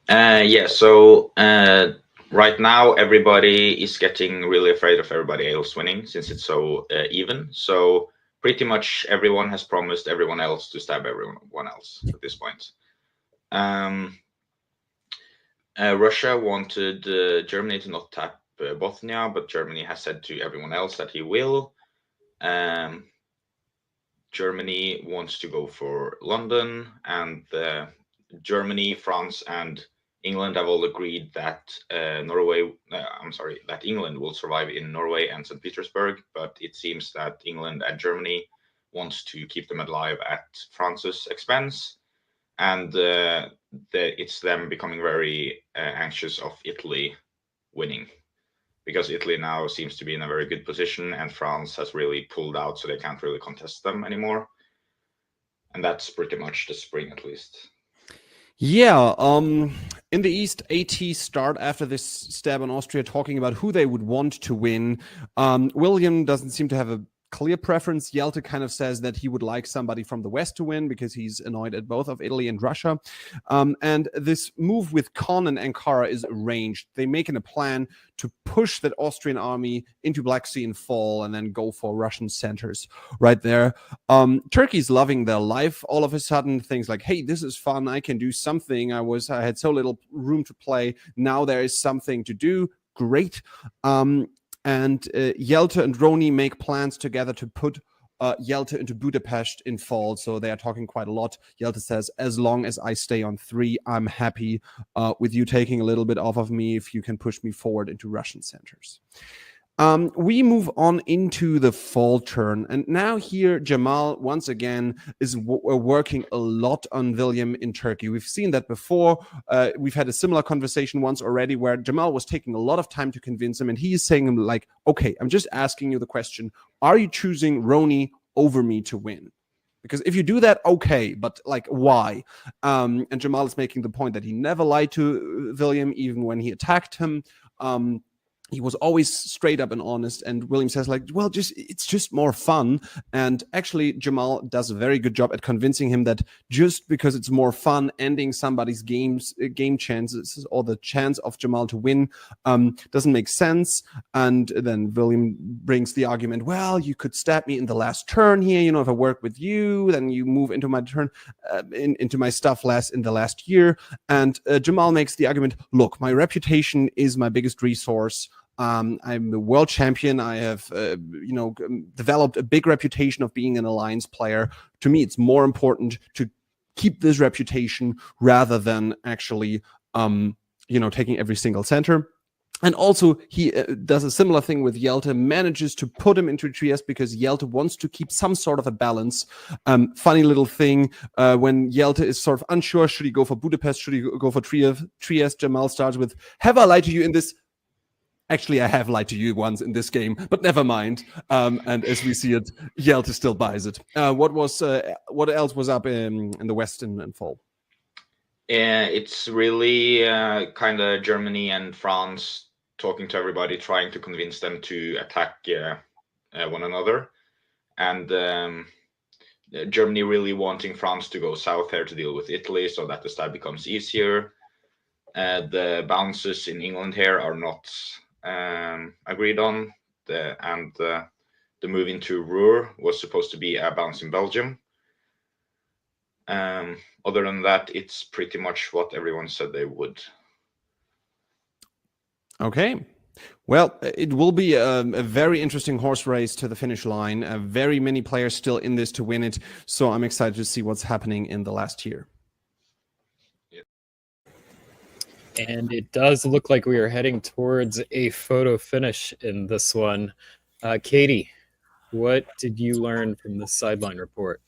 Speaker 15: So right now everybody is getting really afraid of everybody else winning since it's so even. So pretty much everyone has promised everyone else to stab everyone else at this point. Russia wanted Germany to not tap Bothnia, but Germany has said to everyone else that he will. Germany wants to go for London, and Germany, France, and England have all agreed that that England will survive in Norway and St. Petersburg, but it seems that England and Germany wants to keep them alive at France's expense, and it's them becoming very anxious of Italy winning, because Italy now seems to be in a very good position and France has really pulled out, so they can't really contest them anymore. And that's pretty much the spring, at least.
Speaker 8: Yeah, in the East, AT start after this stab on Austria talking about who they would want to win. William doesn't seem to have a clear preference. Yelta kind of says that he would like somebody from the West to win because he's annoyed at both of Italy and Russia. And this move with Khan and Ankara is arranged. They make a plan to push that Austrian army into Black Sea in fall and then go for Russian centers right there. Turkey's loving their life. All of a sudden, things like, hey, this is fun. I can do something. I had so little room to play. Now there is something to do. Great. And Yelta and Roni make plans together to put Yelta into Budapest in fall. So they are talking quite a lot. Yelta says, as long as I stay on 3, I'm happy with you taking a little bit off of me if you can push me forward into Russian centers. We move on into the fall turn. And now here, Jamal, once again, is working a lot on William in Turkey. We've seen that before. We've had a similar conversation once already where Jamal was taking a lot of time to convince him. And he is saying, like, okay, I'm just asking you the question. Are you choosing Roni over me to win? Because if you do that, okay, but like, why? And Jamal is making the point that he never lied to William, even when he attacked him. He was always straight up and honest, and William says, like, well, it's just more fun. And actually, Jamal does a very good job at convincing him that just because it's more fun, ending somebody's game chances or the chance of Jamal to win doesn't make sense. And then William brings the argument, well, you could stab me in the last turn here. You know, if I work with you, then you move into my turn, into my stuff in the last year. And Jamal makes the argument, look, my reputation is my biggest resource. I'm a world champion. I have, developed a big reputation of being an alliance player. To me, it's more important to keep this reputation rather than actually, taking every single center. And also, he does a similar thing with Yelta, manages to put him into Trieste because Yelta wants to keep some sort of a balance. Funny little thing, when Yelta is sort of unsure, should he go for Budapest, should he go for Trieste? Jamal starts with, have I lied to you in this? Actually, I have lied to you once in this game, but never mind. And as we see it, Yelta still buys it. What else was up in the West in fall?
Speaker 15: It's really kind of Germany and France talking to everybody, trying to convince them to attack one another, and Germany really wanting France to go south here to deal with Italy, so that the stab becomes easier. The bounces in England here are not agreed on, and the move into Ruhr was supposed to be a bounce in Belgium. Other than that, it's pretty much what everyone said they would. Okay.
Speaker 8: Well, it will be a very interesting horse race to the finish line. Very many players still in this to win it. So I'm excited to see what's happening in the last year.
Speaker 3: And it does look like we are heading towards a photo finish in this one. Katie, what did you learn from the sideline report?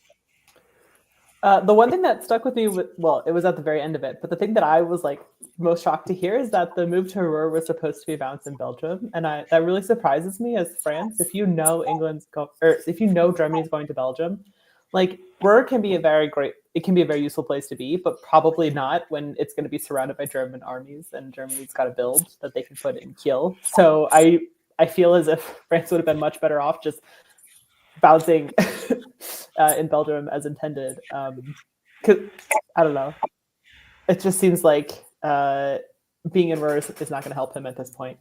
Speaker 4: The one thing that stuck with me, well, it was at the very end of it, but the thing that I was like most shocked to hear is that the move to Ruhr was supposed to be a bounce in Belgium, and that really surprises me as France. If you know if you know Germany's going to Belgium, like Ruhr can be a very useful place to be, but probably not when it's going to be surrounded by German armies and Germany's got a build that they can put in Kiel. So I feel as if France would have been much better off just bouncing in Belgium as intended. 'Cause I don't know. It just seems like being in Ruhr is not going to help him at this point.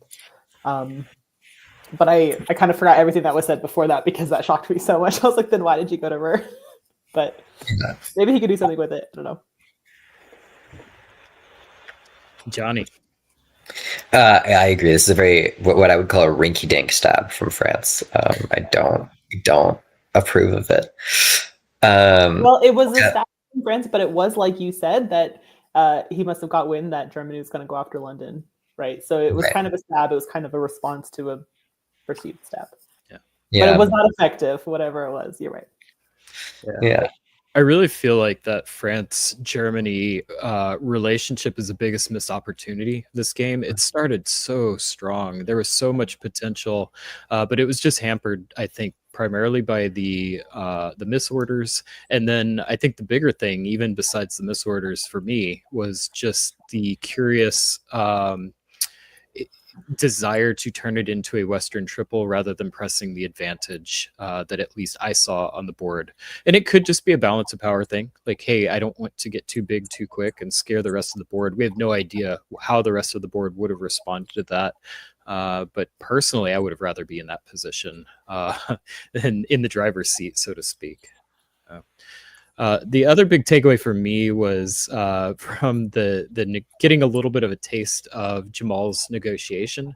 Speaker 4: But I kind of forgot everything that was said before that because that shocked me so much. I was like, then why did you go to Ruhr? But maybe he could do something with it. I don't know.
Speaker 3: Johnny.
Speaker 16: I agree. This is a very what I would call a rinky-dink stab from France. I don't approve of it.
Speaker 4: Well, it was a stab from France, but it was like you said that he must have got wind that Germany was going to go after London, right? So it was kind of a stab. It was kind of a response to a perceived stab.
Speaker 16: Yeah.
Speaker 4: But it was not effective, whatever it was. You're right.
Speaker 16: Yeah.
Speaker 3: I really feel like that France-Germany relationship is the biggest missed opportunity this game. It started so strong. There was so much potential, but it was just hampered, I think, primarily by the misorders. And then I think the bigger thing, even besides the misorders for me, was just the curious desire to turn it into a Western triple rather than pressing the advantage that at least I saw on the board. And it could just be a balance of power thing. Like, hey, I don't want to get too big too quick and scare the rest of the board. We have no idea how the rest of the board would have responded to that. But personally, I would have rather be in that position than in the driver's seat, so to speak. The other big takeaway for me was from the getting a little bit of a taste of Jamal's negotiation.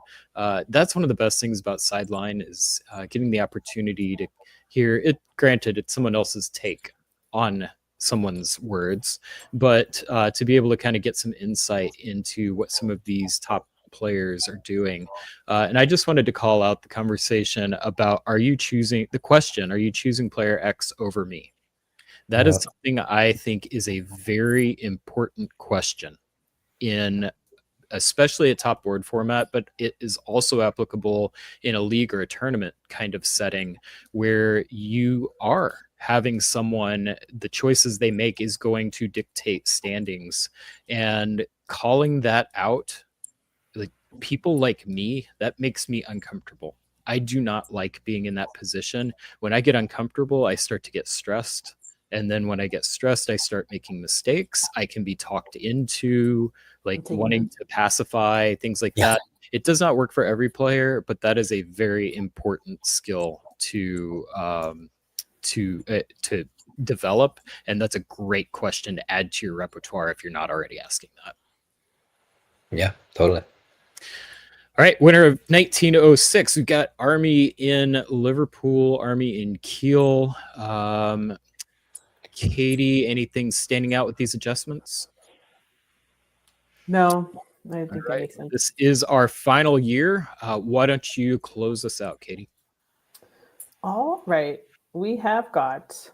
Speaker 3: That's one of the best things about Sideline is getting the opportunity to hear it. Granted, it's someone else's take on someone's words, but to be able to kind of get some insight into what some of these top players are doing. And I just wanted to call out the conversation about, are you choosing player X over me? That is something I think is a very important question in especially a top board format, but it is also applicable in a league or a tournament kind of setting where you are having someone, the choices they make is going to dictate standings, and calling that out, like people like me, that makes me uncomfortable. I do not like being in that position. When I get uncomfortable, I start to get stressed. And then when I get stressed, I start making mistakes. I can be talked into like wanting to pacify, things like that. It does not work for every player, but that is a very important skill to develop. And that's a great question to add to your repertoire if you're not already asking that.
Speaker 16: Yeah, totally.
Speaker 3: All right, winner of 1906. We've got Army in Liverpool, Army in Kiel. Katie, anything standing out with these adjustments?
Speaker 4: No, I think that makes sense.
Speaker 3: This is our final year. Why don't you close us out, Katie?
Speaker 4: All right. We have got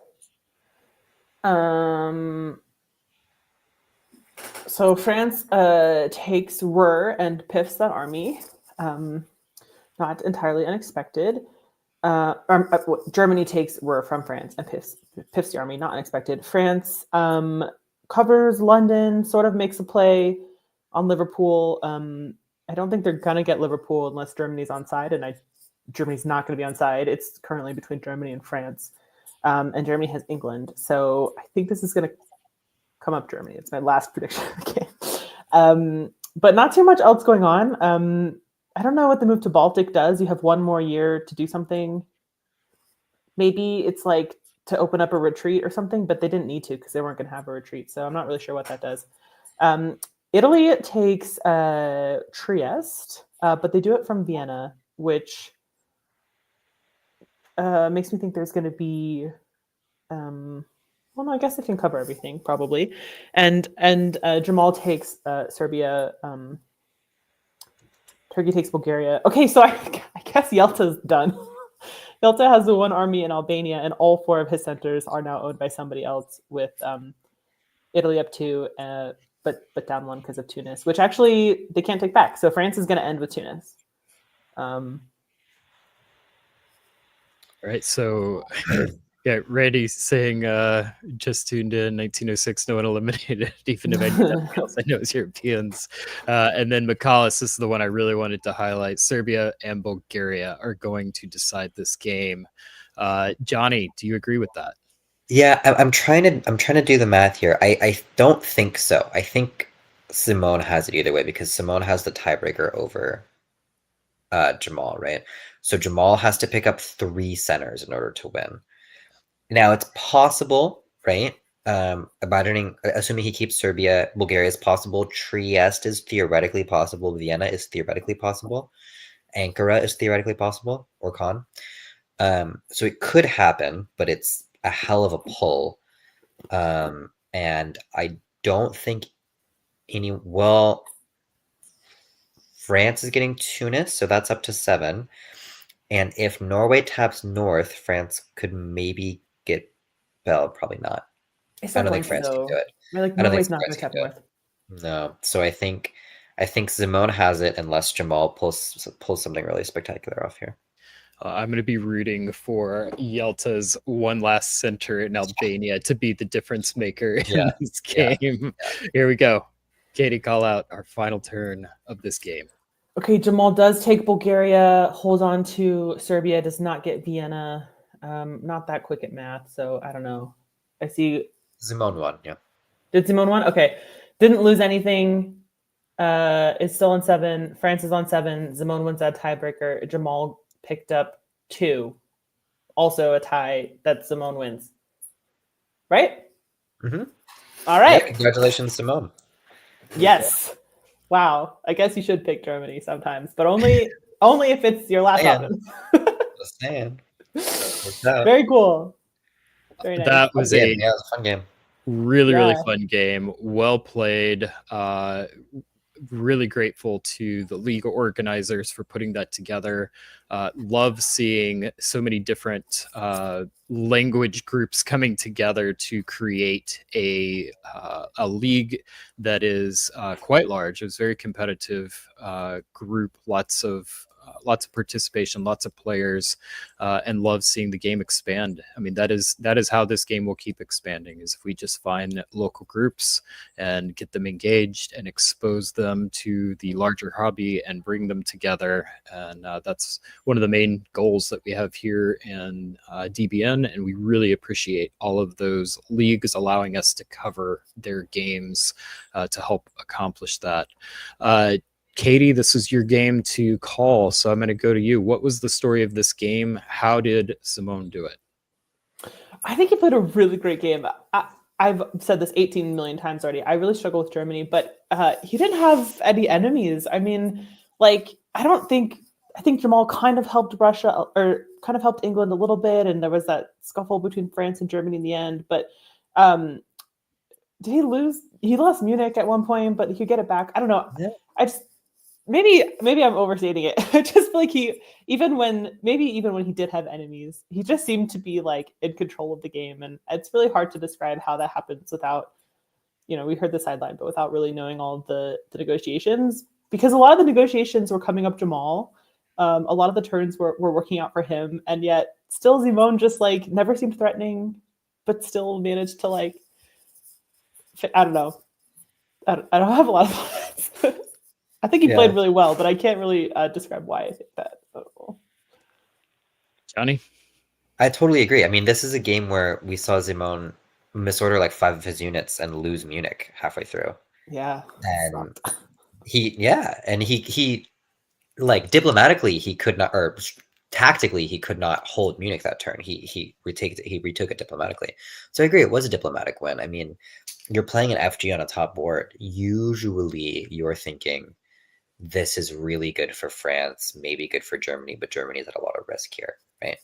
Speaker 4: so France takes Ruhr and piffs that army. Not entirely unexpected. Germany takes Ruhr from France and piffs the army, not unexpected. France covers London, sort of makes a play on Liverpool. I don't think they're gonna get Liverpool unless Germany's onside, and Germany's not gonna be onside. It's currently between Germany and France, and Germany has England. So I think this is gonna come up Germany. It's my last prediction of the game. But not too much else going on. I don't know what the move to Baltic does. You have one more year to do something. Maybe it's like to open up a retreat or something, but they didn't need to because they weren't going to have a retreat. So I'm not really sure what that does. Italy takes Trieste, but they do it from Vienna, which makes me think there's going to be... well, no, I guess they can cover everything probably. And Jamal takes Serbia. Turkey takes Bulgaria. Okay, so I guess Yelta's done. Yelta has the one army in Albania, and all 4 of his centers are now owned by somebody else, with Italy up 2, but down 1 because of Tunis, which actually they can't take back. So France is going to end with Tunis.
Speaker 3: All right, so yeah, Randy saying just tuned in 1906, no one eliminated, even if anyone else I know is Europeans. And then McCallus, this is the one I really wanted to highlight. Serbia and Bulgaria are going to decide this game. Johnny, do you agree with that?
Speaker 16: Yeah, I'm trying to do the math here. I don't think so. I think Simone has it either way because Simone has the tiebreaker over Jamal, right? So Jamal has to pick up 3 centers in order to win. Now it's possible, right? Assuming he keeps Serbia, Bulgaria is possible. Trieste is theoretically possible. Vienna is theoretically possible. Ankara is theoretically possible, or Khan. So it could happen, but it's a hell of a pull. And I don't think France is getting Tunis, so that's up to 7. And if Norway taps North, France could maybe get Bell. Probably not. I don't think France can do it.
Speaker 4: Norway's not going to tap North.
Speaker 16: No. So I think Simone has it unless Jamal pulls something really spectacular off here.
Speaker 3: I'm going to be rooting for Yelta's one last center in Albania to be the difference maker in this game. Yeah. Here we go. Katie, call out our final turn of this game.
Speaker 4: Okay, Jamal does take Bulgaria, hold on to Serbia, does not get Vienna. Not that quick at math, so I don't know. I see...
Speaker 16: Simone won, yeah.
Speaker 4: Did Simone won? Okay. Didn't lose anything. Is still on 7. France is on 7. Simone wins that tiebreaker. Jamal picked up 2. Also a tie that Simone wins. Right?
Speaker 16: Mm-hmm.
Speaker 4: All right.
Speaker 16: Yeah, congratulations, Simone.
Speaker 4: Yes. Wow. I guess you should pick Germany sometimes, but only if it's your last option.
Speaker 16: Just saying.
Speaker 4: Very cool. Very nice.
Speaker 3: That was
Speaker 16: it was a fun game.
Speaker 3: Really fun game. Well played. Really grateful to the league organizers for putting that together. Love seeing so many different language groups coming together to create a league that is quite large. It was a very competitive group, lots of participation, lots of players, and love seeing the game expand. I mean, that is how this game will keep expanding, is if we just find local groups and get them engaged and expose them to the larger hobby and bring them together. And that's one of the main goals that we have here in DBN, and we really appreciate all of those leagues allowing us to cover their games to help accomplish that. Katie, this is your game to call, so I'm going to go to you. What was the story of this game? How did Simone do it?
Speaker 4: I think he played a really great game. I've said this 18 million times already. I really struggle with Germany, but he didn't have any enemies. I mean, I think Jamal kind of helped Russia, or kind of helped England a little bit, and there was that scuffle between France and Germany in the end. But did he lose? He lost Munich at one point, but he could get it back. I don't know.
Speaker 16: Yeah.
Speaker 4: I just maybe I'm overstating it. I just feel like even when he did have enemies, he just seemed to be like in control of the game, and it's really hard to describe how that happens without, we heard the sideline, but without really knowing all of the negotiations, because a lot of the negotiations were coming up Jamal. A lot of the turns were working out for him, and yet still Zimone just like never seemed threatening, but still managed to like, I don't know. I don't have a lot of thoughts. I think he played really well, but I can't really describe why I think that.
Speaker 3: Johnny?
Speaker 16: I totally agree. I mean, this is a game where we saw Zimone misorder like 5 of his units and lose Munich halfway through.
Speaker 4: Yeah.
Speaker 16: And he like diplomatically he could not, or tactically he could not hold Munich that turn. He retook it diplomatically. So I agree, it was a diplomatic win. I mean, you're playing an FG on a top board. Usually you're thinking this is really good for France, maybe good for Germany, but Germany's at a lot of risk here, right?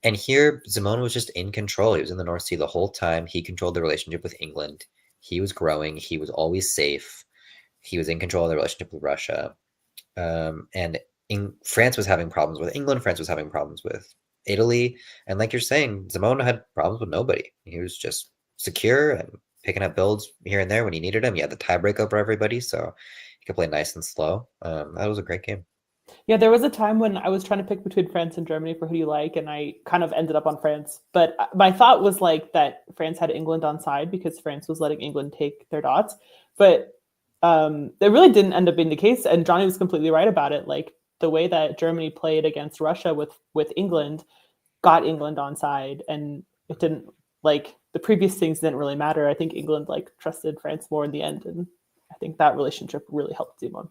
Speaker 16: And here, Zimone was just in control. He was in the North Sea the whole time. He controlled the relationship with England. He was growing. He was always safe. He was in control of the relationship with Russia. And France was having problems with England. France was having problems with Italy. And like you're saying, Zimone had problems with nobody. He was just secure and picking up builds here and there when he needed them. He had the tiebreak over everybody, so he could play nice and slow. That was a great game.
Speaker 4: Yeah, there was a time when I was trying to pick between France and Germany for who do you like, and I kind of ended up on France. But my thought was like that France had England on side because France was letting England take their dots. But it really didn't end up being the case, and Johnny was completely right about it. Like the way that Germany played against Russia with England got England on side, and it didn't, like, the previous things didn't really matter. I think England like trusted France more in the end, and I think that relationship really helped Zimone.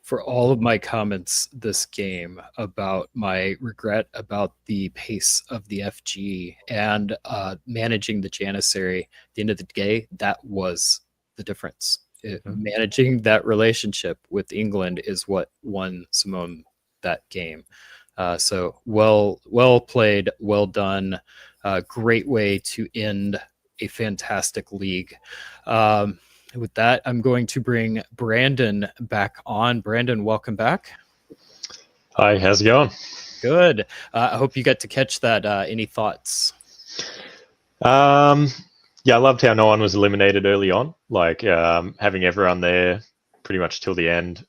Speaker 3: For all of my comments this game about my regret about the pace of the FG and managing the Janissary, at the end of the day, that was the difference. Managing that relationship with England is what won Zimone that game. So well played, well done. Great way to end a fantastic league. With that, I'm going to bring Brandon back on. Brandon, welcome back.
Speaker 6: Hi, how's it going?
Speaker 3: Good. I hope you got to catch that. Any thoughts?
Speaker 6: Yeah, I loved how no one was eliminated early on. Like having everyone there pretty much till the end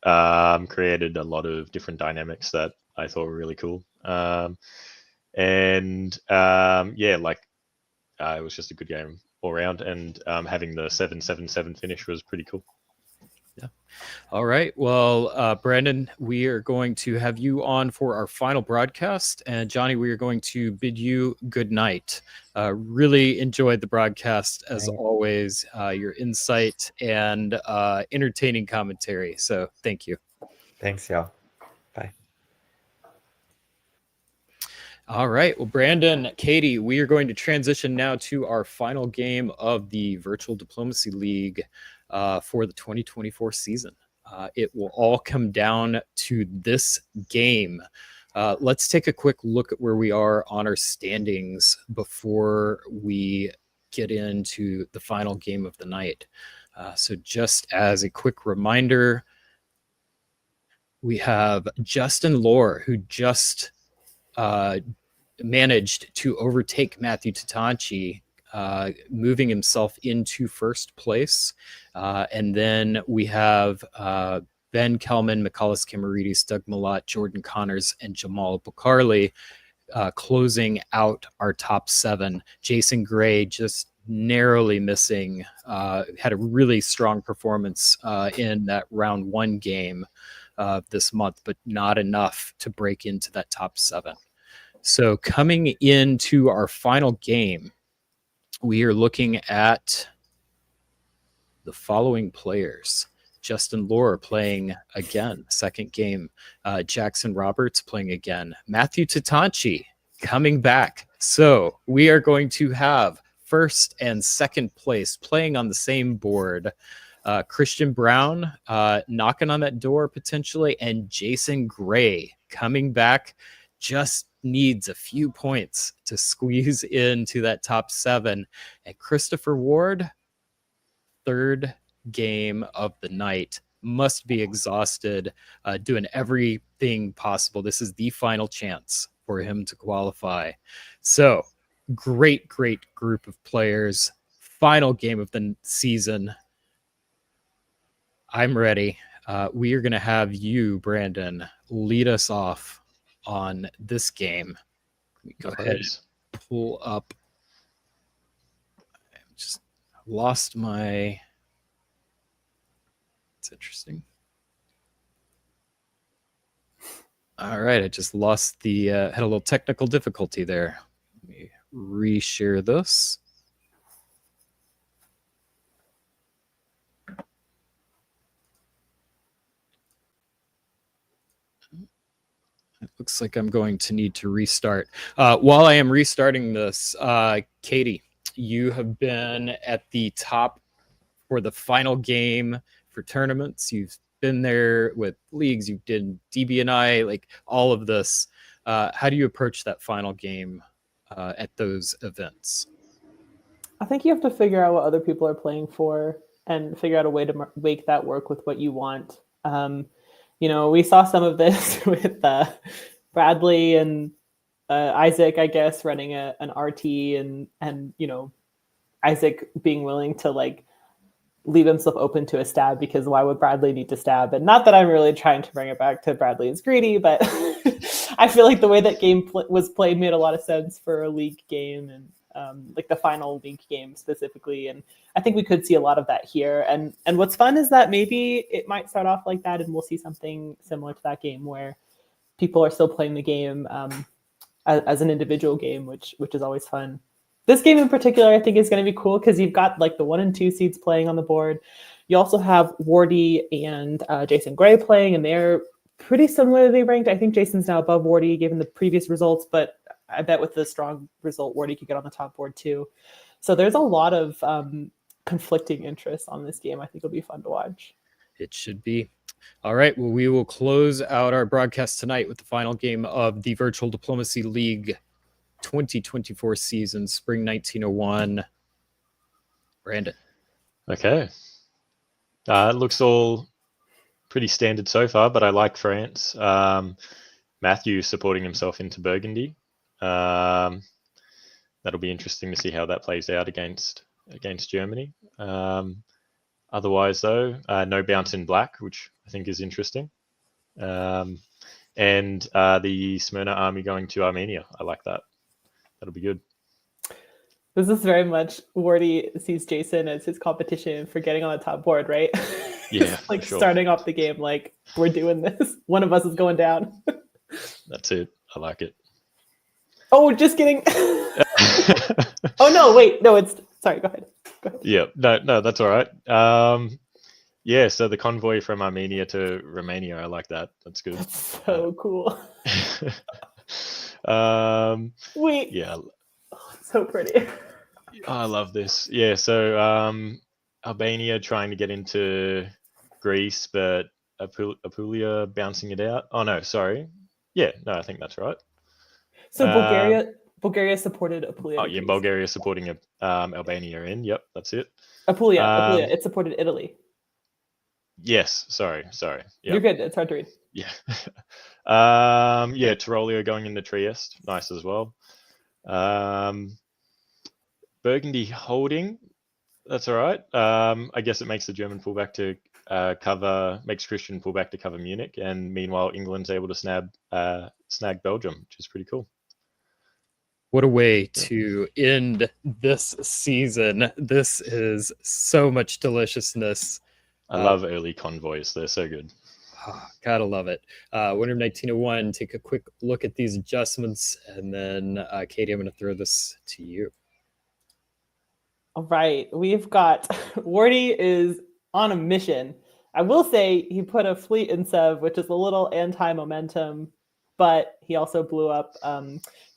Speaker 6: created a lot of different dynamics that I thought were really cool. Yeah, like it was just a good game all around, and having the 7-7-7 finish was pretty cool.
Speaker 3: Yeah. All right. Well, Brandon, we are going to have you on for our final broadcast, and Johnny, we are going to bid you good night. Really enjoyed the broadcast as always. Your insight and entertaining commentary. So thank you.
Speaker 16: Thanks, y'all. Bye.
Speaker 3: All right. Well, Brandon, Katie, we are going to transition now to our final game of the Virtual Diplomacy League for the 2024 season. It will all come down to this game. Let's take a quick look at where we are on our standings before we get into the final game of the night. So just as a quick reminder, we have Justin Lohr, who just managed to overtake Matthew Tatanci, moving himself into first place. And then we have Ben Kelman, Michalis Kamaridis, Doug Malott, Jordan Connors, and Jamal Bukharli closing out our top 7. Jason Gray just narrowly missing, had a really strong performance in that round 1 game this month, but not enough to break into that top 7. So coming into our final game, we are looking at the following players. Justin Lohr playing again, second game. Jackson Roberts playing again. Matthew Tatanci coming back. So we are going to have first and second place playing on the same board. Christian Brown knocking on that door potentially, and Jason Gray coming back, just needs a few points to squeeze into that top 7. And Christopher Ward, third game of the night, must be exhausted, doing everything possible. This is the final chance for him to qualify. So great group of players. Final game of the season. I'm ready. We are going to have you, Brandon, lead us off on this game. Let me go ahead and pull up. I just lost my... It's interesting. All right, I just lost the... had a little technical difficulty there. Let me reshare this. It looks like I'm going to need to restart. While I am restarting this, Katie, you have been at the top for the final game for tournaments. You've been there with leagues. You did DBNI, like all of this. How do you approach that final game at those events?
Speaker 4: I think you have to figure out what other people are playing for and figure out a way to make that work with what you want. You know, we saw some of this with Bradley and Isaac, I guess, running an RT and you know, Isaac being willing to like leave himself open to a stab, because why would Bradley need to stab? And not that I'm really trying to bring it back to Bradley is greedy, but I feel like the way that game was played made a lot of sense for a league game, and like the final league game specifically. And I think we could see a lot of that here. And what's fun is that maybe it might start off like that and we'll see something similar to that game where people are still playing the game as an individual game, which is always fun. This game in particular, I think, is going to be cool because you've got like the 1 and 2 seeds playing on the board. You also have Wardy and Jason Gray playing, and they're pretty similarly ranked. I think Jason's now above Wardy given the previous results, but I bet with the strong result, Wardy could get on the top board too. So there's a lot of conflicting interests on this game. I think it'll be fun to watch.
Speaker 3: It should be. All right. Well, we will close out our broadcast tonight with the final game of the Virtual Diplomacy League 2024 season, Spring 1901. Brandon.
Speaker 6: Okay. It looks all pretty standard so far, but I like France. Matthew supporting himself into Burgundy. That'll be interesting to see how that plays out against Germany. Otherwise, though, no bounce in black, which I think is interesting. And the Smyrna army going to Armenia. I like that. That'll be good.
Speaker 4: This is very much Wardy sees Jason as his competition for getting on the top board, right?
Speaker 6: Yeah,
Speaker 4: like
Speaker 6: sure.
Speaker 4: Starting off the game, like, we're doing this. One of us is going down.
Speaker 6: That's it. I like it.
Speaker 4: Oh, just kidding. Oh, no, wait. No, sorry, go ahead.
Speaker 6: Yeah, no, that's all right. Yeah, so the convoy from Armenia to Romania, I like that. That's good.
Speaker 4: That's so cool. Wait.
Speaker 6: Yeah.
Speaker 4: Oh, so pretty.
Speaker 6: I love this. Yeah, so Albania trying to get into Greece, but Apulia bouncing it out. Oh, no, sorry. Yeah, no, I think that's right.
Speaker 4: So Bulgaria supported Apulia.
Speaker 6: Oh, yeah, Bulgaria supporting Albania in. Yep, that's it.
Speaker 4: Apulia. It supported Italy.
Speaker 6: Yes, sorry. Yep.
Speaker 4: You're good. It's hard to read.
Speaker 6: Yeah. Yeah, Tirolio going into Trieste. Nice as well. Burgundy holding. That's all right. I guess it makes the German fullback to makes Christian fullback to cover Munich, and meanwhile England's able to snag Belgium, which is pretty cool.
Speaker 3: What a way to end this season. This is so much deliciousness.
Speaker 6: I love early convoys. They're so good.
Speaker 3: Oh, gotta love it. Winter 1901, take a quick look at these adjustments, and then Katie, I'm going to throw this to you.
Speaker 4: All right. We've got Wardy is on a mission. I will say he put a fleet in Sev, which is a little anti-momentum, but he also blew up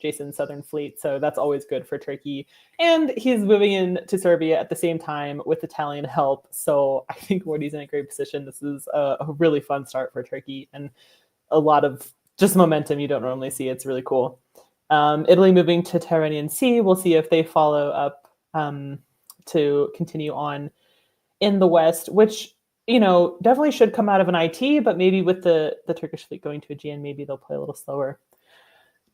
Speaker 4: Jason's southern fleet, so that's always good for Turkey. And he's moving in to Serbia at the same time with Italian help, so I think Wardy's in a great position. This is a really fun start for Turkey, and a lot of just momentum you don't normally see. It's really cool. Italy moving to Tyrrhenian Sea. We'll see if they follow up to continue on in the West, which definitely should come out of an IT, but maybe with the Turkish fleet going to Aegean, maybe they'll play a little slower.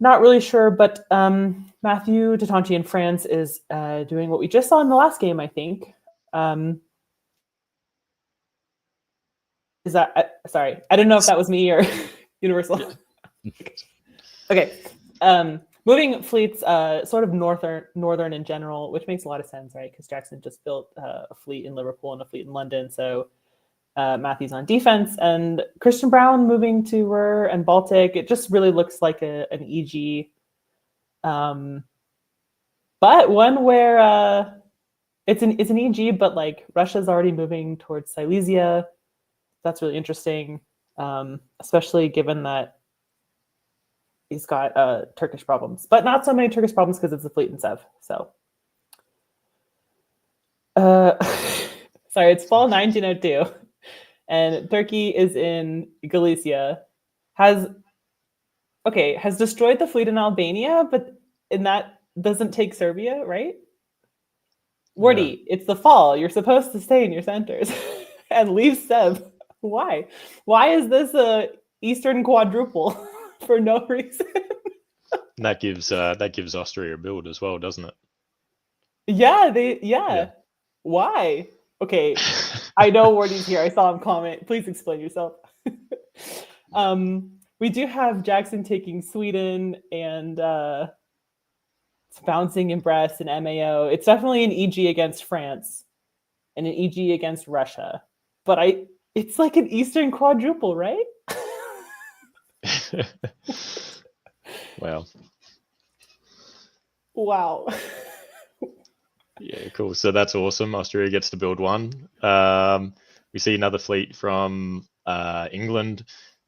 Speaker 4: Not really sure, but Matthew Tatanchi in France is doing what we just saw in the last game, I think. Is that sorry? I don't know if that was me or Universal. Okay. Moving fleets, sort of northern in general, which makes a lot of sense, right? Because Jackson just built a fleet in Liverpool and a fleet in London, so Matthew's on defense, and Christian Brown moving to Ruhr and Baltic. It just really looks like an EG, but one where it's an EG, but like Russia's already moving towards Silesia. That's really interesting, especially given that he's got Turkish problems, but not so many Turkish problems because it's a fleet in Sev. So, sorry, it's fall 1902, and Turkey is in Galicia. Has destroyed the fleet in Albania, but in that doesn't take Serbia, right? Wardy, it's the fall. You're supposed to stay in your centers and leave Sev. Why? Why is this a Eastern quadruple for no reason?
Speaker 6: That gives Austria a build as well, doesn't it?
Speaker 4: Yeah. Why? Okay, I know Wardy's here. I saw him comment. Please explain yourself. We do have Jackson taking Sweden and it's bouncing in Brest and MAO. It's definitely an EG against France and an EG against Russia, but it's like an Eastern quadruple, right?
Speaker 6: Well.
Speaker 4: Wow.
Speaker 6: Yeah, cool. So that's awesome. Austria gets to build one. We see another fleet from England,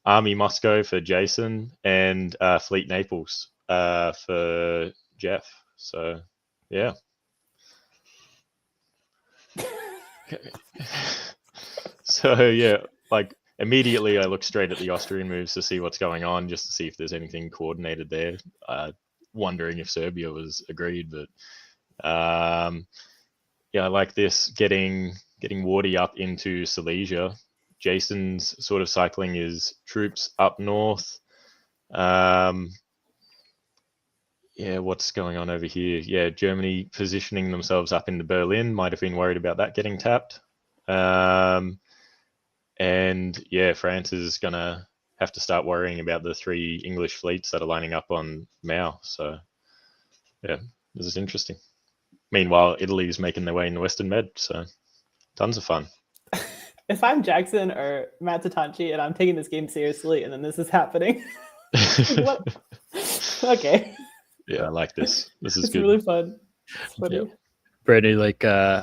Speaker 6: Army Moscow for Jason, and Fleet Naples for Jeff. So, yeah. So, yeah, like immediately I look straight at the Austrian moves to see what's going on, just to see if there's anything coordinated there. Wondering if Serbia was agreed, but yeah, I like this getting Wardy up into Silesia. Jason's sort of cycling his troops up north. Yeah, what's going on over here? Yeah, Germany positioning themselves up into Berlin. Might have been worried about that getting tapped. And yeah, France is gonna have to start worrying about the 3 English fleets that are lining up on Mao. So yeah, this is interesting. Meanwhile, Italy is making their way in the Western Med, so tons of fun.
Speaker 4: If I'm Jackson or Matt Tatanchi and I'm taking this game seriously and then this is happening, what? Okay.
Speaker 6: Yeah, I like this. This is
Speaker 4: it's
Speaker 6: good.
Speaker 4: Really fun. It's funny.
Speaker 6: Yep.
Speaker 3: Brady,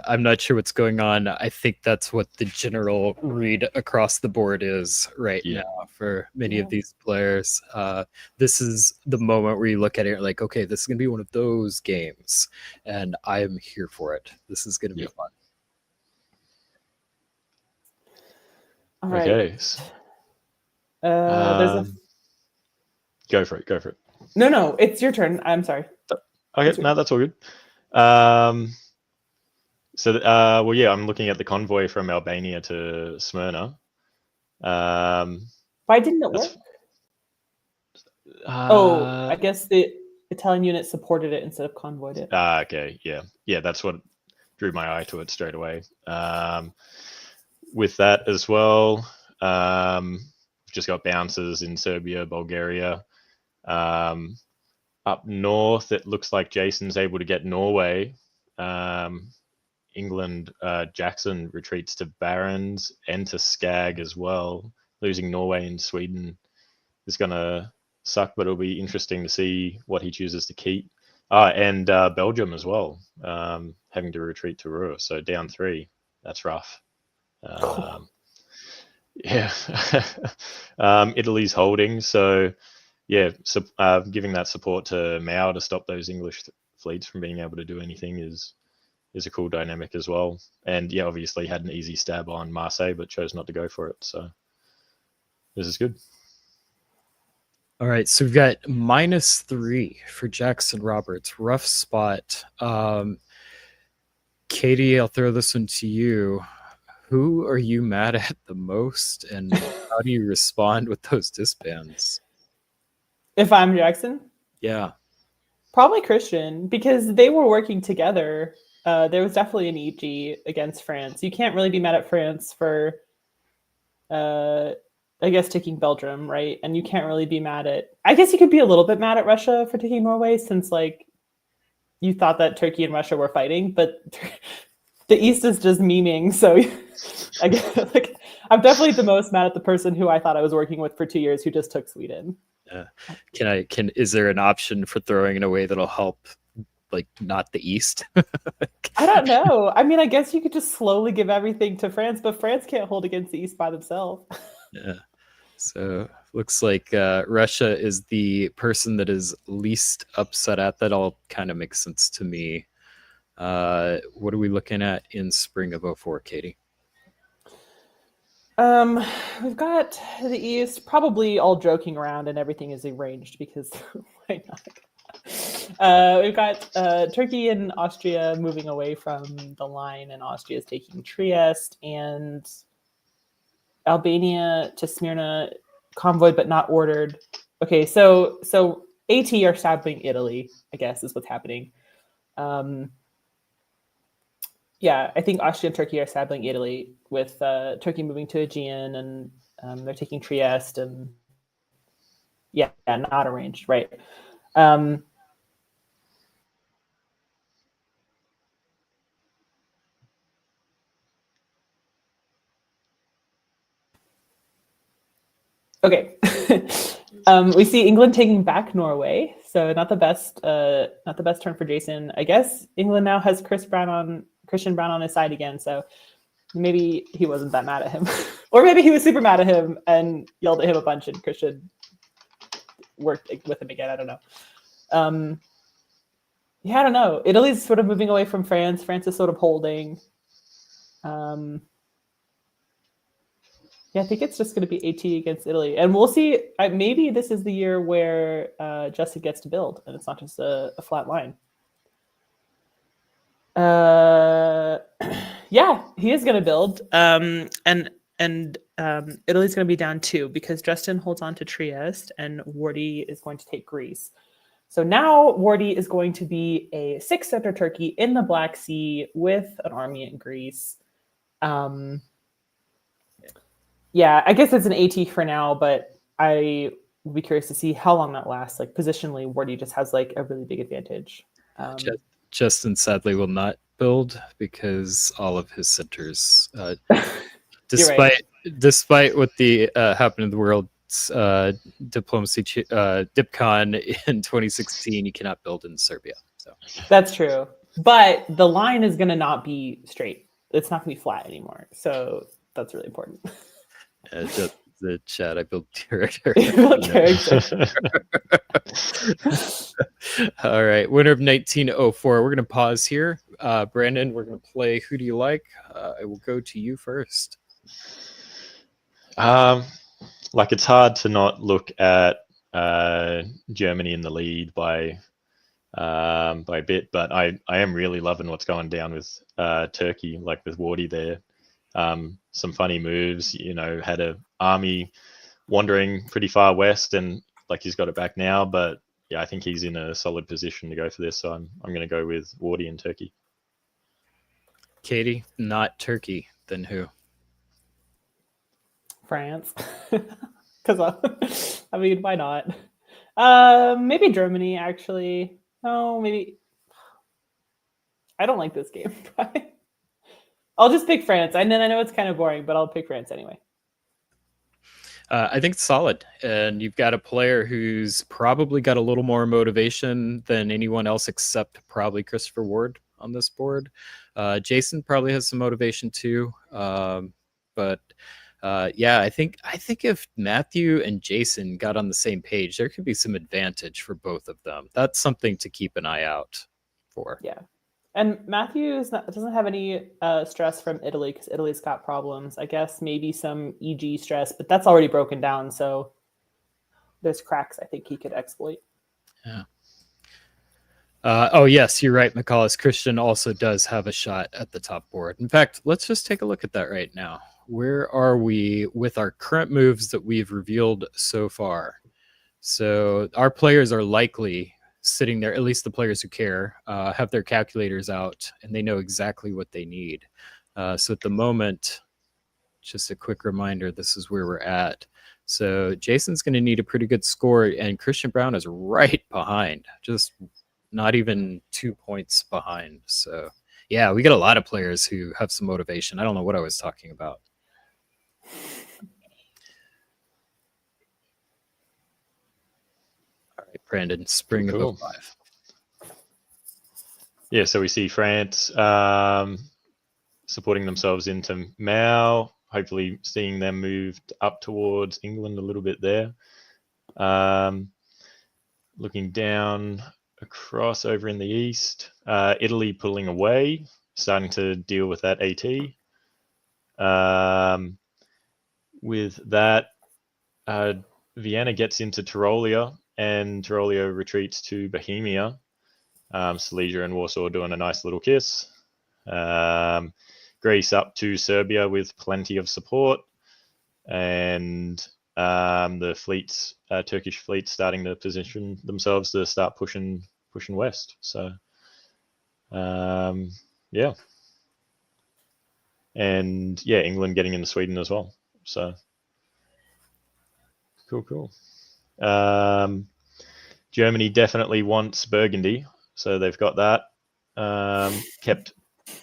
Speaker 3: I'm not sure what's going on. I think that's what the general read across the board is right now for many of these players. This is the moment where you look at it like, okay, this is going to be one of those games, and I am here for it. This is going to be fun.
Speaker 4: All right.
Speaker 6: Okay.
Speaker 4: There's
Speaker 6: Go for it.
Speaker 4: No, it's your turn. I'm sorry.
Speaker 6: Okay, no, that's all good. Well, yeah, I'm looking at the convoy from Albania to Smyrna.
Speaker 4: Why didn't it work? I guess the Italian unit supported it instead of convoyed it.
Speaker 6: Okay, yeah, that's what drew my eye to it straight away. With that as well, we've just got bounces in Serbia, Bulgaria. Up north, it looks like Jason's able to get Norway. England, Jackson retreats to Barents and to Skag as well. Losing Norway and Sweden is going to suck, but it'll be interesting to see what he chooses to keep. And Belgium as well, having to retreat to Ruhr. So down 3. That's rough. Yeah. Italy's holding. So, yeah, giving that support to Mao to stop those English fleets from being able to do anything is a cool dynamic as well. And yeah, obviously had an easy stab on Marseille, but chose not to go for it. So this is good.
Speaker 3: All right, so we've got -3 for Jackson Roberts. Rough spot. Katie, I'll throw this one to you. Who are you mad at the most, and how do you respond with those disbands?
Speaker 4: If I'm Jackson,
Speaker 3: Yeah.
Speaker 4: probably Christian, because they were working together. There was definitely an EG against France. You can't really be mad at France for, I guess, taking Belgium, right? And you can't really be mad at. I guess you could be a little bit mad at Russia for taking Norway, since like you thought that Turkey and Russia were fighting, but the East is just memeing. So I guess, like, I'm definitely the most mad at the person who I thought I was working with for 2 years who just took Sweden.
Speaker 3: Is there an option for throwing it away that'll help, like, not the East?
Speaker 4: I don't know. I mean, I guess you could just slowly give everything to France, but France can't hold against the East by themselves.
Speaker 3: Yeah. So looks like Russia is the person that is least upset at. That all kind of makes sense to me. What are we looking at in spring of 04, Katie?
Speaker 4: We've got the East probably all joking around and everything is arranged because why not? We've got Turkey and Austria moving away from the line, and Austria is taking Trieste, and Albania to Smyrna, convoyed but not ordered. Okay, so AT are saboting Italy, I guess is what's happening. Yeah, I think Austria and Turkey are saboting Italy, with Turkey moving to Aegean, and they're taking Trieste, and yeah, not arranged, right? Okay. We see England taking back Norway, so not the best turn for Jason. I guess England now has Christian Brown on his side again, so maybe he wasn't that mad at him, or maybe he was super mad at him and yelled at him a bunch, and Christian worked with him again. I don't know. Yeah, I don't know. Italy's sort of moving away from France. France is sort of holding. Yeah, I think it's just going to be AT against Italy. And we'll see. Maybe this is the year where Justin gets to build, and it's not just a flat line. Yeah, he is going to build. And Italy's going to be down 2 because Justin holds on to Trieste, and Wardy is going to take Greece. So now Wardy is going to be a 6-center Turkey in the Black Sea with an army in Greece. Yeah, I guess it's an AT for now, but I would be curious to see how long that lasts. Like, positionally, Wardy just has like a really big advantage.
Speaker 3: Justin sadly will not build because all of his centers, despite what the happened in the world's diplomacy DipCon in 2016, you cannot build in Serbia. So
Speaker 4: that's true, but the line is going to not be straight. It's not going to be flat anymore. So that's really important.
Speaker 3: Just the chat, I built character. All right, winner of 1904. We're going to pause here. Brandon, we're going to play Who Do You Like? I will go to you first.
Speaker 6: Like, it's hard to not look at Germany in the lead by a bit, but I am really loving what's going down with Turkey, like with Wardy there. Some funny moves, had an army wandering pretty far west, and like he's got it back now. But yeah, I think he's in a solid position to go for this. So I'm going to go with Wardy and Turkey.
Speaker 3: Katie, not Turkey, then who?
Speaker 4: France, because I mean, why not? Maybe Germany, actually. No, maybe. I don't like this game. I'll just pick France. And then I know it's kind of boring, but I'll pick France anyway.
Speaker 3: I think it's solid. And you've got a player who's probably got a little more motivation than anyone else except probably Christopher Ward on this board. Jason probably has some motivation too. But yeah, I think if Matthew and Jason got on the same page, there could be some advantage for both of them. That's something to keep an eye out for.
Speaker 4: Yeah. And Matthew doesn't have any stress from Italy because Italy's got problems. I guess maybe some EG stress, but that's already broken down. So there's cracks I think he could exploit.
Speaker 3: Yeah. Oh, yes, you're right, McCullis. Christian also does have a shot at the top board. In fact, let's just take a look at that right now. Where are we with our current moves that we've revealed so far? So our players are likely sitting there, at least the players who care, have their calculators out, and they know exactly what they need. So at the moment, just a quick reminder, this is where we're at. So Jason's going to need a pretty good score, and Christian Brown is right behind, just not even 2 points behind. So yeah, we got a lot of players who have some motivation. I don't know what I was talking about. All right, Brandon, spring
Speaker 6: Cool.
Speaker 3: of 05.
Speaker 6: Yeah, so we see France supporting themselves into Mao, hopefully seeing them moved up towards England a little bit there. Looking down across over in the east, Italy pulling away, starting to deal with that AT. With that, Vienna gets into Tyrolia, and Tyrolia retreats to Bohemia. Silesia and Warsaw doing a nice little kiss. Greece up to Serbia with plenty of support, and the fleets, Turkish fleets, starting to position themselves to start pushing west. So, yeah, and yeah, England getting into Sweden as well. So, cool. Germany definitely wants Burgundy, so they've got that.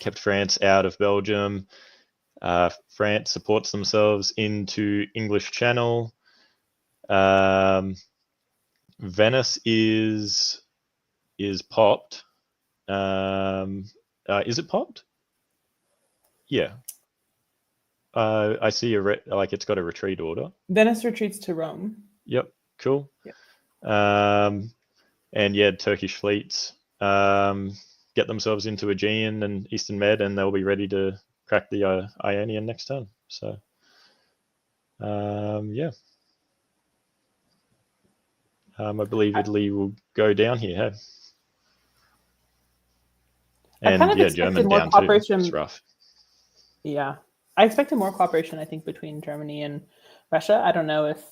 Speaker 6: Kept France out of Belgium. France supports themselves into English Channel. Venice is popped. Is it popped? Yeah. I see like it's got a retreat order.
Speaker 4: Venice retreats to Rome.
Speaker 6: Yep. Cool.
Speaker 4: Yep.
Speaker 6: And yeah, Turkish fleets get themselves into Aegean and Eastern Med, and they'll be ready to crack the Ionian next turn. So, yeah. I believe Italy will go down here. Hey? And
Speaker 4: kind of
Speaker 6: yeah,
Speaker 4: expected
Speaker 6: German
Speaker 4: more
Speaker 6: down too.
Speaker 4: cooperation.
Speaker 6: It's rough.
Speaker 4: Yeah, I expected more cooperation, I think, between Germany and Russia. I don't know if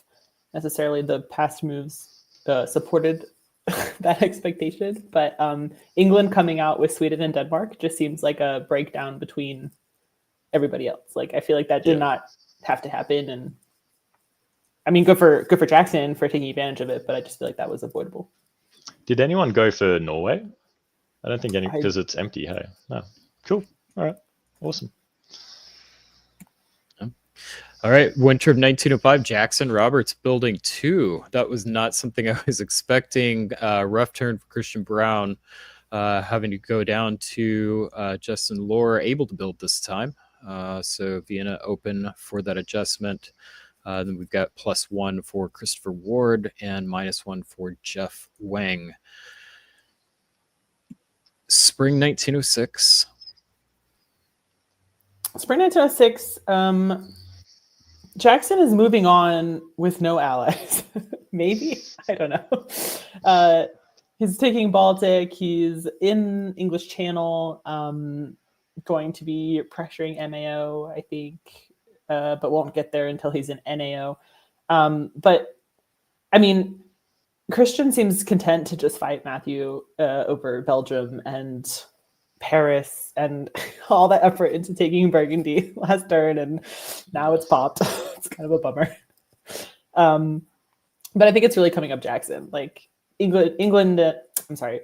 Speaker 4: necessarily the past moves supported that expectation, but England coming out with Sweden and Denmark just seems like a breakdown between everybody else. Like, I feel like that did not have to happen, and I mean, good for Jackson for taking advantage of it, but I just feel like that was avoidable.
Speaker 6: Did anyone go for Norway? I don't think any, because it's empty. Hey, no. Cool. All right. Awesome.
Speaker 3: All right, winter of 1905, Jackson Roberts building 2. That was not something I was expecting. Rough turn for Christian Brown, having to go down to Justin Lohr, able to build this time. So Vienna open for that adjustment. Then we've got +1 for Christopher Ward and -1 for Jeff Wang. Spring 1906.
Speaker 4: Spring 1906. Jackson is moving on with no allies. Maybe, I don't know. He's taking Baltic. He's in English Channel. Going to be pressuring MAO, I think, but won't get there until he's in NAO. But I mean, Christian seems content to just fight Matthew over Belgium and Paris and all that effort into taking Burgundy last turn, and now it's popped. It's kind of a bummer. But I think it's really coming up Jackson. Like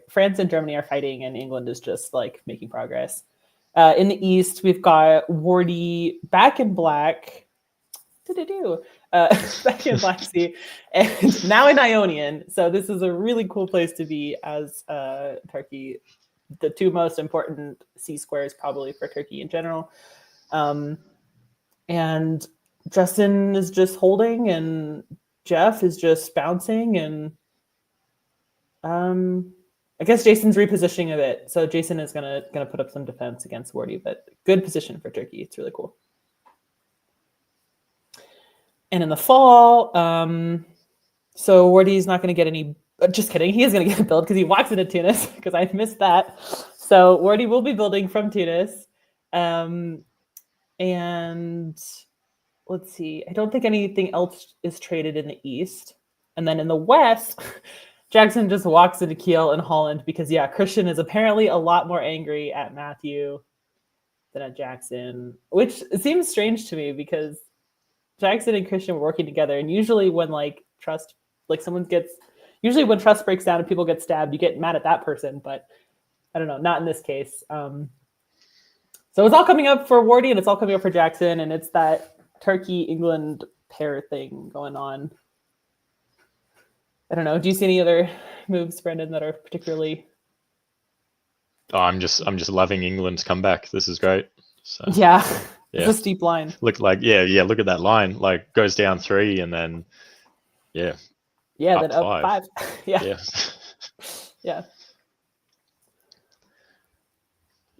Speaker 4: France and Germany are fighting, and England is just like making progress. In the East, we've got Wardy back in black. Back in Black Sea, and now in Ionian. So this is a really cool place to be as Turkey. The 2 most important sea squares probably for Turkey in general. And Justin is just holding, and Jeff is just bouncing, and I guess Jason's repositioning a bit. So Jason is gonna put up some defense against Wardy, but good position for Turkey. It's really cool. And in the fall, so Wardy's not going to get any Just kidding. He is going to get a build because he walks into Tunis because I missed that. So Wardy will be building from Tunis. And let's see. I don't think anything else is traded in the East. And then in the West, Jackson just walks into Kiel and Holland because, yeah, Christian is apparently a lot more angry at Matthew than at Jackson, which seems strange to me because Jackson and Christian were working together. And usually when trust breaks down and people get stabbed, you get mad at that person. But I don't know, not in this case. So it's all coming up for Wardy and it's all coming up for Jackson. And it's that Turkey-England pair thing going on. I don't know. Do you see any other moves, Brendan, that are particularly?
Speaker 6: Oh, I'm just loving England's comeback. This is great. So,
Speaker 4: yeah,
Speaker 6: yeah.
Speaker 4: It's a steep line.
Speaker 6: Look like look at that line. Like goes down 3 and then
Speaker 4: then
Speaker 6: up
Speaker 4: up 5.
Speaker 6: Yeah.
Speaker 4: Yeah.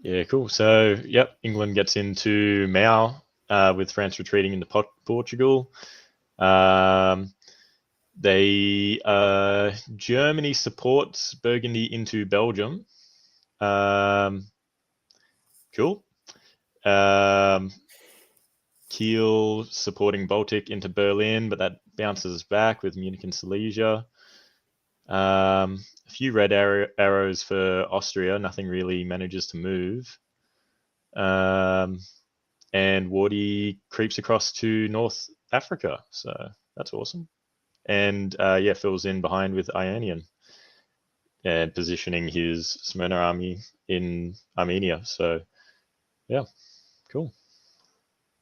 Speaker 6: Yeah, cool. So, yep, England gets into Mau with France retreating into Portugal. Germany supports Burgundy into Belgium. Cool. Kiel supporting Baltic into Berlin, but that bounces back with Munich and Silesia. A few red arrows for Austria. Nothing really manages to move. And Wardy creeps across to North Africa. So that's awesome. And fills in behind with Ionian and positioning his Smyrna army in Armenia. So, yeah, cool.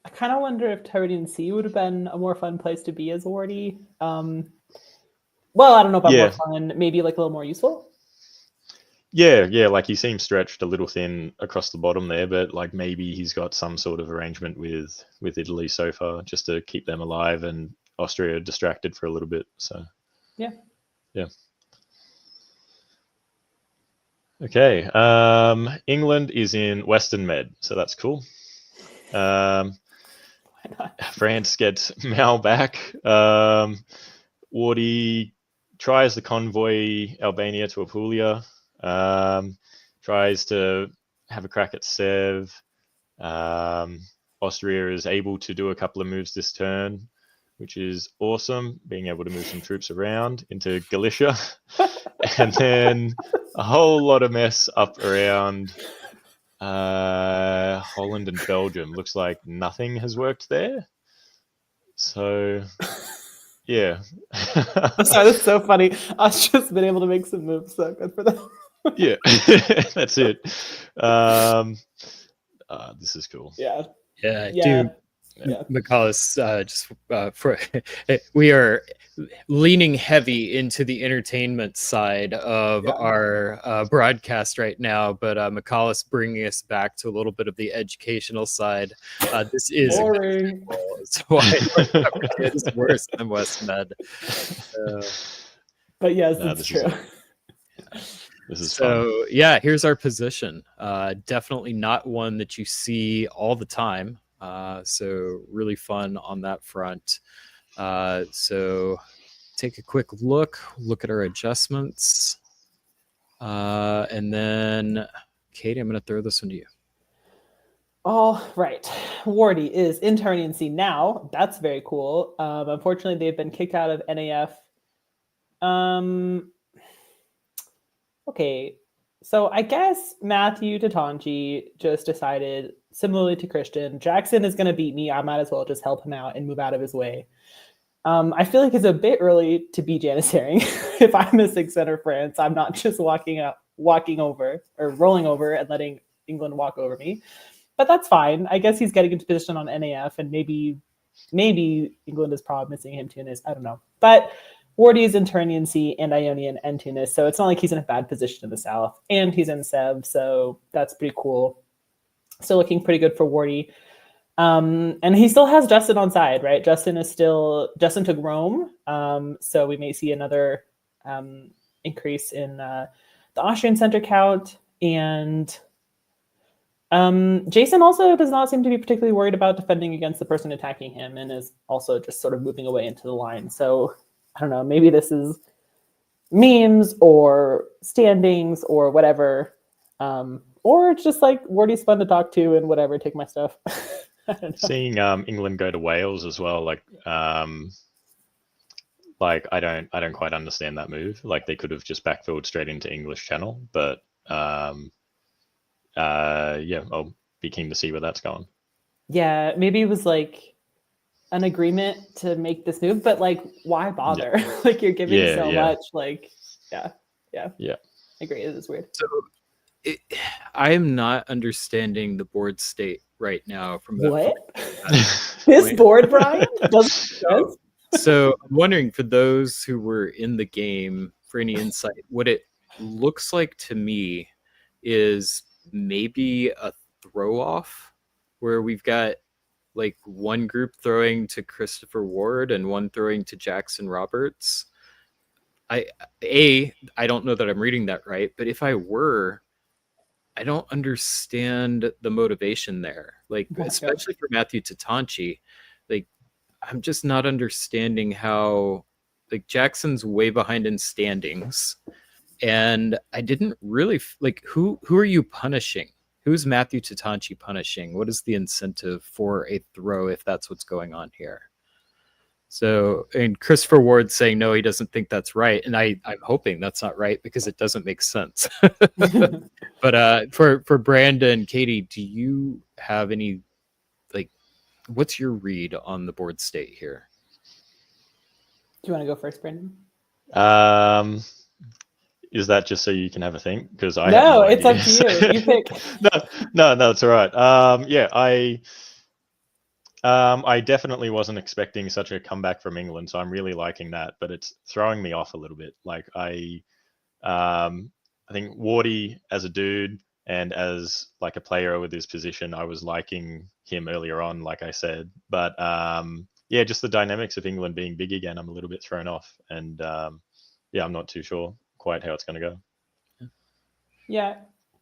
Speaker 4: I kind of wonder if Tyrrhenian Sea would have been a more fun place to be as Wardy. Well, I don't know about more fun, maybe like a little more useful.
Speaker 6: Yeah, like he seems stretched a little thin across the bottom there, but like maybe he's got some sort of arrangement with Italy so far just to keep them alive and Austria distracted for a little bit. So
Speaker 4: yeah.
Speaker 6: Okay. England is in Western Med, so that's cool. France gets Mau back. Wardy tries to convoy Albania to Apulia. Tries to have a crack at Sev. Austria is able to do a couple of moves this turn, which is awesome, being able to move some troops around into Galicia. And then a whole lot of mess up around Holland and Belgium. Looks like nothing has worked there. So, yeah.
Speaker 4: I'm sorry, that's so funny. Us just been able to make some moves, so good for them.
Speaker 6: Yeah, that's it. This is cool.
Speaker 4: Yeah.
Speaker 3: Dude. Yeah. Michalis, we are leaning heavy into the entertainment side of our broadcast right now, but Michalis bringing us back to a little bit of the educational side. This is
Speaker 4: boring.
Speaker 3: That's why it is worse than West Med.
Speaker 4: But yes, it's true.
Speaker 6: This is
Speaker 3: so
Speaker 6: fun.
Speaker 3: Yeah, here's our position. Definitely not one that you see all the time. So really fun on that front. So take a quick look at our adjustments. And then Katie, I'm going to throw this one to you.
Speaker 4: All right. Wardy is in Tyrrhenian Sea now. That's very cool. Unfortunately, they've been kicked out of NAF. Okay. So I guess Matthew Tatanji just decided, similarly to Christian, Jackson is going to beat me. I might as well just help him out and move out of his way. I feel like it's a bit early to be Janissarying. If I'm a 6-center France, I'm not just walking over or rolling over and letting England walk over me. But that's fine. I guess he's getting into position on NAF, and maybe England is probably missing him Tunis. I don't know. But Wardy is in Tyrrhenian Sea and Ionian and Tunis, so it's not like he's in a bad position in the south. And he's in Sev, so that's pretty cool. Still looking pretty good for Wardy. And he still has Justin on side, right? Justin took Rome, so we may see another increase in the Austrian center count. And Jason also does not seem to be particularly worried about defending against the person attacking him, and is also just sort of moving away into the line. So I don't know, maybe this is memes or standings or whatever. Or it's just like Wardy's fun to talk to and whatever, take my stuff. I don't know.
Speaker 6: Seeing England go to Wales as well, like I don't quite understand that move. Like they could have just backfilled straight into English Channel, but yeah, I'll be keen to see where that's going.
Speaker 4: Yeah, maybe it was like an agreement to make this move, but like, why bother? Like you're giving so much. Like, yeah. I agree. It is weird.
Speaker 3: So I am not understanding the board state right now. From
Speaker 4: what this board, Brian, doesn't sense.
Speaker 3: So I'm wondering, for those who were in the game, for any insight, what it looks like to me is maybe a throw off where we've got like one group throwing to Christopher Ward and one throwing to Jackson Roberts. I don't know that I'm reading that right, but if I were, I don't understand the motivation there. Like, especially for Matthew Tatanchi, like, I'm just not understanding how, like, Jackson's way behind in standings, and I didn't really like who are you punishing? Who's Matthew Tatanchi punishing? What is the incentive for a throw if that's what's going on here? So, and Christopher Ward saying no, he doesn't think that's right, and I'm hoping that's not right because it doesn't make sense. But for Brandon, Katie, do you have any, like, what's your read on the board state here?
Speaker 4: Do you want to go first, Brandon?
Speaker 6: Is that just so you can have a think? Because
Speaker 4: no, it's up to you. You pick.
Speaker 6: no, it's all right. Yeah, I definitely wasn't expecting such a comeback from England, so I'm really liking that. But it's throwing me off a little bit. Like I think Wardy as a dude and as like a player with his position, I was liking him earlier on, like I said. But yeah, just the dynamics of England being big again, I'm a little bit thrown off, and yeah, I'm not too sure quite how it's going to go.
Speaker 4: Yeah.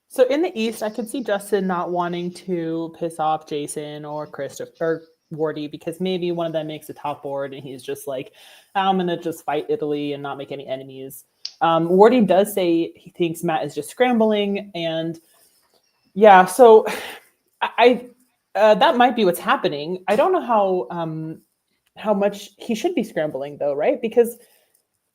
Speaker 4: So in the East, I could see Justin not wanting to piss off Jason or Christopher Wardy because maybe one of them makes a top board and he's just like, I'm going to just fight Italy and not make any enemies. Wardy does say he thinks Matt is just scrambling. And yeah, so I that might be what's happening. I don't know how much he should be scrambling though, right? Because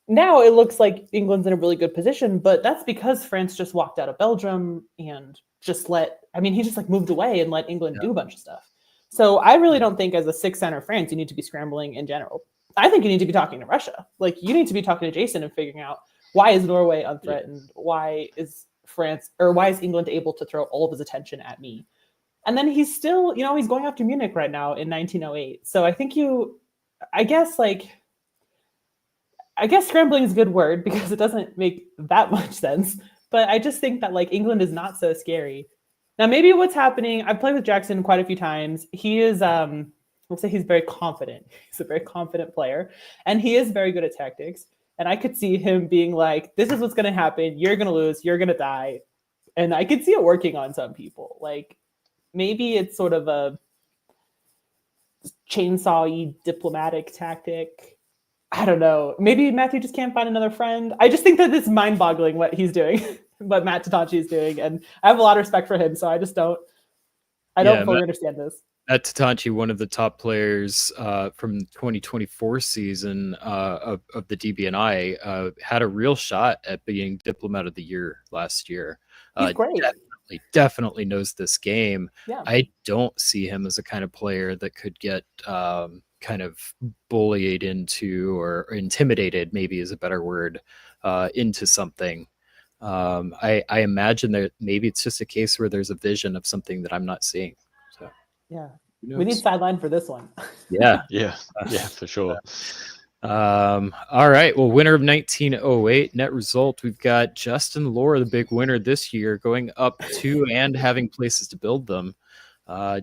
Speaker 4: now it looks like England's in a really good position, but that's because France just walked out of Belgium and just he just like moved away and let England do a bunch of stuff. So I really don't think as a six center France, you need to be scrambling in general. I think you need to be talking to Russia. Like you need to be talking to Jason and figuring out why is Norway unthreatened? Why is England able to throw all of his attention at me? And then he's still, he's going after Munich right now in 1908. So I think I guess scrambling is a good word because it doesn't make that much sense. But I just think that like England is not so scary. Now, maybe what's happening, I've played with Jackson quite a few times. He is, let's say he's very confident. He's a very confident player and he is very good at tactics. And I could see him being like, this is what's going to happen. You're going to lose. You're going to die. And I could see it working on some people. Like maybe it's sort of a chainsaw-y diplomatic tactic. I don't know. Maybe Matthew just can't find another friend. I just think that it's mind-boggling what he's doing, what Matt Tatanchi is doing, and I have a lot of respect for him. So I just don't. I don't fully understand this.
Speaker 3: Matt Tatanchi, one of the top players from the 2024 season of the DBNI, had a real shot at being Diplomat of the Year last year.
Speaker 4: He's great.
Speaker 3: Definitely knows this game.
Speaker 4: Yeah.
Speaker 3: I don't see him as a kind of player that could get kind of bullied into or intimidated, maybe is a better word, into something. I imagine that maybe it's just a case where there's a vision of something that I'm not seeing. So
Speaker 4: yeah, we need sideline for this one.
Speaker 3: Yeah,
Speaker 6: for sure.
Speaker 3: All right. Well, winner of 1908 net result. We've got Justin Lohr, the big winner this year, going up 2 and having places to build them.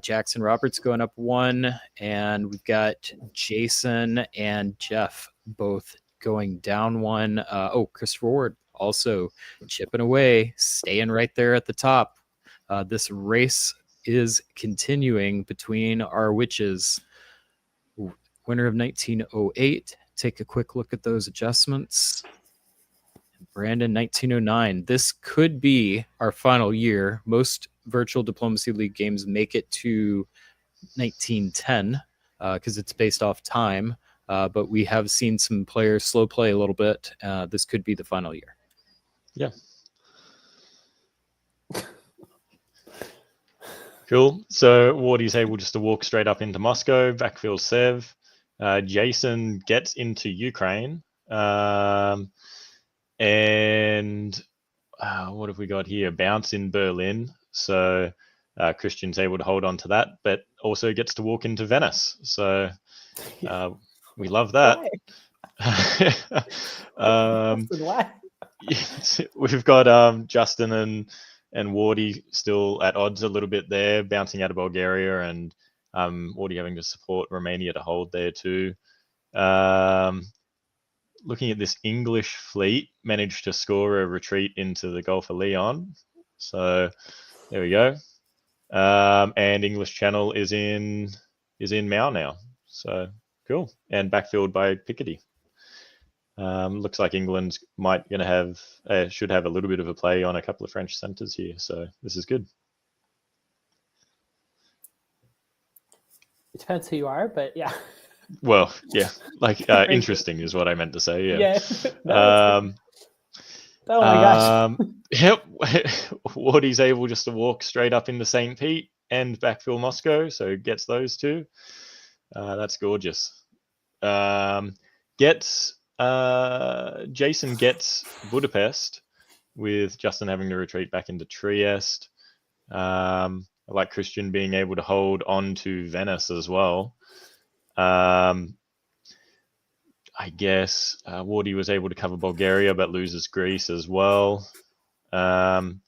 Speaker 3: Jackson Roberts going up 1, and we've got Jason and Jeff both going down 1. Christopher Ward also chipping away, staying right there at the top. This race is continuing between our witches. Winner of 1908. Take a quick look at those adjustments. Brandon, 1909. This could be our final year. Most virtual Diplomacy League games make it to 1910 because it's based off time. But we have seen some players slow play a little bit. This could be the final year.
Speaker 6: Yeah. Cool. So Wardy's able just to walk straight up into Moscow, backfield Sev. Jason gets into Ukraine. And what have we got here? Bounce in Berlin. So Christian's able to hold on to that, but also gets to walk into Venice. So we love that. We've got Justin and Wardy still at odds a little bit there, bouncing out of Bulgaria, and Wardy having to support Romania to hold there too. Looking at this English fleet, managed to score a retreat into the Gulf of Leon. So there we go. And English Channel is in Mao now. So cool. And backfilled by Picardy. Looks like England should have a little bit of a play on a couple of French centres here. So this is good.
Speaker 4: It depends who you are, but yeah.
Speaker 6: Well, yeah, like interesting is what I meant to say. Yeah.
Speaker 4: Oh my gosh.
Speaker 6: Yep. Wardy's able just to walk straight up into St. Pete and backfill Moscow, so gets those two. That's gorgeous. Jason gets Budapest with Justin having to retreat back into Trieste. Like Christian being able to hold on to Venice as well. I guess Wardy was able to cover Bulgaria but loses Greece as well. And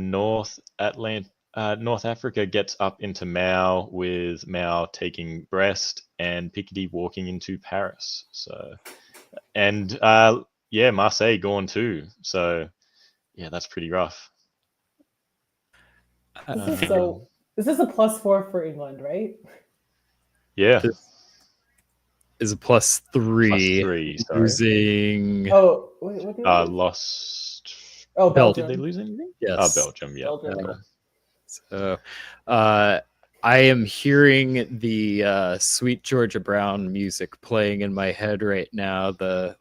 Speaker 6: North Africa gets up into Mao, with Mao taking Brest and Picardy walking into Paris. So, and Marseille gone too. So yeah, that's pretty rough.
Speaker 4: This is a +4 for England, right?
Speaker 6: Yeah.
Speaker 3: This is a +3.
Speaker 6: Sorry.
Speaker 3: Losing.
Speaker 4: Oh, wait, what did they lose?
Speaker 6: Lost.
Speaker 4: Oh,
Speaker 3: Belgium.
Speaker 6: Did they lose anything?
Speaker 3: Yes.
Speaker 6: Oh, Belgium. Yeah.
Speaker 4: Belgium.
Speaker 3: So, I am hearing the Sweet Georgia Brown music playing in my head right now. The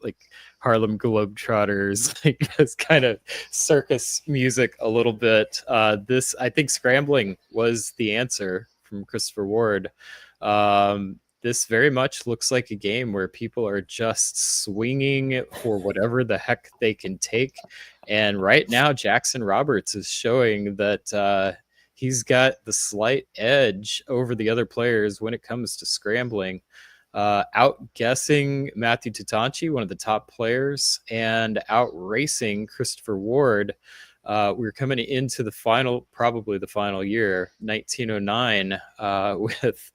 Speaker 3: Harlem Globetrotters, this kind of circus music a little bit. This, I think, scrambling was the answer from Christopher Ward. This very much looks like a game where people are just swinging for whatever the heck they can take. And right now, Jackson Roberts is showing that he's got the slight edge over the other players when it comes to scrambling. Outguessing Matthew Tutanchi, one of the top players, and outracing Christopher Ward. We're coming into the final, probably the final year, 1909, with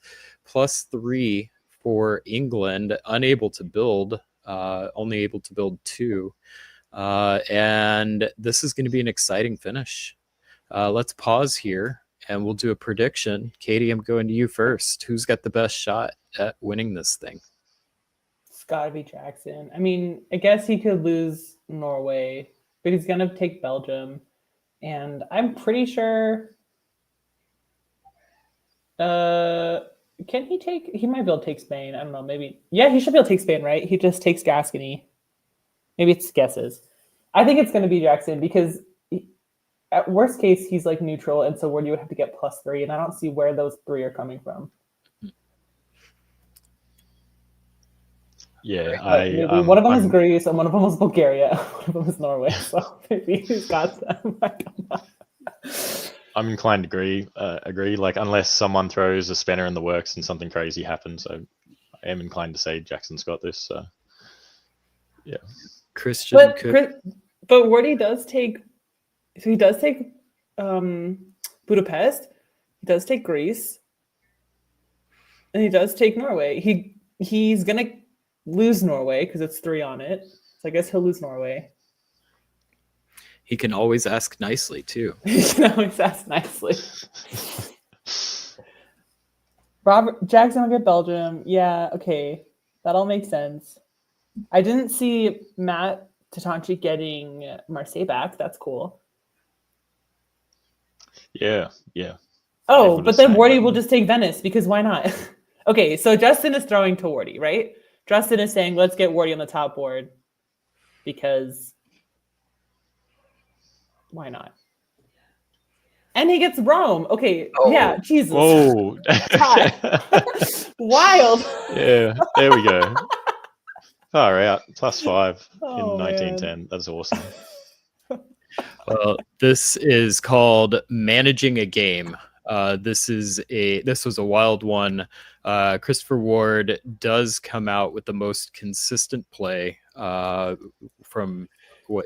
Speaker 3: +3 for England, unable to build, only able to build 2. And this is going to be an exciting finish. Let's pause here and we'll do a prediction. Katie, I'm going to you first. Who's got the best shot at winning this thing?
Speaker 4: It's got to be Jackson. I mean, I guess he could lose Norway, but he's going to take Belgium. And I'm pretty sure... he might be able to take Spain. I don't know, maybe. Yeah, he should be able to take Spain, right? He just takes Gascony. Maybe it's guesses. I think it's going to be Jackson because at worst case, he's neutral. And so Wardy would have to get +3. And I don't see where those 3 are coming from.
Speaker 6: Yeah,
Speaker 4: one of them is Greece and one of them is Bulgaria. One of them is Norway. So maybe he's got them. I don't know.
Speaker 6: I'm inclined to agree. Unless someone throws a spanner in the works and something crazy happens, I am inclined to say Jackson's got this. So, yeah.
Speaker 3: Christian,
Speaker 4: but Wardy does take. So he does take Budapest. He does take Greece, and he does take Norway. He's gonna lose Norway because it's 3 on it. So I guess he'll lose Norway.
Speaker 3: He can always ask nicely, too.
Speaker 4: He can always ask nicely. Jackson will get Belgium. Yeah, okay. That all makes sense. I didn't see Matt Tatanchi getting Marseille back. That's cool.
Speaker 6: Yeah.
Speaker 4: Oh,
Speaker 6: Everyone
Speaker 4: but
Speaker 6: is
Speaker 4: then
Speaker 6: saying
Speaker 4: Wardy
Speaker 6: that.
Speaker 4: will just take Venice because why not? Okay, so Justin is throwing to Wardy, right? Justin is saying, let's get Wardy on the top board because why not? And he gets Rome. Okay, yeah, Jesus.
Speaker 6: Whoa.
Speaker 4: Wild.
Speaker 6: Yeah, there we go. Far out. +5
Speaker 4: Oh,
Speaker 6: in
Speaker 4: man.
Speaker 6: 1910. That's awesome.
Speaker 3: Well, this is called managing a game. This was a wild one. Christopher Ward does come out with the most consistent play from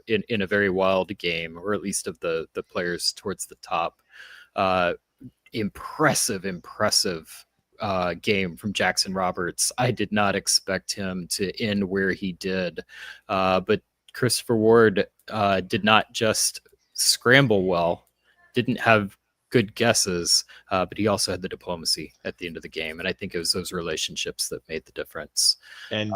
Speaker 3: in a very wild game, or at least of the players towards the top. Impressive game from Jackson Roberts. I did not expect him to end where he did, but Christopher Ward did not just scramble well, didn't have good guesses, but he also had the diplomacy at the end of the game, and I think it was those relationships that made the difference.
Speaker 6: And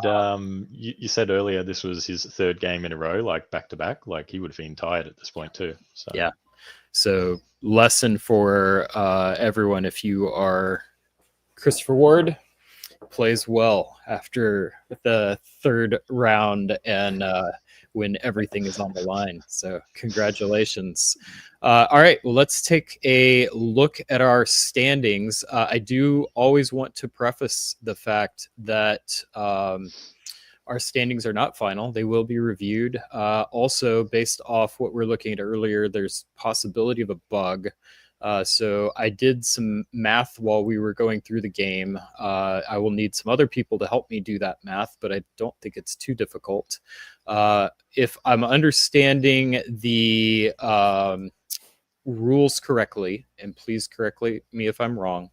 Speaker 6: you said earlier this was his third game in a row, like back to back. Like he would have been tired at this point too. So.
Speaker 3: Yeah. So lesson for everyone: if you are Christopher Ward, plays well after the third round and when everything is on the line. So congratulations. All right, well, let's take a look at our standings. I do always want to preface the fact that our standings are not final. They will be reviewed. Also, based off what we're looking at earlier, there's possibility of a bug. So I did some math while we were going through the game. I will need some other people to help me do that math, but I don't think it's too difficult. If I'm understanding the rules correctly, and please correct me if I'm wrong,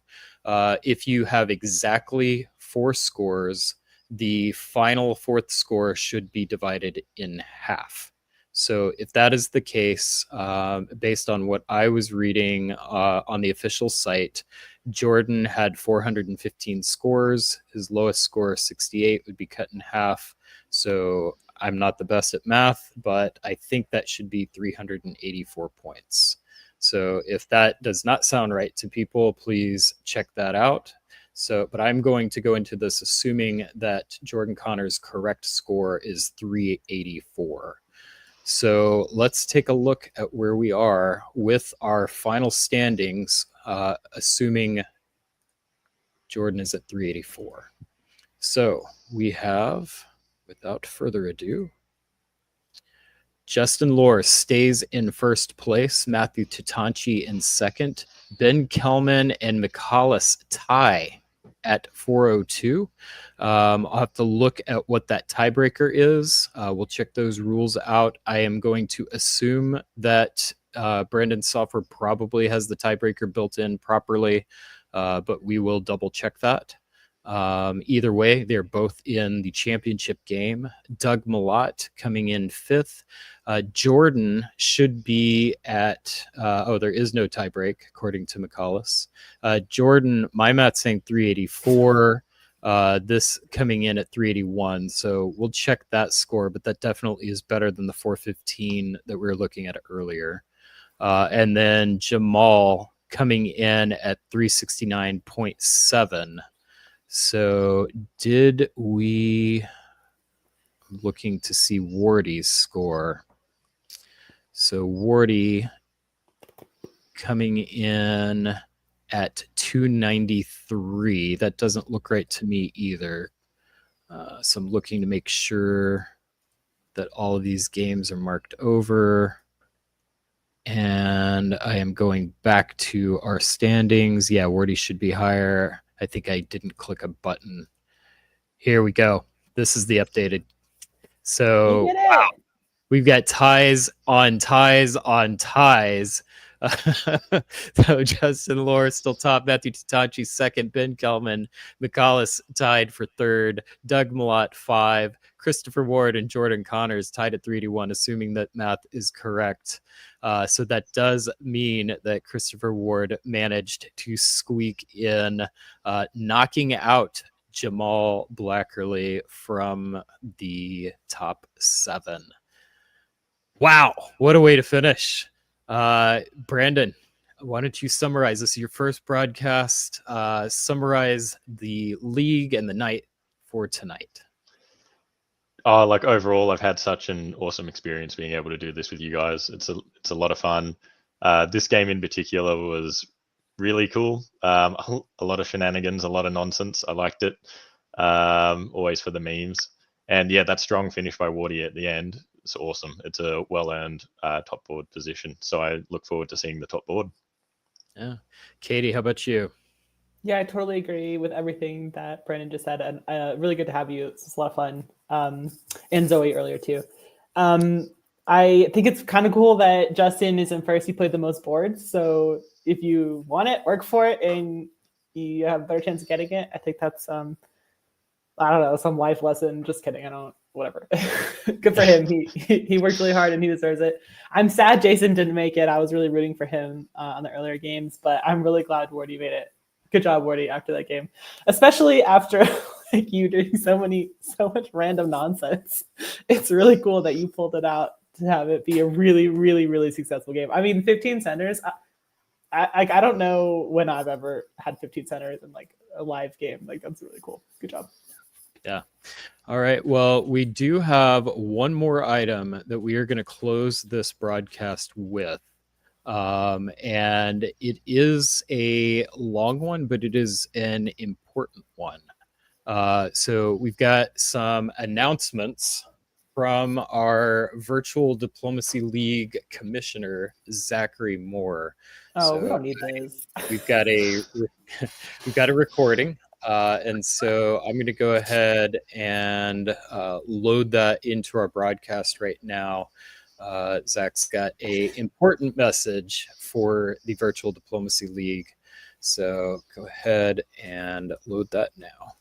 Speaker 3: if you have exactly 4 scores, the final 4th score should be divided in half. So if that is the case, based on what I was reading on the official site, Jordan had 415 scores. His lowest score, 68, would be cut in half. So I'm not the best at math, but I think that should be 384 points. So if that does not sound right to people, please check that out. So, but I'm going to go into this assuming that Jordan Connors' correct score is 384. So let's take a look at where we are with our final standings, assuming Jordan is at 384. So we have, without further ado, Justin Lohr stays in first place, Matthew Tatanchi in second, Ben Kelman and Michalis tie at 402. I'll have to look at what that tiebreaker is. We'll check those rules out. I am going to assume that Brandon's software probably has the tiebreaker built in properly, but we will double check that. Either way, they're both in the championship game. Doug Malott coming in 5th. Jordan should be at, there is no tiebreak according to Michalis. Jordan, my math's saying 384. This coming in at 381. So we'll check that score, but that definitely is better than the 415 that we were looking at earlier. And then Jamal coming in at 369.7. So did we, I'm looking to see Wardy's score. So Wardy coming in at 293. That doesn't look right to me either. So I'm looking to make sure that all of these games are marked over. And I am going back to our standings. Yeah, Wardy should be higher. I think I didn't click a button. Here we go. This is the updated. So wow, we've got ties on ties on ties. So Justin Lohr still top, Matthew Tatanchi second, Ben Kelman, Michalis tied for 3rd, Doug Malott 5, Christopher Ward and Jordan Connors tied at 3-1, assuming that math is correct. So that does mean that Christopher Ward managed to squeak in, knocking out Jamal Blackerly from the top 7. Wow, what a way to finish. Brandon, why don't you summarize this? Is your first broadcast. Summarize the league and the night for tonight.
Speaker 6: Like overall, I've had such an awesome experience being able to do this with you guys. It's a lot of fun. This game in particular was really cool. A lot of shenanigans, a lot of nonsense. I liked it. Always for the memes. And yeah, that strong finish by Wardy at the end. It's awesome. It's a well-earned top board position. So I look forward to seeing the top board.
Speaker 3: Yeah. Katie, how about you?
Speaker 4: Yeah, I totally agree with everything that Brandon just said. And really good to have you. It's just a lot of fun. And Zoe earlier too. I think it's kind of cool that Justin is in first. He played the most boards. So if you want it, work for it, and you have a better chance of getting it. I think that's, I don't know, some life lesson. Just kidding. I don't, whatever. Good for him. He worked really hard and he deserves it. I'm sad Jason didn't make it. I was really rooting for him on the earlier games, but I'm really glad Wardy made it. Good job, Wardy, after that game, especially after like you doing so much random nonsense. It's really cool that you pulled it out to have it be a really, really, really successful game. I mean, 15 centers. I don't know when I've ever had 15 centers in like a live game. Like that's really cool. Good job.
Speaker 3: Yeah. All right. Well, we do have one more item that we are going to close this broadcast with. And it is a long one, but it is an important one. So we've got some announcements from our Virtual Diplomacy League Commissioner, Zachary Moore.
Speaker 4: Oh, we don't need those.
Speaker 3: We've got a recording. And so I'm going to go ahead and load that into our broadcast right now. Zach's got a important message for the Virtual Diplomacy League. So go ahead and load that now.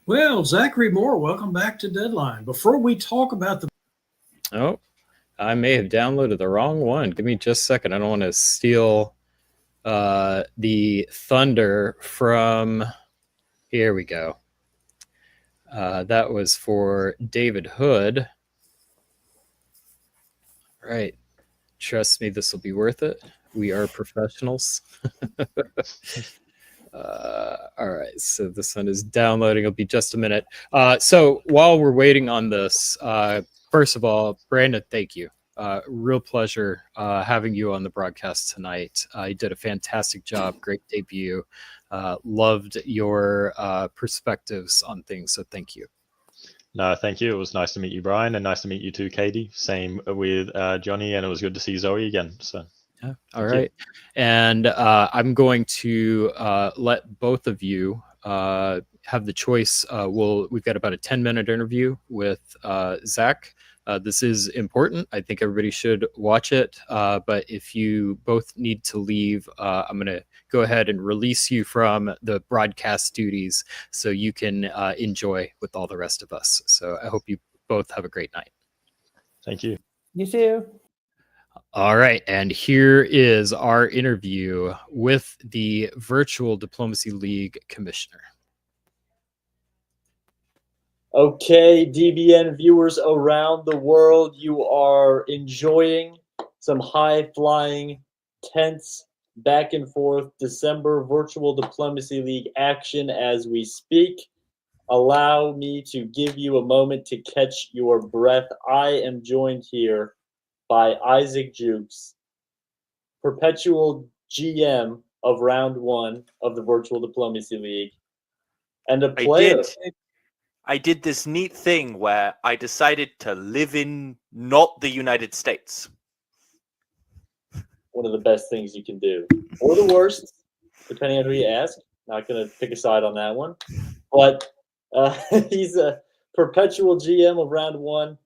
Speaker 17: Well, Zachary Moore, welcome back to Deadline. Before we talk about the...
Speaker 3: Oh, I may have downloaded the wrong one. Give me just a second. I don't want to steal the thunder from... Here we go. That was for David Hood. All right. Trust me, this will be worth it. We are professionals. All right, so this one is downloading. It'll be just a minute. So while we're waiting on this, first of all, Brandon, thank you. Real pleasure having you on the broadcast tonight. You did a fantastic job. Great debut. Loved your perspectives on things, so thank you.
Speaker 6: No, thank you. It was nice to meet you, Brian, and nice to meet you too, Katie. Same with Johnny, and it was good to see Zoe again. So.
Speaker 3: Yeah. All right. And I'm going to let both of you have the choice. We've got about a 10-minute interview with Zach. This is important. I think everybody should watch it. But if you both need to leave, I'm going to go ahead and release you from the broadcast duties so you can enjoy with all the rest of us. So I hope you both have a great night.
Speaker 6: Thank you.
Speaker 4: You too.
Speaker 3: All right, and here is our interview with the Virtual Diplomacy League Commissioner.
Speaker 18: Okay, DBN viewers around the world, you are enjoying some high-flying, tense, back and forth December Virtual Diplomacy League action as we speak. Allow me to give you a moment to catch your breath. I am joined here by Isaac Jukes, perpetual GM of round one of the Virtual Diplomacy League, and a player.
Speaker 19: I did this neat thing where I decided to live in not the United States.
Speaker 18: One of the best things you can do, or the worst, depending on who you ask. Not going to pick a side on that one, but he's a perpetual GM of round one.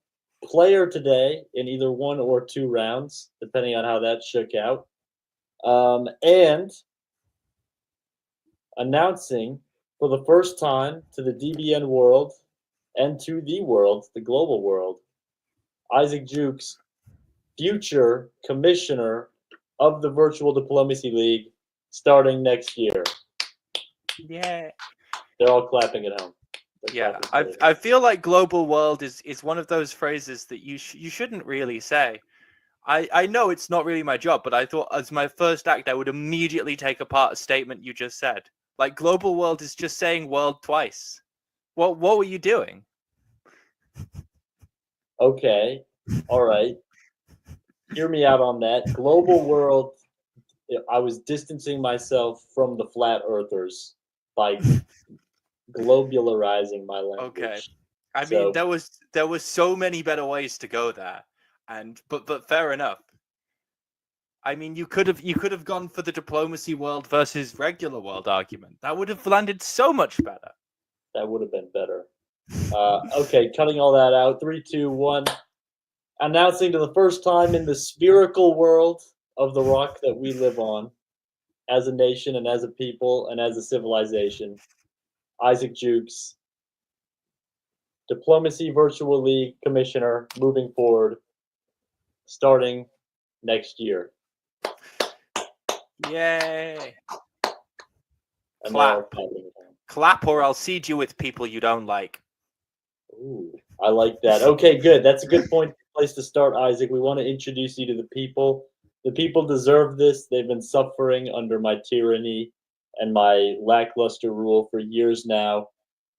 Speaker 18: Player today in either one or two rounds, depending on how that shook out. And announcing for the first time to the DBN world and to the world, the global world, Isaac Jukes, future commissioner of the Virtual Diplomacy League starting next year.
Speaker 19: Yeah.
Speaker 18: They're all clapping at home. They're
Speaker 19: Yeah,
Speaker 18: clapping for
Speaker 19: I feel like global world is one of those phrases that you shouldn't really say. I know it's not really my job, but I thought as my first act I would immediately take apart a statement you just said. Like global world is just saying world twice. What were you doing?
Speaker 18: Okay, all right. Hear me out on that. Global world, I was distancing myself from the flat earthers by globularizing my language.
Speaker 19: Okay. I
Speaker 18: So-
Speaker 19: mean, there was so many better ways to go there, and but fair enough. I mean, you could have gone for the diplomacy world versus regular world argument. That would have landed so much better.
Speaker 18: That would have been better. Okay, cutting all that out. 3, 2, 1. Announcing to the first time in the spherical world of the rock that we live on, as a nation and as a people and as a civilization, Isaac Jukes, Diplomacy Virtual League Commissioner, moving forward, starting next year.
Speaker 19: Yay!
Speaker 18: And they are
Speaker 19: Clap.
Speaker 18: clapping.
Speaker 19: Clap, or I'll seed you with people you don't like.
Speaker 18: Ooh, I like that. Okay, good. That's a good place to start, Isaac. We want to introduce you to the people. The people deserve this. They've been suffering under my tyranny and my lackluster rule for years now.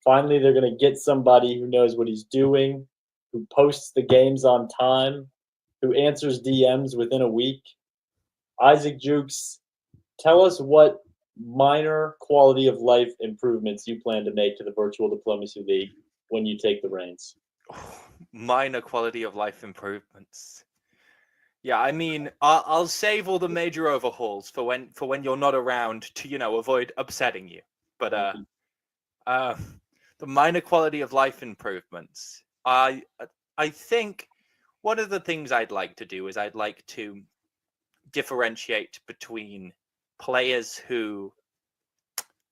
Speaker 18: Finally, they're going to get somebody who knows what he's doing, who posts the games on time, who answers DMs within a week. Isaac Jukes, tell us what minor quality of life improvements you plan to make to the Virtual Diplomacy League when you take the reins.
Speaker 19: Minor quality of life improvements. Yeah, I mean, I'll save all the major overhauls for when you're not around to avoid upsetting you. But the minor quality of life improvements. I think one of the things I'd like to do is I'd like to differentiate between players who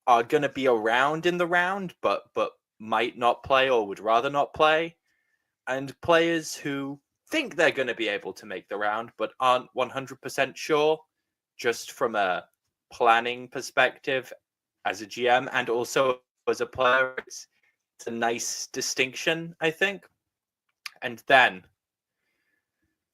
Speaker 19: are going to be around in the round but might not play or would rather not play, and players who think they're going to be able to make the round but aren't 100% sure, just from a planning perspective as a GM and also as a player. It's a nice distinction, I think. And then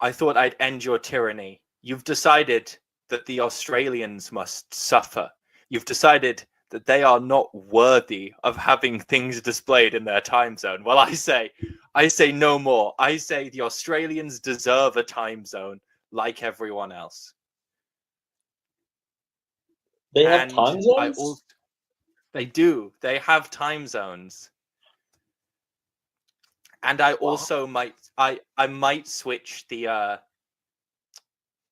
Speaker 19: I thought I'd end your tyranny. You've decided that the Australians must suffer. You've decided that they are not worthy of having things displayed in their time zone. Well, I say no more. I say the Australians deserve a time zone like everyone else.
Speaker 18: They have time zones?
Speaker 19: They do. They have time zones. And I also might switch the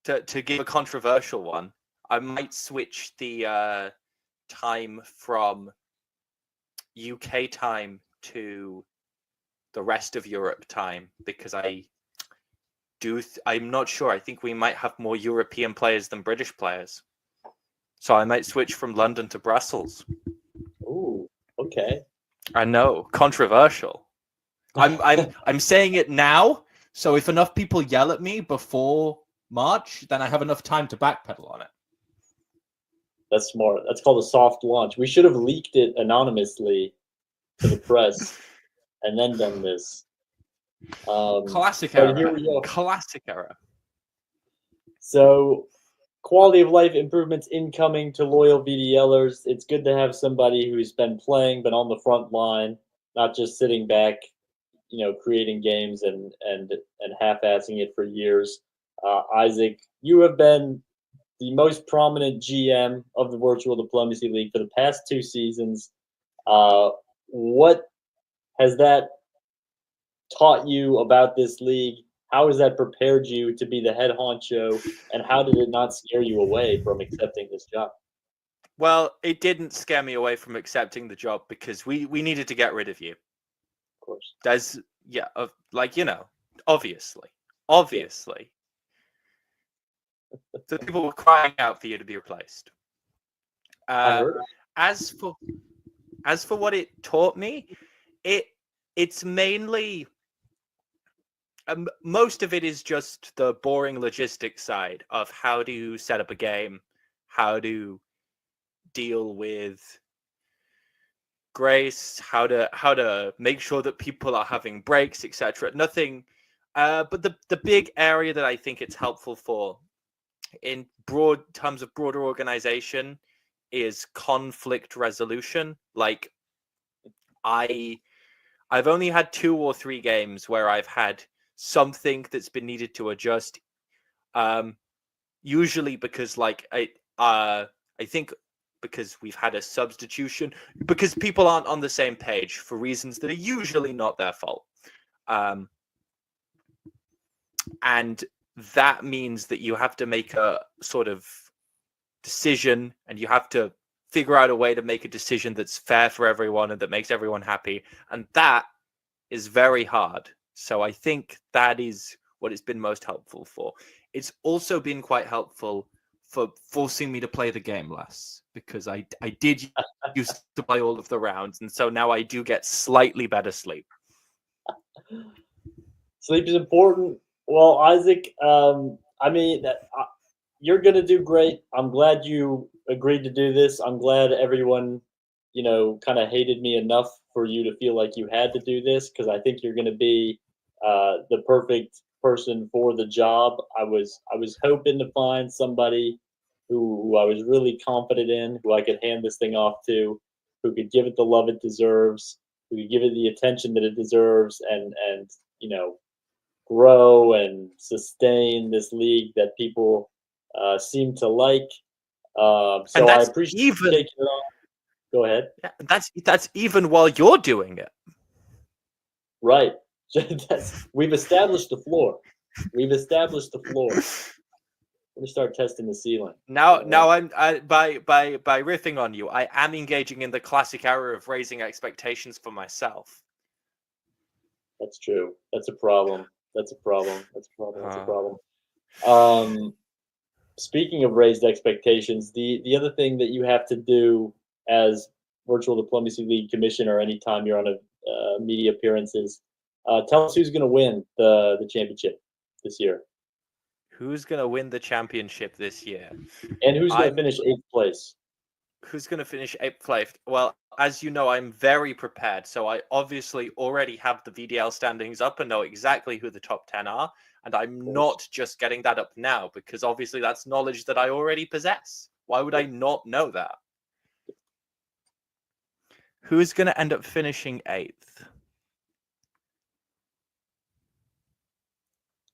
Speaker 19: to give a controversial one. I might switch the time from UK time to the rest of Europe time, because I'm not sure. I think we might have more European players than British players. So I might switch from London to Brussels.
Speaker 18: Ooh, okay.
Speaker 19: I know, controversial. I'm saying it now, so if enough people yell at me before March, then I have enough time to backpedal on it.
Speaker 18: That's smart. That's called a soft launch. We should have leaked it anonymously to the press and then done this.
Speaker 19: Classic
Speaker 18: but
Speaker 19: era.
Speaker 18: Here we go.
Speaker 19: Classic era.
Speaker 18: So, quality of life improvements incoming to loyal VDLers. It's good to have somebody who's been playing but on the front line, not just sitting back, creating games and half-assing it for years. Isaac, you have been the most prominent GM of the Virtual Diplomacy League for the past 2 seasons. What has that taught you about this league? How has that prepared you to be the head honcho? And how did it not scare you away from accepting this job?
Speaker 19: Well, it didn't scare me away from accepting the job because we needed to get rid of you.
Speaker 18: Of course.
Speaker 19: There's, obviously. The people were crying out for you to be replaced. As for what it taught me, it's mainly most of it is just the boring logistics side of how to set up a game, how to deal with grace, how to make sure that people are having breaks, etc. Nothing, but the big area that I think it's helpful for, in broad terms of broader organization, is conflict resolution. Like, I've only had 2 or 3 games where I've had something that's been needed to adjust. Usually because I think because we've had a substitution, because people aren't on the same page for reasons that are usually not their fault. And that means that you have to make a sort of decision, and you have to figure out a way to make a decision that's fair for everyone and that makes everyone happy. And that is very hard. So I think that is what it's been most helpful for. It's also been quite helpful for forcing me to play the game less, because I did used to play all of the rounds, and so now I do get slightly better sleep.
Speaker 18: Sleep is important. Well, Isaac, I mean, you're going to do great. I'm glad you agreed to do this. I'm glad everyone, kind of hated me enough for you to feel like you had to do this, because I think you're going to be the perfect person for the job. I was hoping to find somebody who I was really confident in, who I could hand this thing off to, who could give it the love it deserves, who could give it the attention that it deserves, and grow and sustain this league that people seem to like. So I appreciate you taking it on. Go ahead.
Speaker 19: Yeah, that's even while you're doing it.
Speaker 18: Right. We've established the floor. We've established the floor. We're gonna start testing the ceiling.
Speaker 19: Now by riffing on you, I am engaging in the classic error of raising expectations for myself.
Speaker 18: That's true. That's a problem. That's a problem. That's a problem. Speaking of raised expectations, the other thing that you have to do as Virtual Diplomacy League Commissioner anytime you're on a media appearances, tell us who's going to win the championship this year.
Speaker 19: Who's going to win the championship this year?
Speaker 18: And who's going to finish 8th place?
Speaker 19: Who's going to finish 8th place? Well, as you know, I'm very prepared. So I obviously already have the VDL standings up and know exactly who the top 10 are. And I'm not just getting that up now, because obviously that's knowledge that I already possess. Why would I not know that? Who's going to end up finishing 8th?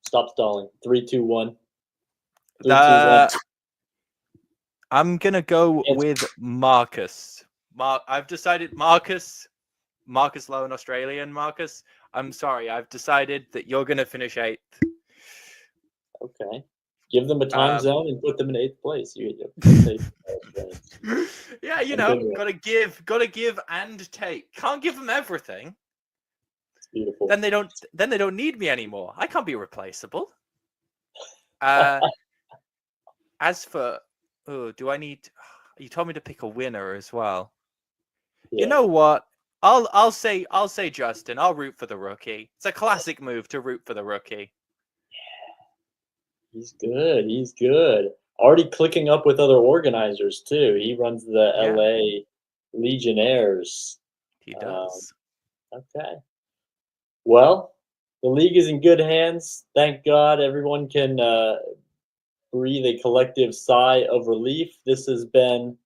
Speaker 18: Stop stalling. 3, 2, 1.
Speaker 19: I'm going to go with Marcus. I've decided Marcus Lowe, an Australian Marcus. I'm sorry. I've decided that you're going to finish 8th.
Speaker 18: Okay. Give them a time zone and put them in 8th place.
Speaker 19: Yeah, gotta give and take. Can't give them everything.
Speaker 18: It's beautiful.
Speaker 19: Then they don't need me anymore. I can't be replaceable. As for do I need? You told me to pick a winner as well. Yeah. You know what? I'll say Justin. I'll root for the rookie. It's a classic move to root for the rookie.
Speaker 18: He's good. He's good. Already clicking up with other organizers too. He runs the LA Legionnaires.
Speaker 19: He does.
Speaker 18: Okay. Well, the league is in good hands. Thank God. Everyone can breathe a collective sigh of relief. This has been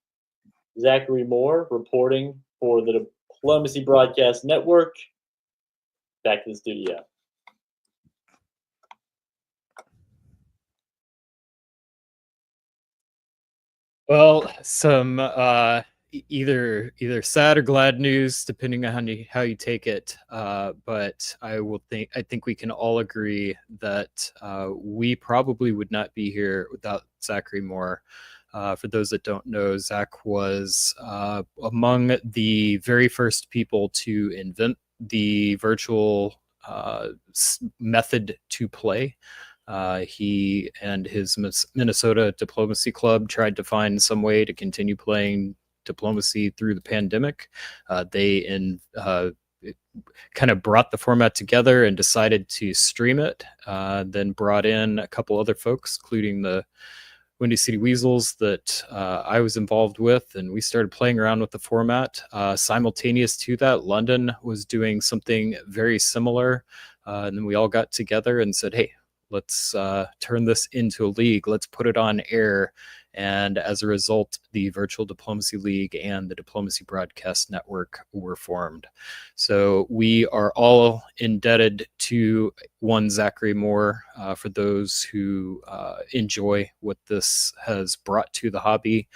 Speaker 18: Zachary Moore reporting for the Diplomacy Broadcast Network. Back to the studio.
Speaker 3: Well, some either sad or glad news, depending on how you take it. But I think we can all agree that we probably would not be here without Zachary Moore. For those that don't know, Zach was among the very first people to invent the virtual method to play. He and his Minnesota Diplomacy Club tried to find some way to continue playing diplomacy through the pandemic. They kind of brought the format together and decided to stream it. Then brought in a couple other folks, including the Windy City Weasels that I was involved with, and we started playing around with the format. Simultaneous to that, London was doing something very similar, and then we all got together and said, hey, let's turn this into a league. Let's put it on air. And as a result, the Virtual Diplomacy League and the Diplomacy Broadcast Network were formed. So we are all indebted to one Zachary Moore for those who enjoy what this has brought to the hobby.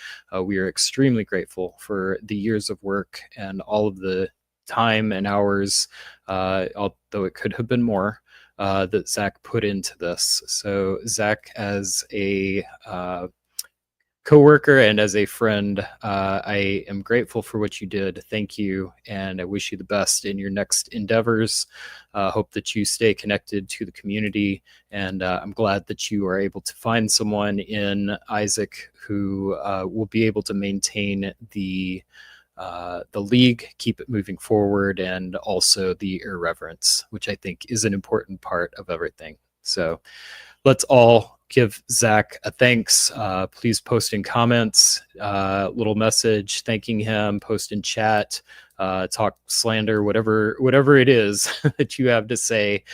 Speaker 3: We are extremely grateful for the years of work and all of the time and hours, although it could have been more, that Zach put into this. So Zach, as a coworker and as a friend, I am grateful for what you did. Thank you, and I wish you the best in your next endeavors. Hope that you stay connected to the community, and I'm glad that you are able to find someone in Isaac who will be able to maintain the league, keep it moving forward, and also the irreverence, which I think is an important part of everything. So let's all give Zach a thanks. Please post in comments, little message thanking him, post in chat, talk slander, whatever it is that you have to say.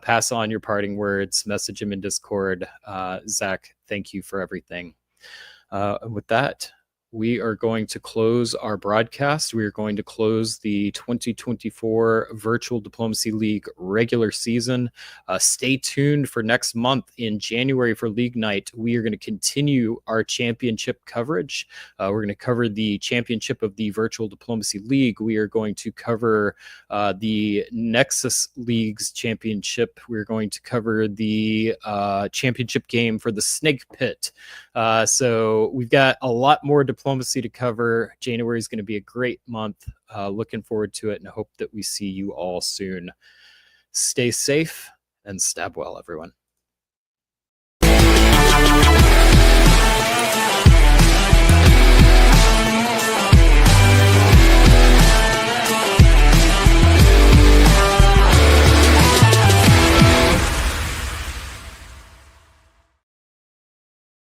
Speaker 3: Pass on your parting words, message him in Discord. Zach, thank you for everything. With that, we are going to close our broadcast. We are going to close the 2024 Virtual Diplomacy League regular season. Stay tuned for next month in January for League Night. We are going to continue our championship coverage. We're going to cover the championship of the Virtual Diplomacy League. We are going to cover the Nexus League's championship. We're going to cover the championship game for the Snake Pit. So we've got a lot more diplomacy to cover. January is going to be a great month. Looking forward to it, and hope that we see you all soon. Stay safe and stab well, everyone.